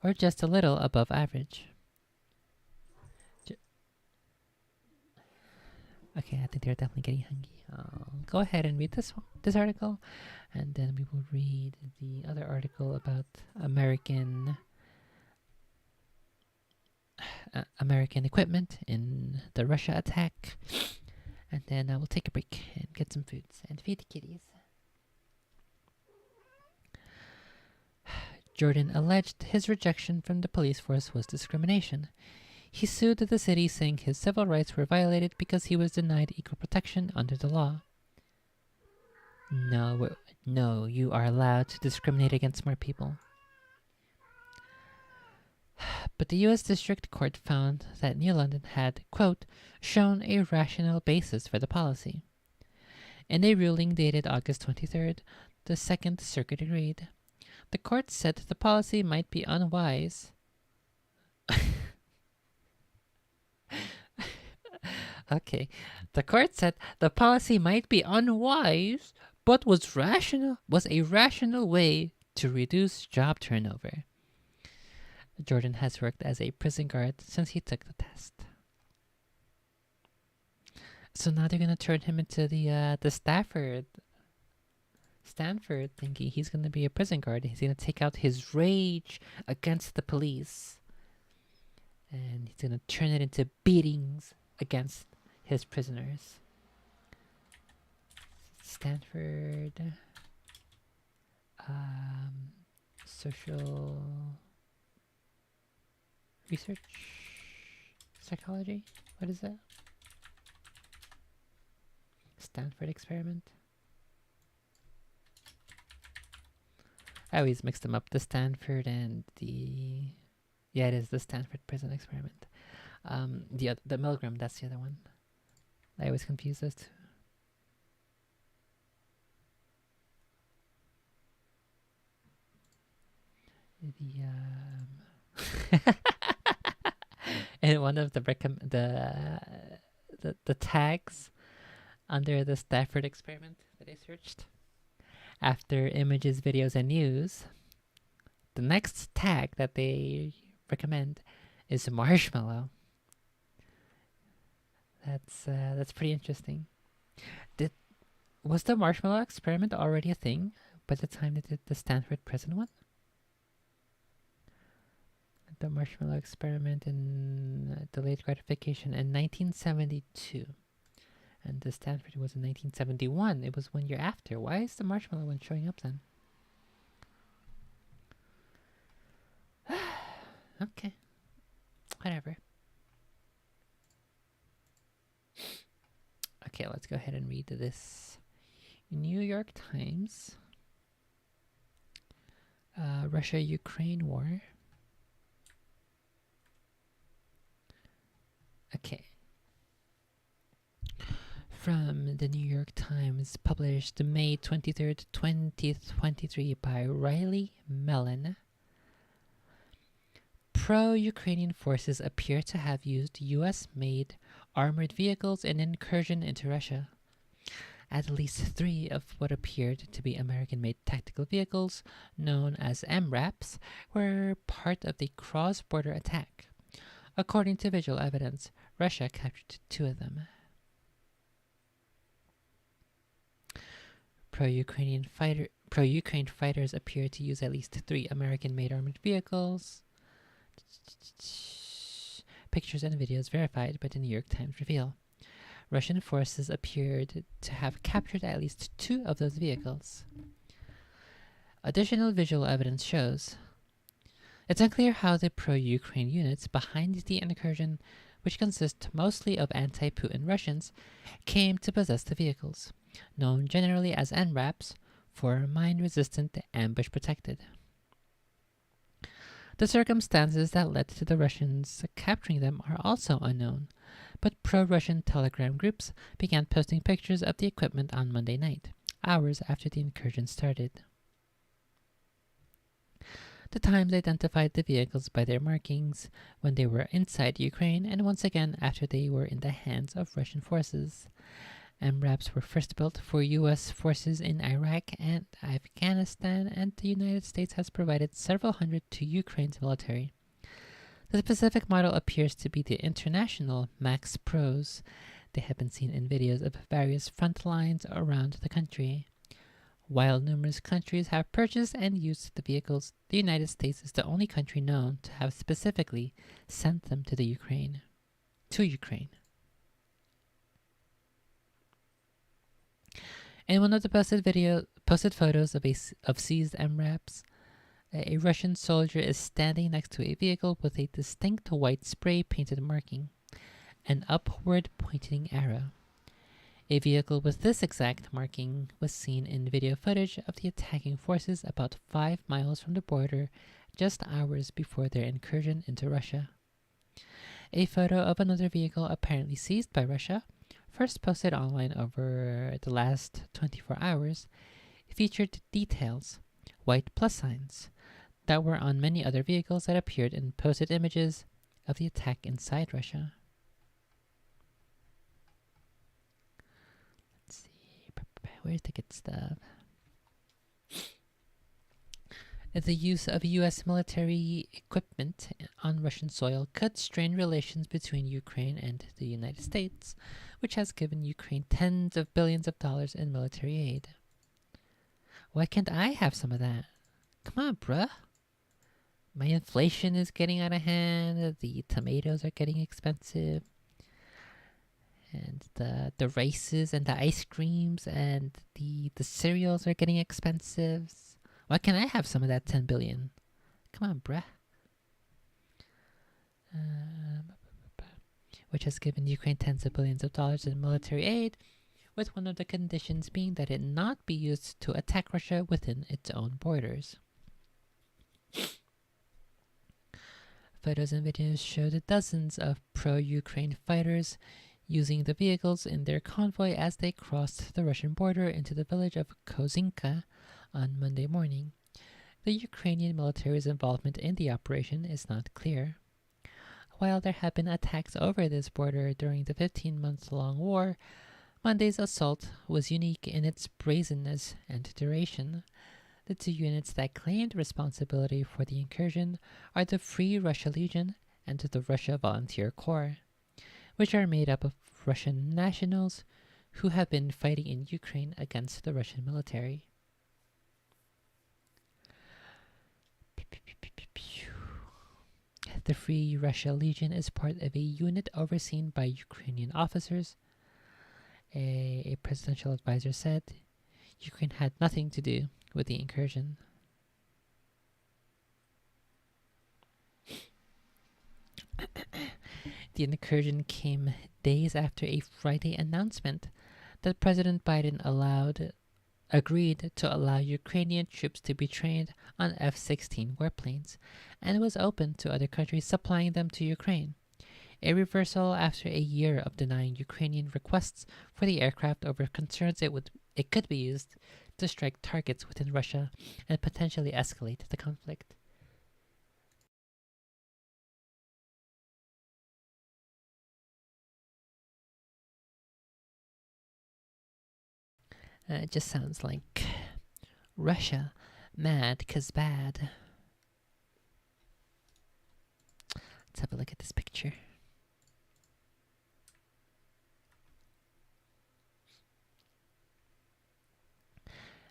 or just a little above average. Okay, I think they're definitely getting hungry. I'll go ahead and read this article, and then we will read the other article about American equipment in the Russia attack, and then I will take a break and get some foods and feed the kitties. Jordan alleged his rejection from the police force was discrimination. He sued the city, saying his civil rights were violated because he was denied equal protection under the law. No, you are allowed to discriminate against more people. But the U.S. District Court found that New London had, quote, shown a rational basis for the policy. In a ruling dated August 23rd, the Second Circuit agreed. The court said the policy might be unwise. Okay. The court said the policy might be unwise, but was a rational way to reduce job turnover. Jordan has worked as a prison guard since he took the test. So now they're gonna turn him into the Stanford thingy. He's gonna be a prison guard. He's gonna take out his rage against the police, and he's gonna turn it into beatings against his prisoners. Stanford social research psychology. What is that? Stanford experiment. I always mix them up. The Stanford and the it is the Stanford prison experiment. The Milgram, that's the other one. I always confuse those two. And one of the tags under the Stafford experiment that I searched, after images, videos, and news, the next tag that they recommend is marshmallow. That's pretty interesting. Was the marshmallow experiment already a thing by the time they did the Stanford prison one? The marshmallow experiment in delayed gratification in 1972. And the Stanford was in 1971. It was 1 year after. Why is the marshmallow one showing up then? Okay. Whatever. Okay, let's go ahead and read this. New York Times. Russia-Ukraine war. Okay. From the New York Times, published May 23rd, 2023 by Riley Mellon. Pro-Ukrainian forces appear to have used US-made armored vehicles in an incursion into Russia. At least 3 of what appeared to be American-made tactical vehicles, known as MRAPs, were part of the cross-border attack. According to visual evidence, Russia captured 2 of them. Pro-Ukraine fighters appear to use at least 3 American-made armored vehicles. Pictures and videos verified by the New York Times reveal. Russian forces appeared to have captured at least 2 of those vehicles. Additional visual evidence shows it's unclear how the pro-Ukraine units behind the incursion, which consist mostly of anti-Putin Russians, came to possess the vehicles, known generally as NRAPs, for mine-resistant ambush-protected. The circumstances that led to the Russians capturing them are also unknown, but pro-Russian Telegram groups began posting pictures of the equipment on Monday night, hours after the incursion started. The Times identified the vehicles by their markings when they were inside Ukraine and once again after they were in the hands of Russian forces. MRAPs were first built for U.S. forces in Iraq and Afghanistan, and the United States has provided several hundred to Ukraine's military. The specific model appears to be the International Max Pros. They have been seen in videos of various front lines around the country. While numerous countries have purchased and used the vehicles, the United States is the only country known to have specifically sent them to Ukraine. In one of the posted photos of seized MRAPs, a Russian soldier is standing next to a vehicle with a distinct white spray-painted marking, an upward pointing arrow. A vehicle with this exact marking was seen in video footage of the attacking forces about 5 miles from the border just hours before their incursion into Russia. A photo of another vehicle apparently seized by Russia, first posted online over the last 24 hours, featured details, white plus signs, that were on many other vehicles that appeared in posted images of the attack inside Russia. Let's see, where's the good stuff? The use of U.S. military equipment on Russian soil could strain relations between Ukraine and the United States, which has given Ukraine tens of billions of dollars in military aid. Why can't I have some of that? Come on, bruh. My inflation is getting out of hand. The tomatoes are getting expensive. And the rices and the ice creams and the cereals are getting expensive. Why can't I have some of that 10 billion? Come on, bruh. Which has given Ukraine tens of billions of dollars in military aid, with one of the conditions being that it not be used to attack Russia within its own borders. Photos and videos showed dozens of pro-Ukraine fighters using the vehicles in their convoy as they crossed the Russian border into the village of Kozinka on Monday morning. The Ukrainian military's involvement in the operation is not clear. While there have been attacks over this border during the 15-month-long war, Monday's assault was unique in its brazenness and duration. The 2 units that claimed responsibility for the incursion are the Free Russia Legion and the Russia Volunteer Corps, which are made up of Russian nationals who have been fighting in Ukraine against the Russian military. The Free Russia Legion is part of a unit overseen by Ukrainian officers. A presidential advisor said Ukraine had nothing to do with the incursion. The incursion came days after a Friday announcement that President Biden allowed agreed to allow Ukrainian troops to be trained on F-16 warplanes and was open to other countries supplying them to Ukraine. A reversal after a year of denying Ukrainian requests for the aircraft over concerns it could be used to strike targets within Russia and potentially escalate the conflict. It just sounds like Russia mad 'cause bad. Let's have a look at this picture.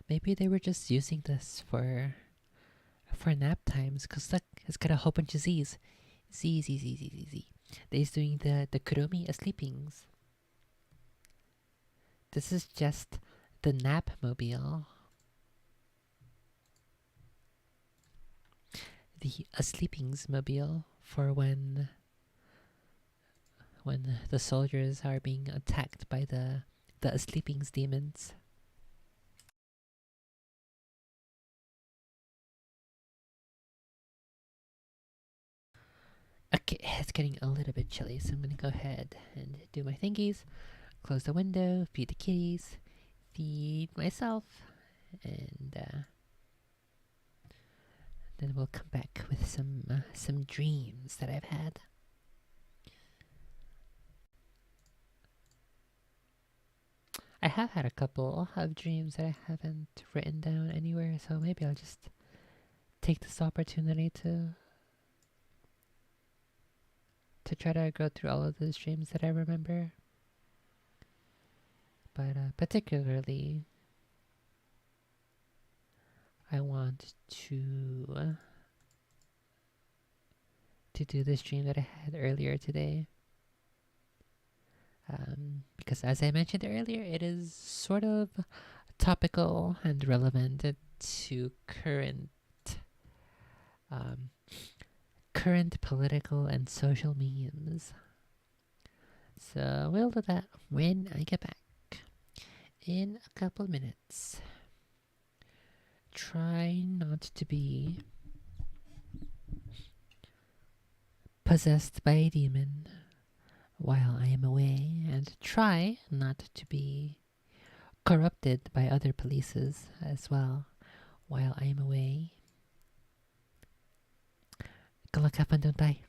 Maybe they were just using this for nap times, 'cause look, it's got a whole bunch of Z's. Z, Z, Z, Z, Z, Z. They's doing the Kuromi sleepings. This is just the nap mobile. The sleepings mobile for when the soldiers are being attacked by the sleepings demons. Okay, it's getting a little bit chilly, so I'm gonna go ahead and do my thingies. Close the window, feed the kitties, feed myself, and then we'll come back with some dreams that I've had. I have had a couple of dreams that I haven't written down anywhere, so maybe I'll just take this opportunity to try to go through all of those dreams that I remember. But particularly, I want to do this dream that I had earlier today. Because as I mentioned earlier, it is sort of topical and relevant to current political and social memes. So we'll do that when I get back in a couple minutes. Try not to be possessed by a demon while I am away, and try not to be corrupted by other polices as well while I am away. Good luck, have fun, don't die.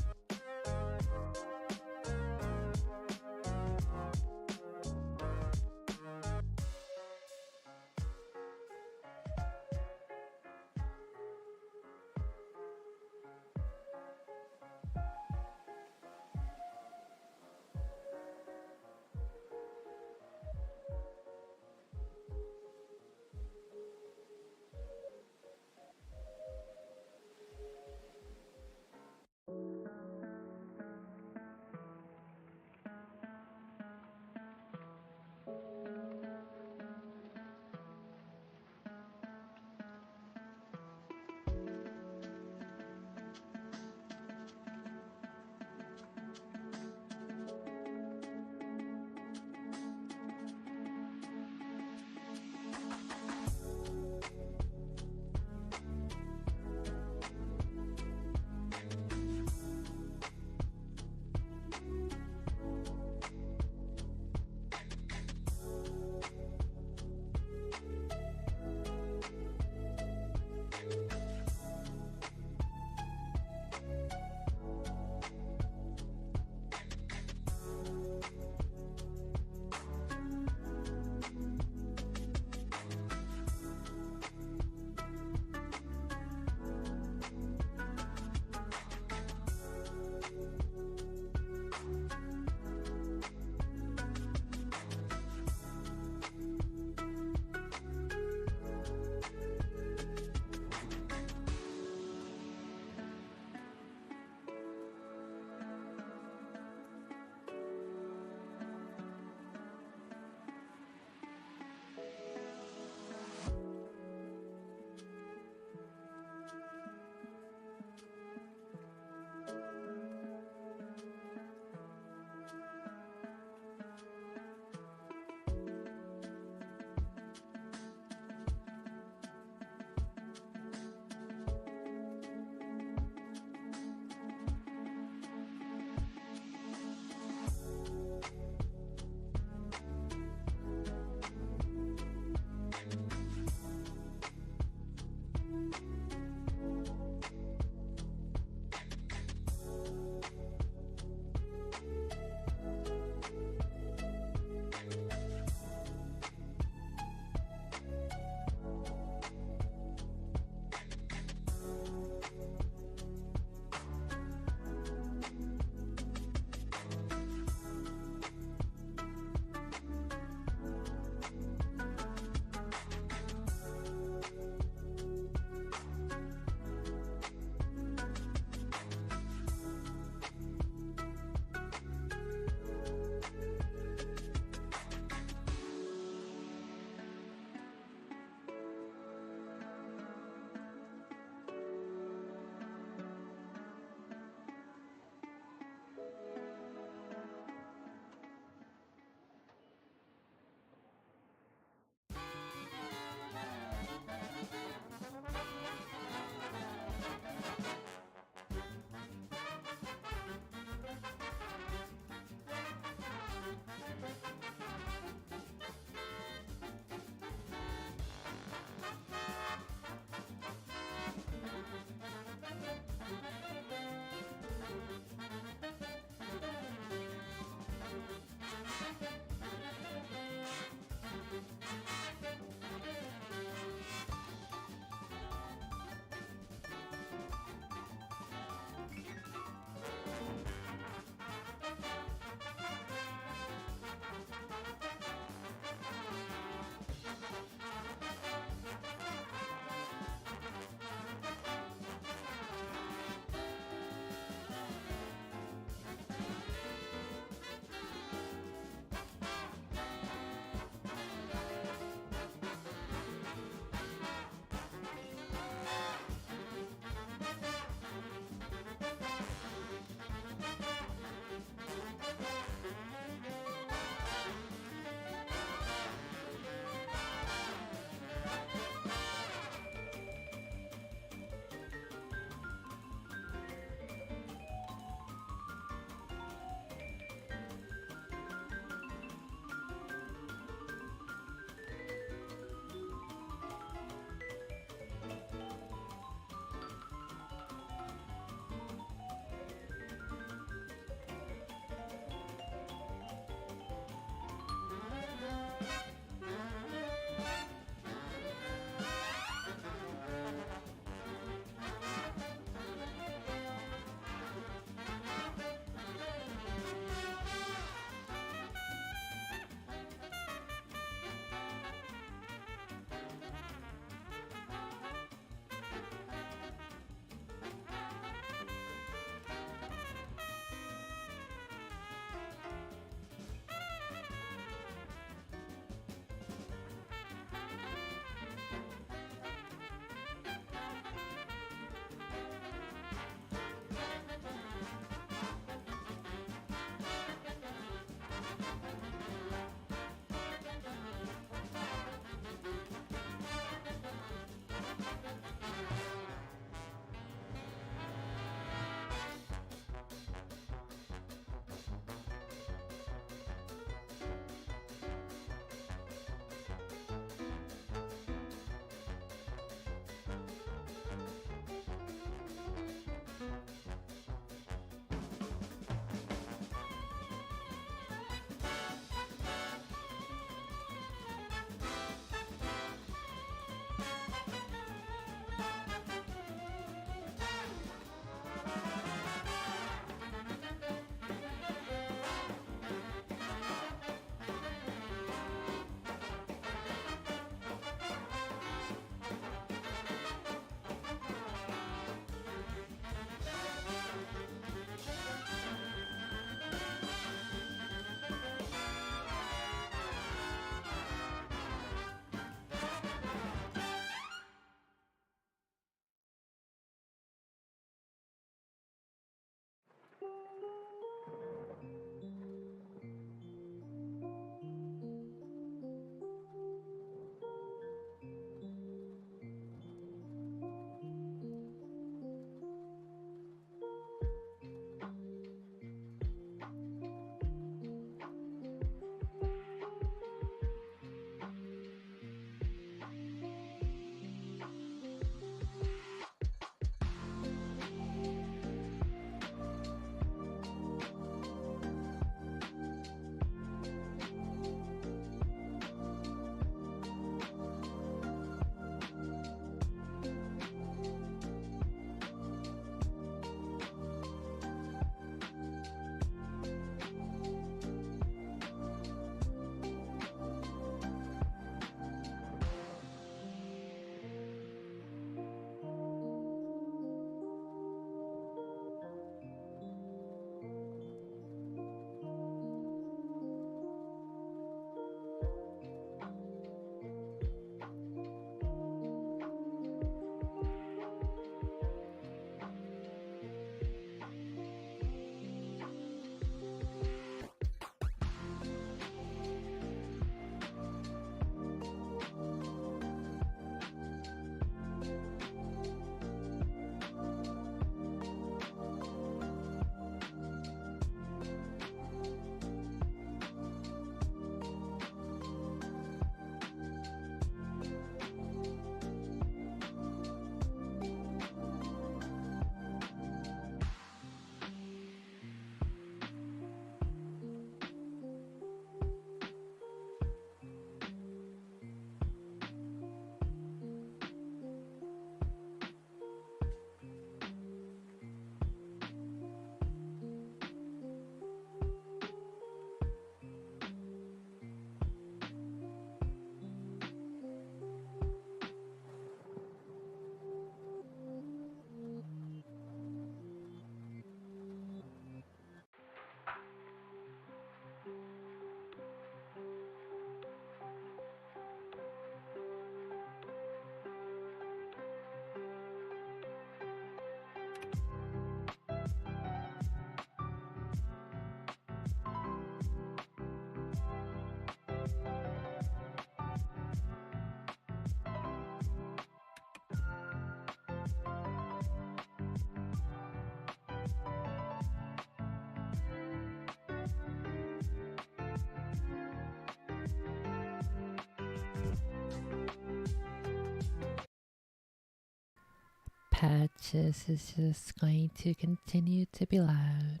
Patches is just going to continue to be loud.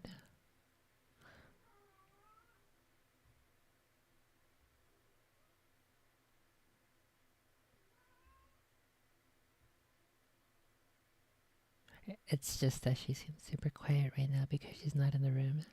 It's just that she seems super quiet right now because she's not in the room.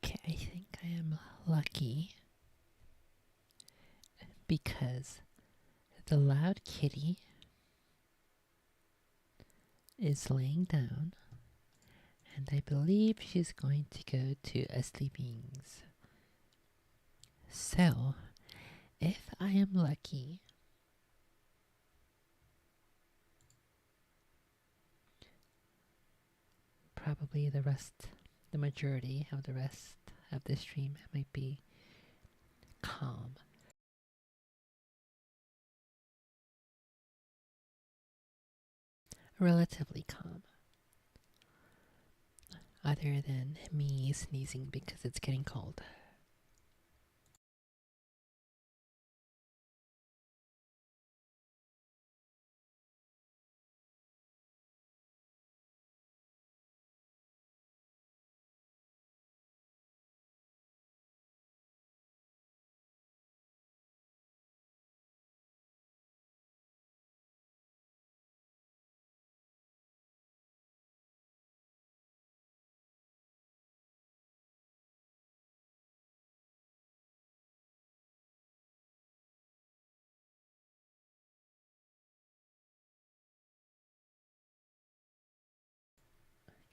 Okay, I think I am lucky because the loud kitty is laying down, and I believe she's going to go to a sleepings. So, if I am lucky, probably the majority of the rest of the stream might be calm. Relatively calm. Other than me sneezing because it's getting cold.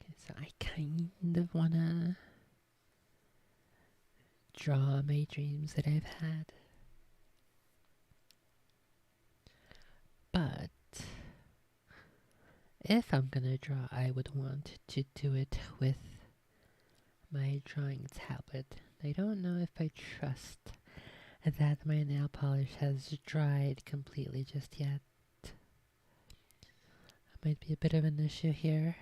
Okay, so I kind of wanna draw my dreams that I've had. But if I'm gonna draw, I would want to do it with my drawing tablet. I don't know if I trust that my nail polish has dried completely just yet. Might be a bit of an issue here.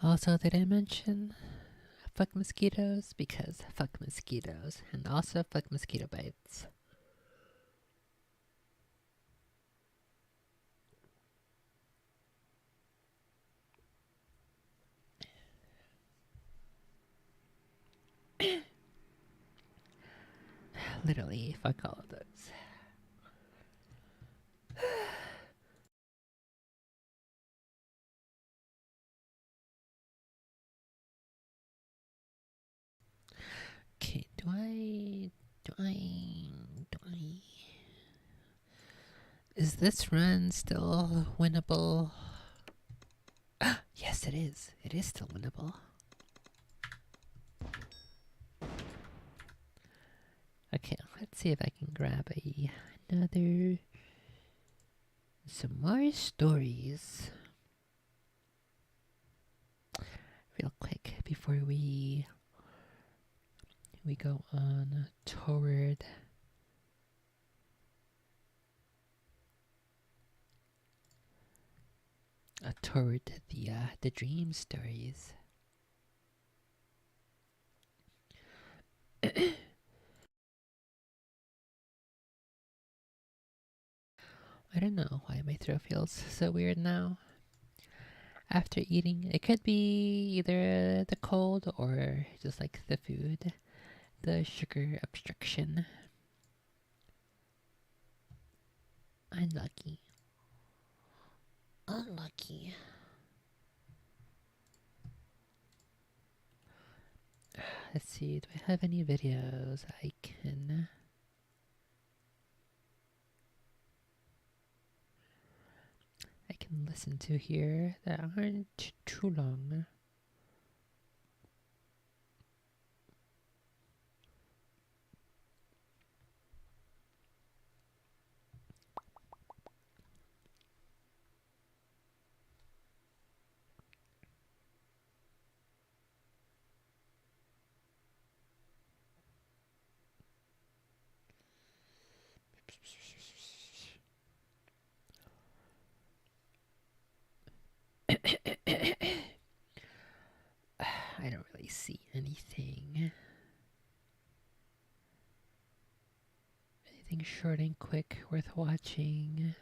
Also, did I mention fuck mosquitoes? Because fuck mosquitoes, and also fuck mosquito bites. Literally, fuck all of those. Okay, do I... Is this run still winnable? Yes, it is. It is still winnable. Okay, let's see if I can grab some more stories real quick before we go on toward the dream stories. I don't know why my throat feels so weird now. After eating, it could be either the cold or just like the food, the sugar obstruction. Unlucky. Unlucky. Let's see, do I have any videos I can listen to here that aren't too long? Anything short and quick worth watching?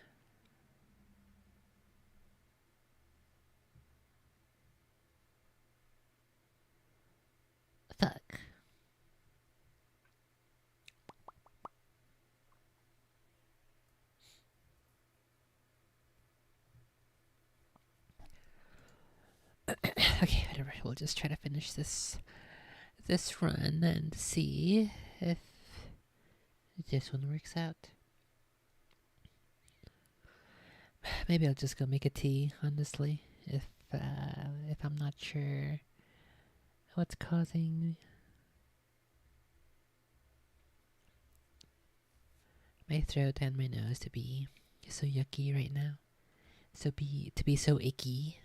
Fuck. Okay, whatever. We'll just try to finish this run and see if this one works out. Maybe I'll just go make a tea, honestly, if I'm not sure what's causing my throat and my nose to be so yucky right now. To be so icky.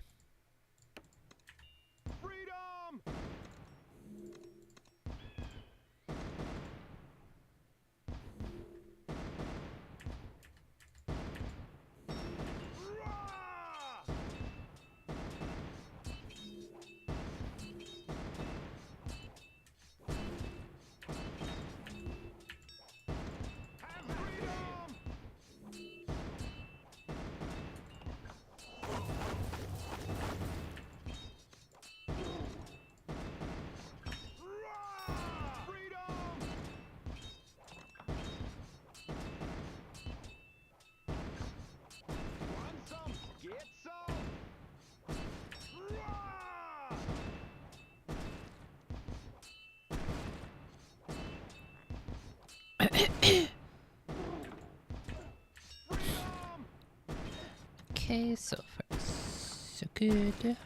Okay, so far so good.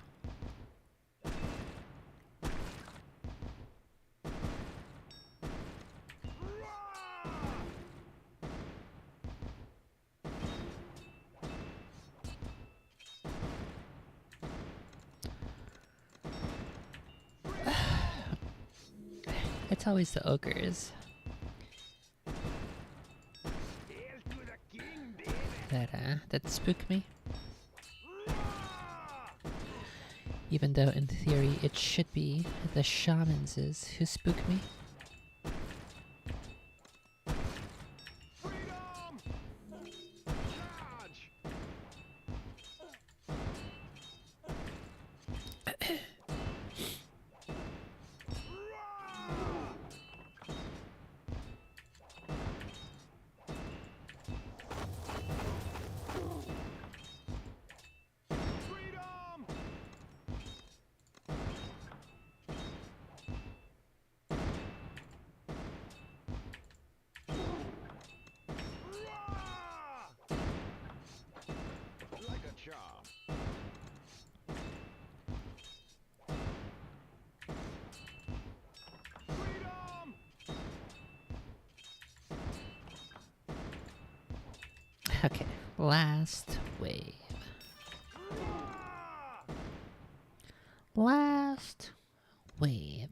It's always the ogres that spook me. Even though in theory it should be the shamans who spook me. Okay, last wave. Last wave.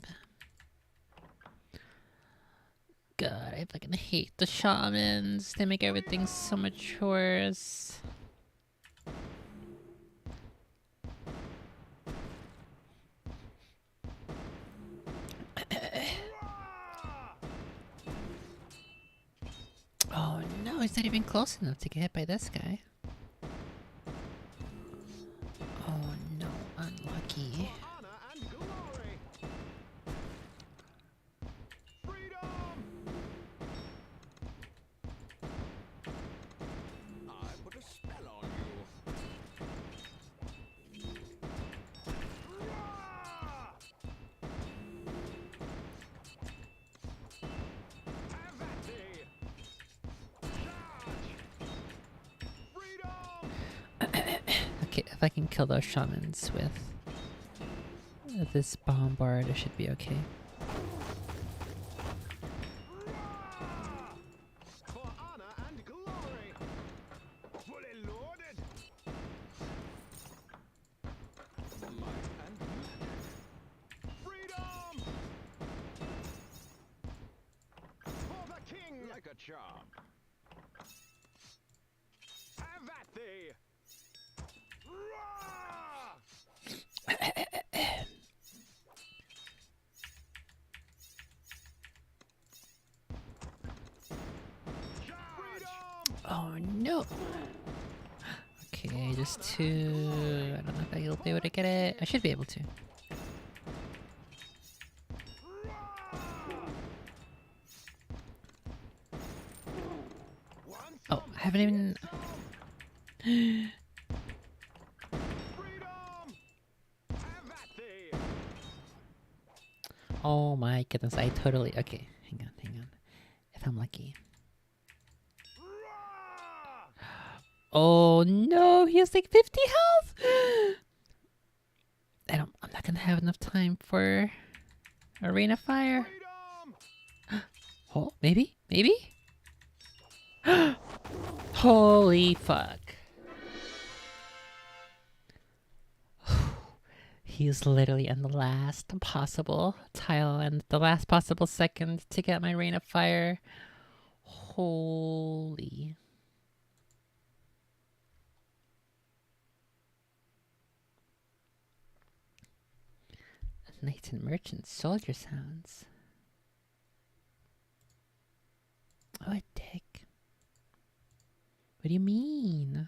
God, I fucking hate the shamans. They make everything so much worse. Oh no, he's not even close enough to get hit by this guy. Oh no, unlucky. Okay, if I can kill those shamans with this bombard, it should be okay. Oh no! Okay, just two. I don't know if I'll be able to get it. I should be able to. Oh, I haven't even. Oh my goodness, I totally. Okay, hang on, hang on. If I'm lucky. Oh no, he has like 50 health! I'm not gonna have enough time for Arena Fire. Oh, maybe? Maybe? Holy fuck. He is literally in the last possible tile and the last possible second to get my Rain of Fire. Holy. Knights and Merchants, Soldier Sounds. Oh, a dick. What do you mean?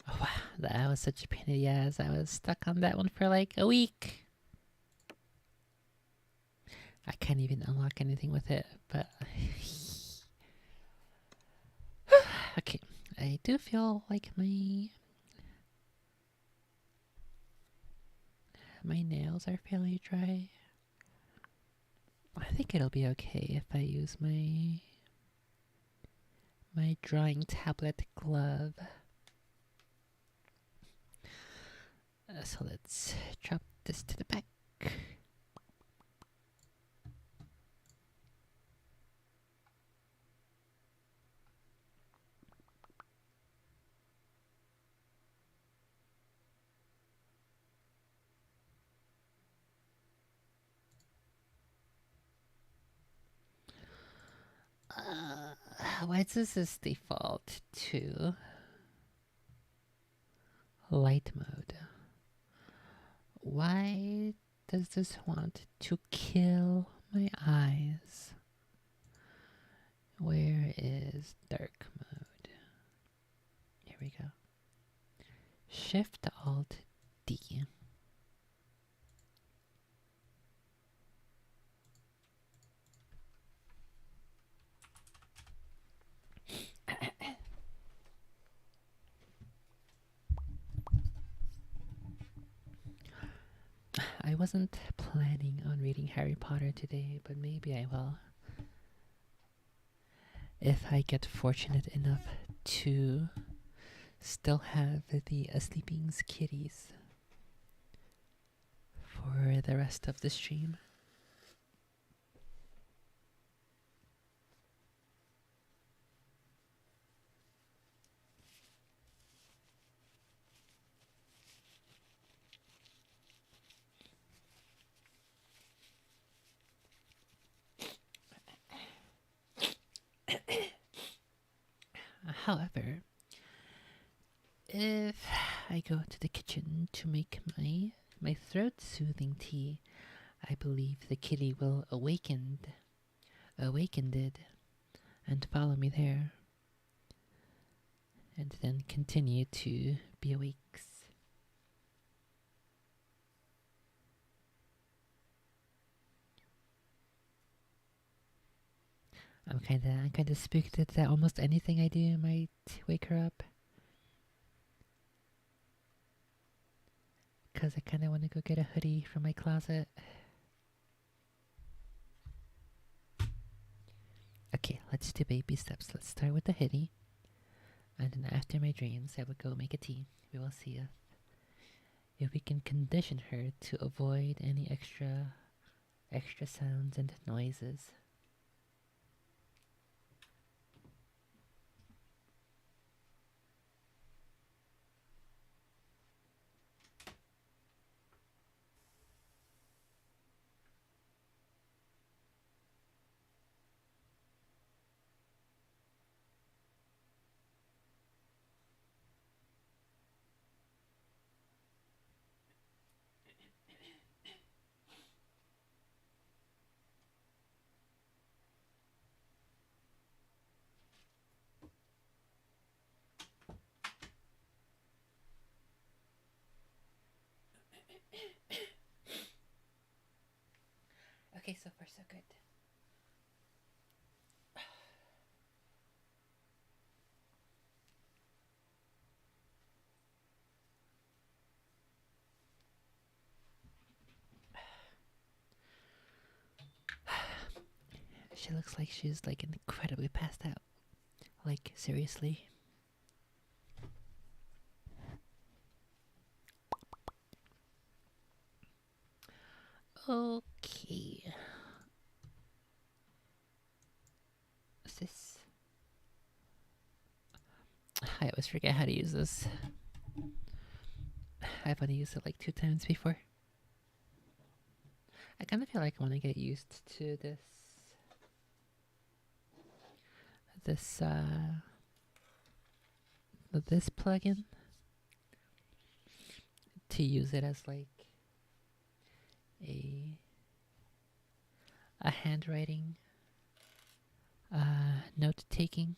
Oh, wow, that was such a pain in the ass. I was stuck on that one for like a week. I can't even unlock anything with it, but... okay, I do feel like my nails are fairly dry. I think it'll be okay if I use my drawing tablet glove. So let's drop this to the back. Why does this default to light mode? Why does this want to kill my eyes? Where is dark mode? Here we go. Shift Alt D. I wasn't planning on reading Harry Potter today, but maybe I will. If I get fortunate enough to still have the Sleeping's kitties for the rest of the stream. However, if I go to the kitchen to make my throat soothing tea, I believe the kitty will awakened it and follow me there, and then continue to be awake. I'm kinda spooked that almost anything I do might wake her up. Cause I kinda wanna go get a hoodie from my closet. Okay, let's do baby steps. Let's start with the hoodie. And then after my dreams, I will go make a tea. We will see if we can condition her to avoid any extra sounds and noises. Okay, so far so good. She looks like she's like incredibly passed out. Like, seriously. Okay. What's this? I always forget how to use this. I've only used it like 2 times before. I kind of feel like I want to get used to this plugin to use it as like a handwriting note taking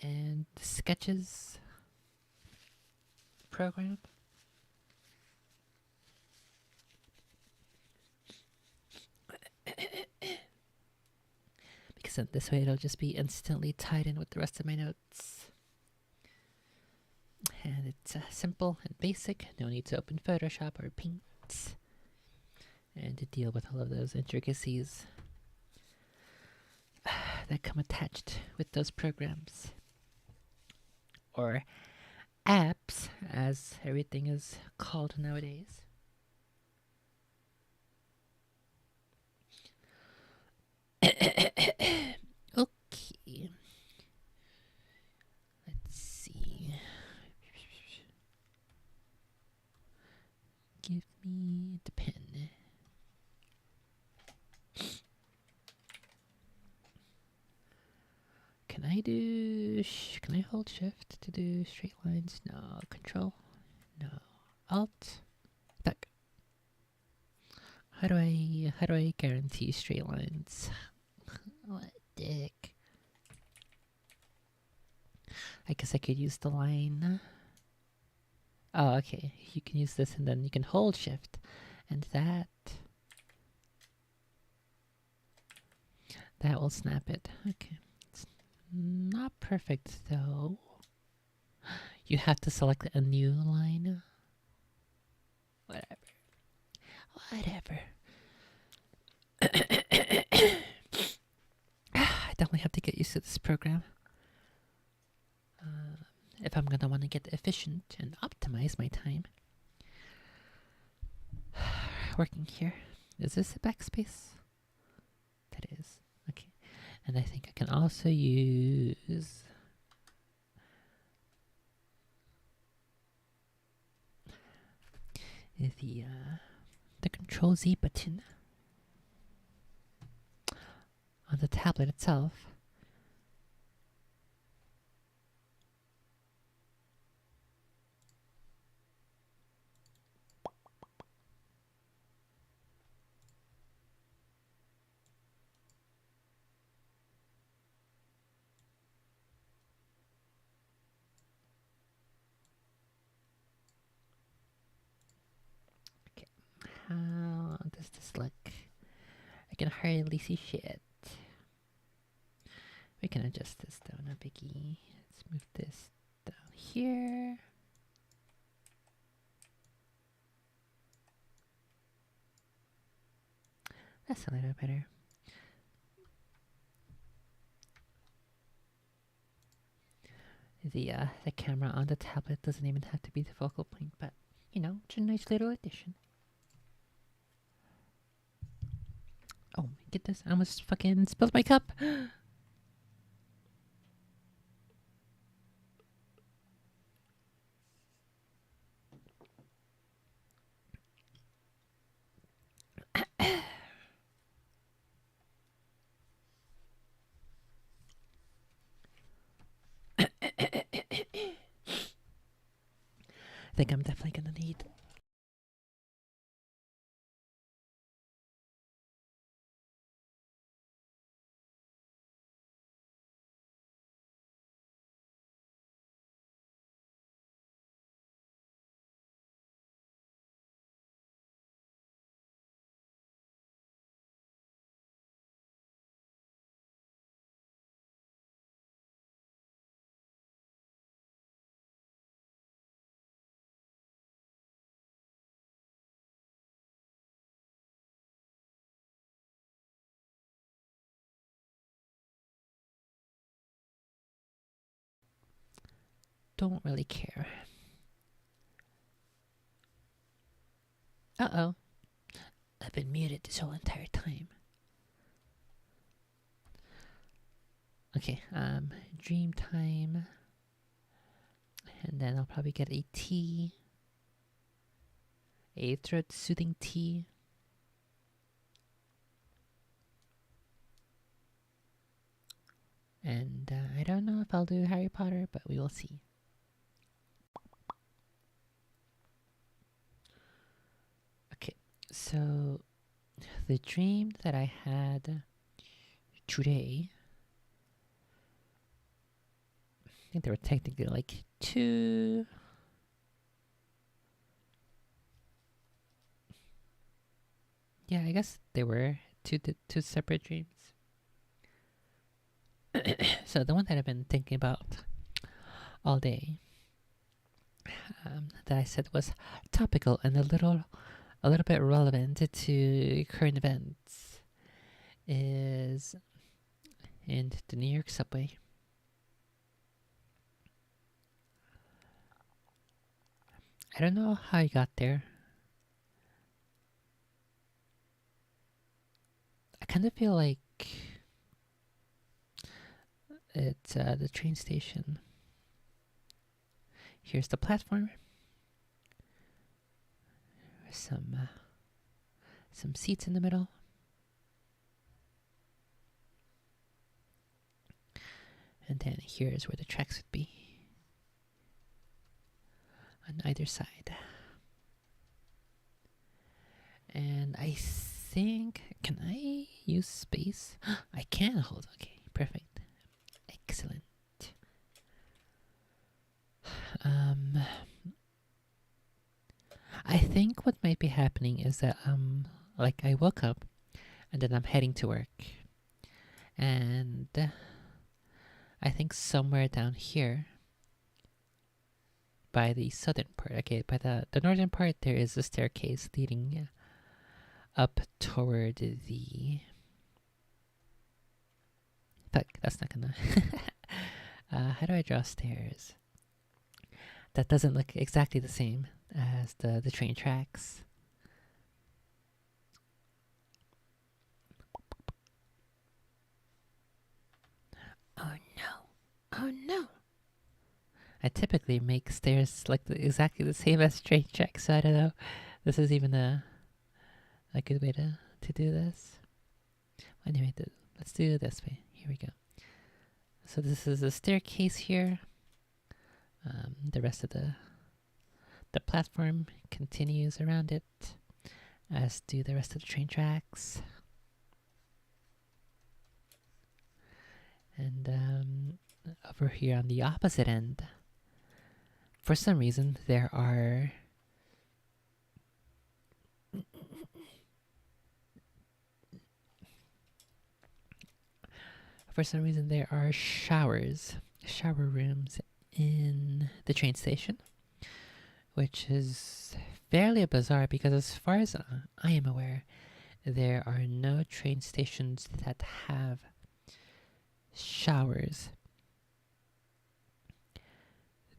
and sketches program. Because then this way it'll just be instantly tied in with the rest of my notes. And it's simple and basic. No need to open Photoshop or Paint. And to deal with all of those intricacies that come attached with those programs. Or apps, as everything is called nowadays. Okay. Let's see. Give me the pen. Can I do... can I hold shift to do straight lines? No. Control? No. Alt? Back. How do I guarantee straight lines? What dick. I guess I could use the line. Oh, okay. You can use this and then you can hold shift. And that will snap it. Okay. It's not perfect though. You have to select a new line. Whatever. I definitely have to get used to this program. If I'm gonna want to get efficient and optimize my time. Working here. Is this a backspace? That is. Okay. And I think I can also use the Control Z button on the tablet itself. Okay. How does this look? I can hardly see shit. We can adjust this though, no biggie. Let's move this down here. That's a little better. The camera on the tablet doesn't even have to be the focal point, but you know, it's a nice little addition. Oh, get this! I almost fucking spilled my cup. I think I'm definitely gonna need don't really care. Uh-oh. I've been muted this whole entire time. Okay, dream time. And then I'll probably get a tea. A throat soothing tea. And I don't know if I'll do Harry Potter, but we will see. Okay, so the dream that I had today, I think there were technically like two. Yeah, I guess they were two separate dreams. So the one that I've been thinking about all day, that I said was topical and a little bit relevant to current events, is in the New York subway. I don't know how I got there. I kind of feel like it's the train station. Here's the platform. There's some seats in the middle. And then here's where the tracks would be. On either side. And I think, can I use space? I can hold. Okay, perfect. Excellent. I think what might be happening is that like I woke up and then I'm heading to work. And I think somewhere down here by the southern part, okay, by the northern part, there is a staircase leading up toward the... Fuck, that's not gonna... how do I draw stairs? That doesn't look exactly the same as the train tracks. Oh no. Oh no. I typically make stairs like exactly the same as train tracks, so I don't know. This is even a good way to do this. Anyway, let's do it this way. Here we go. So this is a staircase here. The rest of the platform continues around it, as do the rest of the train tracks. And over here on the opposite end, for some reason, there are shower rooms in the train station, which is fairly bizarre because as far as I am aware, there are no train stations that have showers.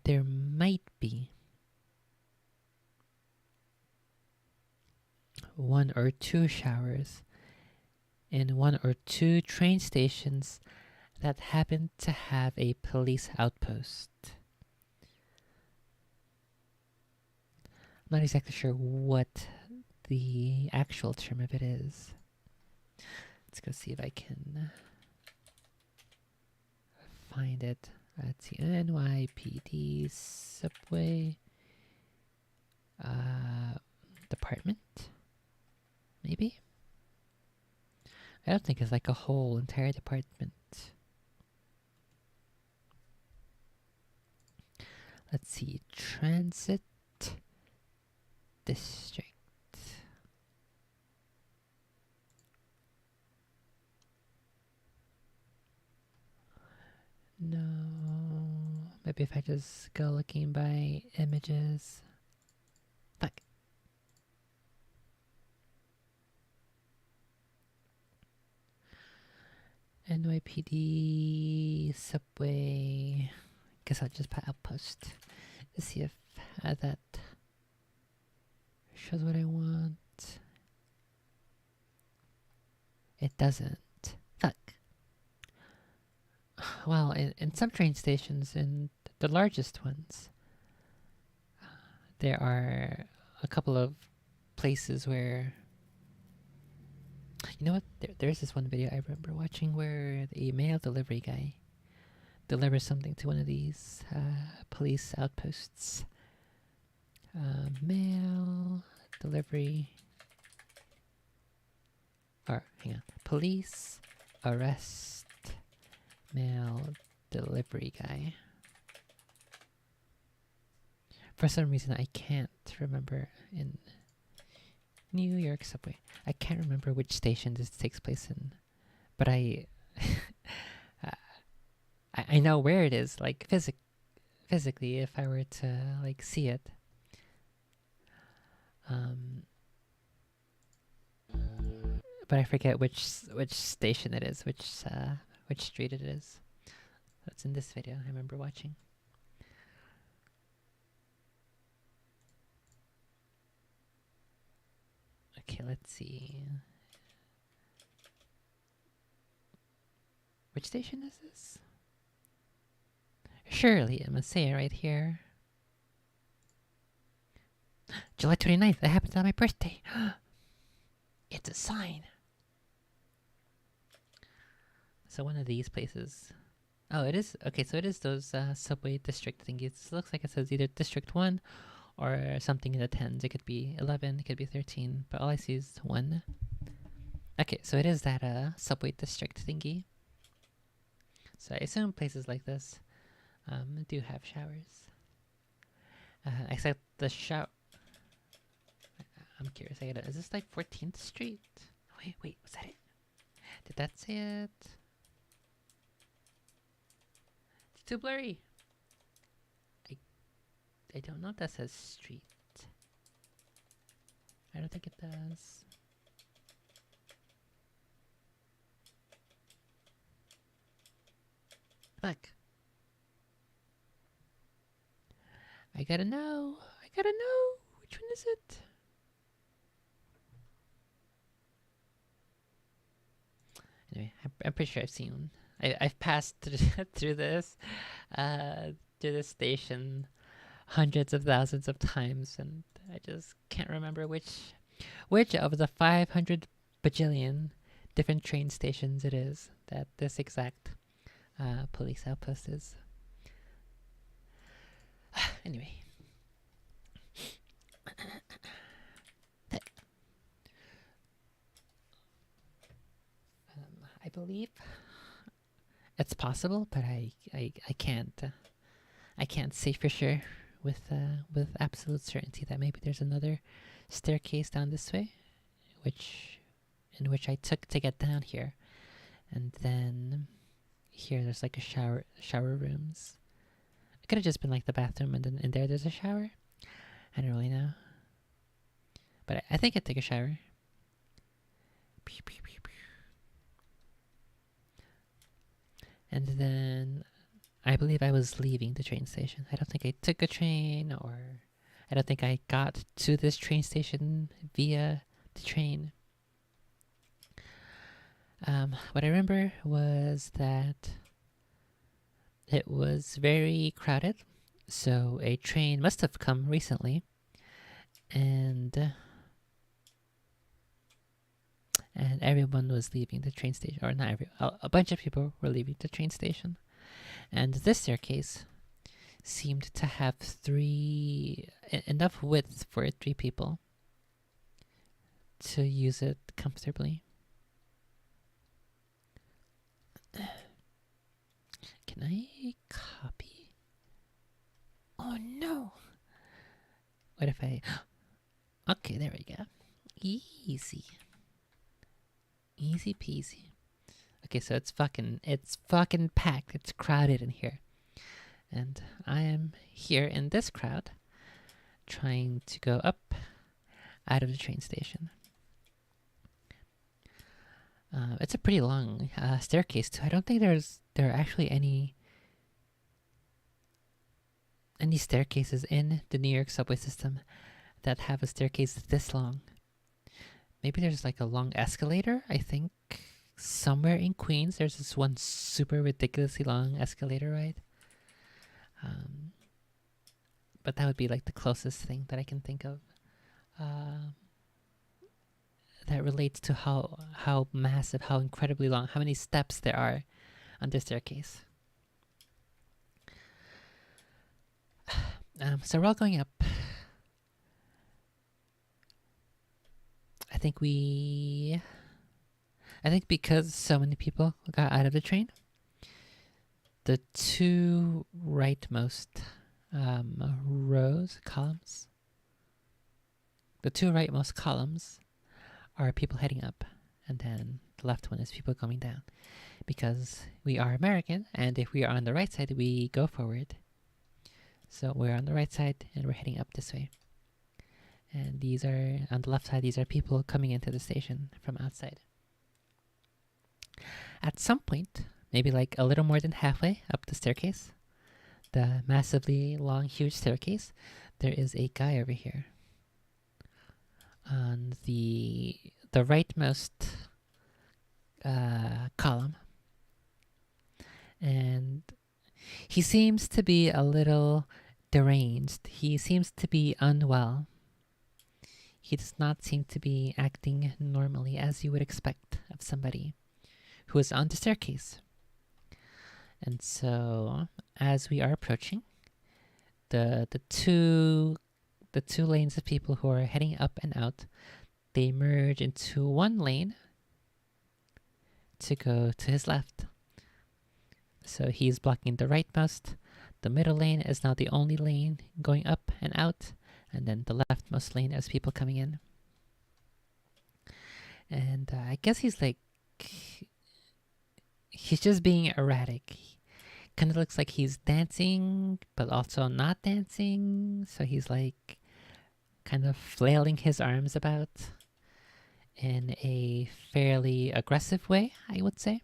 There might be one or two showers in one or two train stations that happen to have a police outpost. I'm not exactly sure what the actual term of it is. Let's go see if I can find it. Let's see, NYPD subway department, maybe? I don't think it's like a whole entire department. Let's see, transit district. No, maybe if I just go looking by images. Fuck. NYPD subway guess I'll just put outpost. Let's see if that shows what I want. It doesn't. Fuck. Well, in some train stations, in the largest ones, there are a couple of places where, you know what? There's this one video I remember watching where the mail delivery guy delivers something to one of these police outposts. Mail delivery. Or, hang on. Police arrest mail delivery guy. For some reason, I can't remember in New York subway. I can't remember which station this takes place in, but I know where it is, like physically, if I were to like see it. But I forget which station it is, which street it is. That's in this video I remember watching. Okay, let's see. Which station is this? Surely, it must say it right here. July 29th, that happens on my birthday. It's a sign. So one of these places. Oh, it is. Okay, so it is those subway district thingies. It looks like it says either District 1 or something in the 10s. It could be 11, it could be 13, but all I see is 1. Okay, so it is that subway district thingy. So I assume places like this do have showers. Except the shower. I'm curious. Is this like 14th Street? Wait, was that it? Did that say it? It's too blurry. I don't know if that says street. I don't think it does. Fuck. I gotta know. Which one is it? Anyway, I'm pretty sure I've seen. I've passed through this station hundreds of thousands of times, and I just can't remember which of the 500 bajillion different train stations it is that this exact police outpost is. Anyway. I believe it's possible, but I can't say for sure with absolute certainty that maybe there's another staircase down this way, in which I took to get down here, and then here there's like a shower rooms. It could have just been like the bathroom, and then in there's a shower. I don't really know, but I think I took a shower. And then I believe I was leaving the train station. I don't think I took a train, or I don't think I got to this train station via the train. What I remember was that it was very crowded, so a train must have come recently, and everyone was leaving the train station, or not everyone, a bunch of people were leaving the train station. And this staircase seemed to have enough width for 3 people to use it comfortably. Can I copy? Oh no! What if I... Okay, there we go. Easy. Easy peasy. Okay, so it's fucking packed. It's crowded in here. And I am here in this crowd trying to go up out of the train station. It's a pretty long staircase too. I don't think there are actually any any staircases in the New York subway system that have a staircase this long. Maybe there's like a long escalator. I think somewhere in Queens there's this one super ridiculously long escalator ride. But that would be like the closest thing that I can think of. That relates to how massive, how incredibly long, how many steps there are on the staircase. So we're all going up. I think because so many people got out of the train, the two rightmost columns are people heading up, and then the left one is people coming down. Because we are American, and if we are on the right side, we go forward. So we're on the right side, and we're heading up this way. And these are, on the left side, these are people coming into the station from outside. At some point, maybe like a little more than halfway up the staircase, the massively long, huge staircase, there is a guy over here. On the rightmost column. And he seems to be a little deranged. He seems to be unwell. He does not seem to be acting normally as you would expect of somebody who is on the staircase. And so, as we are approaching, the two lanes of people who are heading up and out, they merge into one lane to go to his left. So he's blocking the rightmost. The middle lane is now the only lane going up and out, and then the leftmost lane is people coming in. And I guess he's just being erratic. Kind of looks like he's dancing, but also not dancing. So he's like kind of flailing his arms about in a fairly aggressive way, I would say.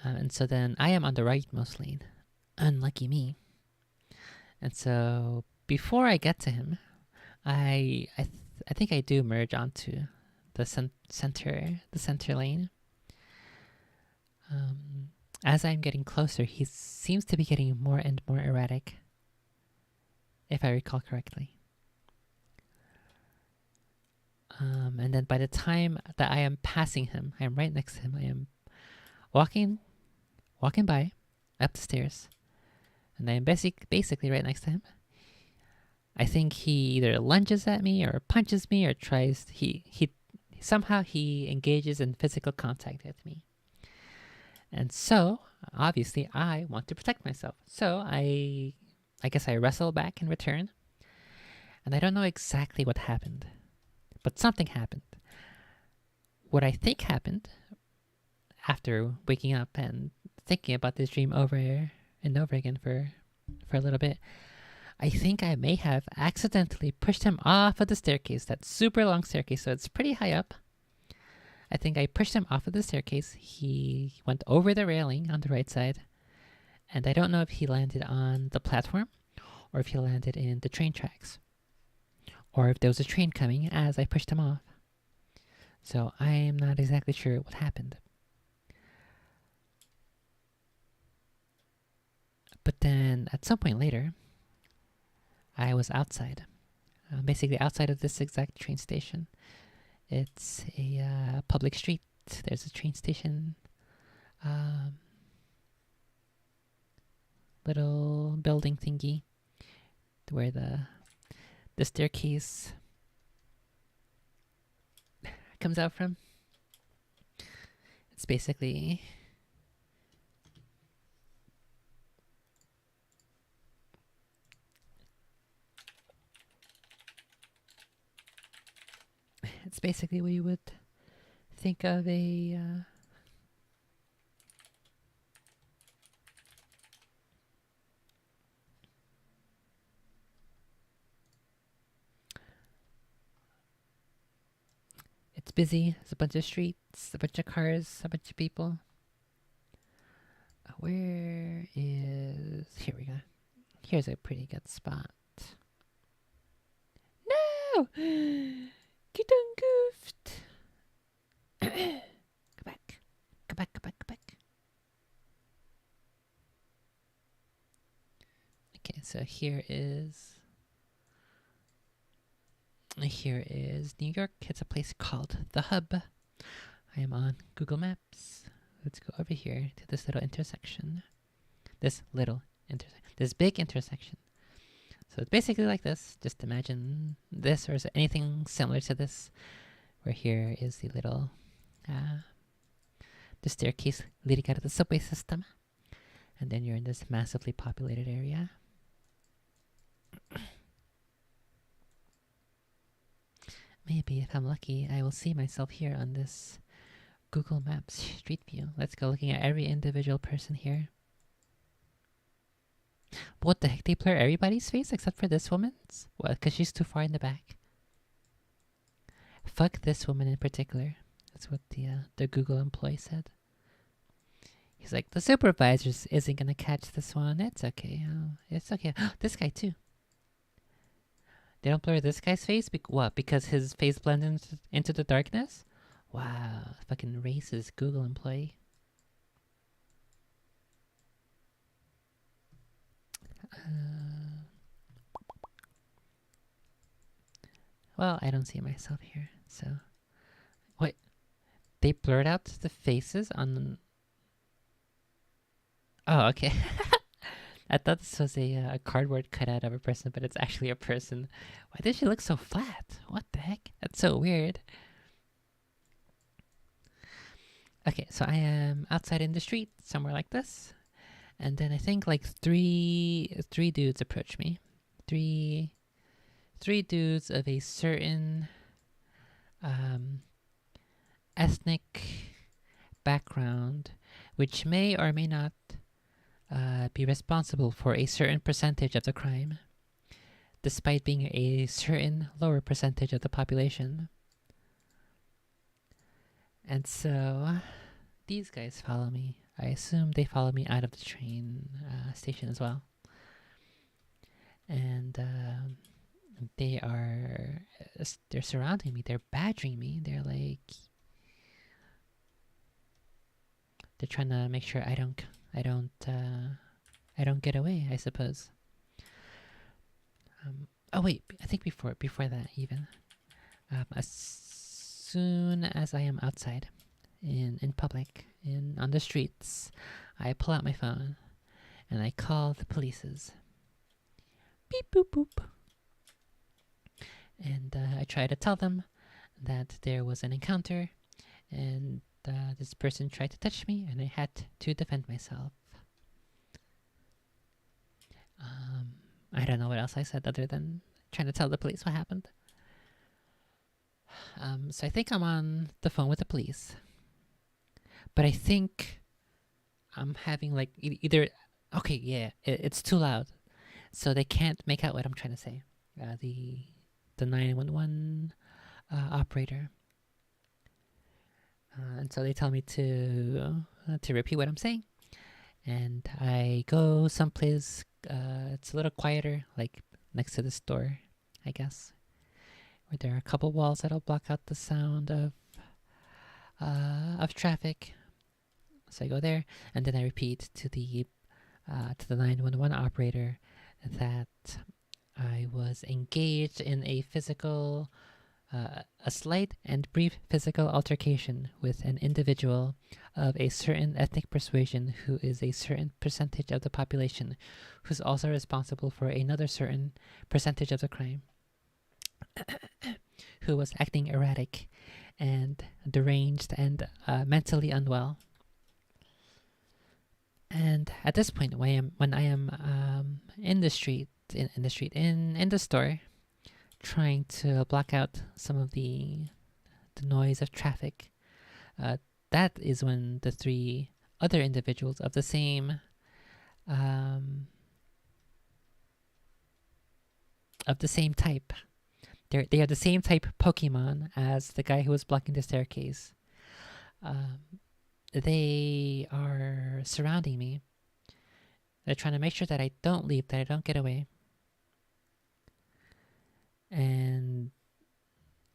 And so then I am on the rightmost lane. Unlucky me. And so before I get to him, I think I do merge onto the center lane. As I'm getting closer, he seems to be getting more and more erratic, if I recall correctly. And then by the time that I am passing him, I am right next to him. I am walking by up the stairs, and I am basically right next to him. I think he either lunges at me or punches me or tries. He somehow engages in physical contact with me. And so, obviously, I want to protect myself. So I guess I wrestle back in return. And I don't know exactly what happened, but something happened. What I think happened after waking up and thinking about this dream over and over again for a little bit, I think I may have accidentally pushed him off of the staircase, that super long staircase, so it's pretty high up. I think I pushed him off of the staircase. He went over the railing on the right side, and I don't know if he landed on the platform or if he landed in the train tracks, or if there was a train coming as I pushed him off. So I am not exactly sure what happened. But then at some point later, I was outside, basically outside of this exact train station. It's a public street. There's a train station, little building thingy where the staircase comes out from. It's basically what you would think of a it's busy. There's a bunch of streets, a bunch of cars, a bunch of people. Where is... Here we go. Here's a pretty good spot. No! Get ungoofed. Go back. Go back, go back, go back. Okay, so here is New York. It's a place called The Hub. I am on Google Maps. Let's go over here to this little intersection. This big intersection. So it's basically like this. Just imagine this, or is it anything similar to this, where here is the little the staircase leading out of the subway system, and then you're in this massively populated area. Maybe if I'm lucky, I will see myself here on this Google Maps Street View. Let's go looking at every individual person here. But what the heck? They blur everybody's face except for this woman's? What? Because she's too far in the back? Fuck this woman in particular. That's what the Google employee said. He's like, the supervisor isn't gonna catch this one. It's okay. Oh, it's okay. This guy too. They don't blur this guy's face? What? Because his face blends into the darkness? Wow. Fucking racist Google employee. Well, I don't see myself here, so... Wait. They blurred out the faces on... Oh, okay. I thought this was a cardboard cutout of a person, but it's actually a person. Why does she look so flat? What the heck? That's so weird. Okay, so I am outside in the street, somewhere like this. And then I think like three dudes approach me. Three dudes of a certain ethnic background, which may or may not be responsible for a certain percentage of the crime, despite being a certain lower percentage of the population. And so these guys follow me. I assume they follow me out of the train station as well. And they're surrounding me. They're badgering me. They're trying to make sure I don't get away, I suppose. Oh wait, I think before that even, as soon as I am outside in public, on the streets, I pull out my phone and I call the polices. Beep boop boop. And I try to tell them that there was an encounter and this person tried to touch me and I had to defend myself. I don't know what else I said other than trying to tell the police what happened. So I think I'm on the phone with the police. But I think I'm having like either... Okay, yeah, it's too loud. So they can't make out what I'm trying to say. The 911 operator. And so they tell me to repeat what I'm saying. And I go someplace, it's a little quieter, like next to the store, I guess. Where there are a couple walls that'll block out the sound of traffic. So I go there, and then I repeat to the 911 operator that I was engaged in a slight and brief physical altercation with an individual of a certain ethnic persuasion who is a certain percentage of the population, who's also responsible for another certain percentage of the crime, who was acting erratic and deranged and mentally unwell. And at this point, when I am in the store, trying to block out some of the noise of traffic, that is when the three other individuals of the same type, they are the same type Pokemon as the guy who was blocking the staircase. They are surrounding me, They're trying to make sure that I don't leave, that I don't get away. And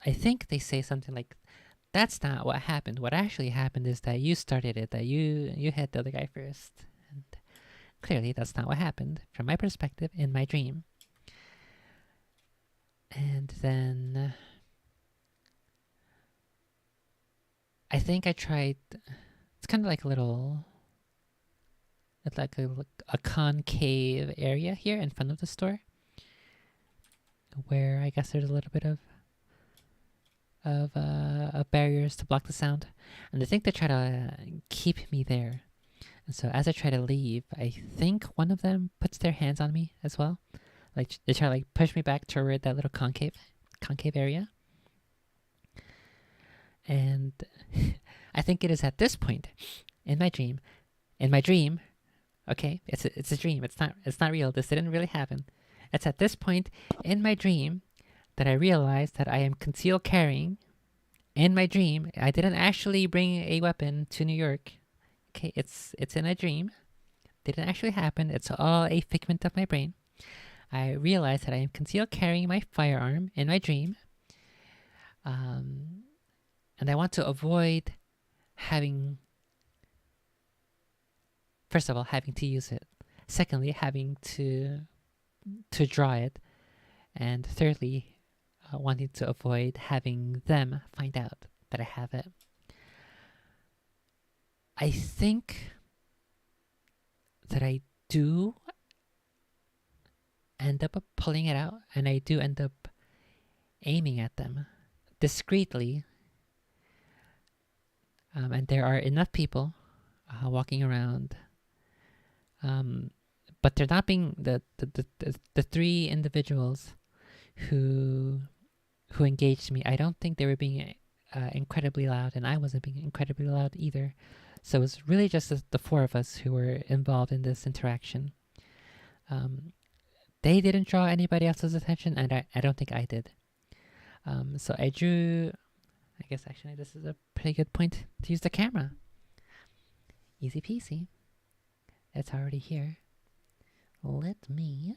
I think they say something like, "That's not what happened. What actually happened is that you started it, that you hit the other guy first." And clearly that's not what happened from my perspective in my dream. And then I think I tried, it's kind of like a little, it's like a concave area here in front of the store, where I guess there's a little bit of barriers to block the sound. And I think they try to keep me there. And so as I try to leave, I think one of them puts their hands on me as well. Like they try to like push me back toward that little concave area. And I think it is at this point in my dream, okay, it's a dream. It's not real. This didn't really happen. It's at this point in my dream that I realize that I am concealed carrying. In my dream, I didn't actually bring a weapon to New York. Okay, it's in a dream. Didn't actually happen. It's all a figment of my brain. I realize that I am concealed carrying my firearm in my dream. And I want to avoid having, first of all, having to use it. Secondly, having to draw it. And thirdly, wanting to avoid having them find out that I have it. I think that I do end up pulling it out, and I do end up aiming at them discreetly. And there are enough people walking around, but they're not being the three individuals who engaged me. I don't think they were being incredibly loud, and I wasn't being incredibly loud either. So it was really just the four of us who were involved in this interaction. They didn't draw anybody else's attention, and I don't think I did. So I drew, I guess actually this is a pretty good point to use the camera. Easy peasy. It's already here. Let me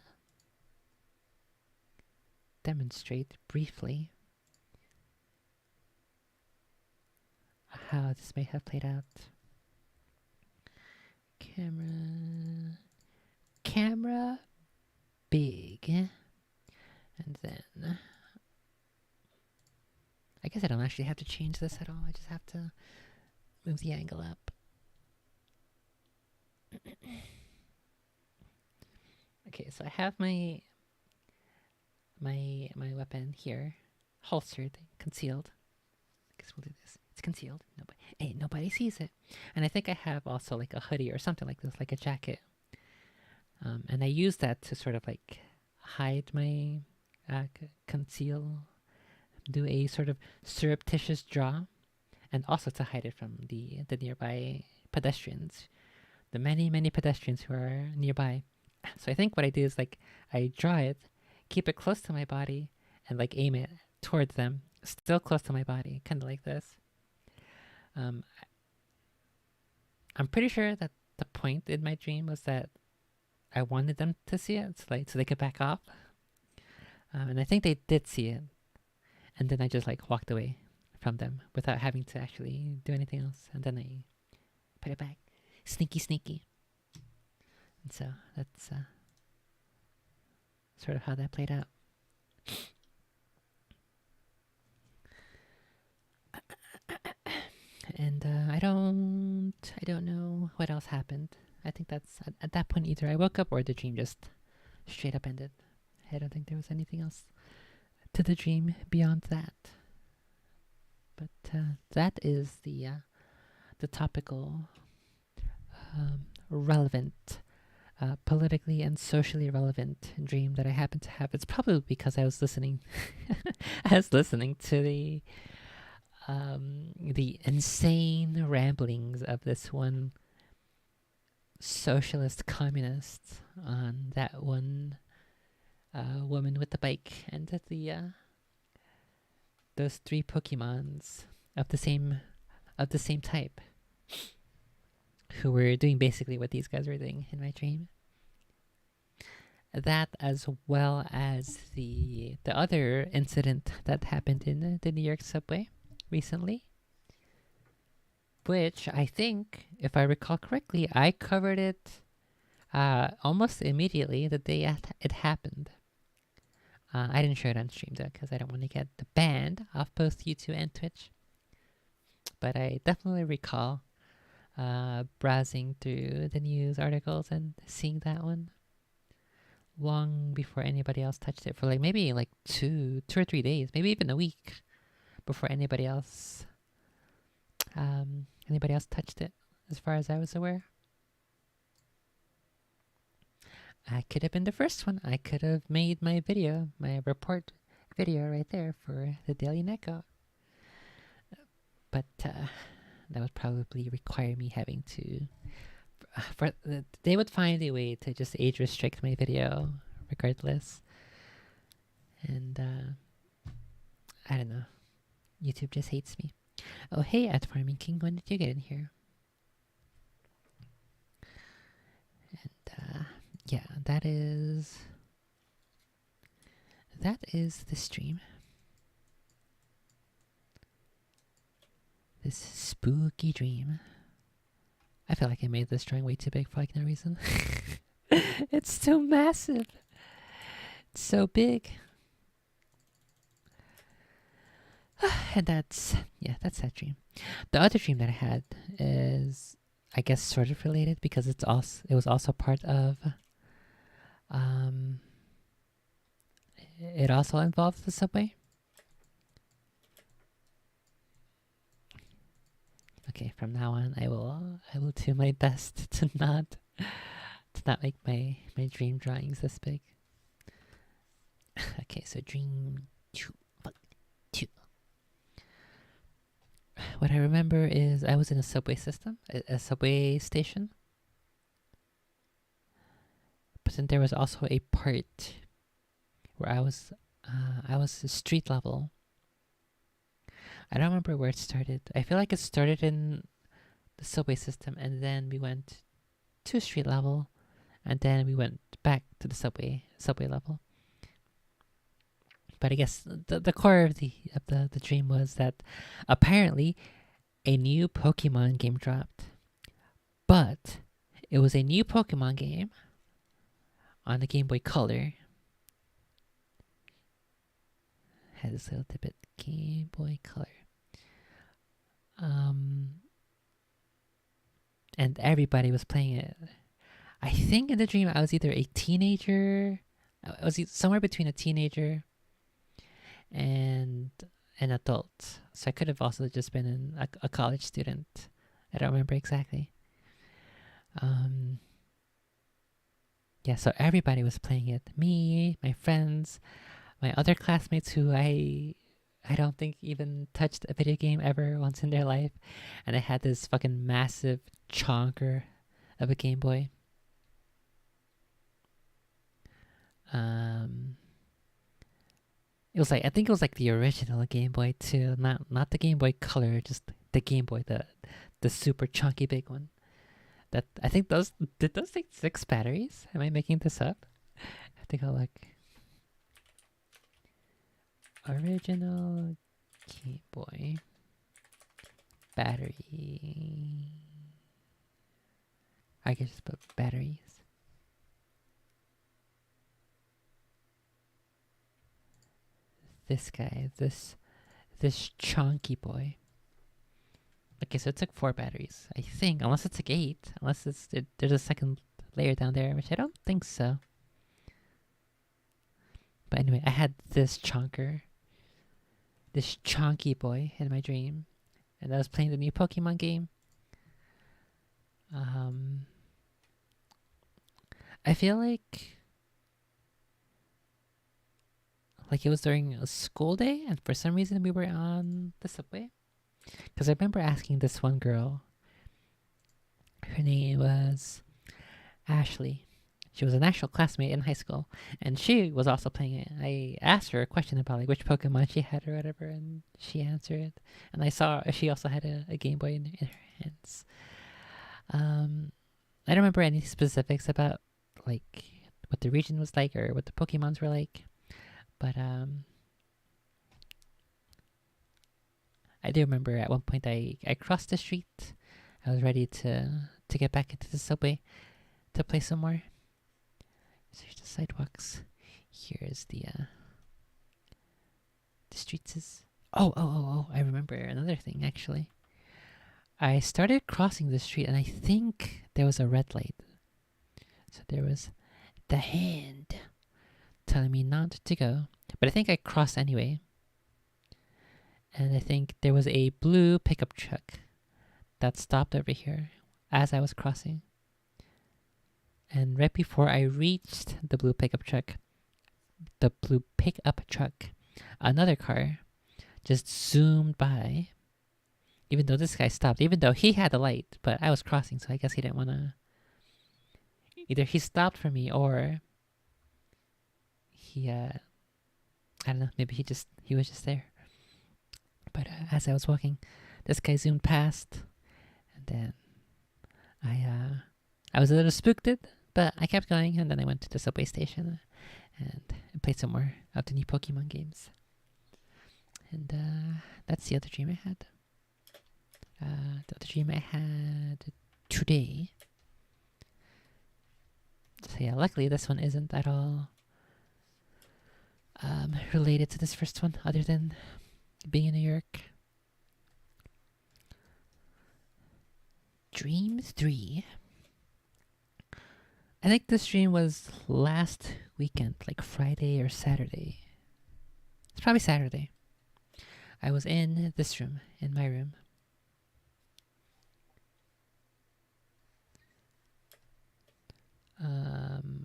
demonstrate briefly how this may have played out. Camera big, and then I guess I don't actually have to change this at all. I just have to move the angle up. Okay, so I have my weapon here, holstered, concealed. I guess we'll do this. It's concealed. Nobody sees it. And I think I have also like a hoodie or something like this, like a jacket. And I use that to sort of like hide my conceal, do a sort of surreptitious draw, and also to hide it from the nearby pedestrians, the many pedestrians who are nearby. So I think what I do is like I draw it, keep it close to my body, and like aim it towards them, still close to my body, kind of like this. I'm pretty sure that the point in my dream was that I wanted them to see it, so they could back off. And I think they did see it. And then I just like walked away from them without having to actually do anything else. And then I put it back. Sneaky. And so that's sort of how that played out. And I don't know what else happened. I think that's at that point either I woke up or the dream just straight up ended. I don't think there was anything else to the dream beyond that. But that is the topical, relevant, politically and socially relevant dream that I happen to have. It's probably because I was listening. I was listening to the insane ramblings of this one socialist communist on that one woman with the bike, and those three Pokemons of the same type who were doing basically what these guys were doing in my dream. that as well as the other incident that happened in the New York subway recently, which I think, if I recall correctly, I covered it almost immediately the day it happened. I didn't show it on stream though, because I don't want to get the banned off both YouTube and Twitch. But I definitely recall browsing through the news articles and seeing that one long before anybody else touched it, for like maybe like 2 or 3 days, maybe even a week before anybody else touched it, as far as I was aware. I could have been the first one. I could have made my video, my report video right there for the Daily Neko. But that would probably require me having to... they would find a way to just age restrict my video regardless. And I don't know. YouTube just hates me. Oh, hey, at Farming King, when did you get in here? And yeah, that is the stream. This spooky dream. I feel like I made this drawing way too big for like no reason. It's too massive. It's so big. And that's that dream. The other dream that I had is, I guess, sort of related, because it was also part of it also involves the subway. Okay, from now on I will do my best to not make my dream drawings this big. Okay, so dream 2. What I remember is I was in a subway system, a subway station. But then there was also a part where I was street level. I don't remember where it started. I feel like it started in the subway system, and then we went to street level, and then we went back to the subway level. But I guess the core of the dream was that apparently a new Pokemon game dropped. But it was a new Pokemon game on the Game Boy Color. Had this little tidbit, Game Boy Color. And everybody was playing it. I think in the dream I was either a teenager, I was somewhere between a teenager and an adult. So I could have also just been a college student. I don't remember exactly. Yeah, so everybody was playing it. Me, my friends, my other classmates who I don't think even touched a video game ever once in their life. And I had this fucking massive chonker of a Game Boy. It was like, I think it was like the original Game Boy too, not the Game Boy Color, just the Game Boy, the super chunky big one. That I think did those take 6 batteries? Am I making this up? I think I'll look. Original Game Boy battery. I can just put batteries. This guy, this chunky boy. Okay, so it took 4 batteries, I think, unless it took 8, unless there's a second layer down there, which I don't think so. But anyway, I had this chunker, this chunky boy in my dream, and I was playing the new Pokemon game. I feel like it was during a school day, and for some reason we were on the subway. Because I remember asking this one girl, her name was Ashley. She was an actual classmate in high school, and she was also playing it. I asked her a question about like which Pokemon she had or whatever, and she answered. And I saw she also had a Game Boy in her hands. I don't remember any specifics about like what the region was like or what the Pokemons were like. But I do remember at one point I crossed the street. I was ready to get back into the subway to play some more. So here's the sidewalks. Here's the streets. Oh! I remember another thing actually. I started crossing the street and I think there was a red light. So there was the hand telling me not to go, but I think I crossed anyway. And I think there was a blue pickup truck that stopped over here as I was crossing. And right before I reached the blue pickup truck, another car just zoomed by. Even though this guy stopped, even though he had a light, but I was crossing, so I guess he didn't want to. Either he stopped for me or he, I don't know, maybe he was just there. But as I was walking, this guy zoomed past, and then I was a little spooked, but I kept going, and then I went to the subway station and played some more of the new Pokemon games. And that's the other dream I had. The other dream I had today. So yeah, luckily this one isn't at all related to this first one, other than being in New York. Dream 3. I think this dream was last weekend, like Friday or Saturday. It's probably Saturday. I was in this room, in my room.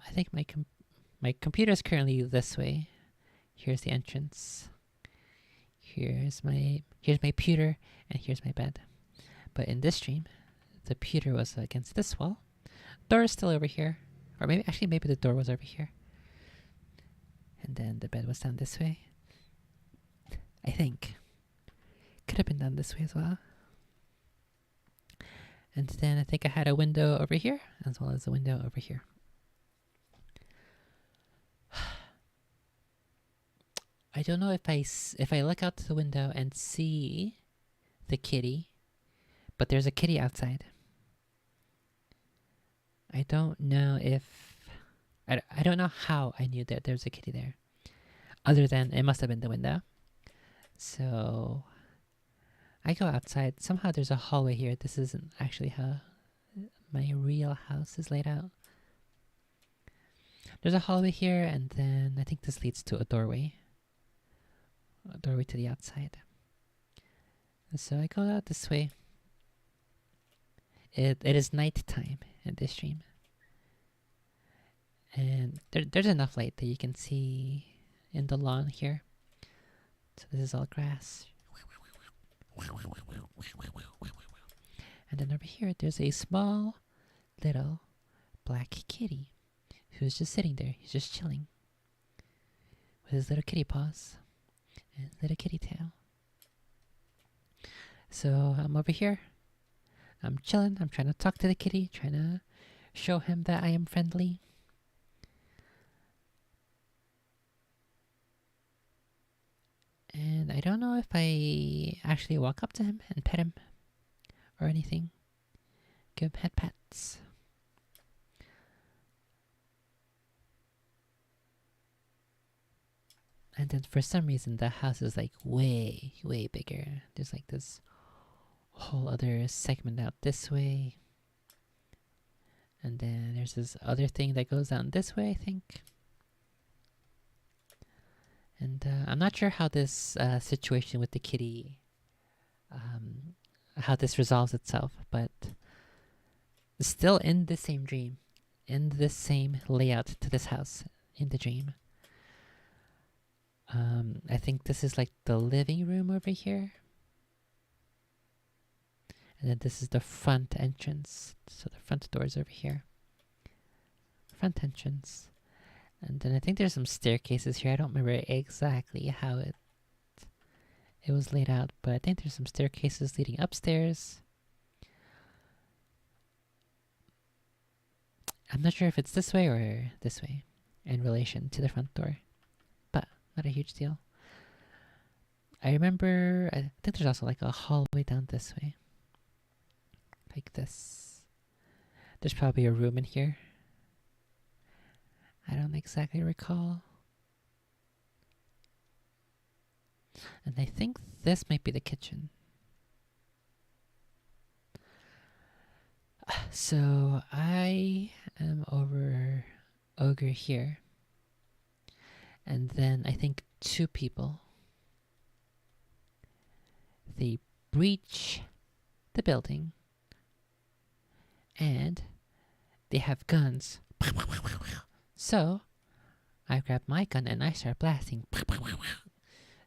I think my computer is currently this way. Here's the entrance. Here's my pewter, and here's my bed. But in this stream, the pewter was against this wall. Door is still over here, or maybe the door was over here. And then the bed was down this way. I think could have been done this way as well. And then I think I had a window over here, as well as a window over here. I don't know if I look out the window and see the kitty, but there's a kitty outside. I don't know I don't know how I knew that there's a kitty there, other than it must have been the window. So I go outside. Somehow there's a hallway here. This isn't actually how my real house is laid out. There's a hallway here, and then I think this leads to a doorway. A doorway to the outside. And so I go out this way. It is nighttime in this stream. And there's enough light that you can see in the lawn here. So this is all grass. And then over here, there's a small little black kitty who's just sitting there. He's just chilling with his little kitty paws and his little kitty tail. So I'm over here. I'm chilling. I'm trying to talk to the kitty, trying to show him that I am friendly. And I don't know if I actually walk up to him and pet him or anything. Give him head pats. And then for some reason the house is like way, way bigger. There's like this whole other segment out this way. And then there's this other thing that goes down this way, I think. And I'm not sure how this situation with the kitty, how this resolves itself, but still in the same dream, in the same layout to this house in the dream. I think this is like the living room over here. And then this is the front entrance. So the front door is over here. Front entrance. And then I think there's some staircases here. I don't remember exactly how it was laid out, but I think there's some staircases leading upstairs. I'm not sure if it's this way or this way. in relation to the front door, but not a huge deal. I remember, I think there's also like a hallway down this way. Like this. There's probably a room in here. I don't exactly recall. And I think this might be the kitchen. So I am over here. And then I think two people. They breach the building. And they have guns. So I grab my gun and I start blasting.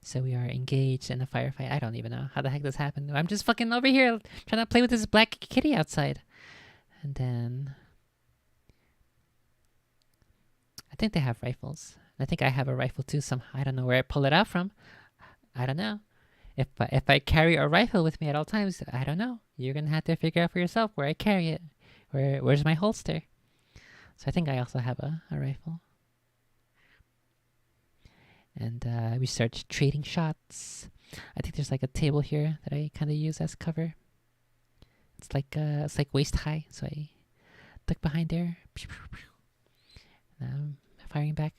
So we are engaged in a firefight. I don't even know how the heck this happened. I'm just fucking over here trying to play with this black kitty outside. And then I think they have rifles. I think I have a rifle too somehow. I don't know where I pull it out from. I don't know. If I carry a rifle with me at all times, I don't know. You're going to have to figure out for yourself where I carry it. Where's my holster? So I think I also have a rifle. And we start trading shots. I think there's like a table here that I kind of use as cover. It's like waist high, so I duck behind there. And I'm firing back.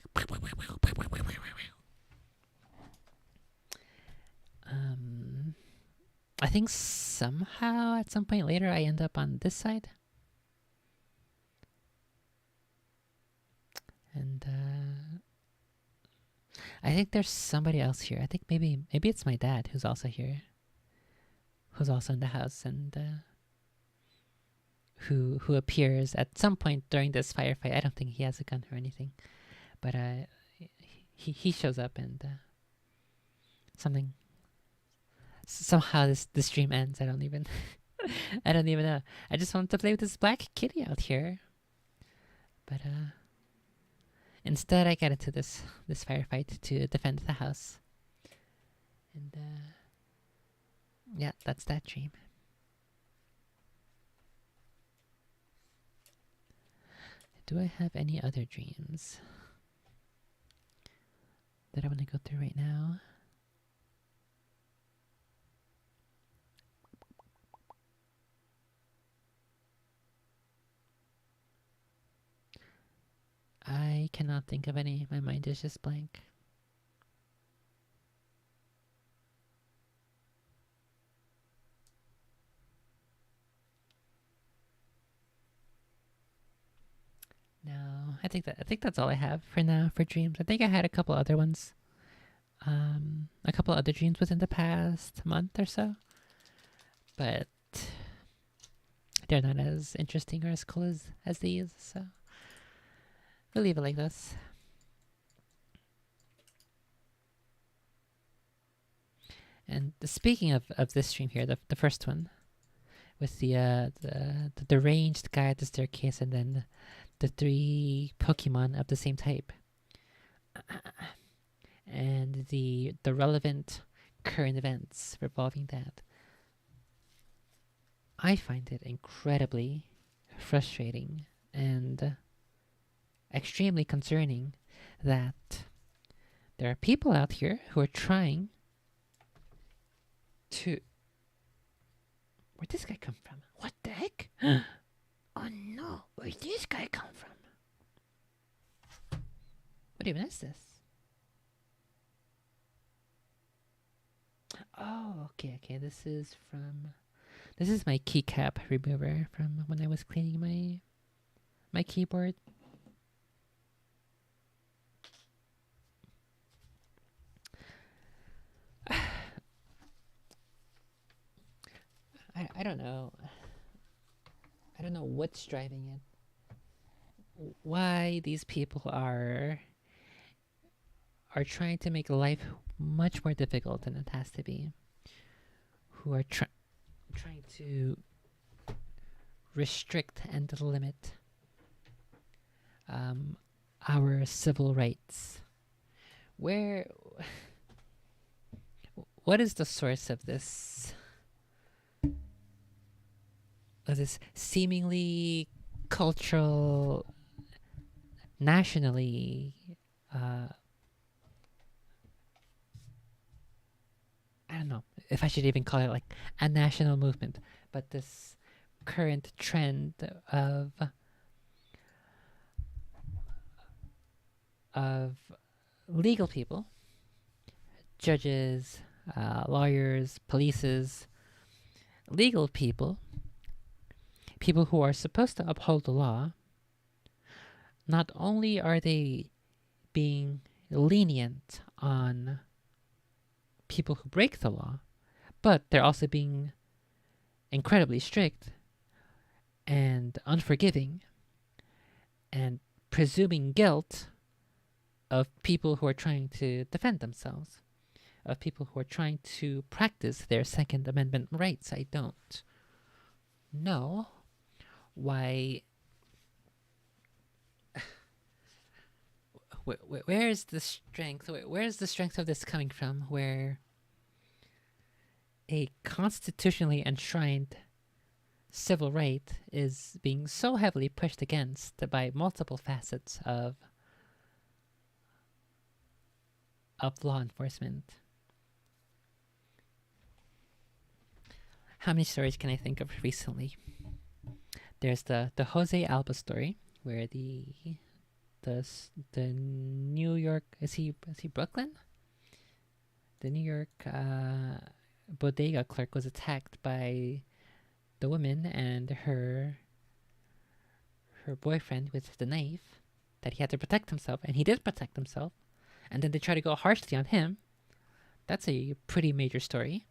I think somehow at some point later I end up on this side. And I think there's somebody else here. I think maybe it's my dad who's also here. Who's also in the house and who appears at some point during this firefight. I don't think he has a gun or anything. But he shows up and somehow this stream ends. I don't even I don't even know. I just wanted to play with this black kitty out here. But instead I get into this firefight to defend the house. And yeah, that's that dream. Do I have any other dreams that I want to go through right now? I cannot think of any. My mind is just blank. No, I think that's all I have for now for dreams. I think I had a couple other ones. A couple other dreams within the past month or so. But they're not as interesting or as cool as these, so we'll leave it like this. And speaking of this stream here, the first one with the ranged guy at the staircase and then the 3 Pokemon of the same type. And the relevant current events revolving that. I find it incredibly frustrating and extremely concerning that there are people out here who are trying to... Where'd this guy come from? What the heck? Oh no, where'd this guy come from? What even is this? Oh, okay. This is my keycap remover from when I was cleaning my keyboard. I don't know. I don't know what's driving it. Why these people are trying to make life much more difficult than it has to be. Who are trying to restrict and limit our civil rights. What is the source of this seemingly cultural nationally, I don't know if I should even call it like a national movement, but this current trend of legal people, judges, lawyers, polices, legal people, people who are supposed to uphold the law. Not only are they being lenient on people who break the law, but they're also being incredibly strict and unforgiving and presuming guilt of people who are trying to defend themselves, of people who are trying to practice their Second Amendment rights. I don't know why. Where is the strength? Where is the strength of this coming from? Where a constitutionally enshrined civil right is being so heavily pushed against by multiple facets of law enforcement. How many stories can I think of recently? There's the Jose Alba story, where the New York, is he Brooklyn? The New York bodega clerk was attacked by the woman and her boyfriend with the knife, that he had to protect himself, and he did protect himself, and then they try to go harshly on him. That's a pretty major story.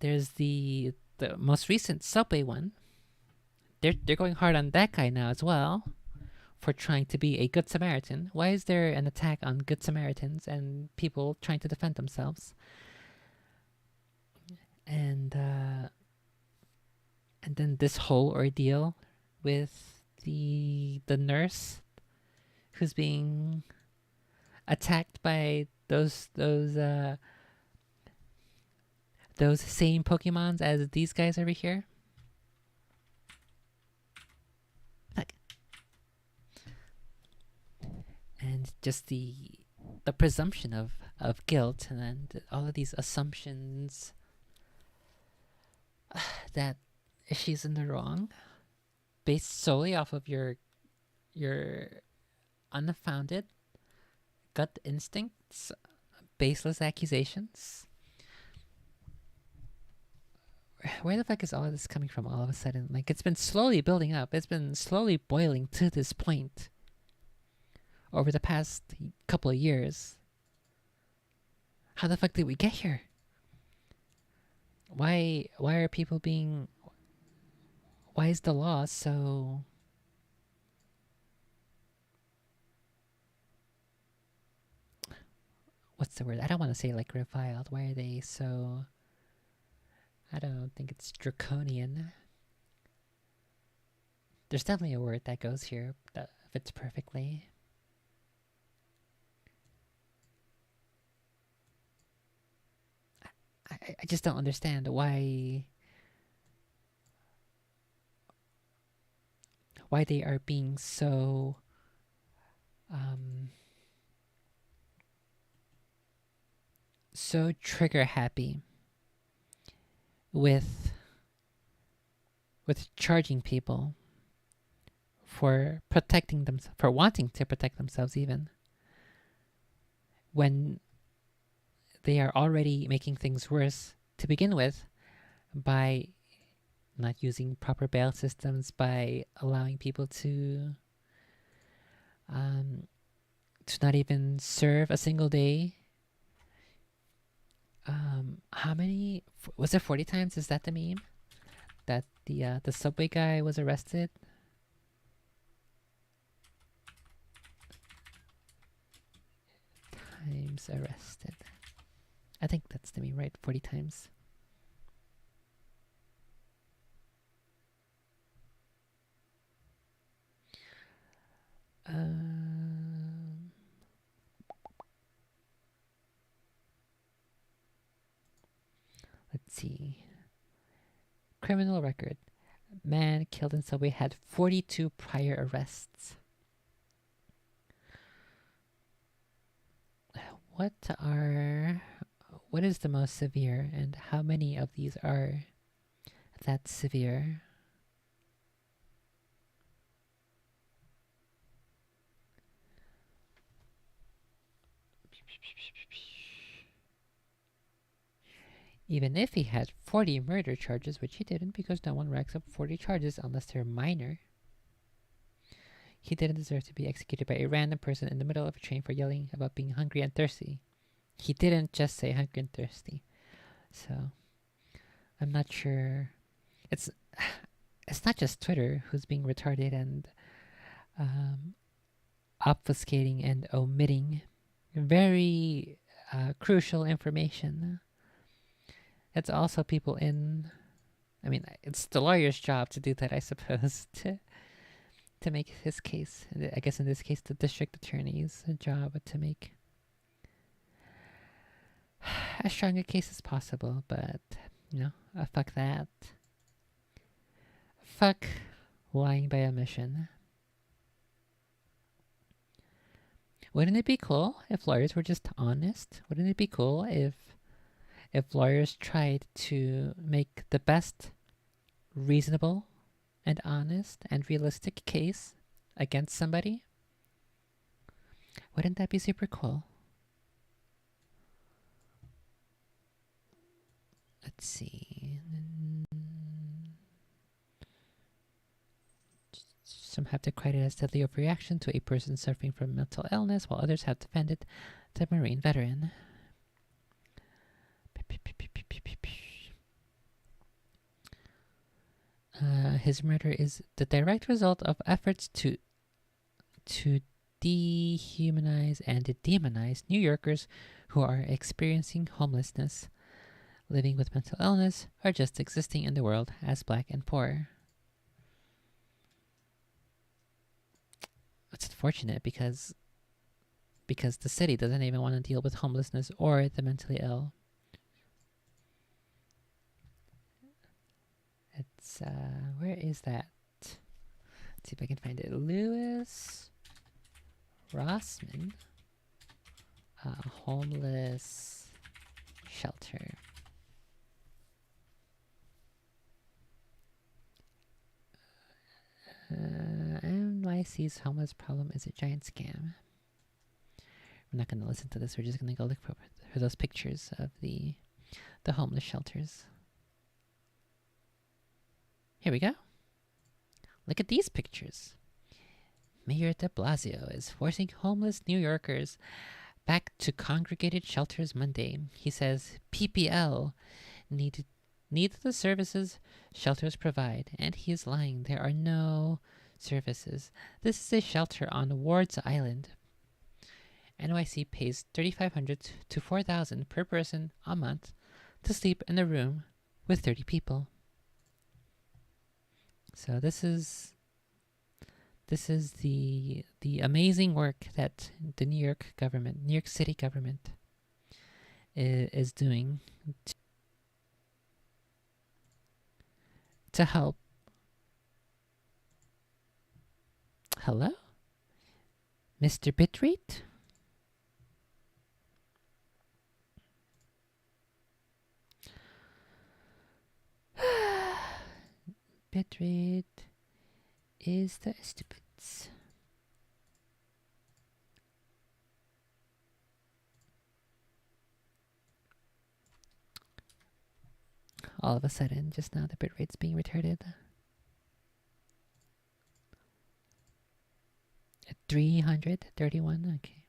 There's the most recent Subway one. They're going hard on that guy now as well for trying to be a good Samaritan. Why is there an attack on good Samaritans and people trying to defend themselves? And then this whole ordeal with the nurse who's being attacked by those same Pokemons as these guys over here. Look. And just the presumption of guilt, and then all of these assumptions that she's in the wrong based solely off of your unfounded gut instincts, baseless accusations. Where the fuck is all of this coming from all of a sudden? Like, it's been slowly building up. It's been slowly boiling to this point over the past couple of years. How the fuck did we get here? Why are people being... Why is the law so... What's the word? I don't want to say like reviled. Why are they so... I don't think it's draconian. There's definitely a word that goes here that fits perfectly. I just don't understand why they are being so so trigger happy with charging people for protecting them, for wanting to protect themselves, even when they are already making things worse to begin with by not using proper bail systems, by allowing people to not even serve a single day. How many was it? 40 times? Is that the meme? That the Subway guy was arrested? Times arrested. I think that's the meme, right? 40 times. Let's see. Criminal record. Man killed in Subway had 42 prior arrests. What is the most severe, and how many of these are that severe? Even if he had 40 murder charges, which he didn't because no one racks up 40 charges unless they're minor, he didn't deserve to be executed by a random person in the middle of a train for yelling about being hungry and thirsty. He didn't just say hungry and thirsty. So, I'm not sure. It's not just Twitter who's being retarded and obfuscating and omitting very crucial information. It's also people in... I mean, it's the lawyer's job to do that, I suppose, to make his case. I guess in this case, the district attorney's job to make as strong a case as possible. But, fuck that. Fuck lying by omission. Wouldn't it be cool if lawyers were just honest? Wouldn't it be cool if lawyers tried to make the best reasonable and honest and realistic case against somebody? Wouldn't that be super cool? Let's see. Some have decried it as deadly overreaction to a person suffering from mental illness, while others have defended the Marine veteran. His murder is the direct result of efforts to dehumanize and demonize New Yorkers who are experiencing homelessness, living with mental illness, or just existing in the world as black and poor. It's unfortunate because the city doesn't even want to deal with homelessness or the mentally ill. It's, where is that? Let's see if I can find it. Lewis Rossman, homeless shelter. NYC's homeless problem is a giant scam. We're not going to listen to this. We're just going to go look for those pictures of the homeless shelters. Here we go. Look at these pictures. Mayor de Blasio is forcing homeless New Yorkers back to congregated shelters Monday. He says PPL need the services shelters provide, and he is lying. There are no services. This is a shelter on Ward's Island. NYC pays $3,500 to $4,000 per person a month to sleep in a room with 30 people. So this is the amazing work that the New York City government is doing to help. Hello? Mr. Bitrate? Bitrate is the stupids. All of a sudden, just now the bitrate's being retarded. At 331, okay.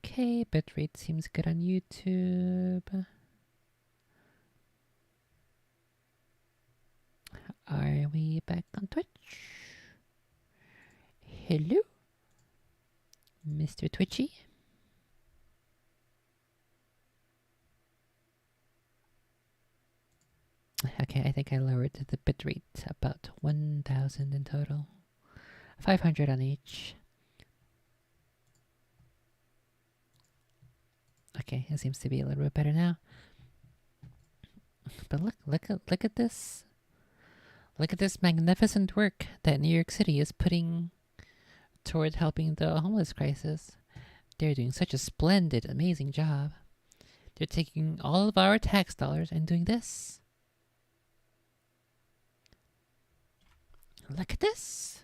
Okay, bitrate seems good on YouTube. Are we back on Twitch? Hello? Mr. Twitchy? Okay, I think I lowered the bitrate about 1,000 in total. 500 on each. Okay, it seems to be a little bit better now. But look at this. Look at this magnificent work that New York City is putting toward helping the homeless crisis. They're doing such a splendid, amazing job. They're taking all of our tax dollars and doing this. Look at this.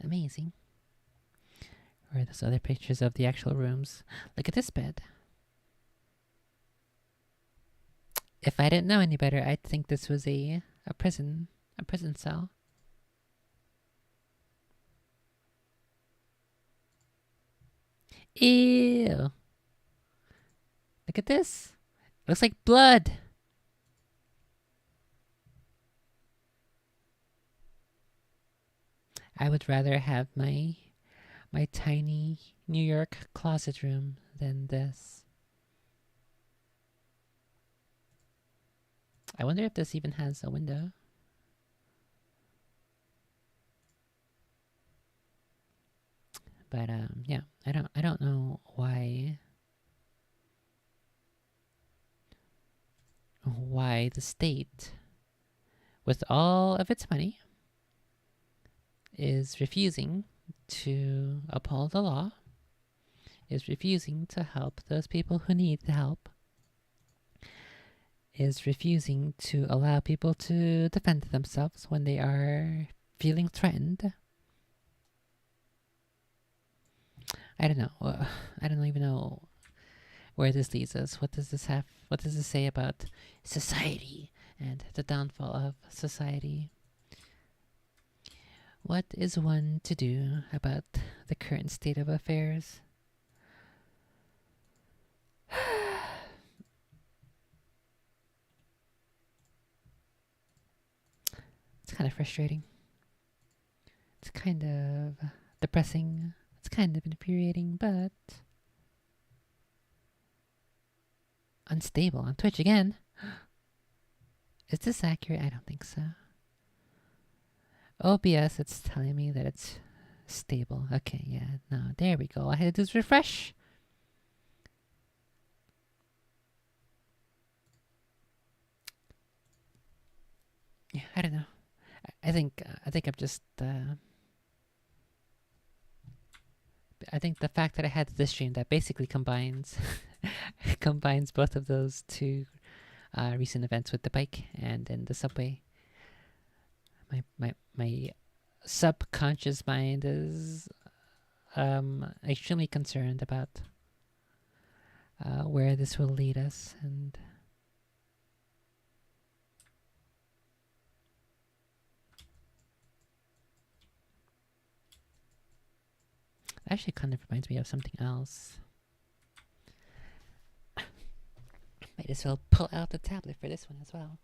Amazing. Or those other pictures of the actual rooms. Look at this bed. If I didn't know any better, I'd think this was a prison cell. Ew. Look at this. It looks like blood. I would rather have my tiny New York closet room than this. I wonder if this even has a window. But yeah, I don't know why the state, with all of its money, is refusing to uphold the law, is refusing to help those people who need the help, is refusing to allow people to defend themselves when they are feeling threatened. I don't know. I don't even know where this leads us. What does this have? What does this say about society and the downfall of society? What is one to do about the current state of affairs? It's kind of frustrating. It's kind of depressing. It's kind of infuriating, but unstable on Twitch again. Is this accurate? I don't think so. OBS, it's telling me that it's stable. Okay, yeah, no, there we go. All I had to do is refresh. Yeah, I don't know. I think I'm just. I think the fact that I had this stream that basically combines combines both of those two recent events with the bike and in the subway. My subconscious mind is extremely concerned about where this will lead us, and actually kind of reminds me of something else. Might as well pull out the tablet for this one as well.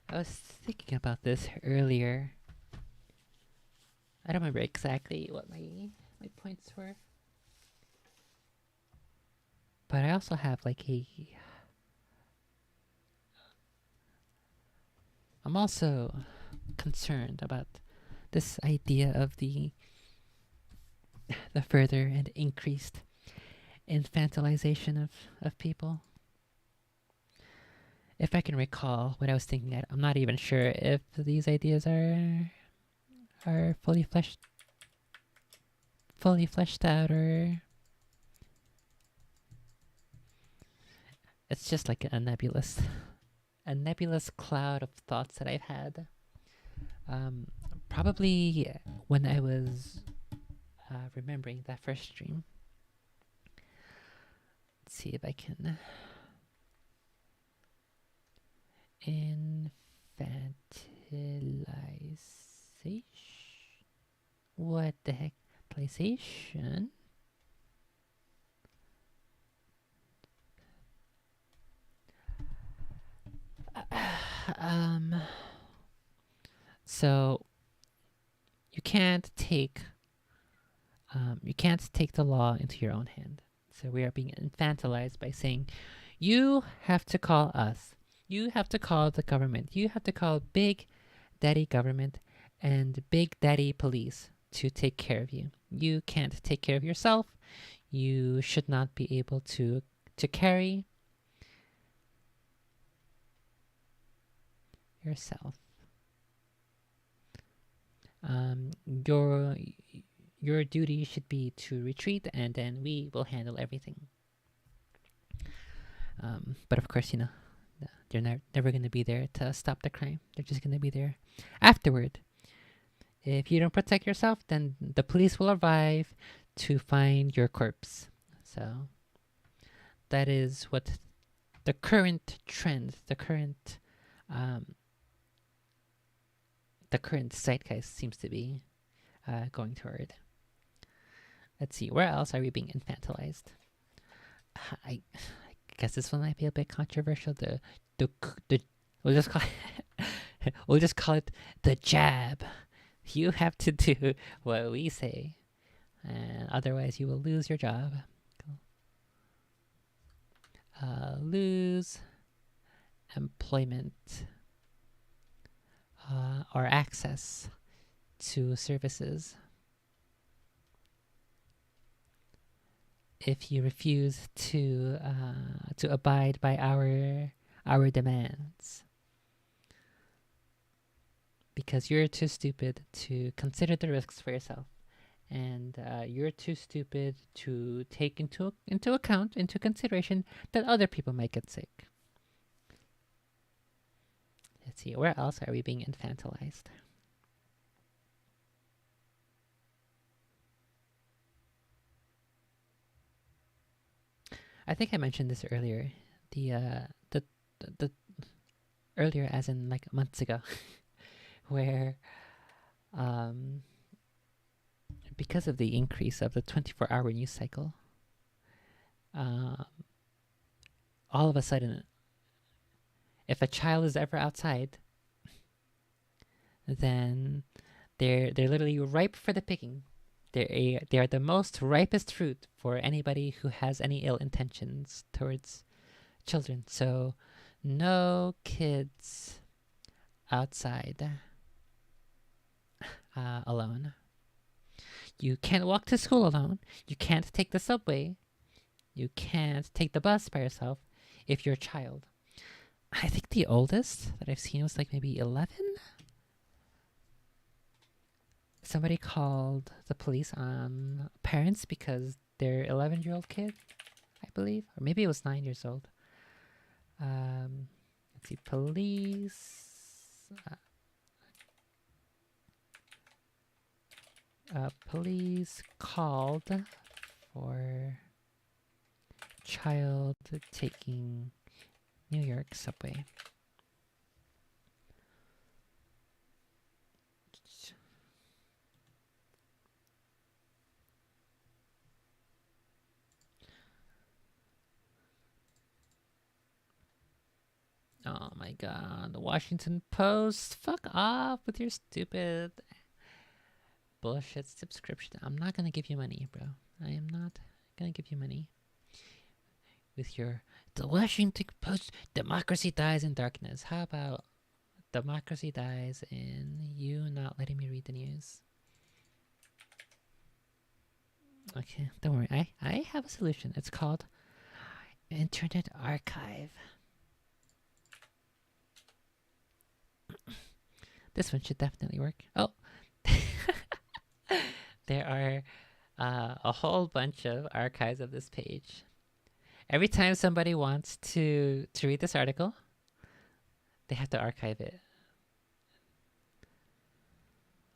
I was thinking about this earlier. I don't remember exactly what my points were. But I also have like I'm also concerned about this idea of the further and increased infantilization of people. If I can recall what I was thinking, I'm not even sure if these ideas are fully fleshed out, or it's just like a nebulous cloud of thoughts that I've had. Probably when I was remembering that first stream. Let's see if I can. Infantilization? What the heck? Infantilization? So you can't take the law into your own hand. So we are being infantilized by saying, you have to call us. You have to call the government. You have to call Big Daddy government and Big Daddy Police to take care of you. You can't take care of yourself. You should not be able to carry yourself. Your duty should be to retreat, and then we will handle everything. But of course, they're never going to be there to stop the crime. They're just going to be there afterward. If you don't protect yourself, then the police will arrive to find your corpse. So that is what the current trend, the current zeitgeist seems to be going toward. Let's see, where else are we being infantilized? I guess this one might be a bit controversial. The we'll just call it the jab. You have to do what we say, and otherwise you will lose your job. Lose employment or access to services if you refuse to abide by our demands, because you're too stupid to consider the risks for yourself, and you're too stupid to take into consideration that other people might get sick. Let's see, where else are we being infantilized? I think I mentioned this earlier. The earlier, as in like months ago, where because of the increase of the 24-hour news cycle, all of a sudden, if a child is ever outside, then they're literally ripe for the picking. They are the most ripest fruit for anybody who has any ill intentions towards children. So, no kids outside alone. You can't walk to school alone. You can't take the subway. You can't take the bus by yourself if you're a child. I think the oldest that I've seen was like maybe 11. Somebody called the police on parents because their 11-year-old kid, I believe, or maybe it was 9 years old. Let's see, police. Police called for child taking New York subway. Oh my god, the Washington Post. Fuck off with your stupid bullshit subscription. I'm not gonna give you money, bro. I am not gonna give you money. With your the Washington Post, democracy dies in darkness. How about democracy dies in you not letting me read the news? Okay, don't worry. I have a solution. It's called Internet Archive. This one should definitely work. Oh, there are a whole bunch of archives of this page. Every time somebody wants to read this article, they have to archive it.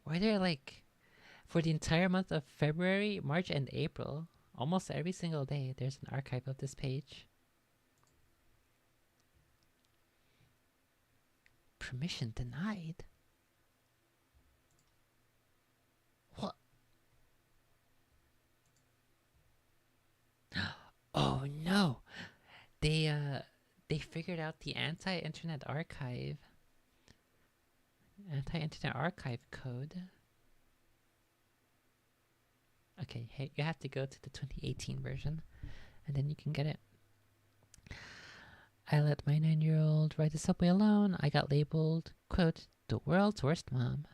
Why they're like, for the entire month of February, March, and April, almost every single day, there's an archive of this page. Permission denied? What? Oh no! They figured out the anti-internet archive code. Okay, hey, you have to go to the 2018 version, and then you can get it. I let my 9-year-old ride the subway alone. I got labeled, quote, the world's worst mom.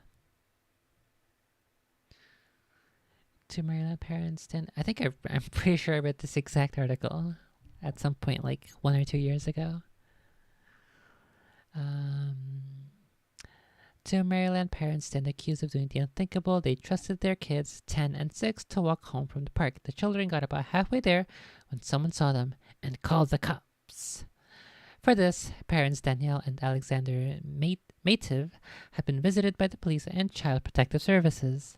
Two Maryland parents didn't. I'm pretty sure I read this exact article at some point, like 1 or 2 years ago. Two Maryland parents stand accused of doing the unthinkable. They trusted their kids, 10 and 6, to walk home from the park. The children got about halfway there when someone saw them and called the cops. For this, parents Danielle and Alexander Mative have been visited by the police and Child Protective Services.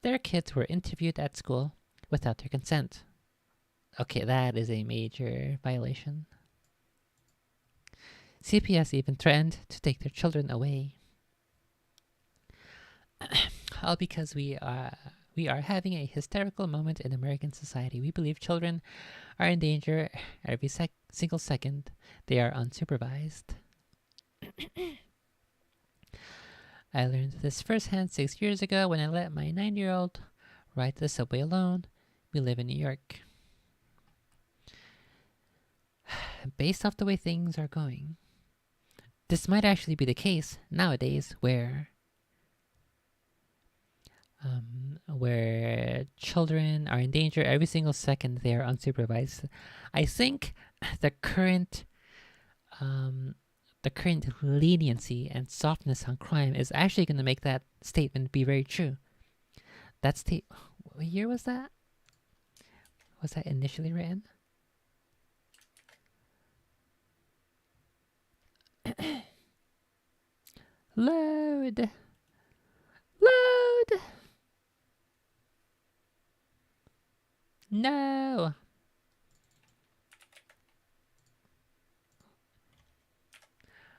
Their kids were interviewed at school without their consent. Okay, that is a major violation. CPS even threatened to take their children away. All because we are having a hysterical moment in American society. We believe children are in danger every single second they are unsupervised. I learned this firsthand 6 years ago when I let my 9-year-old ride the subway alone. We live in New York. Based off the way things are going, this might actually be the case nowadays where children are in danger every single second they are unsupervised. I think the current leniency and softness on crime is actually going to make that statement be very true. What year was that? Was that initially written? Load! No!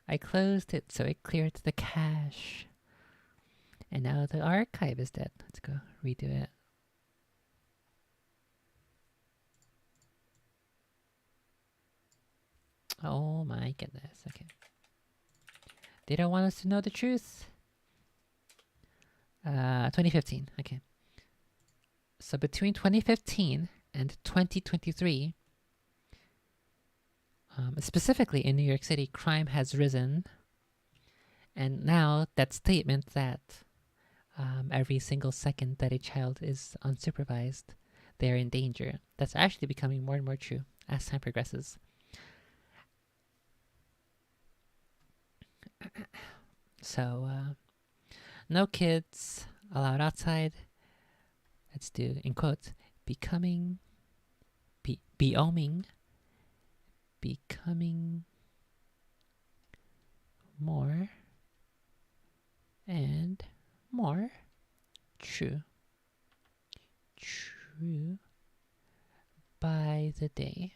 I closed it so it cleared the cache. And now the archive is dead. Let's go redo it. Oh my goodness. Okay. They don't want us to know the truth. 2015. Okay. So between 2015 and 2023, specifically in New York City, crime has risen. And now that statement that every single second that a child is unsupervised, they're in danger, that's actually becoming more and more true as time progresses. So, no kids allowed outside. Let's do, in quotes, becoming more and more true by the day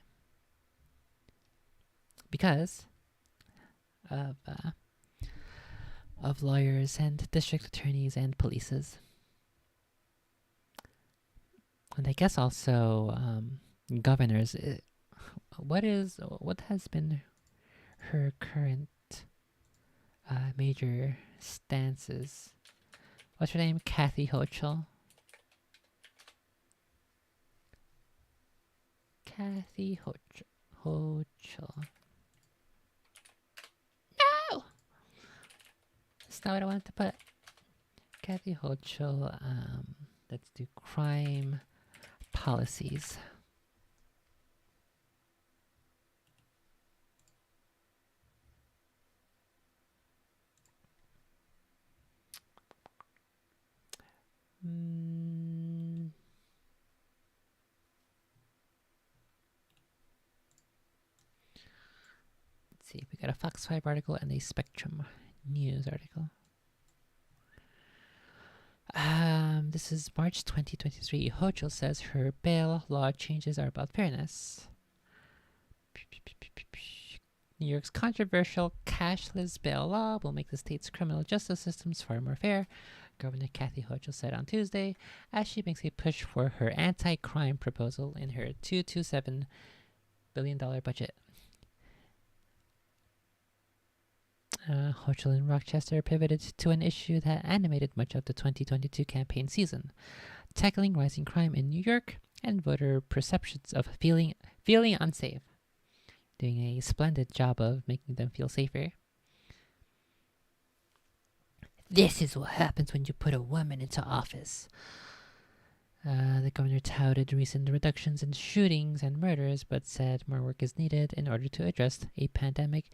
because of lawyers and district attorneys and polices. And I guess also governors. What has been her current major stances? What's her name? Kathy Hochul. Kathy Hochul. No! That's not what I wanted to put. Kathy Hochul. Let's do crime policies. Let's see, we got a Fox 5 article and a Spectrum News article. This is March 2023. Hochul says her bail law changes are about fairness. New York's controversial cashless bail law will make the state's criminal justice systems far more fair, Governor Kathy Hochul said on Tuesday, as she makes a push for her anti-crime proposal in her $227 billion budget. Hochul in Rochester pivoted to an issue that animated much of the 2022 campaign season, tackling rising crime in New York and voter perceptions of feeling unsafe, doing a splendid job of making them feel safer. This is what happens when you put a woman into office. The governor touted recent reductions in shootings and murders, but said more work is needed in order to address a pandemic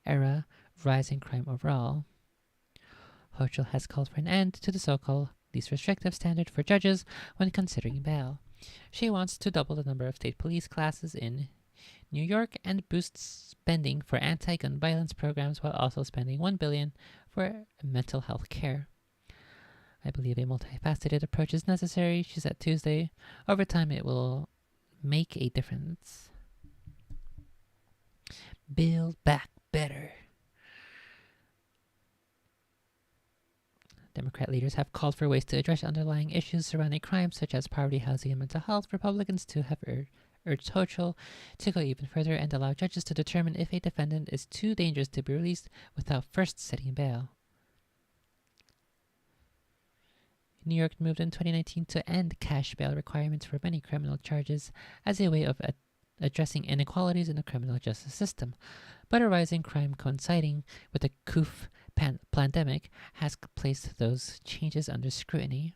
era rise in crime overall. Hochul has called for an end to the so-called least restrictive standard for judges when considering bail. She wants to double the number of state police classes in New York and boost spending for anti-gun violence programs while also spending $1 billion for mental health care. I believe a multifaceted approach is necessary, she said Tuesday. Over time, it will make a difference. Build back better. Democrat leaders have called for ways to address underlying issues surrounding crime such as poverty, housing, and mental health. Republicans, too, have urged Hochul to go even further and allow judges to determine if a defendant is too dangerous to be released without first setting bail. New York moved in 2019 to end cash bail requirements for many criminal charges as a way of addressing inequalities in the criminal justice system. But a rising crime coinciding with the COOF pandemic has placed those changes under scrutiny.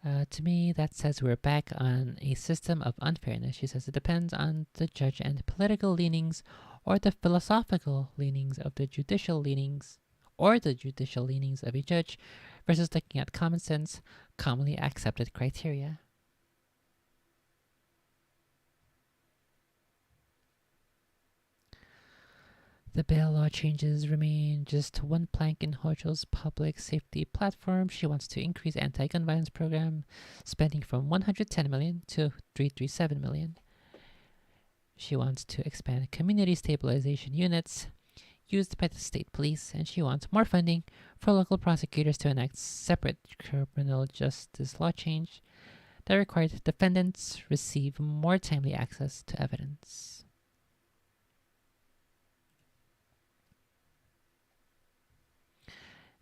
To me, that says we're back on a system of unfairness. She says it depends on the judge and political leanings or the philosophical leanings of the judicial leanings or the judicial leanings of a judge versus looking at common sense, commonly accepted criteria. The bail law changes remain just one plank in Hochul's public safety platform. She wants to increase anti-gun violence program spending from $110 million to $337 million. She wants to expand community stabilization units used by the state police, and she wants more funding for local prosecutors to enact separate criminal justice law change that required defendants receive more timely access to evidence.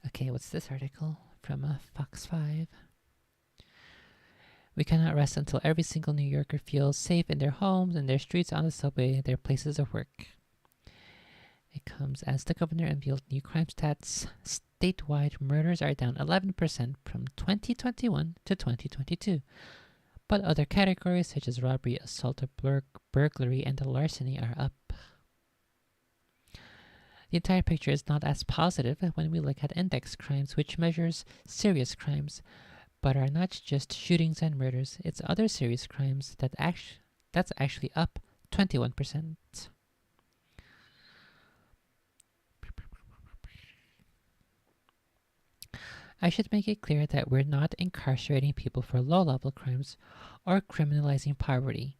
Okay, what's this article from Fox 5? We cannot rest until every single New Yorker feels safe in their homes, in their streets, on the subway, their places of work. It comes as the governor unveiled new crime stats. Statewide murders are down 11% from 2021 to 2022. But other categories such as robbery, assault, burglary, and larceny are up. The entire picture is not as positive when we look at index crimes, which measures serious crimes, but are not just shootings and murders. It's other serious crimes that's actually up 21%. I should make it clear that we're not incarcerating people for low-level crimes or criminalizing poverty,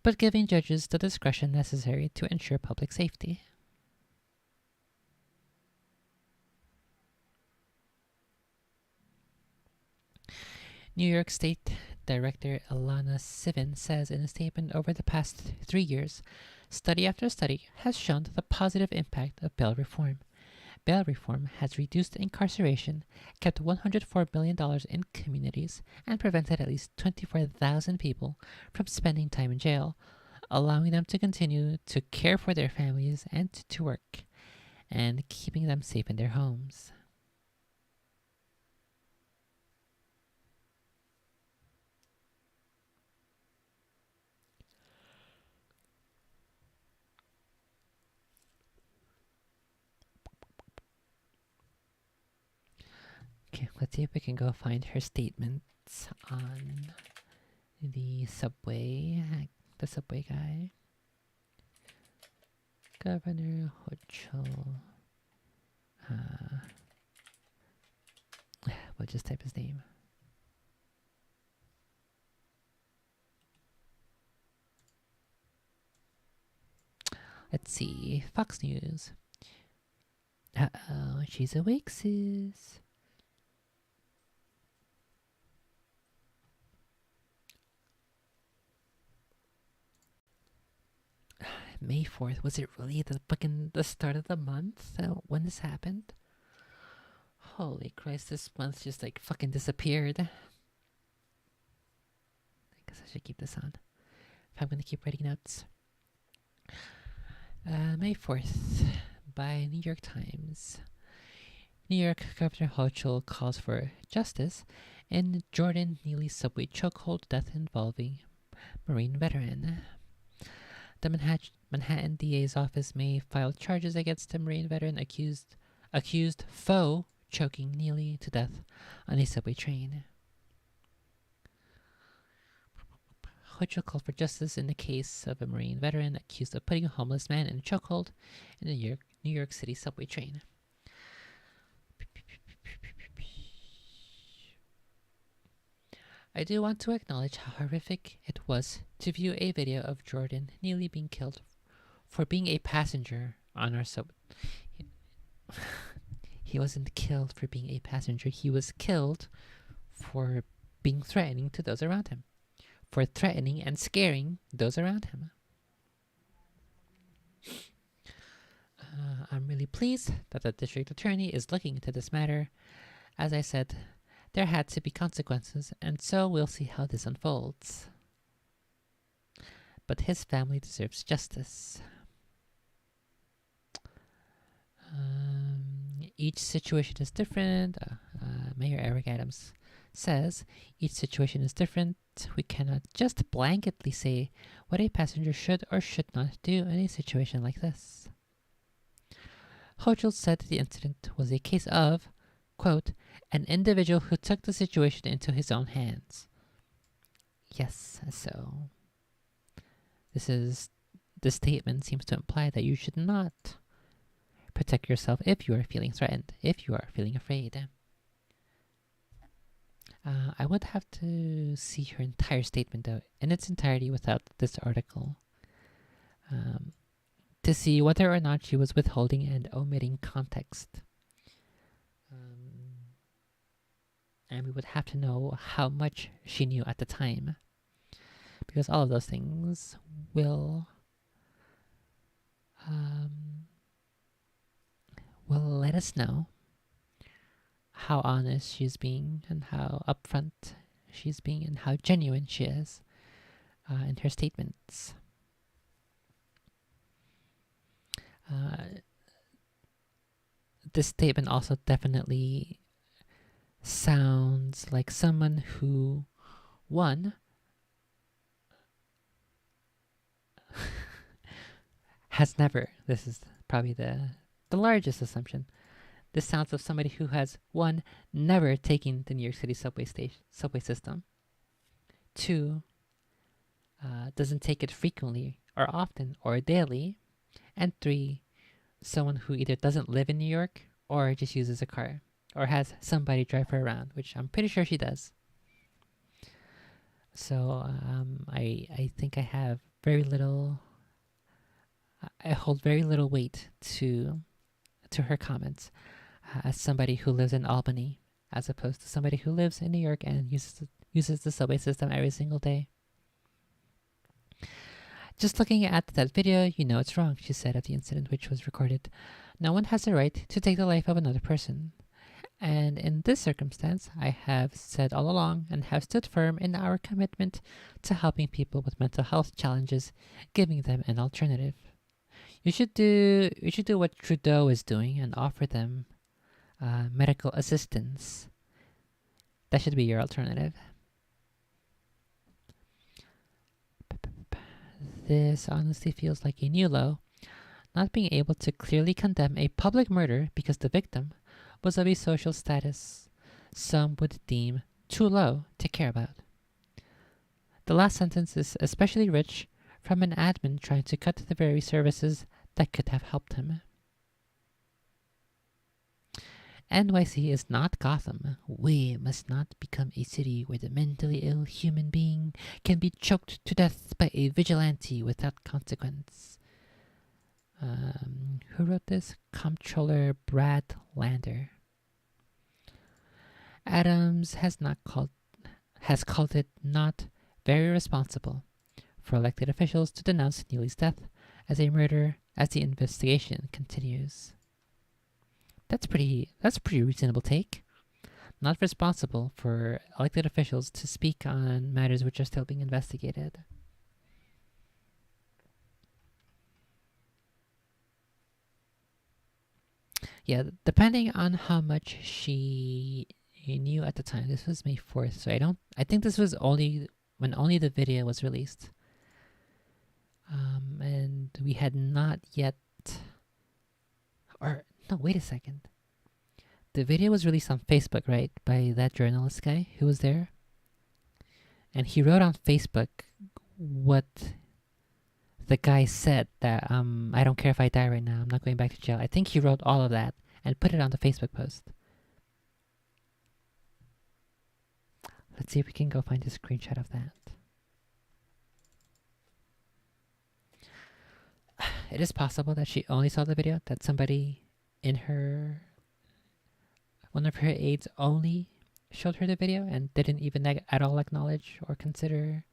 but giving judges the discretion necessary to ensure public safety. New York State Director Ilana Sivin says in a statement, over the past 3 years, study after study has shown the positive impact of bail reform. Bail reform has reduced incarceration, kept $104 billion in communities, and prevented at least 24,000 people from spending time in jail, allowing them to continue to care for their families and to work, and keeping them safe in their homes. Okay, let's see if we can go find her statements on the subway guy. Governor Hochul. We'll just type his name. Let's see. Fox News. Uh-oh, she's awake, sis. May 4th, was it really the start of the month when this happened? Holy Christ, this month just like fucking disappeared. I guess I should keep this on if I'm gonna keep writing notes. May 4th by New York Times. New York Governor Hochul calls for justice in Jordan Neely subway chokehold death involving Marine veteran. The Manhattan DA's office may file charges against a Marine veteran accused foe choking Neely to death on a subway train. Hochul called for justice in the case of a Marine veteran accused of putting a homeless man in a chokehold in a New York City subway train. I do want to acknowledge how horrific it was to view a video of Jordan Neely being killed for being a passenger on our subway. He wasn't killed for being a passenger. He was killed for being threatening to those around him. For threatening and scaring those around him. I'm really pleased that the district attorney is looking into this matter. As I said, there had to be consequences, and so we'll see how this unfolds. But his family deserves justice. Each situation is different. Mayor Eric Adams says each situation is different. We cannot just blanketly say what a passenger should or should not do in a situation like this. Hochul said the incident was a case of, quote, an individual who took the situation into his own hands. Yes, so this statement seems to imply that you should not protect yourself if you are feeling threatened, if you are feeling afraid. I would have to see her entire statement though, in its entirety without this article, to see whether or not she was withholding and omitting context. And we would have to know how much she knew at the time, because all of those things will let us know how honest she's being and how upfront she's being and how genuine she is in her statements. This statement also definitely sounds like someone who, one, has never, this is probably the largest assumption, this sounds of somebody who has, one, never taken the New York City subway system, two, doesn't take it frequently or often or daily, and three, someone who either doesn't live in New York or just uses a car or has somebody drive her around, which I'm pretty sure she does. So I think I have very little, I hold very little weight to her comments as somebody who lives in Albany, as opposed to somebody who lives in New York and uses the subway system every single day. Just looking at that video, you know it's wrong, she said of the incident which was recorded. No one has the right to take the life of another person. And in this circumstance, I have said all along and have stood firm in our commitment to helping people with mental health challenges, giving them an alternative. You should do what Trudeau is doing and offer them medical assistance. That should be your alternative. This honestly feels like a new low, not being able to clearly condemn a public murder because the victim was of a social status some would deem too low to care about. The last sentence is especially rich from an admin trying to cut the very services that could have helped him. NYC is not Gotham. We must not become a city where the mentally ill human being can be choked to death by a vigilante without consequence. Who wrote this? Comptroller Brad Lander. Adams has called it not very responsible for elected officials to denounce Neely's death as a murder as the investigation continues. That's pretty reasonable take. Not responsible for elected officials to speak on matters which are still being investigated. Yeah, depending on how much she knew at the time. This was May 4th, so I think this was only when only the video was released. And we had not yet, or no, wait a second. The video was released on Facebook, right, by that journalist guy who was there. And he wrote on Facebook what the guy said, that I don't care if I die right now, I'm not going back to jail. I think he wrote all of that and put it on the Facebook post. Let's see if we can go find a screenshot of that. It is possible that she only saw the video, that somebody in one of her aides only showed her the video and didn't even at all acknowledge or consider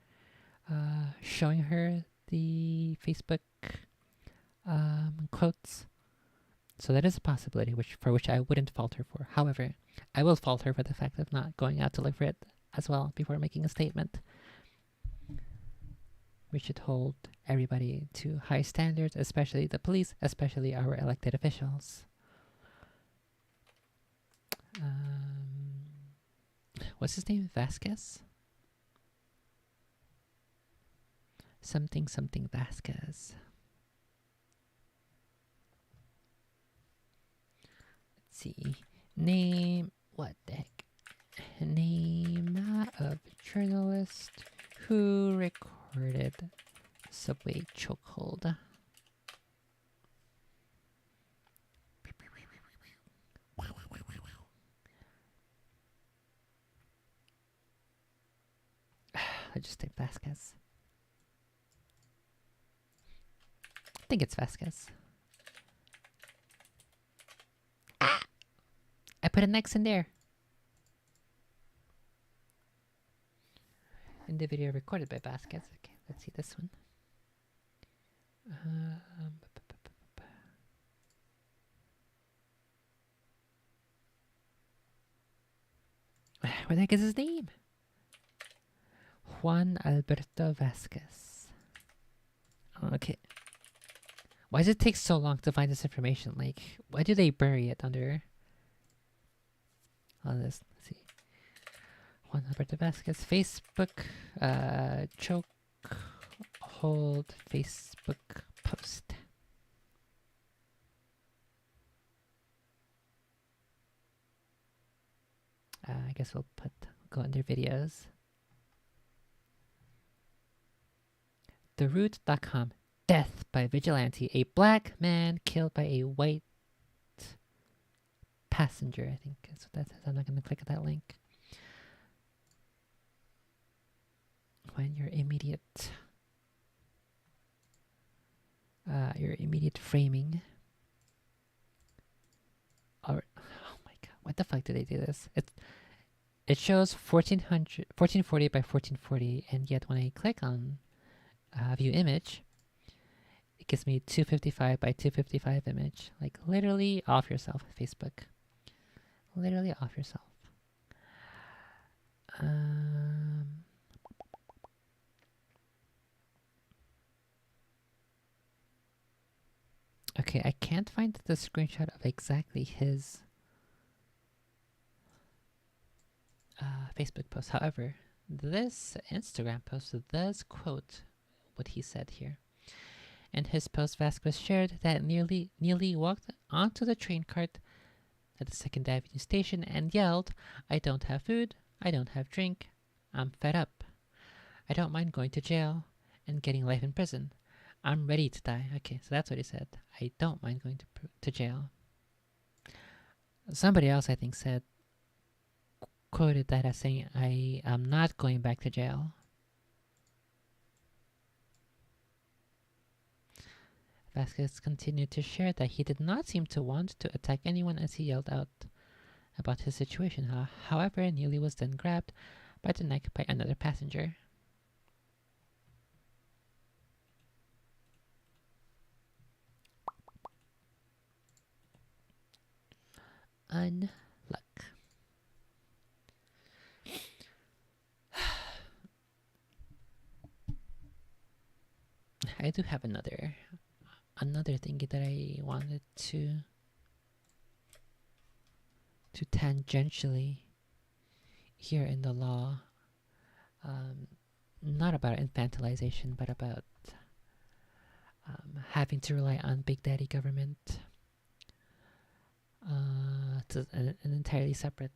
showing her the Facebook quotes. So that is a possibility for which I wouldn't fault her for. However, I will fault her for the fact of not going out to look for it as well before making a statement. We should hold everybody to high standards, especially the police, especially our elected officials. What's his name? Vasquez? Something Vasquez. Let's see. Name. What the heck? Name of journalist who recorded subway chokehold. I just type Vasquez. I think it's Vasquez. Ah! I put an X in there. In the video recorded by Vasquez. Okay, let's see this one. Where the heck is his name? Juan Alberto Vasquez. Okay. Why does it take so long to find this information? Like, why do they bury it under all this? Let's see. Juan Alberto Vasquez, Facebook, choke hold Facebook post. I guess we'll go under videos. TheRoot.com. Death by vigilante. A black man killed by a white passenger, I think is what that says. I'm not going to click that link. When your immediate framing. Or, oh my god, what the fuck did they do this? It shows 1440 by 1440, and yet when I click on view image, it gives me 255 by 255 image. Like, literally off yourself, Facebook. Literally off yourself. Okay, I can't find the screenshot of exactly his Facebook post. However, this Instagram post does quote what he said here. In his post, Vasquez shared that Neely walked onto the train cart at the 2nd Avenue station and yelled, "I don't have food, I don't have drink, I'm fed up. I don't mind going to jail and getting life in prison. I'm ready to die." Okay, so that's what he said. I don't mind going to jail. Somebody else, I think, quoted that as saying, "I am not going back to jail." Vasquez continued to share that he did not seem to want to attack anyone as he yelled out about his situation. However, Neely was then grabbed by the neck by another passenger. Unluck. I do have another thingy that I wanted to to tangentially here in the law, not about infantilization, but about having to rely on Big Daddy government. It's an entirely separate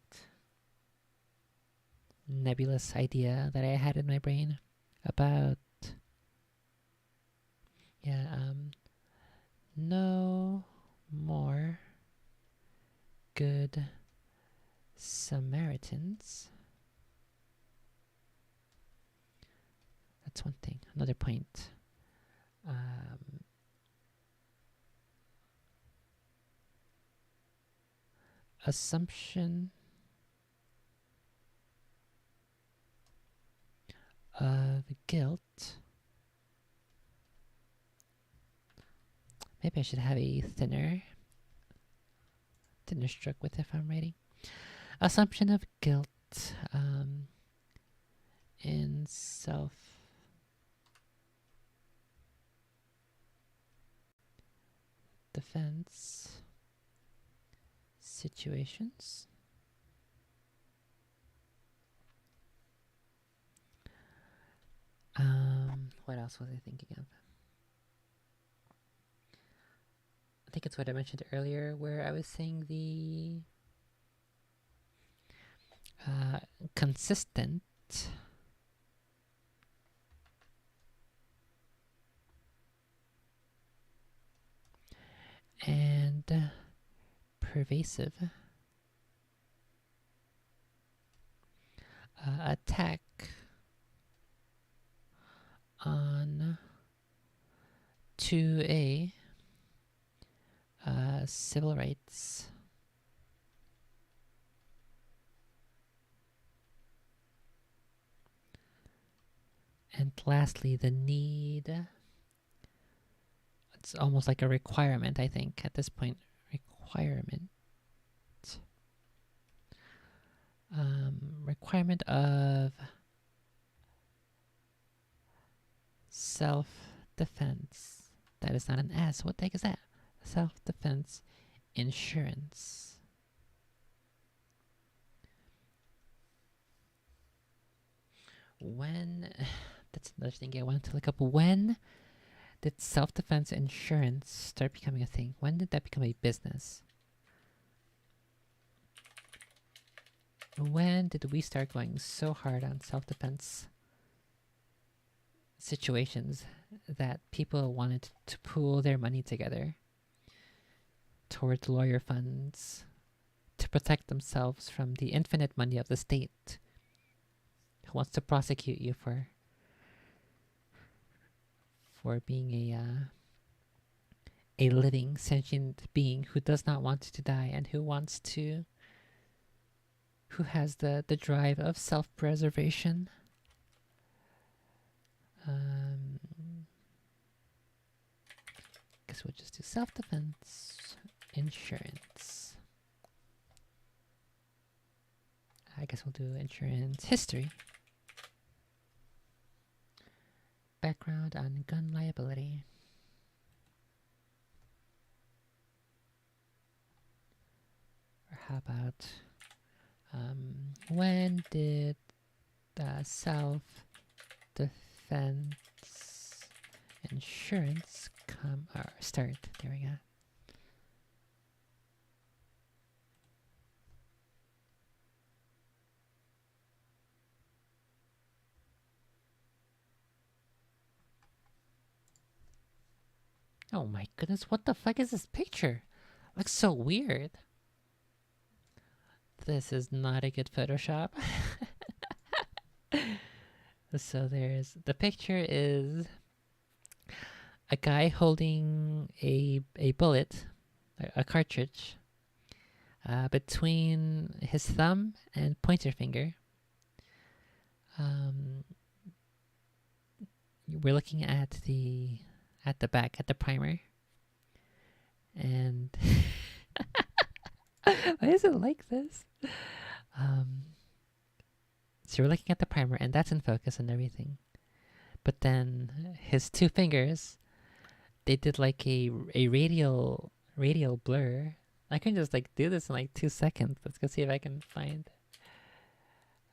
nebulous idea that I had in my brain about no more good Samaritans. That's one thing. Another point. Assumption of guilt. Maybe I should have a thinner stroke with if I'm writing. Assumption of guilt in self-defense situations. What else was I thinking of? I think it's what I mentioned earlier, where I was saying the consistent and pervasive attack on 2A civil rights and lastly the need, it's almost like a requirement, I think at this point, requirement of self-defense. That is not an S. What the heck is that? Self-defense insurance. When, that's another thing I wanted to look up. When did self-defense insurance start becoming a thing? When did that become a business? When did we start going so hard on self-defense situations that people wanted to pool their money together towards lawyer funds to protect themselves from the infinite money of the state who wants to prosecute you for being a living sentient being who does not want to die and who has the drive of self-preservation. Guess we'll just do self-defense insurance. I guess we'll do insurance history. Background on gun liability. Or how about when did self-defense insurance come or start? There we go. Oh my goodness, what the fuck is this picture? Looks so weird. This is not a good Photoshop. So the picture is a guy holding a bullet, a cartridge, between his thumb and pointer finger. We're looking at the back, at the primer. And why is it like this? So we're looking at the primer, and that's in focus and everything. But then his two fingers, they did like a radial blur I can just like do this in like 2 seconds. Let's go see if I can find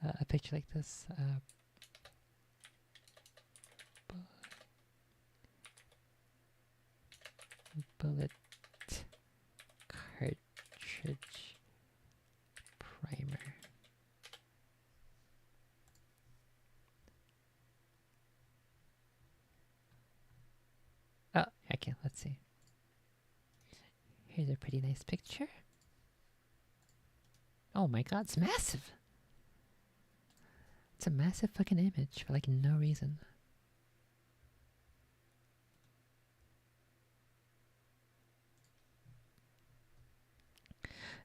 a picture like this. Bullet cartridge primer. Oh, okay, let's see. Here's a pretty nice picture. Oh my god, it's massive! It's a massive fucking image for like no reason.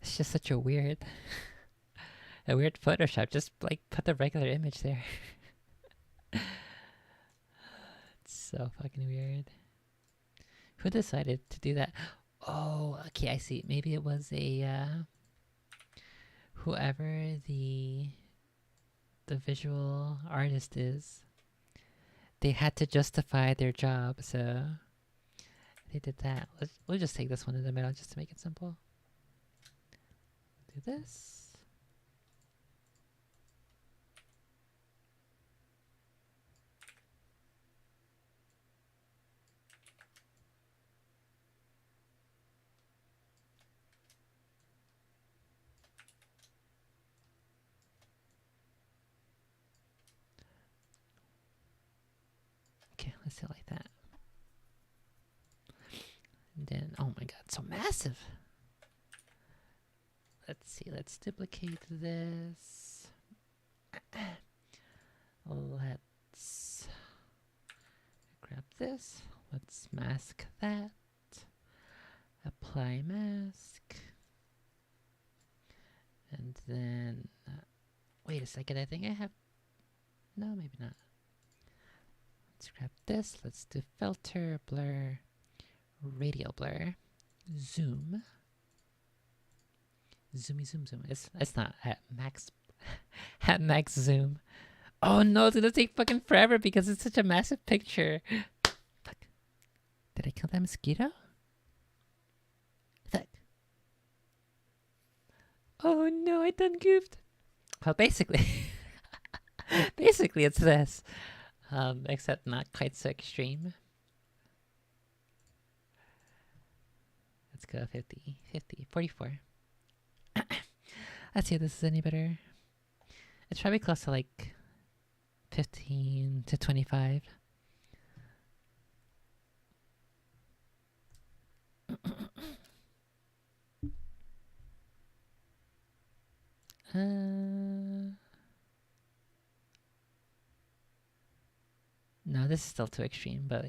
It's just such a weird Photoshop. Just like put the regular image there. It's so fucking weird. Who decided to do that? Oh, okay, I see. Maybe it was a whoever the visual artist is. They had to justify their job, so they did that. We'll just take this one in the middle just to make it simple. Do this. Okay, let's do it like that. And then, oh my god, so massive! Let's see, let's duplicate this. Let's grab this. Let's mask that. Apply mask. And then, wait a second, I think I have, no, maybe not. Let's grab this, let's do filter, blur, radial blur, zoom. Zoomy zoom zoom. It's not at max at max zoom. Oh no, it's gonna take fucking forever because it's such a massive picture. Fuck. Did I kill that mosquito? Fuck. Oh no, I done goofed. Well, basically, basically it's this, except not quite so extreme. Let's go 50, 50, 44. Let's see if this is any better. It's probably close to like 15 to 25. No, this is still too extreme, but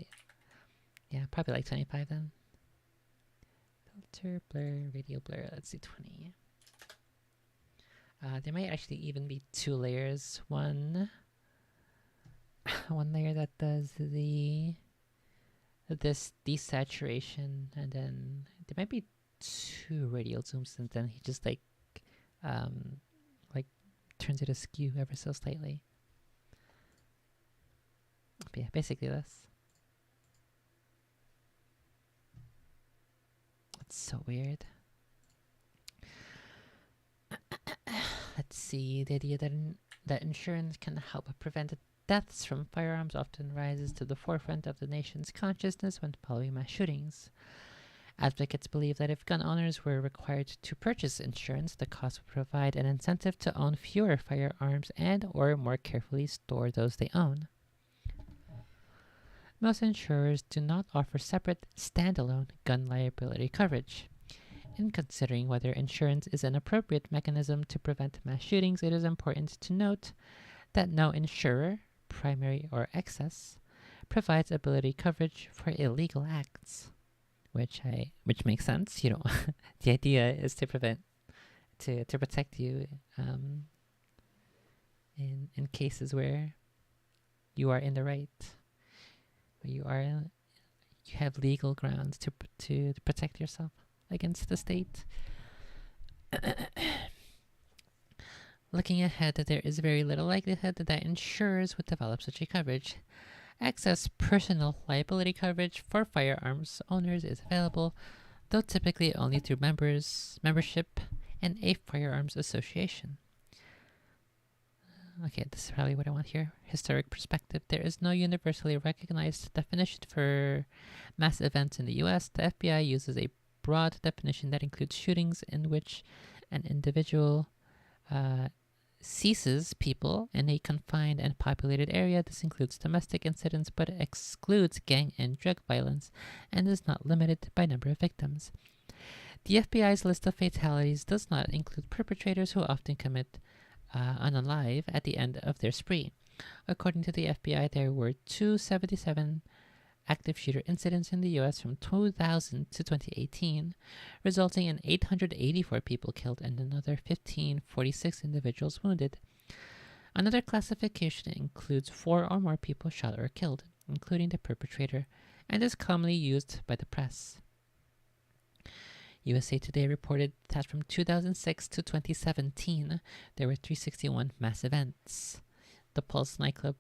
yeah, probably like 25 then. Filter, blur, radial blur. Let's do 20. There might actually even be 2 layers. One layer that does this desaturation, and then there might be 2 radial zooms, and then he just like turns it askew ever so slightly. But yeah, basically this. It's so weird. Let's see, the idea that insurance can help prevent deaths from firearms often rises to the forefront of the nation's consciousness when following mass shootings. Advocates believe that if gun owners were required to purchase insurance, the cost would provide an incentive to own fewer firearms and or more carefully store those they own. Most insurers do not offer separate, standalone gun liability coverage. In considering whether insurance is an appropriate mechanism to prevent mass shootings, it is important to note that no insurer, primary or excess, provides ability coverage for illegal acts, which makes sense. You know, the idea is to protect you in cases where you are in the right, where you have legal grounds to protect yourself against the state. Looking ahead, there is very little likelihood that insurers would develop such a coverage. Excess personal liability coverage for firearms owners is available, though typically only through membership in a firearms association. Okay, this is probably what I want here. Historic perspective. There is no universally recognized definition for mass events in the US. The FBI uses a broad definition that includes shootings in which an individual seizes people in a confined and populated area. This includes domestic incidents but excludes gang and drug violence and is not limited by number of victims. The FBI's list of fatalities does not include perpetrators who often commit unalive at the end of their spree. According to the FBI, there were 277 active shooter incidents in the U.S. from 2000 to 2018, resulting in 884 people killed and another 1,546 individuals wounded. Another classification includes 4 or more people shot or killed, including the perpetrator, and is commonly used by the press. USA Today reported that from 2006 to 2017, there were 361 mass events. The Pulse nightclub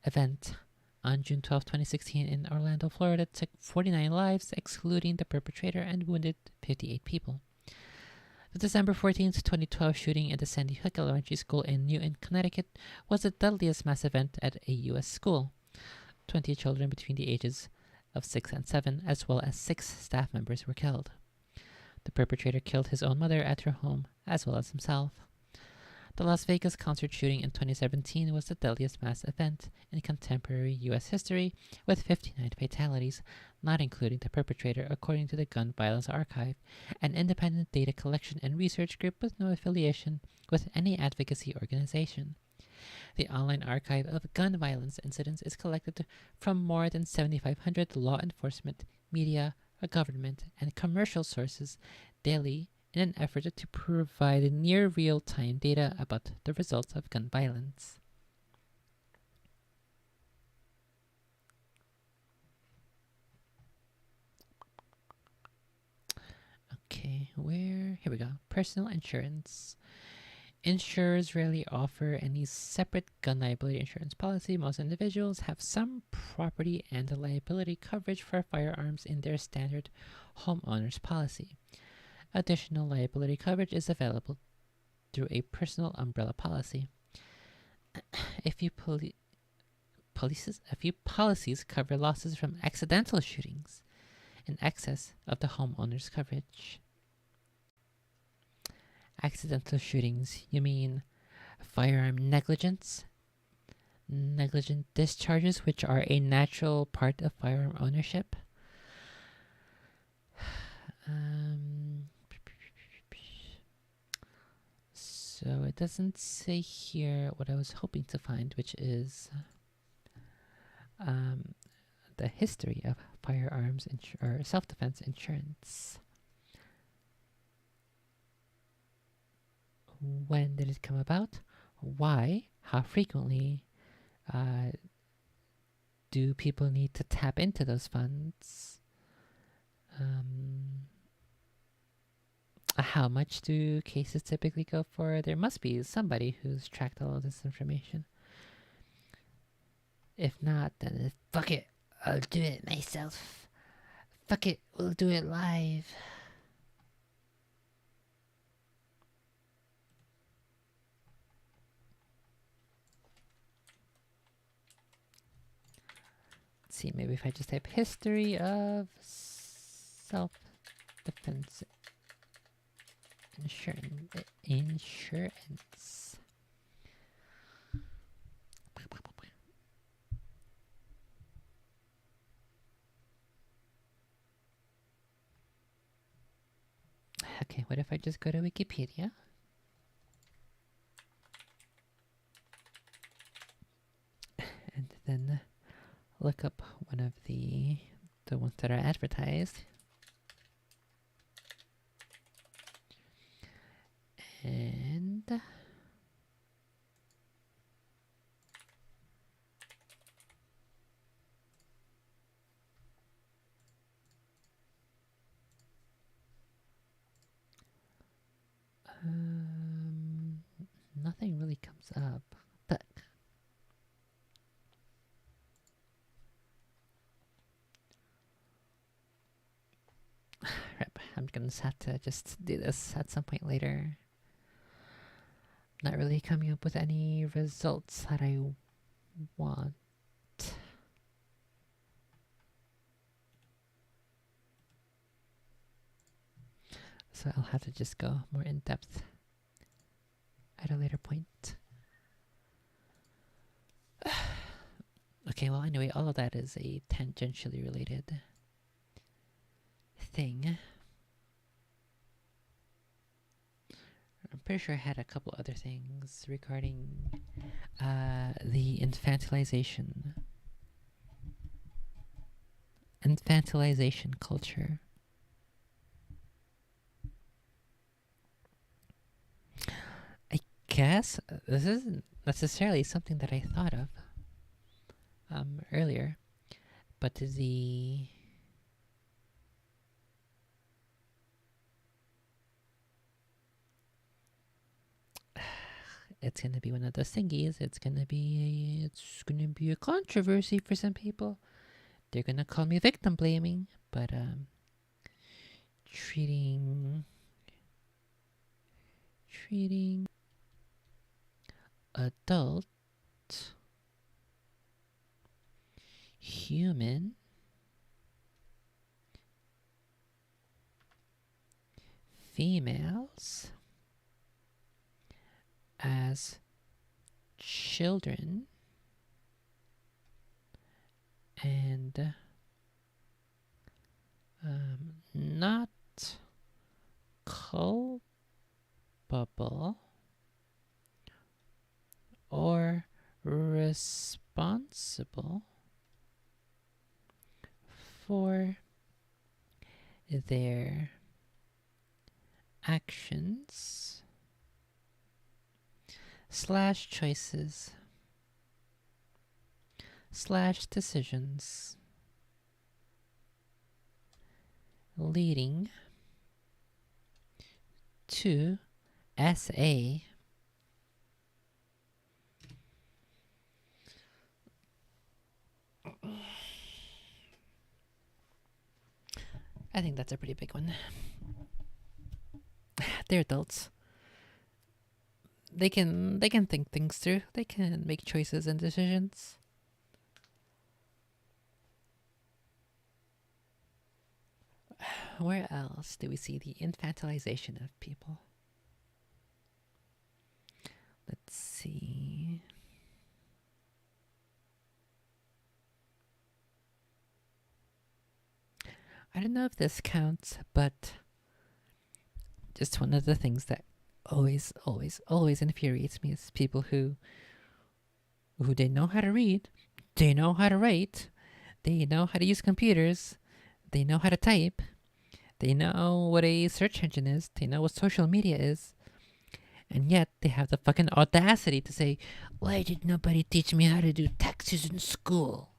event on June 12, 2016 in Orlando, Florida took 49 lives, excluding the perpetrator, and wounded 58 people. The December 14, 2012 shooting at the Sandy Hook Elementary School in Newton, Connecticut was the deadliest mass event at a U.S. school. 20 children between the ages of 6 and 7, as well as 6 staff members were killed. The perpetrator killed his own mother at her home, as well as himself. The Las Vegas concert shooting in 2017 was the deadliest mass event in contemporary U.S. history, with 59 fatalities, not including the perpetrator, according to the Gun Violence Archive, an independent data collection and research group with no affiliation with any advocacy organization. The online archive of gun violence incidents is collected from more than 7,500 law enforcement, media, government, and commercial sources daily in an effort to provide near real-time data about the results of gun violence. Okay, here we go. Personal insurance. Insurers rarely offer any separate gun liability insurance policy. Most individuals have some property and liability coverage for firearms in their standard homeowner's policy. Additional liability coverage is available through a personal umbrella policy. A few policies cover losses from accidental shootings in excess of the homeowner's coverage. Accidental shootings, you mean firearm negligence? Negligent discharges, which are a natural part of firearm ownership? So it doesn't say here what I was hoping to find, which is the history of firearms or self-defense insurance. When did it come about? Why? How frequently do people need to tap into those funds? How much do cases typically go for? There must be somebody who's tracked all of this information. If not, then fuck it. I'll do it myself. Fuck it. We'll do it live. Let's see, maybe if I just type history of self-defense insurance. Okay, what if I just go to Wikipedia? And then look up one of the ones that are advertised. And nothing really comes up, but rip. I'm gonna just have to just do this at some point later. Not really coming up with any results that I want. So I'll have to just go more in depth at a later point. Okay, well, anyway, all of that is a tangentially related thing. I'm pretty sure I had a couple other things regarding the infantilization culture. I guess this isn't necessarily something that I thought of earlier, but it's gonna be one of those thingies. It's gonna be a controversy for some people. They're gonna call me victim blaming, but treating adult human females as children and not culpable or responsible for their actions / choices / decisions leading to SA I think that's a pretty big one. They're adults. They can think things through. They can make choices and decisions. Where else do we see the infantilization of people? Let's see. I don't know if this counts, but just one of the things that always infuriates me is people who they know how to read, they know how to write, they know how to use computers, they know how to type, they know what a search engine is, they know what social media is, and yet they have the fucking audacity to say, "Why did nobody teach me how to do taxes in school?"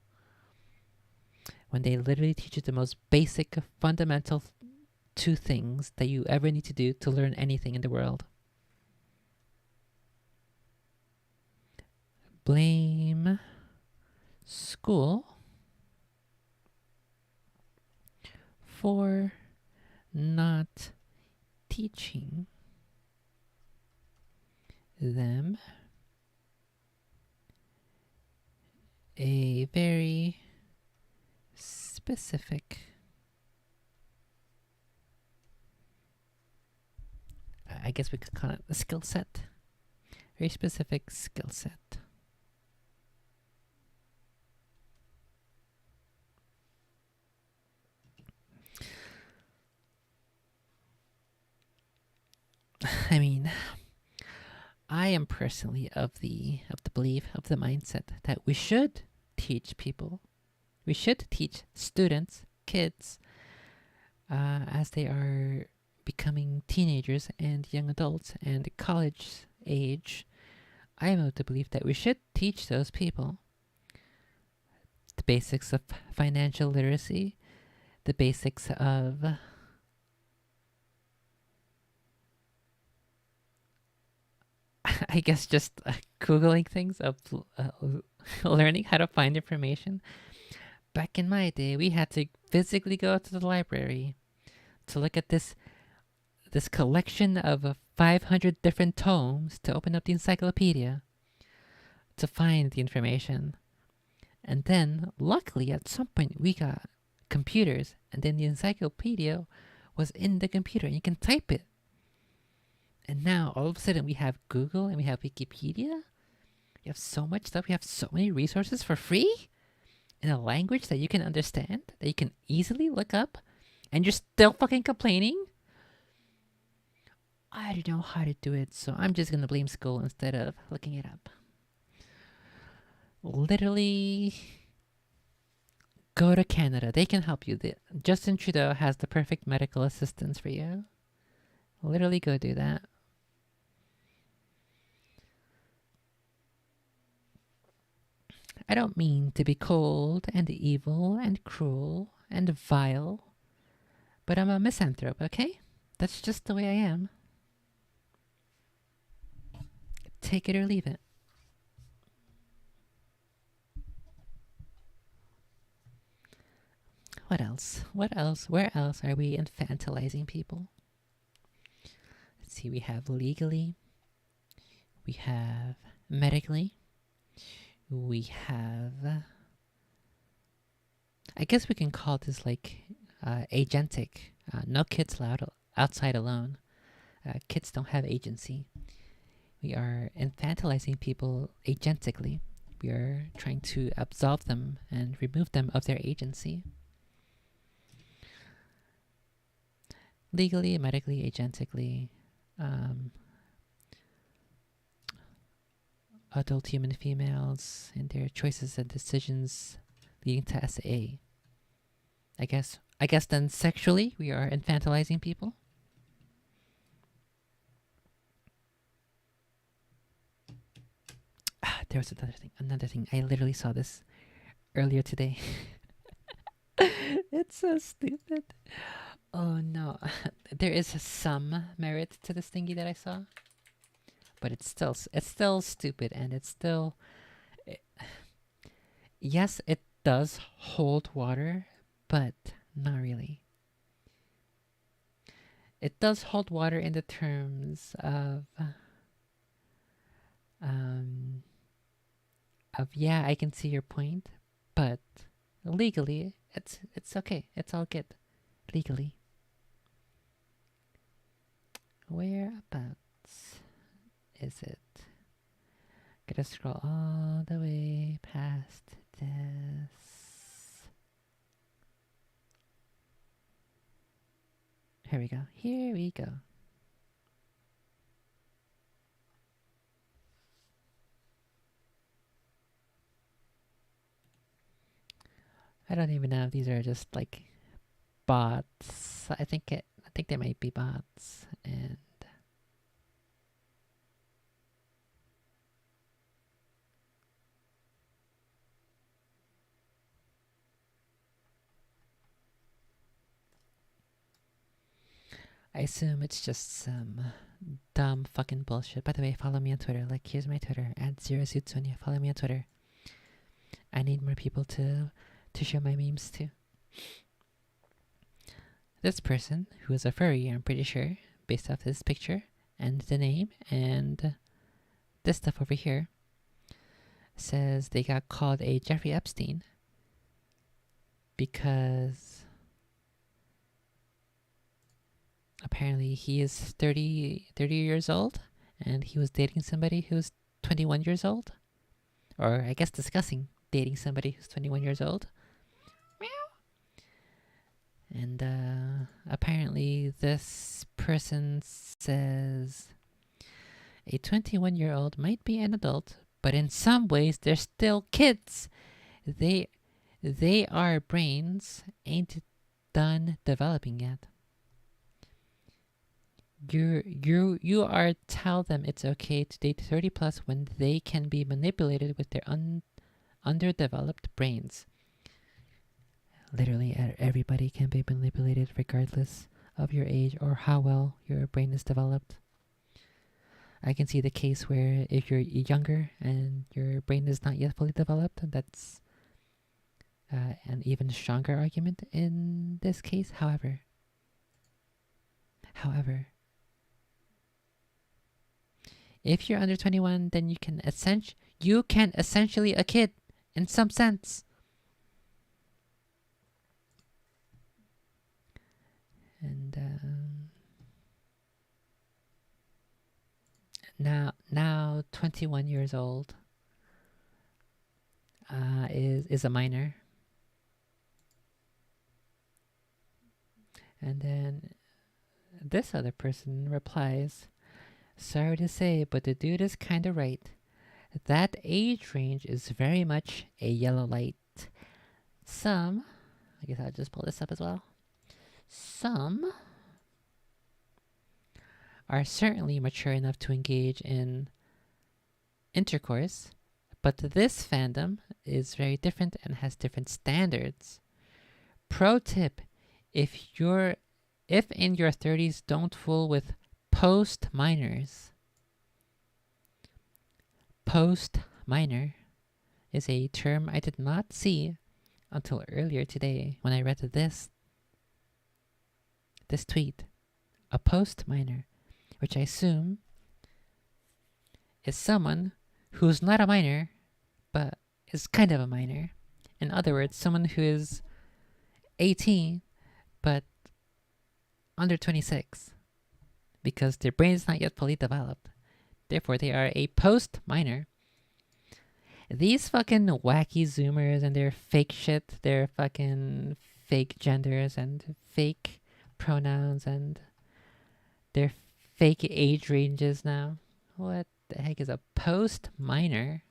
When they literally teach you the most basic, fundamental two things that you ever need to do to learn anything in the world. Blame school for not teaching them a very specific I guess we could call it a skill set. Very specific skill set. I mean, I am personally of the belief, of the mindset that we should teach people, we should teach students, kids, as they are becoming teenagers and young adults and college age. I am of the belief that we should teach those people the basics of financial literacy, the basics of I guess just Googling things, of learning how to find information. Back in my day, we had to physically go to the library. to look at this collection of 500 different tomes, to open up the encyclopedia to find the information. And then, luckily, at some point, we got computers, and then the encyclopedia was in the computer, and you can type it. And now, all of a sudden, we have Google and we have Wikipedia. We have so much stuff. We have so many resources for free in a language that you can understand, that you can easily look up, and you're still fucking complaining? I don't know how to do it, so I'm just gonna blame school instead of looking it up. Literally, go to Canada. They can help you. Justin Trudeau has the perfect medical assistance for you. Literally go do that. I don't mean to be cold and evil and cruel and vile, but I'm a misanthrope, okay? That's just the way I am. Take it or leave it. What else? What else? Where else are we infantilizing people? Let's see, we have legally, we have medically, we have, I guess we can call this like agentic. No kids allowed outside alone. Kids don't have agency. We are infantilizing people agentically. We are trying to absolve them and remove them of their agency. Legally, medically, agentically, adult human females and their choices and decisions leading to SA. I guess then sexually we are infantilizing people. There was another thing. I literally saw this earlier today. It's so stupid. Oh no. There is some merit to this thingy that I saw. But it's still stupid, and it's still yes, it does hold water, but not really. It does hold water in the terms of yeah, I can see your point, but legally it's okay. It's all good. Legally. Whereabouts is it? Gotta scroll all the way past this. Here we go. Here we go. I don't even know if these are just like bots. I think they might be bots, and I assume it's just some dumb fucking bullshit. By the way, follow me on Twitter. Like, here's my Twitter, @ZeroSuitSonia. Follow me on Twitter. I need more people to show my memes to. This person, who is a furry, I'm pretty sure, based off this picture, and the name, and this stuff over here, says they got called a Jeffrey Epstein because apparently he is 30 years old, and he was dating somebody who's 21 years old. Or I guess discussing dating somebody who's 21 years old. And apparently this person says a 21-year-old might be an adult, but in some ways they're still kids. Our brains ain't done developing yet. You are tell them it's okay to date 30 plus when they can be manipulated with their underdeveloped brains. Literally, everybody can be manipulated regardless of your age or how well your brain is developed. I can see the case where if you're younger and your brain is not yet fully developed, that's an even stronger argument in this case. However, However, if you're under 21, then you can essentially a kid in some sense. And now 21 years old is a minor. And then this other person replies, sorry to say, but the dude is kinda right. That age range is very much a yellow light. Some, I guess I'll just pull this up as well. Some are certainly mature enough to engage in intercourse, but this fandom is very different and has different standards. Pro tip, if in your 30s, don't fool with post minors. Post minor is a term I did not see until earlier today when I read this tweet. A post minor, which I assume is someone who's not a minor but is kind of a minor. In other words, someone who is 18 but under 26 because their brain is not yet fully developed. Therefore, they are a post minor. These fucking wacky Zoomers and their fake shit, their fucking fake genders and fake pronouns and their fake age ranges now. What the heck is a post minor?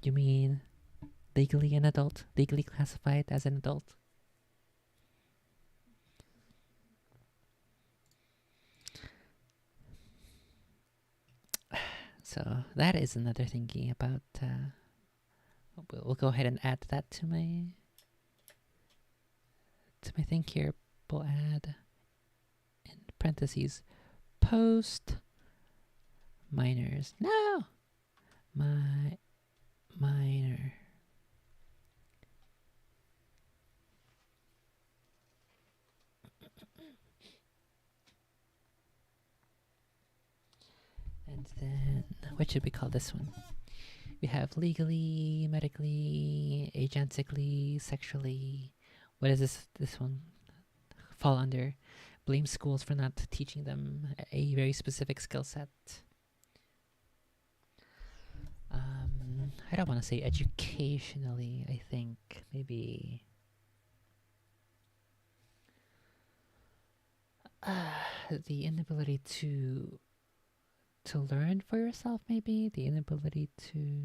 You mean legally an adult? Legally classified as an adult? So that is another thinking about. We'll go ahead and add that to my thing here. We'll add in parentheses post minors. No, my minor. And then, what should we call this one? We have legally, medically, agentically, sexually. What does this one fall under? Blame schools for not teaching them a very specific skill set. I don't want to say educationally, I think. Maybe... the inability to learn for yourself, maybe? The inability to...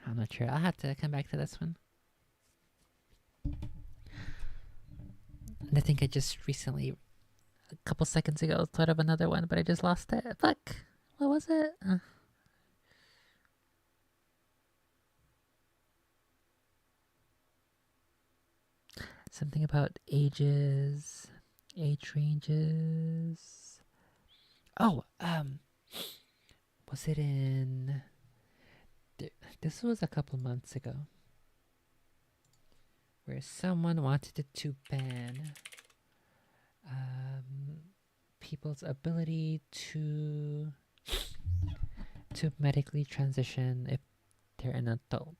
I'm not sure. I'll have to come back to this one. And I think I just recently, a couple seconds ago, thought of another one, but I just lost it. Fuck! What was it? Something about ages, age ranges. Oh, was it in... This was a couple months ago, where someone wanted to ban people's ability to medically transition if they're an adult.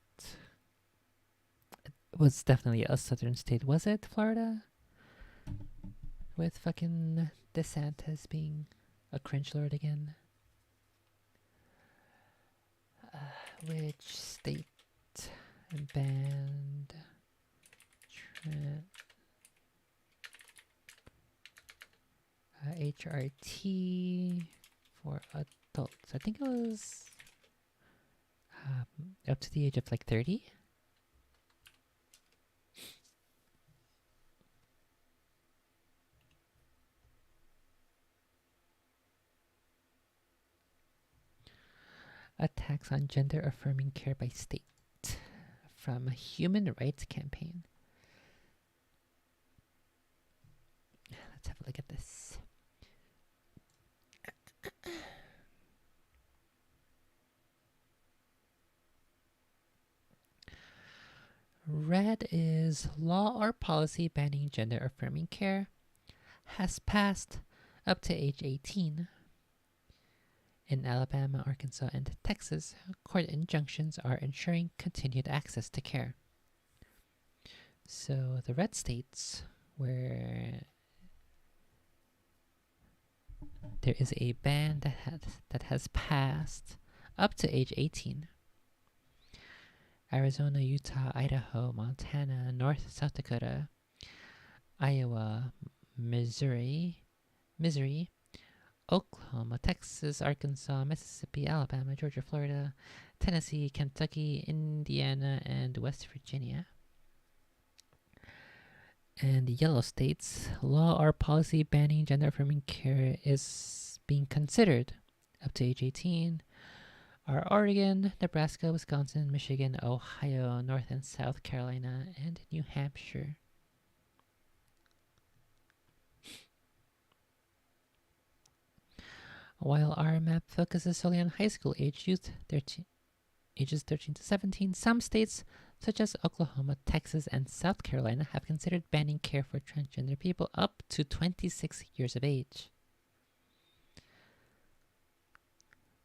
It was definitely a southern state. Was it Florida? With fucking DeSantis being a cringe lord again. Which state banned HRT for adults? I think it was up to the age of like 30. Attacks on gender affirming care by state from a human rights campaign. Let's have a look at this. Red is law or policy banning gender affirming care has passed up to age 18. In Alabama, Arkansas, and Texas, court injunctions are ensuring continued access to care. So the red states where there is a ban that has passed up to age 18. Arizona, Utah, Idaho, Montana, South Dakota, Iowa, Missouri, Oklahoma, Texas, Arkansas, Mississippi, Alabama, Georgia, Florida, Tennessee, Kentucky, Indiana, and West Virginia. And the yellow states, law or policy banning gender affirming care is being considered up to age 18 are Oregon, Nebraska, Wisconsin, Michigan, Ohio, North and South Carolina, and New Hampshire. While our map focuses solely on high school age youth, ages 13 to 17, some states such as Oklahoma, Texas, and South Carolina have considered banning care for transgender people up to 26 years of age.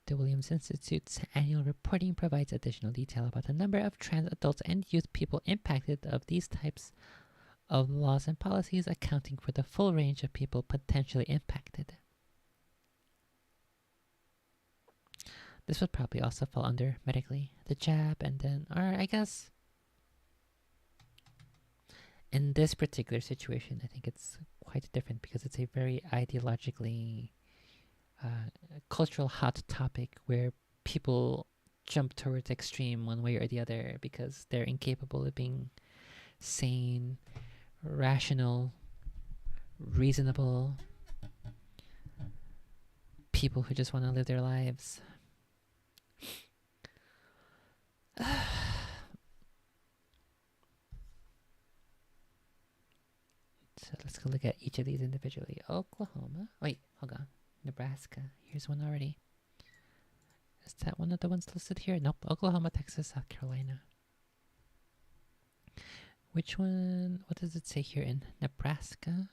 The Williams Institute's annual reporting provides additional detail about the number of trans adults and youth people impacted of these types of laws and policies, accounting for the full range of people potentially impacted. This would probably also fall under medically, the jab, and then, or I guess, in this particular situation, I think it's quite different because it's a very ideologically cultural hot topic where people jump towards extreme one way or the other because they're incapable of being sane, rational, reasonable people who just want to live their lives. So let's go look at each of these individually. Oklahoma. Wait, hold on. Nebraska. Here's one already. Is that one of the ones listed here? Nope. Oklahoma, Texas, South Carolina. Which one? What does it say here in Nebraska?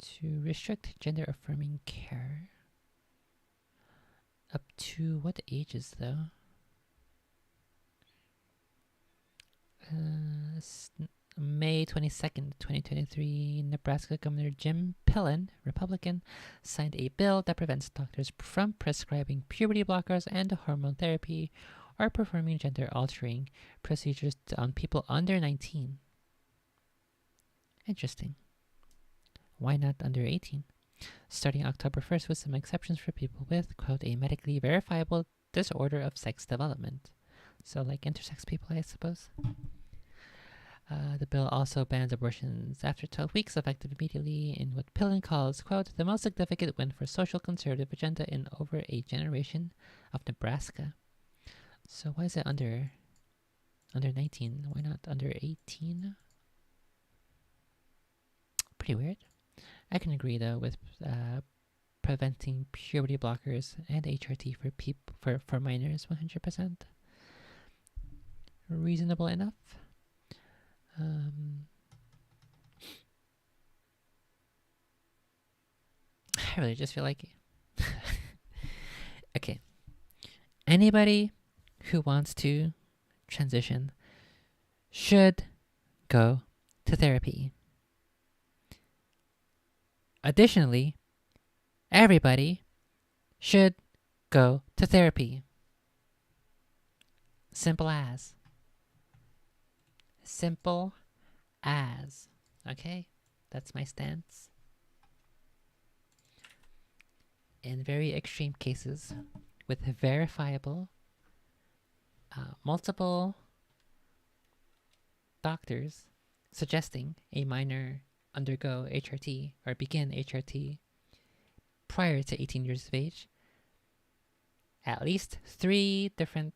To restrict gender affirming care. Up to what ages though? May 22nd, 2023, Nebraska Governor Jim Pillen, Republican, signed a bill that prevents doctors from prescribing puberty blockers and hormone therapy or performing gender-altering procedures on people under 19. Interesting. Why not under 18? Starting October 1st with some exceptions for people with, quote, a medically verifiable disorder of sex development. So like intersex people, I suppose. The bill also bans abortions after 12 weeks, effective immediately, in what Pillen calls, quote, the most significant win for social conservative agenda in over a generation of Nebraska. So why is it under 19? Why not under 18? Pretty weird. I can agree though with preventing puberty blockers and HRT for minors 100%. Reasonable enough. I really just feel like okay. Anybody who wants to transition should go to therapy. Additionally, everybody should go to therapy. Simple as. Simple as. Okay? That's my stance. In very extreme cases, with verifiable, multiple doctors suggesting a minor undergo HRT or begin HRT prior to 18 years of age, at least three different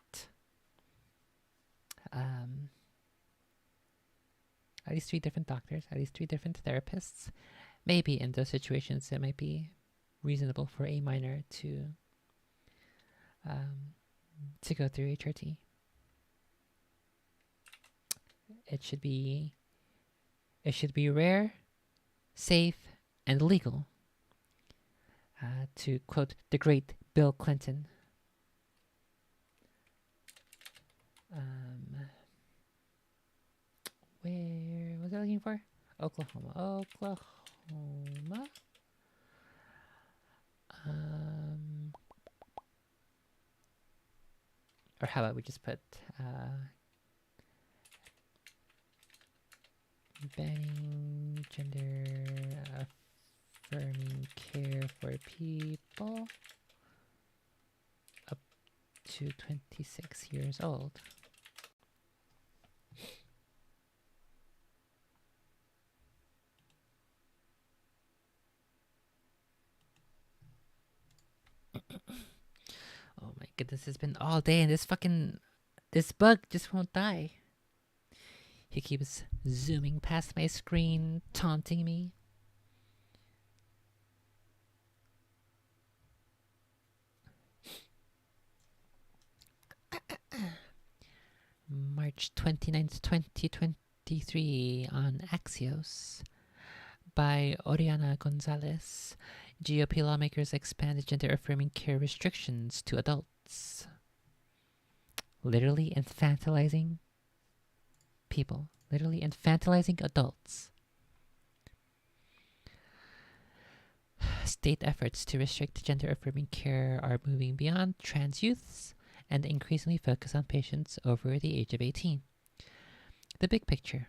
doctors, at least three different therapists. Maybe in those situations it might be reasonable for a minor to go through HRT. it should be rare, safe, and legal. To quote the great Bill Clinton. Where was I looking for? Oklahoma. Or how about we just put banning gender affirming care for people up to 26 years old. Oh my goodness, it's been all day and this bug just won't die. He keeps zooming past my screen, taunting me. March 29th, 2023 on Axios by Oriana Gonzalez. GOP lawmakers expand gender-affirming care restrictions to adults. Literally infantilizing people. Literally infantilizing adults. State efforts to restrict gender-affirming care are moving beyond trans youths and increasingly focus on patients over the age of 18. The big picture.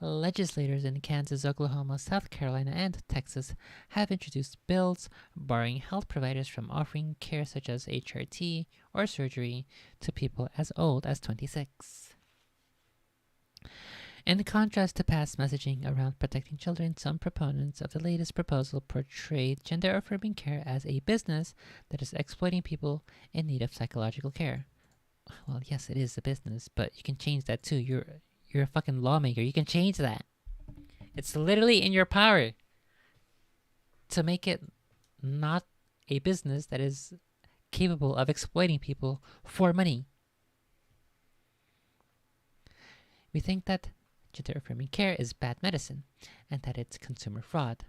Legislators in Kansas, Oklahoma, South Carolina, and Texas have introduced bills barring health providers from offering care such as HRT or surgery to people as old as 26. In contrast to past messaging around protecting children, some proponents of the latest proposal portrayed gender-affirming care as a business that is exploiting people in need of psychological care. Well, yes, it is a business, but you can change that too. You're a fucking lawmaker. You can change that. It's literally in your power to make it not a business that is capable of exploiting people for money. We think that gender-affirming care is bad medicine and that it's consumer fraud.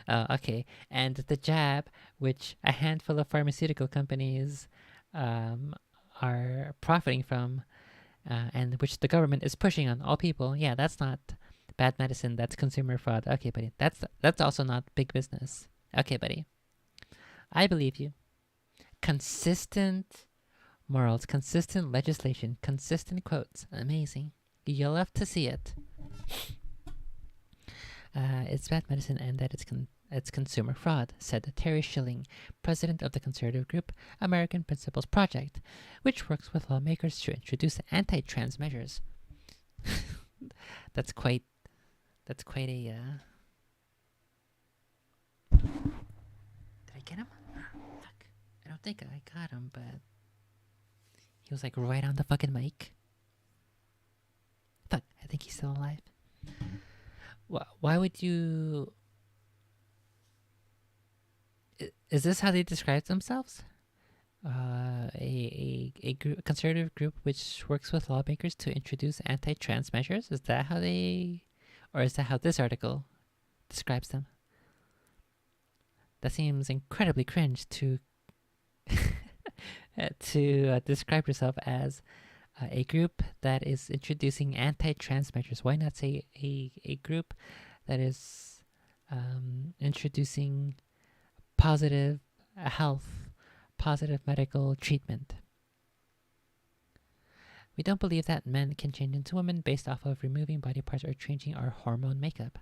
Okay, and the jab, which a handful of pharmaceutical companies are profiting from, and which the government is pushing on all people. Yeah, that's not bad medicine. That's consumer fraud. Okay, buddy. That's also not big business. Okay, buddy. I believe you. Consistent morals, consistent legislation, consistent quotes. Amazing. You'll love to see it. It's bad medicine and that it's consumer fraud, said Terry Schilling, president of the conservative group American Principles Project, which works with lawmakers to introduce anti-trans measures. That's quite a. Did I get him? Fuck. I don't think I got him, but he was like right on the fucking mic. Fuck. I think he's still alive. Why would you? Is this how they describe themselves? A conservative group which works with lawmakers to introduce anti-trans measures? Is that how they, or is that how this article describes them? That seems incredibly cringe to describe yourself as a group that is introducing anti-trans measures. Why not say a group that is introducing positive health, positive medical treatment? We don't believe that men can change into women based off of removing body parts or changing our hormone makeup.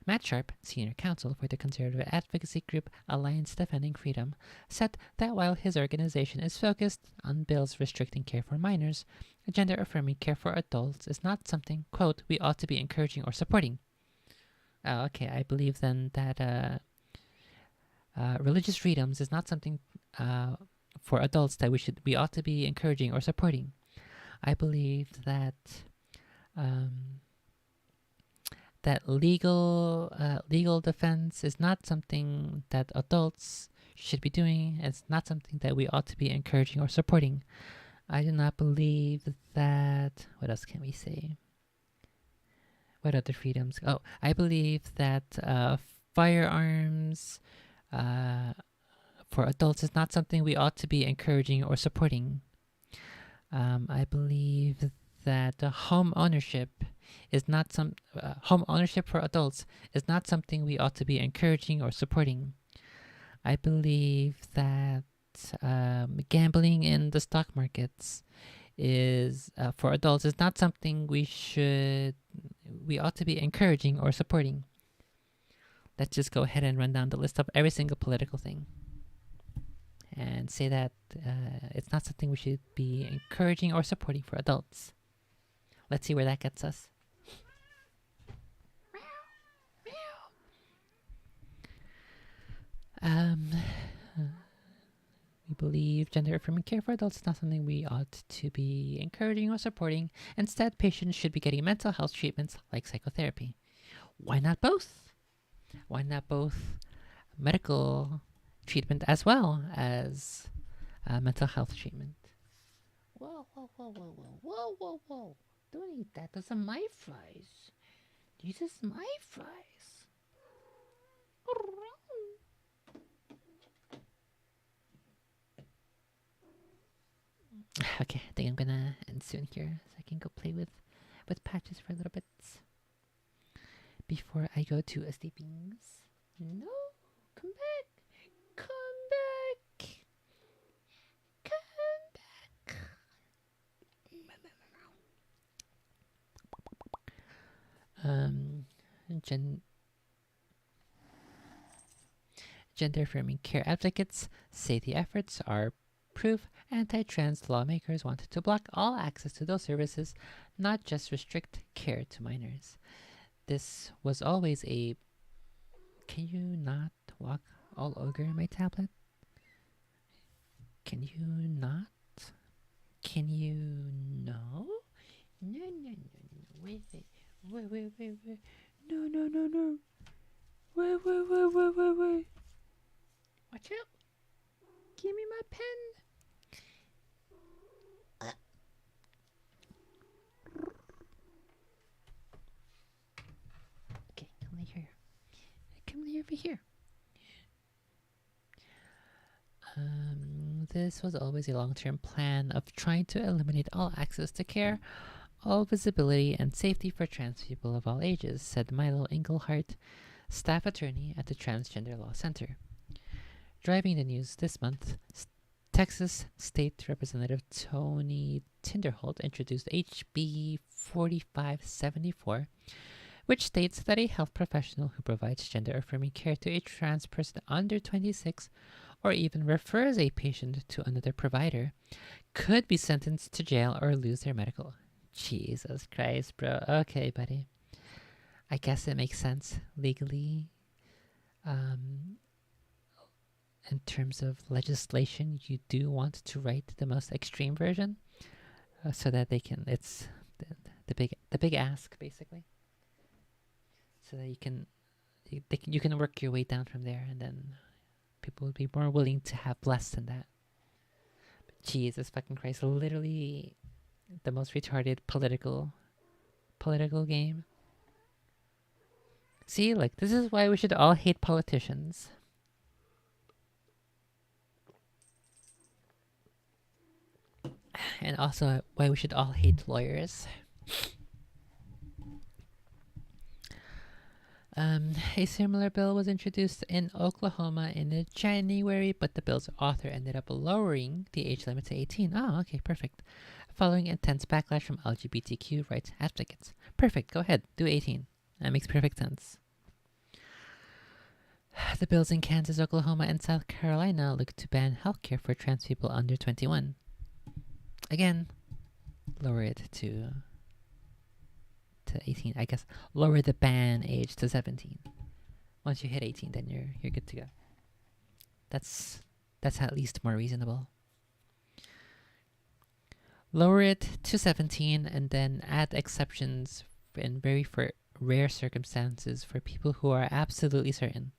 Matt Sharp, senior counsel for the conservative advocacy group Alliance Defending Freedom, said that while his organization is focused on bills restricting care for minors, gender-affirming care for adults is not something, quote, we ought to be encouraging or supporting. Oh, okay, I believe then that religious freedoms is not something for adults that we ought to be encouraging or supporting. I believe that that legal defense is not something that adults should be doing. It's not something that we ought to be encouraging or supporting. I do not believe that. What else can we say? What other freedoms? Oh, I believe that firearms for adults is not something we ought to be encouraging or supporting. I believe that home ownership is not home ownership for adults is not something we ought to be encouraging or supporting. I believe that gambling in the stock markets is for adults is not something we ought to be encouraging or supporting. Let's just go ahead and run down the list of every single political thing and say that it's not something we should be encouraging or supporting for adults. Let's see where that gets us. We believe gender affirming care for adults is not something we ought to be encouraging or supporting. Instead, patients should be getting mental health treatments like psychotherapy. Why not both? Why not both medical treatment as well as mental health treatment? Whoa, whoa, whoa, whoa, whoa, whoa, whoa, whoa. Don't eat that. Those are my fries. These are my fries. Okay, I think I'm gonna end soon here so I can go play with Patches for a little bit before I go to sleepings. No, come back. Come back. Come back. Gender affirming care advocates say the efforts are proof anti-trans lawmakers wanted to block all access to those services, not just restrict care to minors. This was always a... Can you not walk all ogre in my tablet? Can you not? Can you no? No, no, no, no. Wait. No. Wait. Watch out. Give me my pen. Okay, come here. Come over here. This was always a long-term plan of trying to eliminate all access to care, all visibility and safety for trans people of all ages, said Milo Englehart, staff attorney at the Transgender Law Center. Driving the news this month, Texas State Representative Tony Tinderholt introduced HB 4574, which states that a health professional who provides gender-affirming care to a trans person under 26 or even refers a patient to another provider could be sentenced to jail or lose their medical. Jesus Christ, bro. Okay, buddy. I guess it makes sense legally. In terms of legislation, you do want to write the most extreme version so that they can... It's the big ask, basically. So that you can work your way down from there, and then people would be more willing to have less than that. But Jesus fucking Christ, literally the most retarded political game. See, like, this is why we should all hate politicians. And also why we should all hate lawyers. A similar bill was introduced in Oklahoma in January, but the bill's author ended up lowering the age limit to 18. Oh, okay, perfect. Following intense backlash from LGBTQ rights advocates. Perfect, go ahead, do 18. That makes perfect sense. The bills in Kansas, Oklahoma, and South Carolina look to ban healthcare for trans people under 21. Again, lower it to 18. I guess lower the ban age to 17. Once you hit 18, then you're good to go. That's at least more reasonable. Lower it to 17 and then add exceptions in very rare circumstances for people who are absolutely certain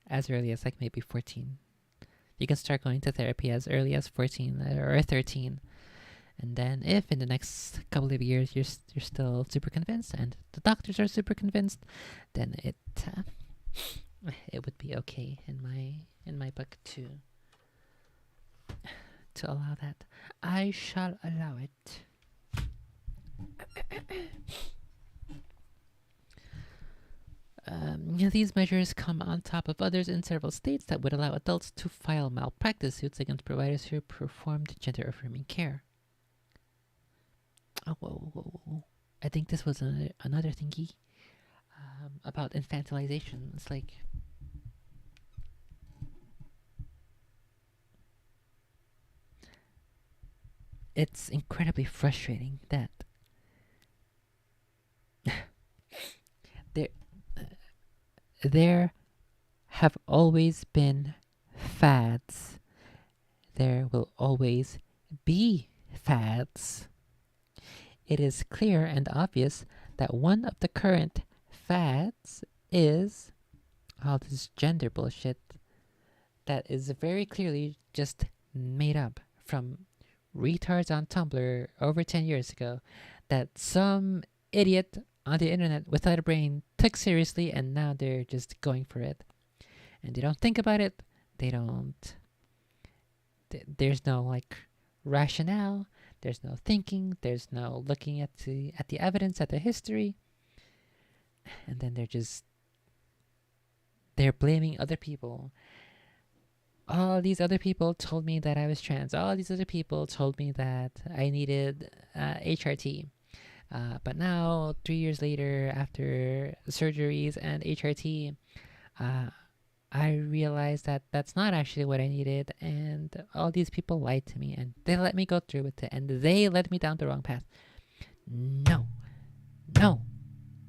as early as like maybe 14. You can start going to therapy as early as 14 or 13. And then if in the next couple of years you're still super convinced and the doctors are super convinced, then it would be okay in my book to allow that. I shall allow it. These measures come on top of others in several states that would allow adults to file malpractice suits against providers who performed gender-affirming care. Oh, whoa, whoa, whoa. I think this was another thingy about infantilization. It's like it's incredibly frustrating that there there have always been fads. There will always be fads. It is clear and obvious that one of the current fads is all this gender bullshit that is very clearly just made up from retards on Tumblr over 10 years ago that some idiot on the internet without a brain took seriously, and now they're just going for it. And they don't think about it. They don't. There's no like rationale. There's no thinking. There's no looking at the evidence, at the history. And then they're blaming other people. All these other people told me that I was trans. All these other people told me that I needed HRT. But now, 3 years later, after surgeries and HRT, I realized that that's not actually what I needed, and all these people lied to me, and they let me go through with it, and they led me down the wrong path. No. No.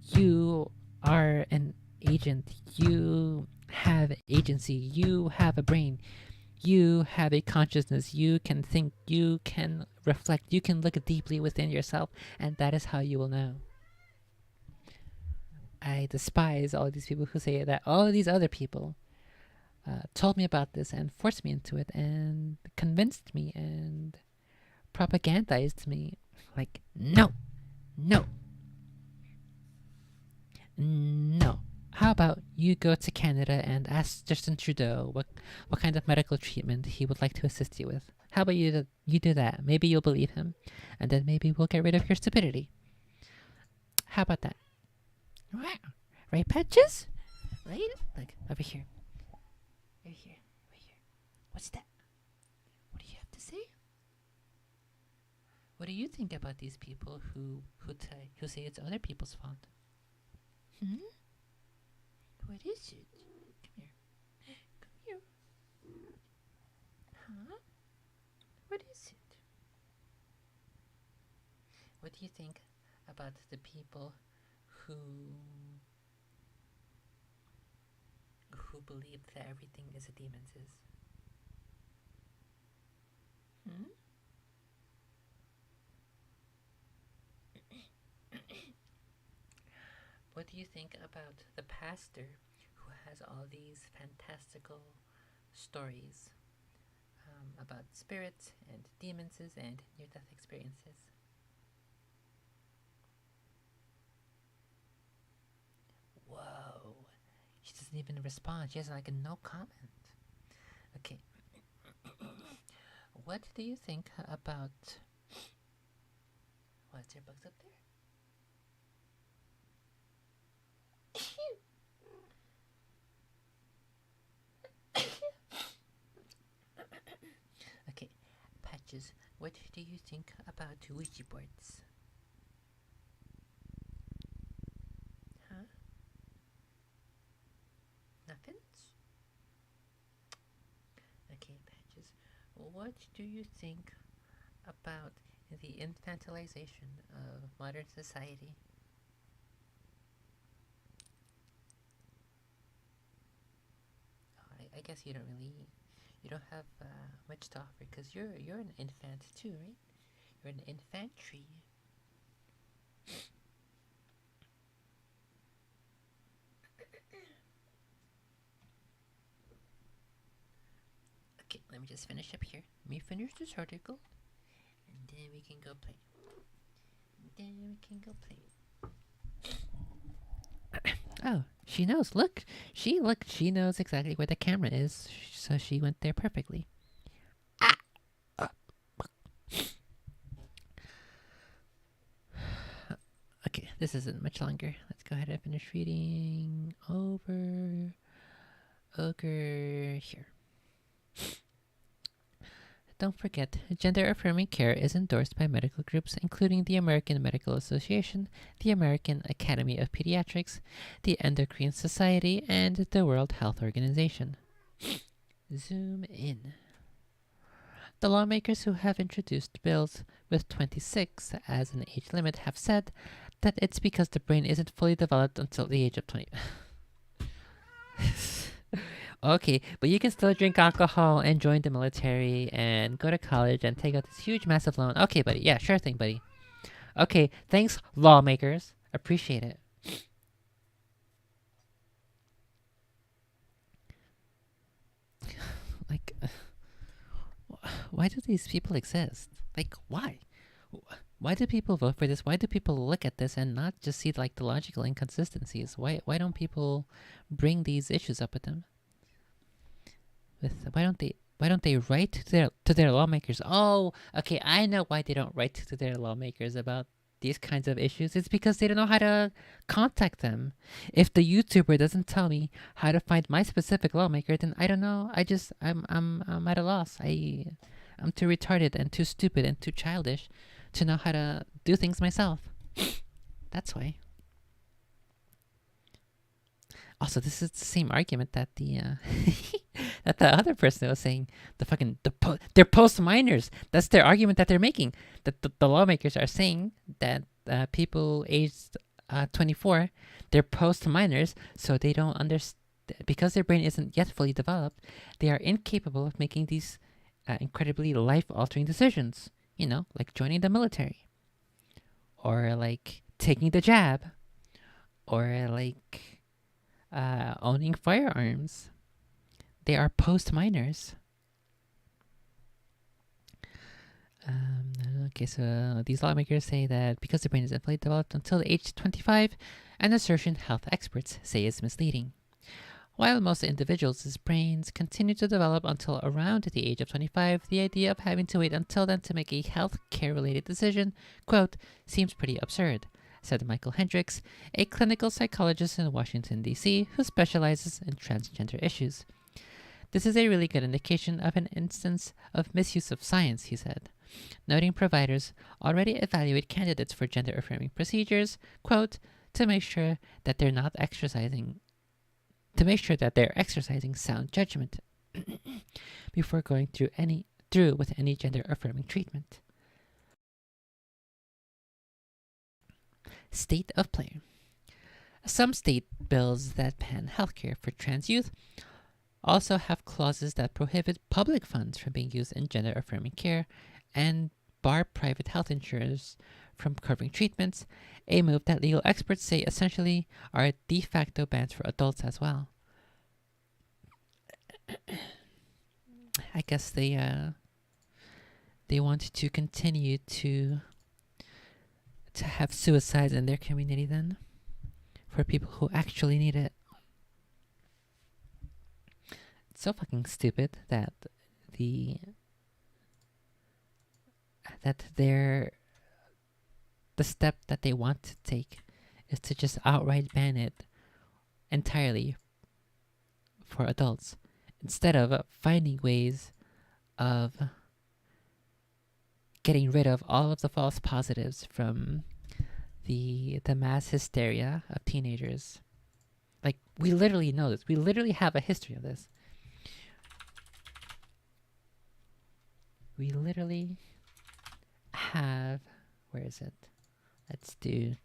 You are an agent. You have agency. You have a brain. You have a consciousness. You can think. You can reflect. You can look deeply within yourself, and that is how you will know. I despise all these people who say that all of these other people told me about this and forced me into it and convinced me and propagandized me. Like, no. No. No. How about you go to Canada and ask Justin Trudeau what kind of medical treatment he would like to assist you with? How about you do that? Maybe you'll believe him, and then maybe we'll get rid of your stupidity. How about that? Right, Patches? Right? Like, over here. Over here. Over here. What's that? What do you have to say? What do you think about these people who say it's other people's fault? What is it? Come here. Come here. Huh? What is it? What do you think about the people who believe that everything is a demon's? What do you think about the pastor who has all these fantastical stories about spirits and demons and near-death experiences? Whoa. She doesn't even respond. She has like a no comment. Okay. What do you think about... What, is there bugs up there? Okay, Patches, what do you think about Ouija boards? Huh? Nothing? Okay, Patches, what do you think about the infantilization of modern society? I guess you don't have much to offer because you're an infant too, right? You're an infantry. Okay, let me just finish up here. Let me finish this article, and then we can go play. Oh, she knows. Look, she knows exactly where the camera is, so she went there perfectly. Okay, this isn't much longer. Let's go ahead and finish reading. Over. Ogre here. Don't forget, gender-affirming care is endorsed by medical groups including the American Medical Association, the American Academy of Pediatrics, the Endocrine Society, and the World Health Organization. Zoom in. The lawmakers who have introduced bills with 26 as an age limit have said that it's because the brain isn't fully developed until the age of 20. Okay, but you can still drink alcohol and join the military and go to college and take out this huge, massive loan. Okay, buddy. Yeah, sure thing, buddy. Okay, thanks, lawmakers. Appreciate it. Like, why do these people exist? Like, why? Why do people vote for this? Why do people look at this and not just see like the logical inconsistencies? Why don't people bring these issues up with them? Why don't they write to their lawmakers? Oh, okay, I know why they don't write to their lawmakers about these kinds of issues. It's because they don't know how to contact them. If the YouTuber doesn't tell me how to find my specific lawmaker, then I don't know. I'm at a loss. I'm too retarded and too stupid and too childish to know how to do things myself. That's why. Also, this is the same argument that the that the other person was saying. They're post minors. That's their argument that they're making. That the lawmakers are saying that people aged 24, they're post minors, so they don't understand because their brain isn't yet fully developed. They are incapable of making these incredibly life-altering decisions. You know, like joining the military, or like taking the jab, or like owning firearms. They are post minors. Okay, so these lawmakers say that because the brain isn't fully developed until the age 25, an assertion health experts say is misleading. While most individuals' brains continue to develop until around the age of 25, the idea of having to wait until then to make a health care-related decision, quote, seems pretty absurd, said Michael Hendricks, a clinical psychologist in Washington, D.C., who specializes in transgender issues. This is a really good indication of an instance of misuse of science, he said, noting providers already evaluate candidates for gender-affirming procedures, quote, to make sure that they're exercising sound judgment before going through with any gender-affirming treatment. State of play. Some state bills that ban healthcare for trans youth also have clauses that prohibit public funds from being used in gender-affirming care and bar private health insurers from covering treatments, a move that legal experts say essentially are de facto bans for adults as well. I guess they want to continue to have suicides in their community then, for people who actually need it. It's so fucking stupid that the step that they want to take is to just outright ban it entirely for adults, instead of finding ways of getting rid of all of the false positives from the mass hysteria of teenagers. Like, we literally know this. We literally have a history of this. We literally have... Where is it? Let's do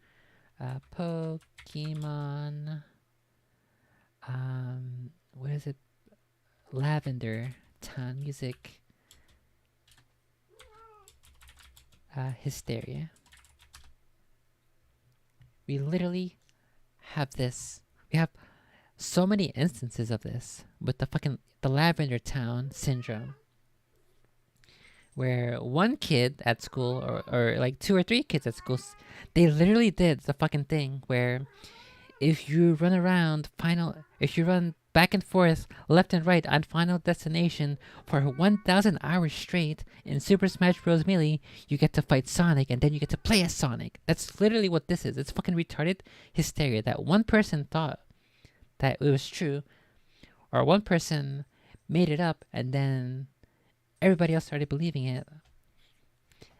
Pokemon. What is it? Lavender Town music. Hysteria. We literally have this. We have so many instances of this with the Lavender Town syndrome, where one kid at school, or like two or three kids at school, they literally did the fucking thing where if you run back and forth, left and right on Final Destination for 1,000 hours straight in Super Smash Bros. Melee, you get to fight Sonic and then you get to play as Sonic. That's literally what this is. It's fucking retarded hysteria that one person thought that it was true, or one person made it up and then everybody else started believing it.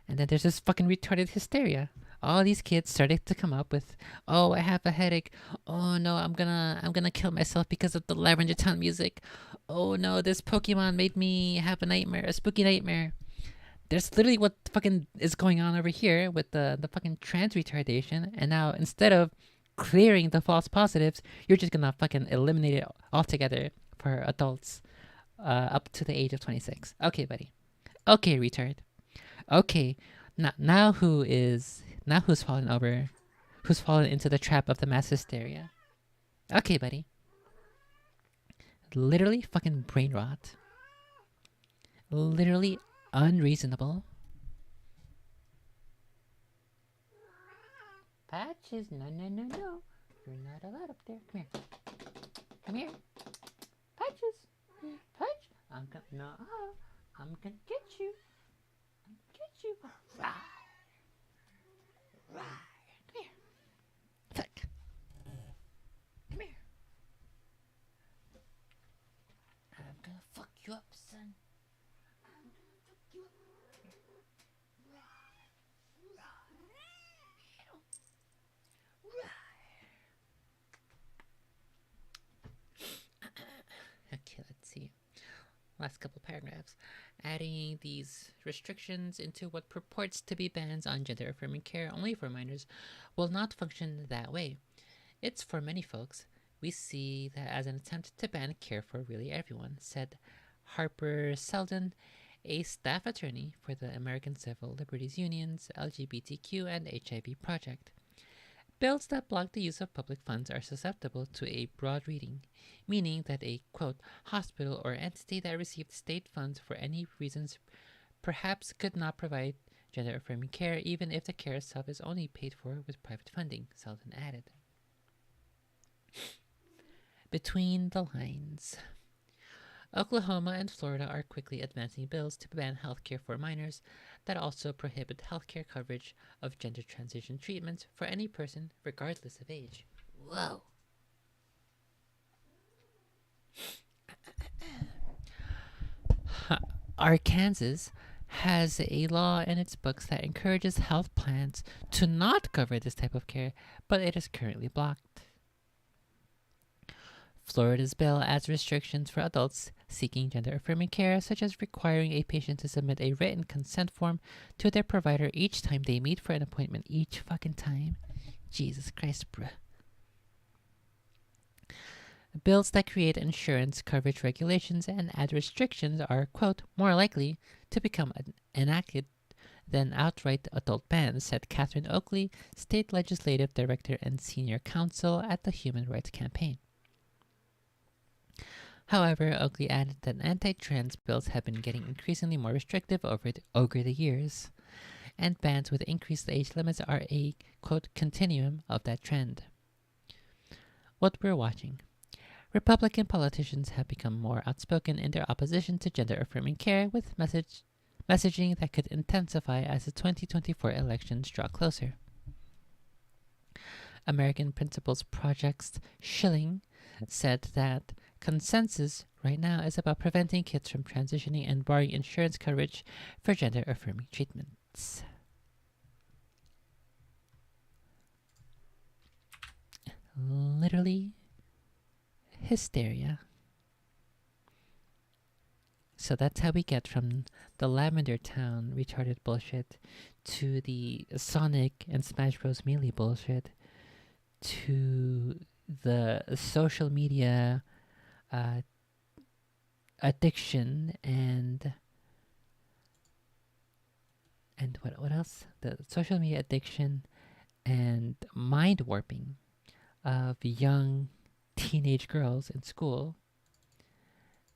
And then there's this fucking retarded hysteria. All these kids started to come up with, oh, I have a headache. Oh no, I'm gonna kill myself because of the Lavender Town music. Oh no, this Pokemon made me have a nightmare, a spooky nightmare. There's literally what fucking is going on over here with the fucking trans retardation. And now instead of clearing the false positives, you're just gonna fucking eliminate it altogether for adults up to the age of 26. Okay, buddy. Okay, retard. Okay, now who's fallen over? Who's fallen into the trap of the mass hysteria? Okay, buddy. Literally fucking brain rot. Literally unreasonable. Patches, no. You're not allowed up there. Come here. Come here. Patches. Patch. I'm gonna get you. Get you. Rawr. Rawr. Come here. Fuck. Come here. I'm gonna fuck you up, son. I'm gonna fuck you up. Okay, let's see. Last couple paragraphs. Adding these restrictions into what purports to be bans on gender affirming care only for minors will not function that way. It's for many folks. We see that as an attempt to ban care for really everyone, said Harper Seldon, a staff attorney for the American Civil Liberties Union's LGBTQ and HIV project. Bills that block the use of public funds are susceptible to a broad reading, meaning that a, quote, hospital or entity that received state funds for any reasons perhaps could not provide gender-affirming care even if the care itself is only paid for with private funding, Selden added. Between the lines. Oklahoma and Florida are quickly advancing bills to ban healthcare for minors that also prohibit healthcare coverage of gender transition treatments for any person regardless of age. Whoa. Arkansas has a law in its books that encourages health plans to not cover this type of care, but it is currently blocked. Florida's bill adds restrictions for adults seeking gender-affirming care, such as requiring a patient to submit a written consent form to their provider each time they meet for an appointment. Each fucking time. Jesus Christ, bruh. Bills that create insurance coverage regulations and add restrictions are, quote, more likely to become enacted than outright adult bans, said Catherine Oakley, State Legislative Director and Senior Counsel at the Human Rights Campaign. However, Oakley added that anti-trans bills have been getting increasingly more restrictive over the years, and bans with increased age limits are a, quote, continuum of that trend. What we're watching. Republican politicians have become more outspoken in their opposition to gender-affirming care, with messaging that could intensify as the 2024 elections draw closer. American Principles Project's Schilling said that consensus right now is about preventing kids from transitioning and barring insurance coverage for gender-affirming treatments. Literally hysteria. So that's how we get from the Lavender Town retarded bullshit to the Sonic and Smash Bros. Melee bullshit to the social media addiction and what else? The social media addiction and mind warping of young teenage girls in school,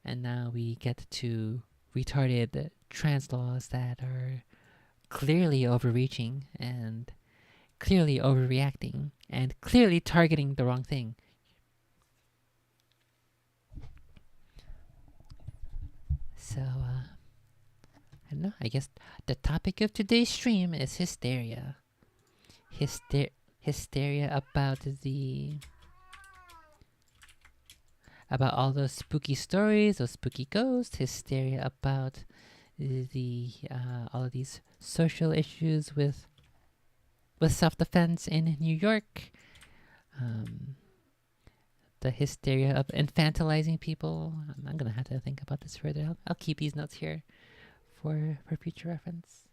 and now we get to retarded trans laws that are clearly overreaching and clearly overreacting and clearly targeting the wrong thing. So, I don't know. I guess the topic of today's stream is hysteria. Hysteria about all those spooky stories, those spooky ghosts. Hysteria about the all of these social issues with self-defense in New York. The hysteria of infantilizing people. I'm gonna have to think about this further. I'll keep these notes here for future reference.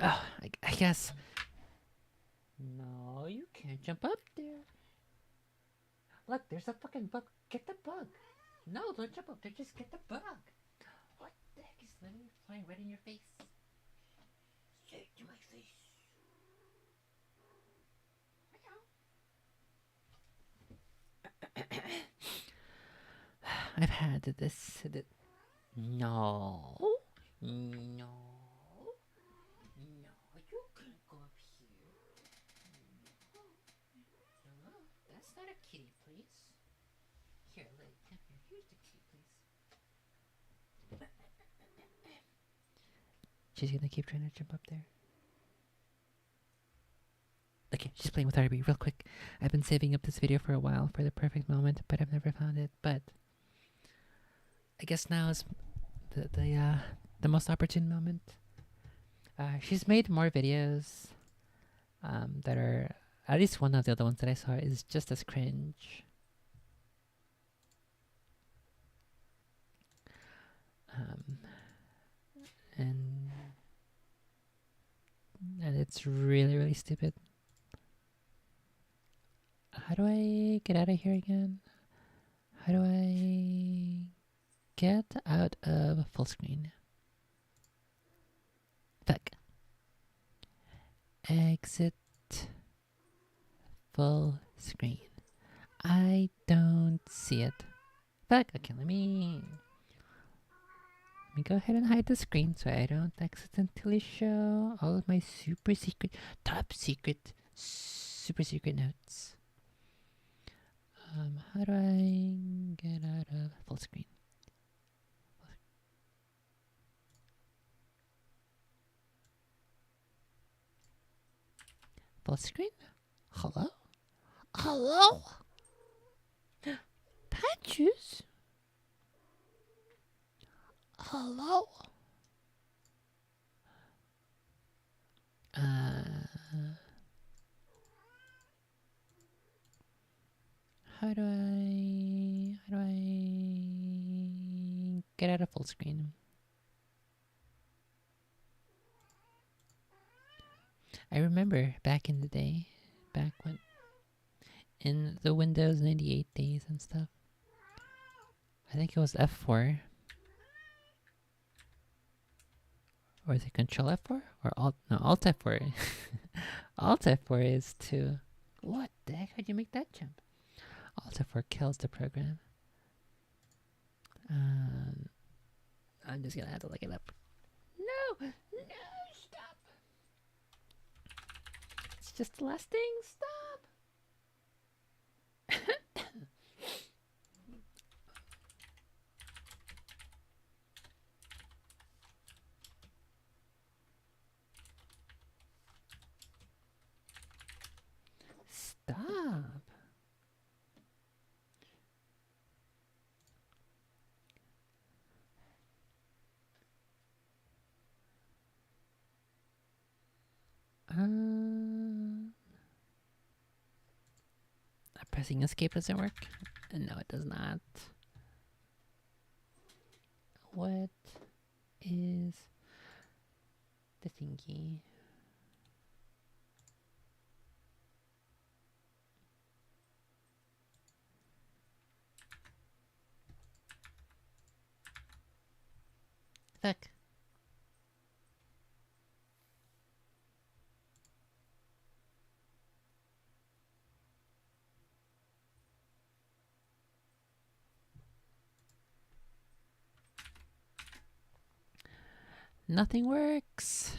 I guess. No, you can't jump up there. Look, there's a fucking bug. Get the bug. No, don't jump up there. Just get the bug. What the heck is literally flying right in your face? Straight to my face. I've had this. No. No. No, you can't go up here. No, that's not a kitty, please. Here, Lily, come here. Here's the kitty, please. She's gonna keep trying to jump up there. Okay, she's playing with RB real quick. I've been saving up this video for a while for the perfect moment, but I've never found it. But I guess now is the most opportune moment. She's made more videos that are, at least one of the other ones that I saw is just as cringe. And it's really, really stupid. How do I get out of here again? How do I get out of full screen? Fuck. Exit full screen. I don't see it. Fuck. Okay, let me go ahead and hide the screen so I don't accidentally show all of my super secret, top secret, super secret notes. How do I get out of full screen? Full screen? Hello? Hello? Patches? Hello? How do I get out of full screen? I remember back in the day, back when in the Windows 98 days and stuff. I think it was F4. Or is it Control F4? Or Alt? No, Alt F4. Alt F4 is to... What the heck? How'd you make that jump? Alt F4 kills the program. I'm just gonna have to look it up. No! No! Stop! It's just the last thing. Stop! Stop. Pressing escape doesn't work? No, it does not. What is the thingy? Fuck. Nothing works.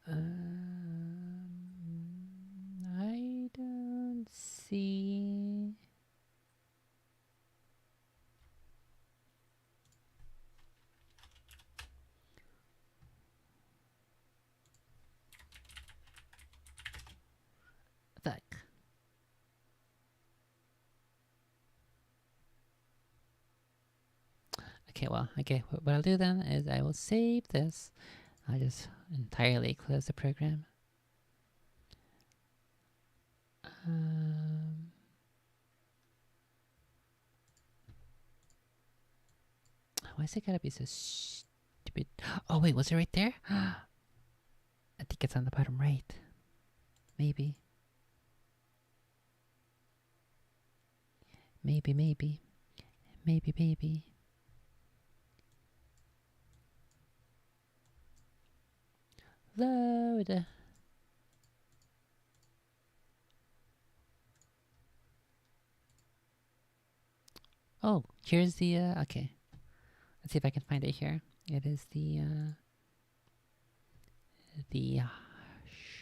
I don't see. Fuck. Okay, well, okay, what I'll do then is I will save this. I'll just entirely close the program. Why is it gotta be so stupid? Oh, wait, was it right there? I think it's on the bottom right. Maybe. Maybe, maybe. Maybe, maybe. Load. Oh, here's the, okay. Let's see if I can find it here. It is the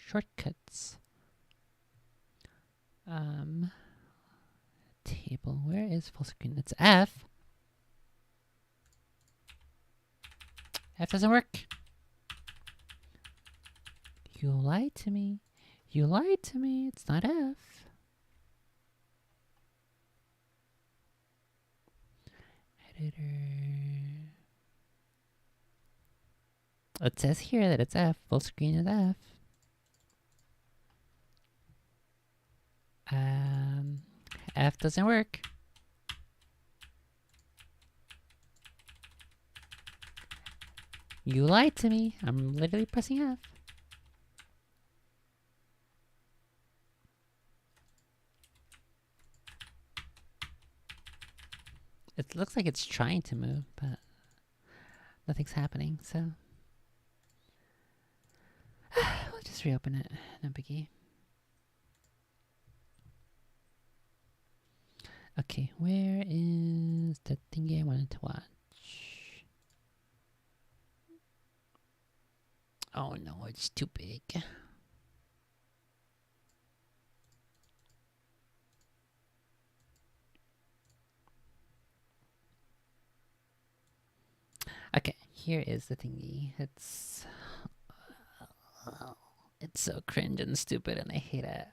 shortcuts. Table, where is full screen? It's F. F doesn't work. You lied to me. You lied to me. It's not F. Editor. It says here that it's F. Full screen is F. F doesn't work. You lied to me. I'm literally pressing F. It looks like it's trying to move, but nothing's happening, so we'll just reopen it. No biggie. Okay, where is the thingy I wanted to watch? Oh no, it's too big. Okay, here is the thingy. It's so cringe and stupid and I hate it.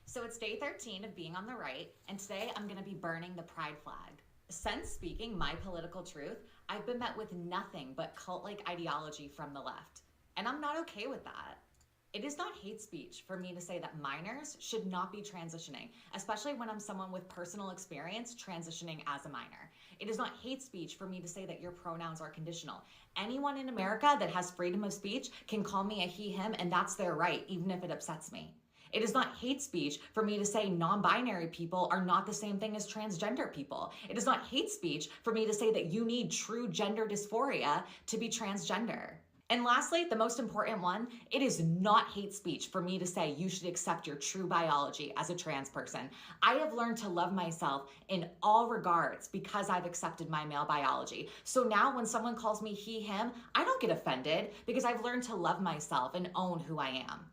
So it's day 13 of being on the right, and today I'm going to be burning the pride flag. Since speaking my political truth, I've been met with nothing but cult-like ideology from the left, and I'm not okay with that. It is not hate speech for me to say that minors should not be transitioning, especially when I'm someone with personal experience transitioning as a minor. It is not hate speech for me to say that your pronouns are conditional. Anyone in America that has freedom of speech can call me a he, him, and that's their right, even if it upsets me. It is not hate speech for me to say non-binary people are not the same thing as transgender people. It is not hate speech for me to say that you need true gender dysphoria to be transgender. And lastly, the most important one, it is not hate speech for me to say you should accept your true biology as a trans person. I have learned to love myself in all regards because I've accepted my male biology. So now when someone calls me he, him, I don't get offended because I've learned to love myself and own who I am.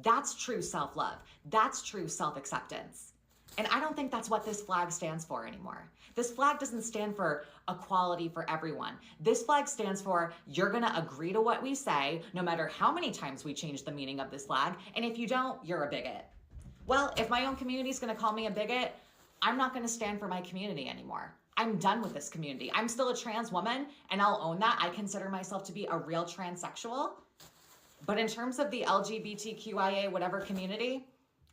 That's true self-love. That's true self-acceptance. And I don't think that's what this flag stands for anymore. This flag doesn't stand for equality for everyone. This flag stands for you're gonna agree to what we say, no matter how many times we change the meaning of this flag, and if you don't, you're a bigot. Well, if my own community is gonna call me a bigot, I'm not gonna stand for my community anymore. I'm done with this community. I'm still a trans woman, and I'll own that. I consider myself to be a real transsexual. But in terms of the LGBTQIA whatever community,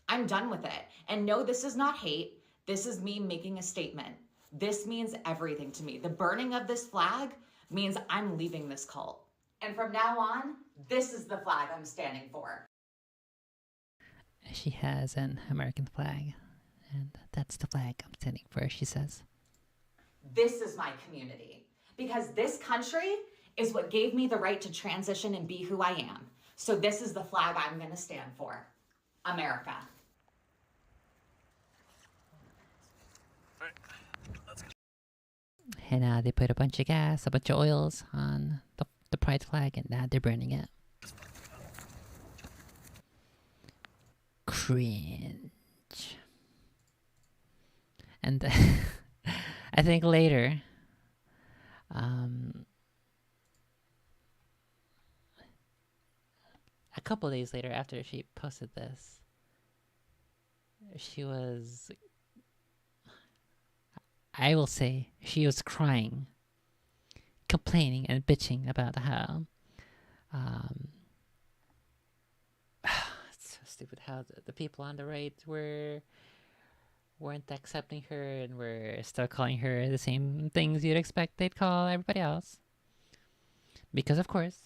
I'm done with it. And no, this is not hate. This is me making a statement. This means everything to me. The burning of this flag means I'm leaving this cult. And from now on, this is the flag I'm standing for. She has an American flag. And that's the flag I'm standing for, she says. This is my community. Because this country is what gave me the right to transition and be who I am. So this is the flag I'm going to stand for. America. And they put a bunch of gas, a bunch of oils on the pride flag, and now they're burning it. Cringe. And I think later, a couple days later after she posted this, she was, I will say, she was crying, complaining and bitching about how, it's so stupid how the people on the right weren't accepting her and were still calling her the same things you'd expect they'd call everybody else. Because of course,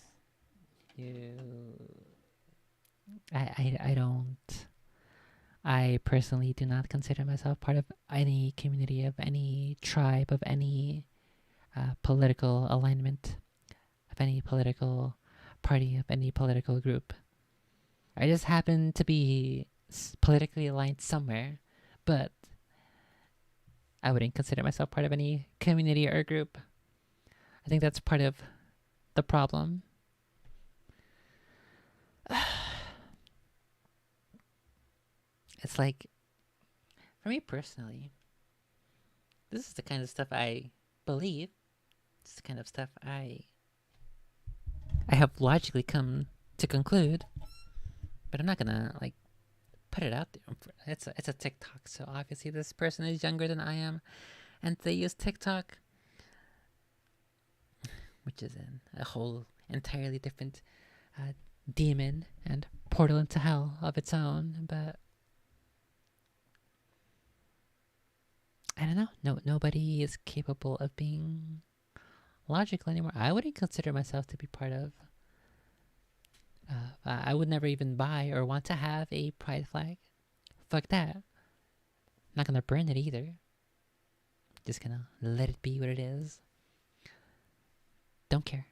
I personally do not consider myself part of any community, of any tribe, of any political alignment, of any political party, of any political group. I just happen to be politically aligned somewhere, but I wouldn't consider myself part of any community or group. I think that's part of the problem. It's like, for me personally, this is the kind of stuff I believe. It's the kind of stuff I have logically come to conclude. But I'm not gonna like put it out there. It's a TikTok, so obviously this person is younger than I am, and they use TikTok, which is a whole entirely different demon and portal into hell of its own. But I don't know. No, nobody is capable of being logical anymore. I wouldn't consider myself to be part of. I would never even buy or want to have a pride flag. Fuck that. I'm not gonna burn it either. Just gonna let it be what it is. Don't care.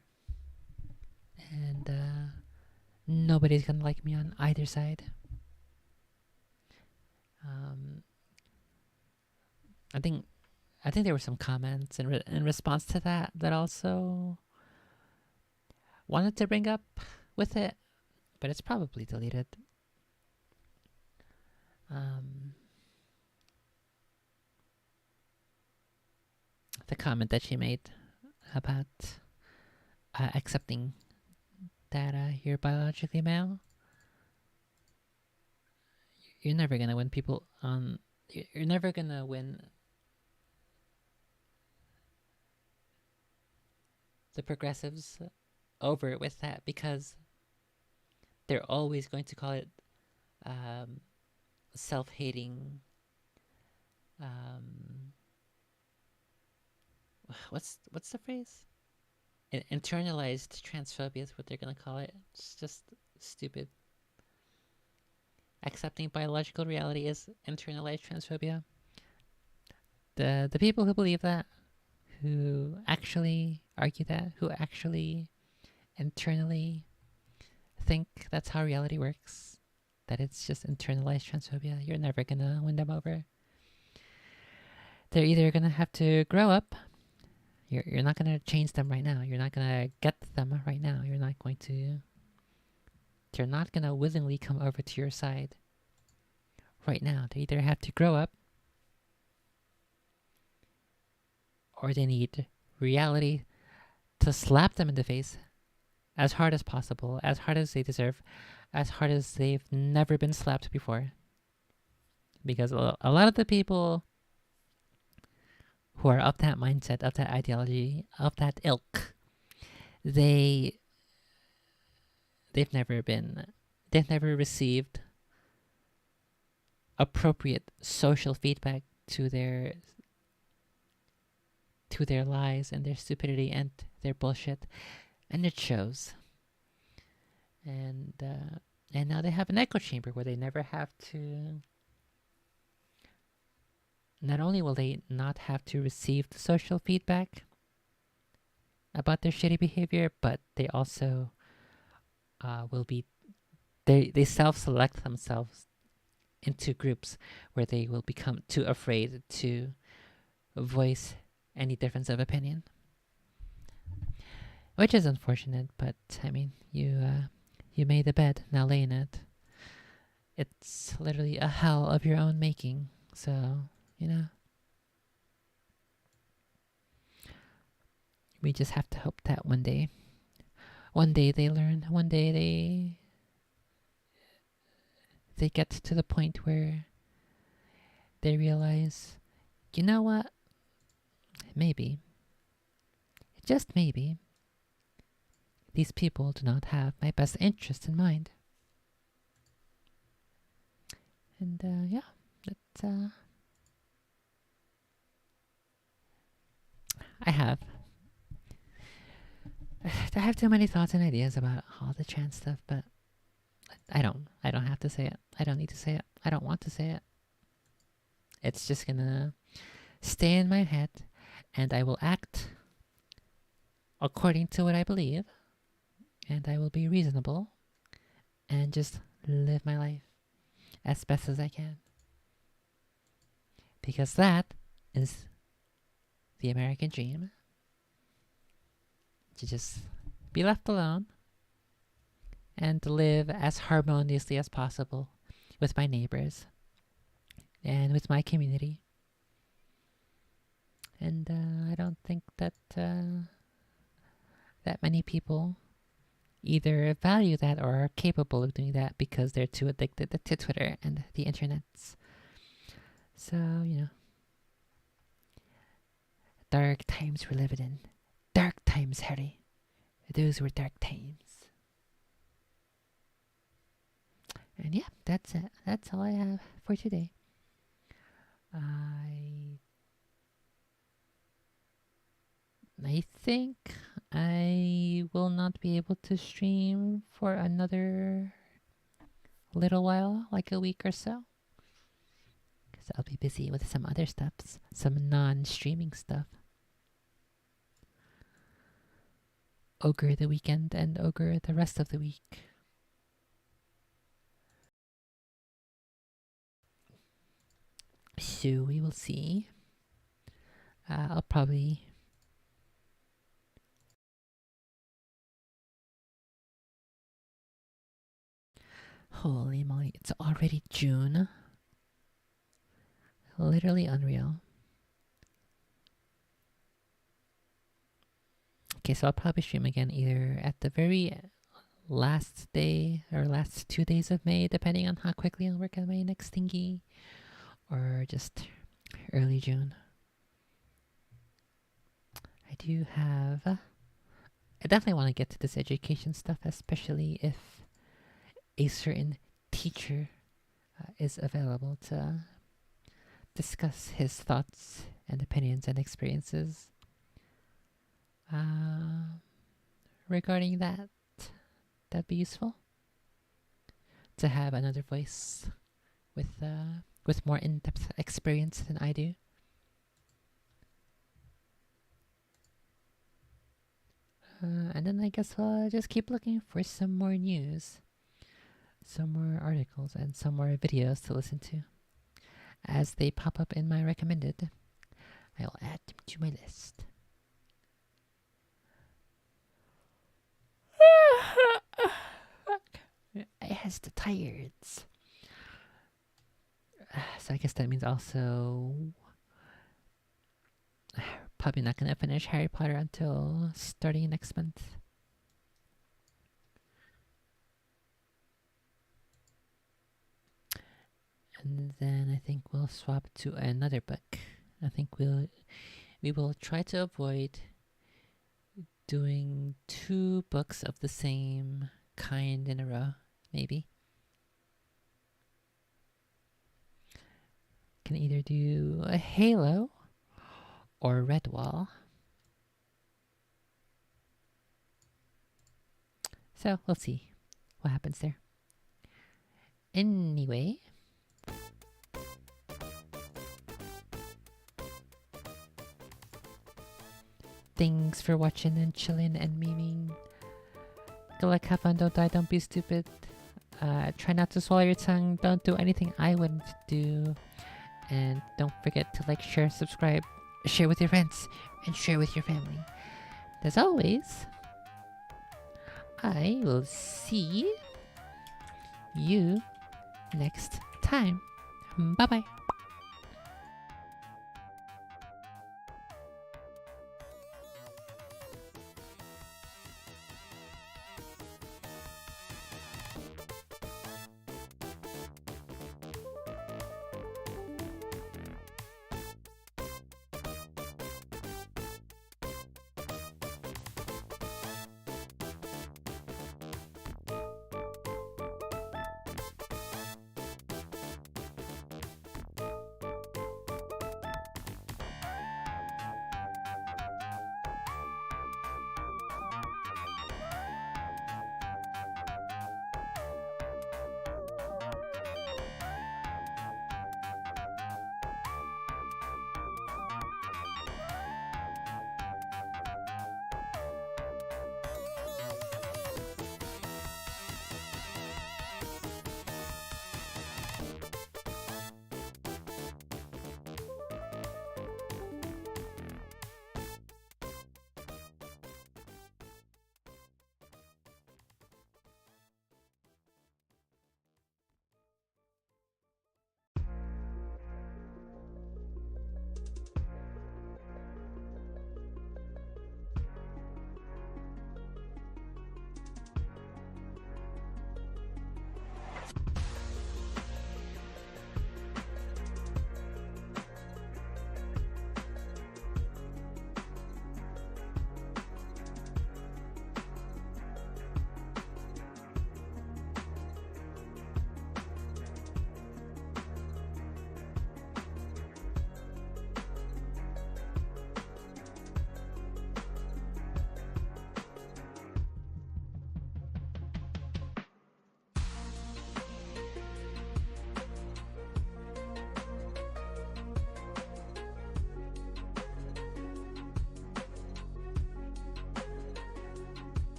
And nobody's gonna like me on either side. I think there were some comments in response to that also wanted to bring up with it, but it's probably deleted. The comment that she made about accepting that you're biologically male. You're never gonna win people on. You're never gonna win the progressives over with that, because they're always going to call it self-hating. What's the phrase? Internalized transphobia is what they're gonna call it. It's just stupid. Accepting biological reality is internalized transphobia. The people who believe that, who actually argue that, who actually internally think that's how reality works, that it's just internalized transphobia, you're never gonna win them over. They're either gonna have to grow up. You're not gonna change them right now. You're not gonna get them right now. You're not going to. They're not gonna willingly come over to your side right now. They either have to grow up, or they need reality to slap them in the face as hard as possible, as hard as they deserve, as hard as they've never been slapped before. Because a lot of the people who are of that mindset, of that ideology, of that ilk, they've never received appropriate social feedback to their lies and their stupidity and their bullshit, and it shows. And now they have an echo chamber where they never have to not only will they not have to receive the social feedback about their shitty behavior, but they also will be they self-select themselves into groups where they will become too afraid to voice any difference of opinion, which is unfortunate. But I mean, you made the bed, now lay in it. It's literally a hell of your own making, so you know, we just have to hope that one day they learn, one day they get to the point where they realize, you know what, maybe, just maybe, these people do not have my best interest in mind. And yeah, that's I have too many thoughts and ideas about all the trans stuff, but I don't have to say it. I don't need to say it. I don't want to say it. It's just gonna stay in my head, and I will act according to what I believe, and I will be reasonable and just live my life as best as I can. Because that is the American dream. To just be left alone and live as harmoniously as possible with my neighbors and with my community. And I don't think that that many people either value that or are capable of doing that because they're too addicted to Twitter and the internet. So, you know, dark times we're living in. Dark times, Harry. Those were dark times. And yeah, that's it. That's all I have for today. I think I will not be able to stream for another little while, like a week or so. Because I'll be busy with some other stuff, some non-streaming stuff. Ogre the weekend and Ogre the rest of the week. So we will see. I'll probably... Holy moly, it's already June. Literally unreal. Okay, so I'll probably stream again either at the very last day or last 2 days of May, depending on how quickly I'll work on my next thingy, or just early June. I do have... I definitely want to get to this education stuff, especially if a certain teacher is available to discuss his thoughts and opinions and experiences regarding that. That'd be useful to have another voice with more in-depth experience than I do. And then I guess I'll just keep looking for some more news, some more articles, and some more videos to listen to. As they pop up in my recommended, I'll add them to my list. It has the tired's. So I guess that means also probably not gonna finish Harry Potter until starting next month. And then I think we'll swap to another book. I think we will try to avoid doing 2 books of the same kind in a row, maybe. Can either do a Halo or Redwall. So we'll see what happens there. Anyway, Thanks for watching and chilling and memeing. Good luck, have fun, don't die, don't be stupid. Try not to swallow your tongue. Don't do anything I wouldn't do. And don't forget to like, share, subscribe, share with your friends, and share with your family. As always, I will see you next time. Bye bye.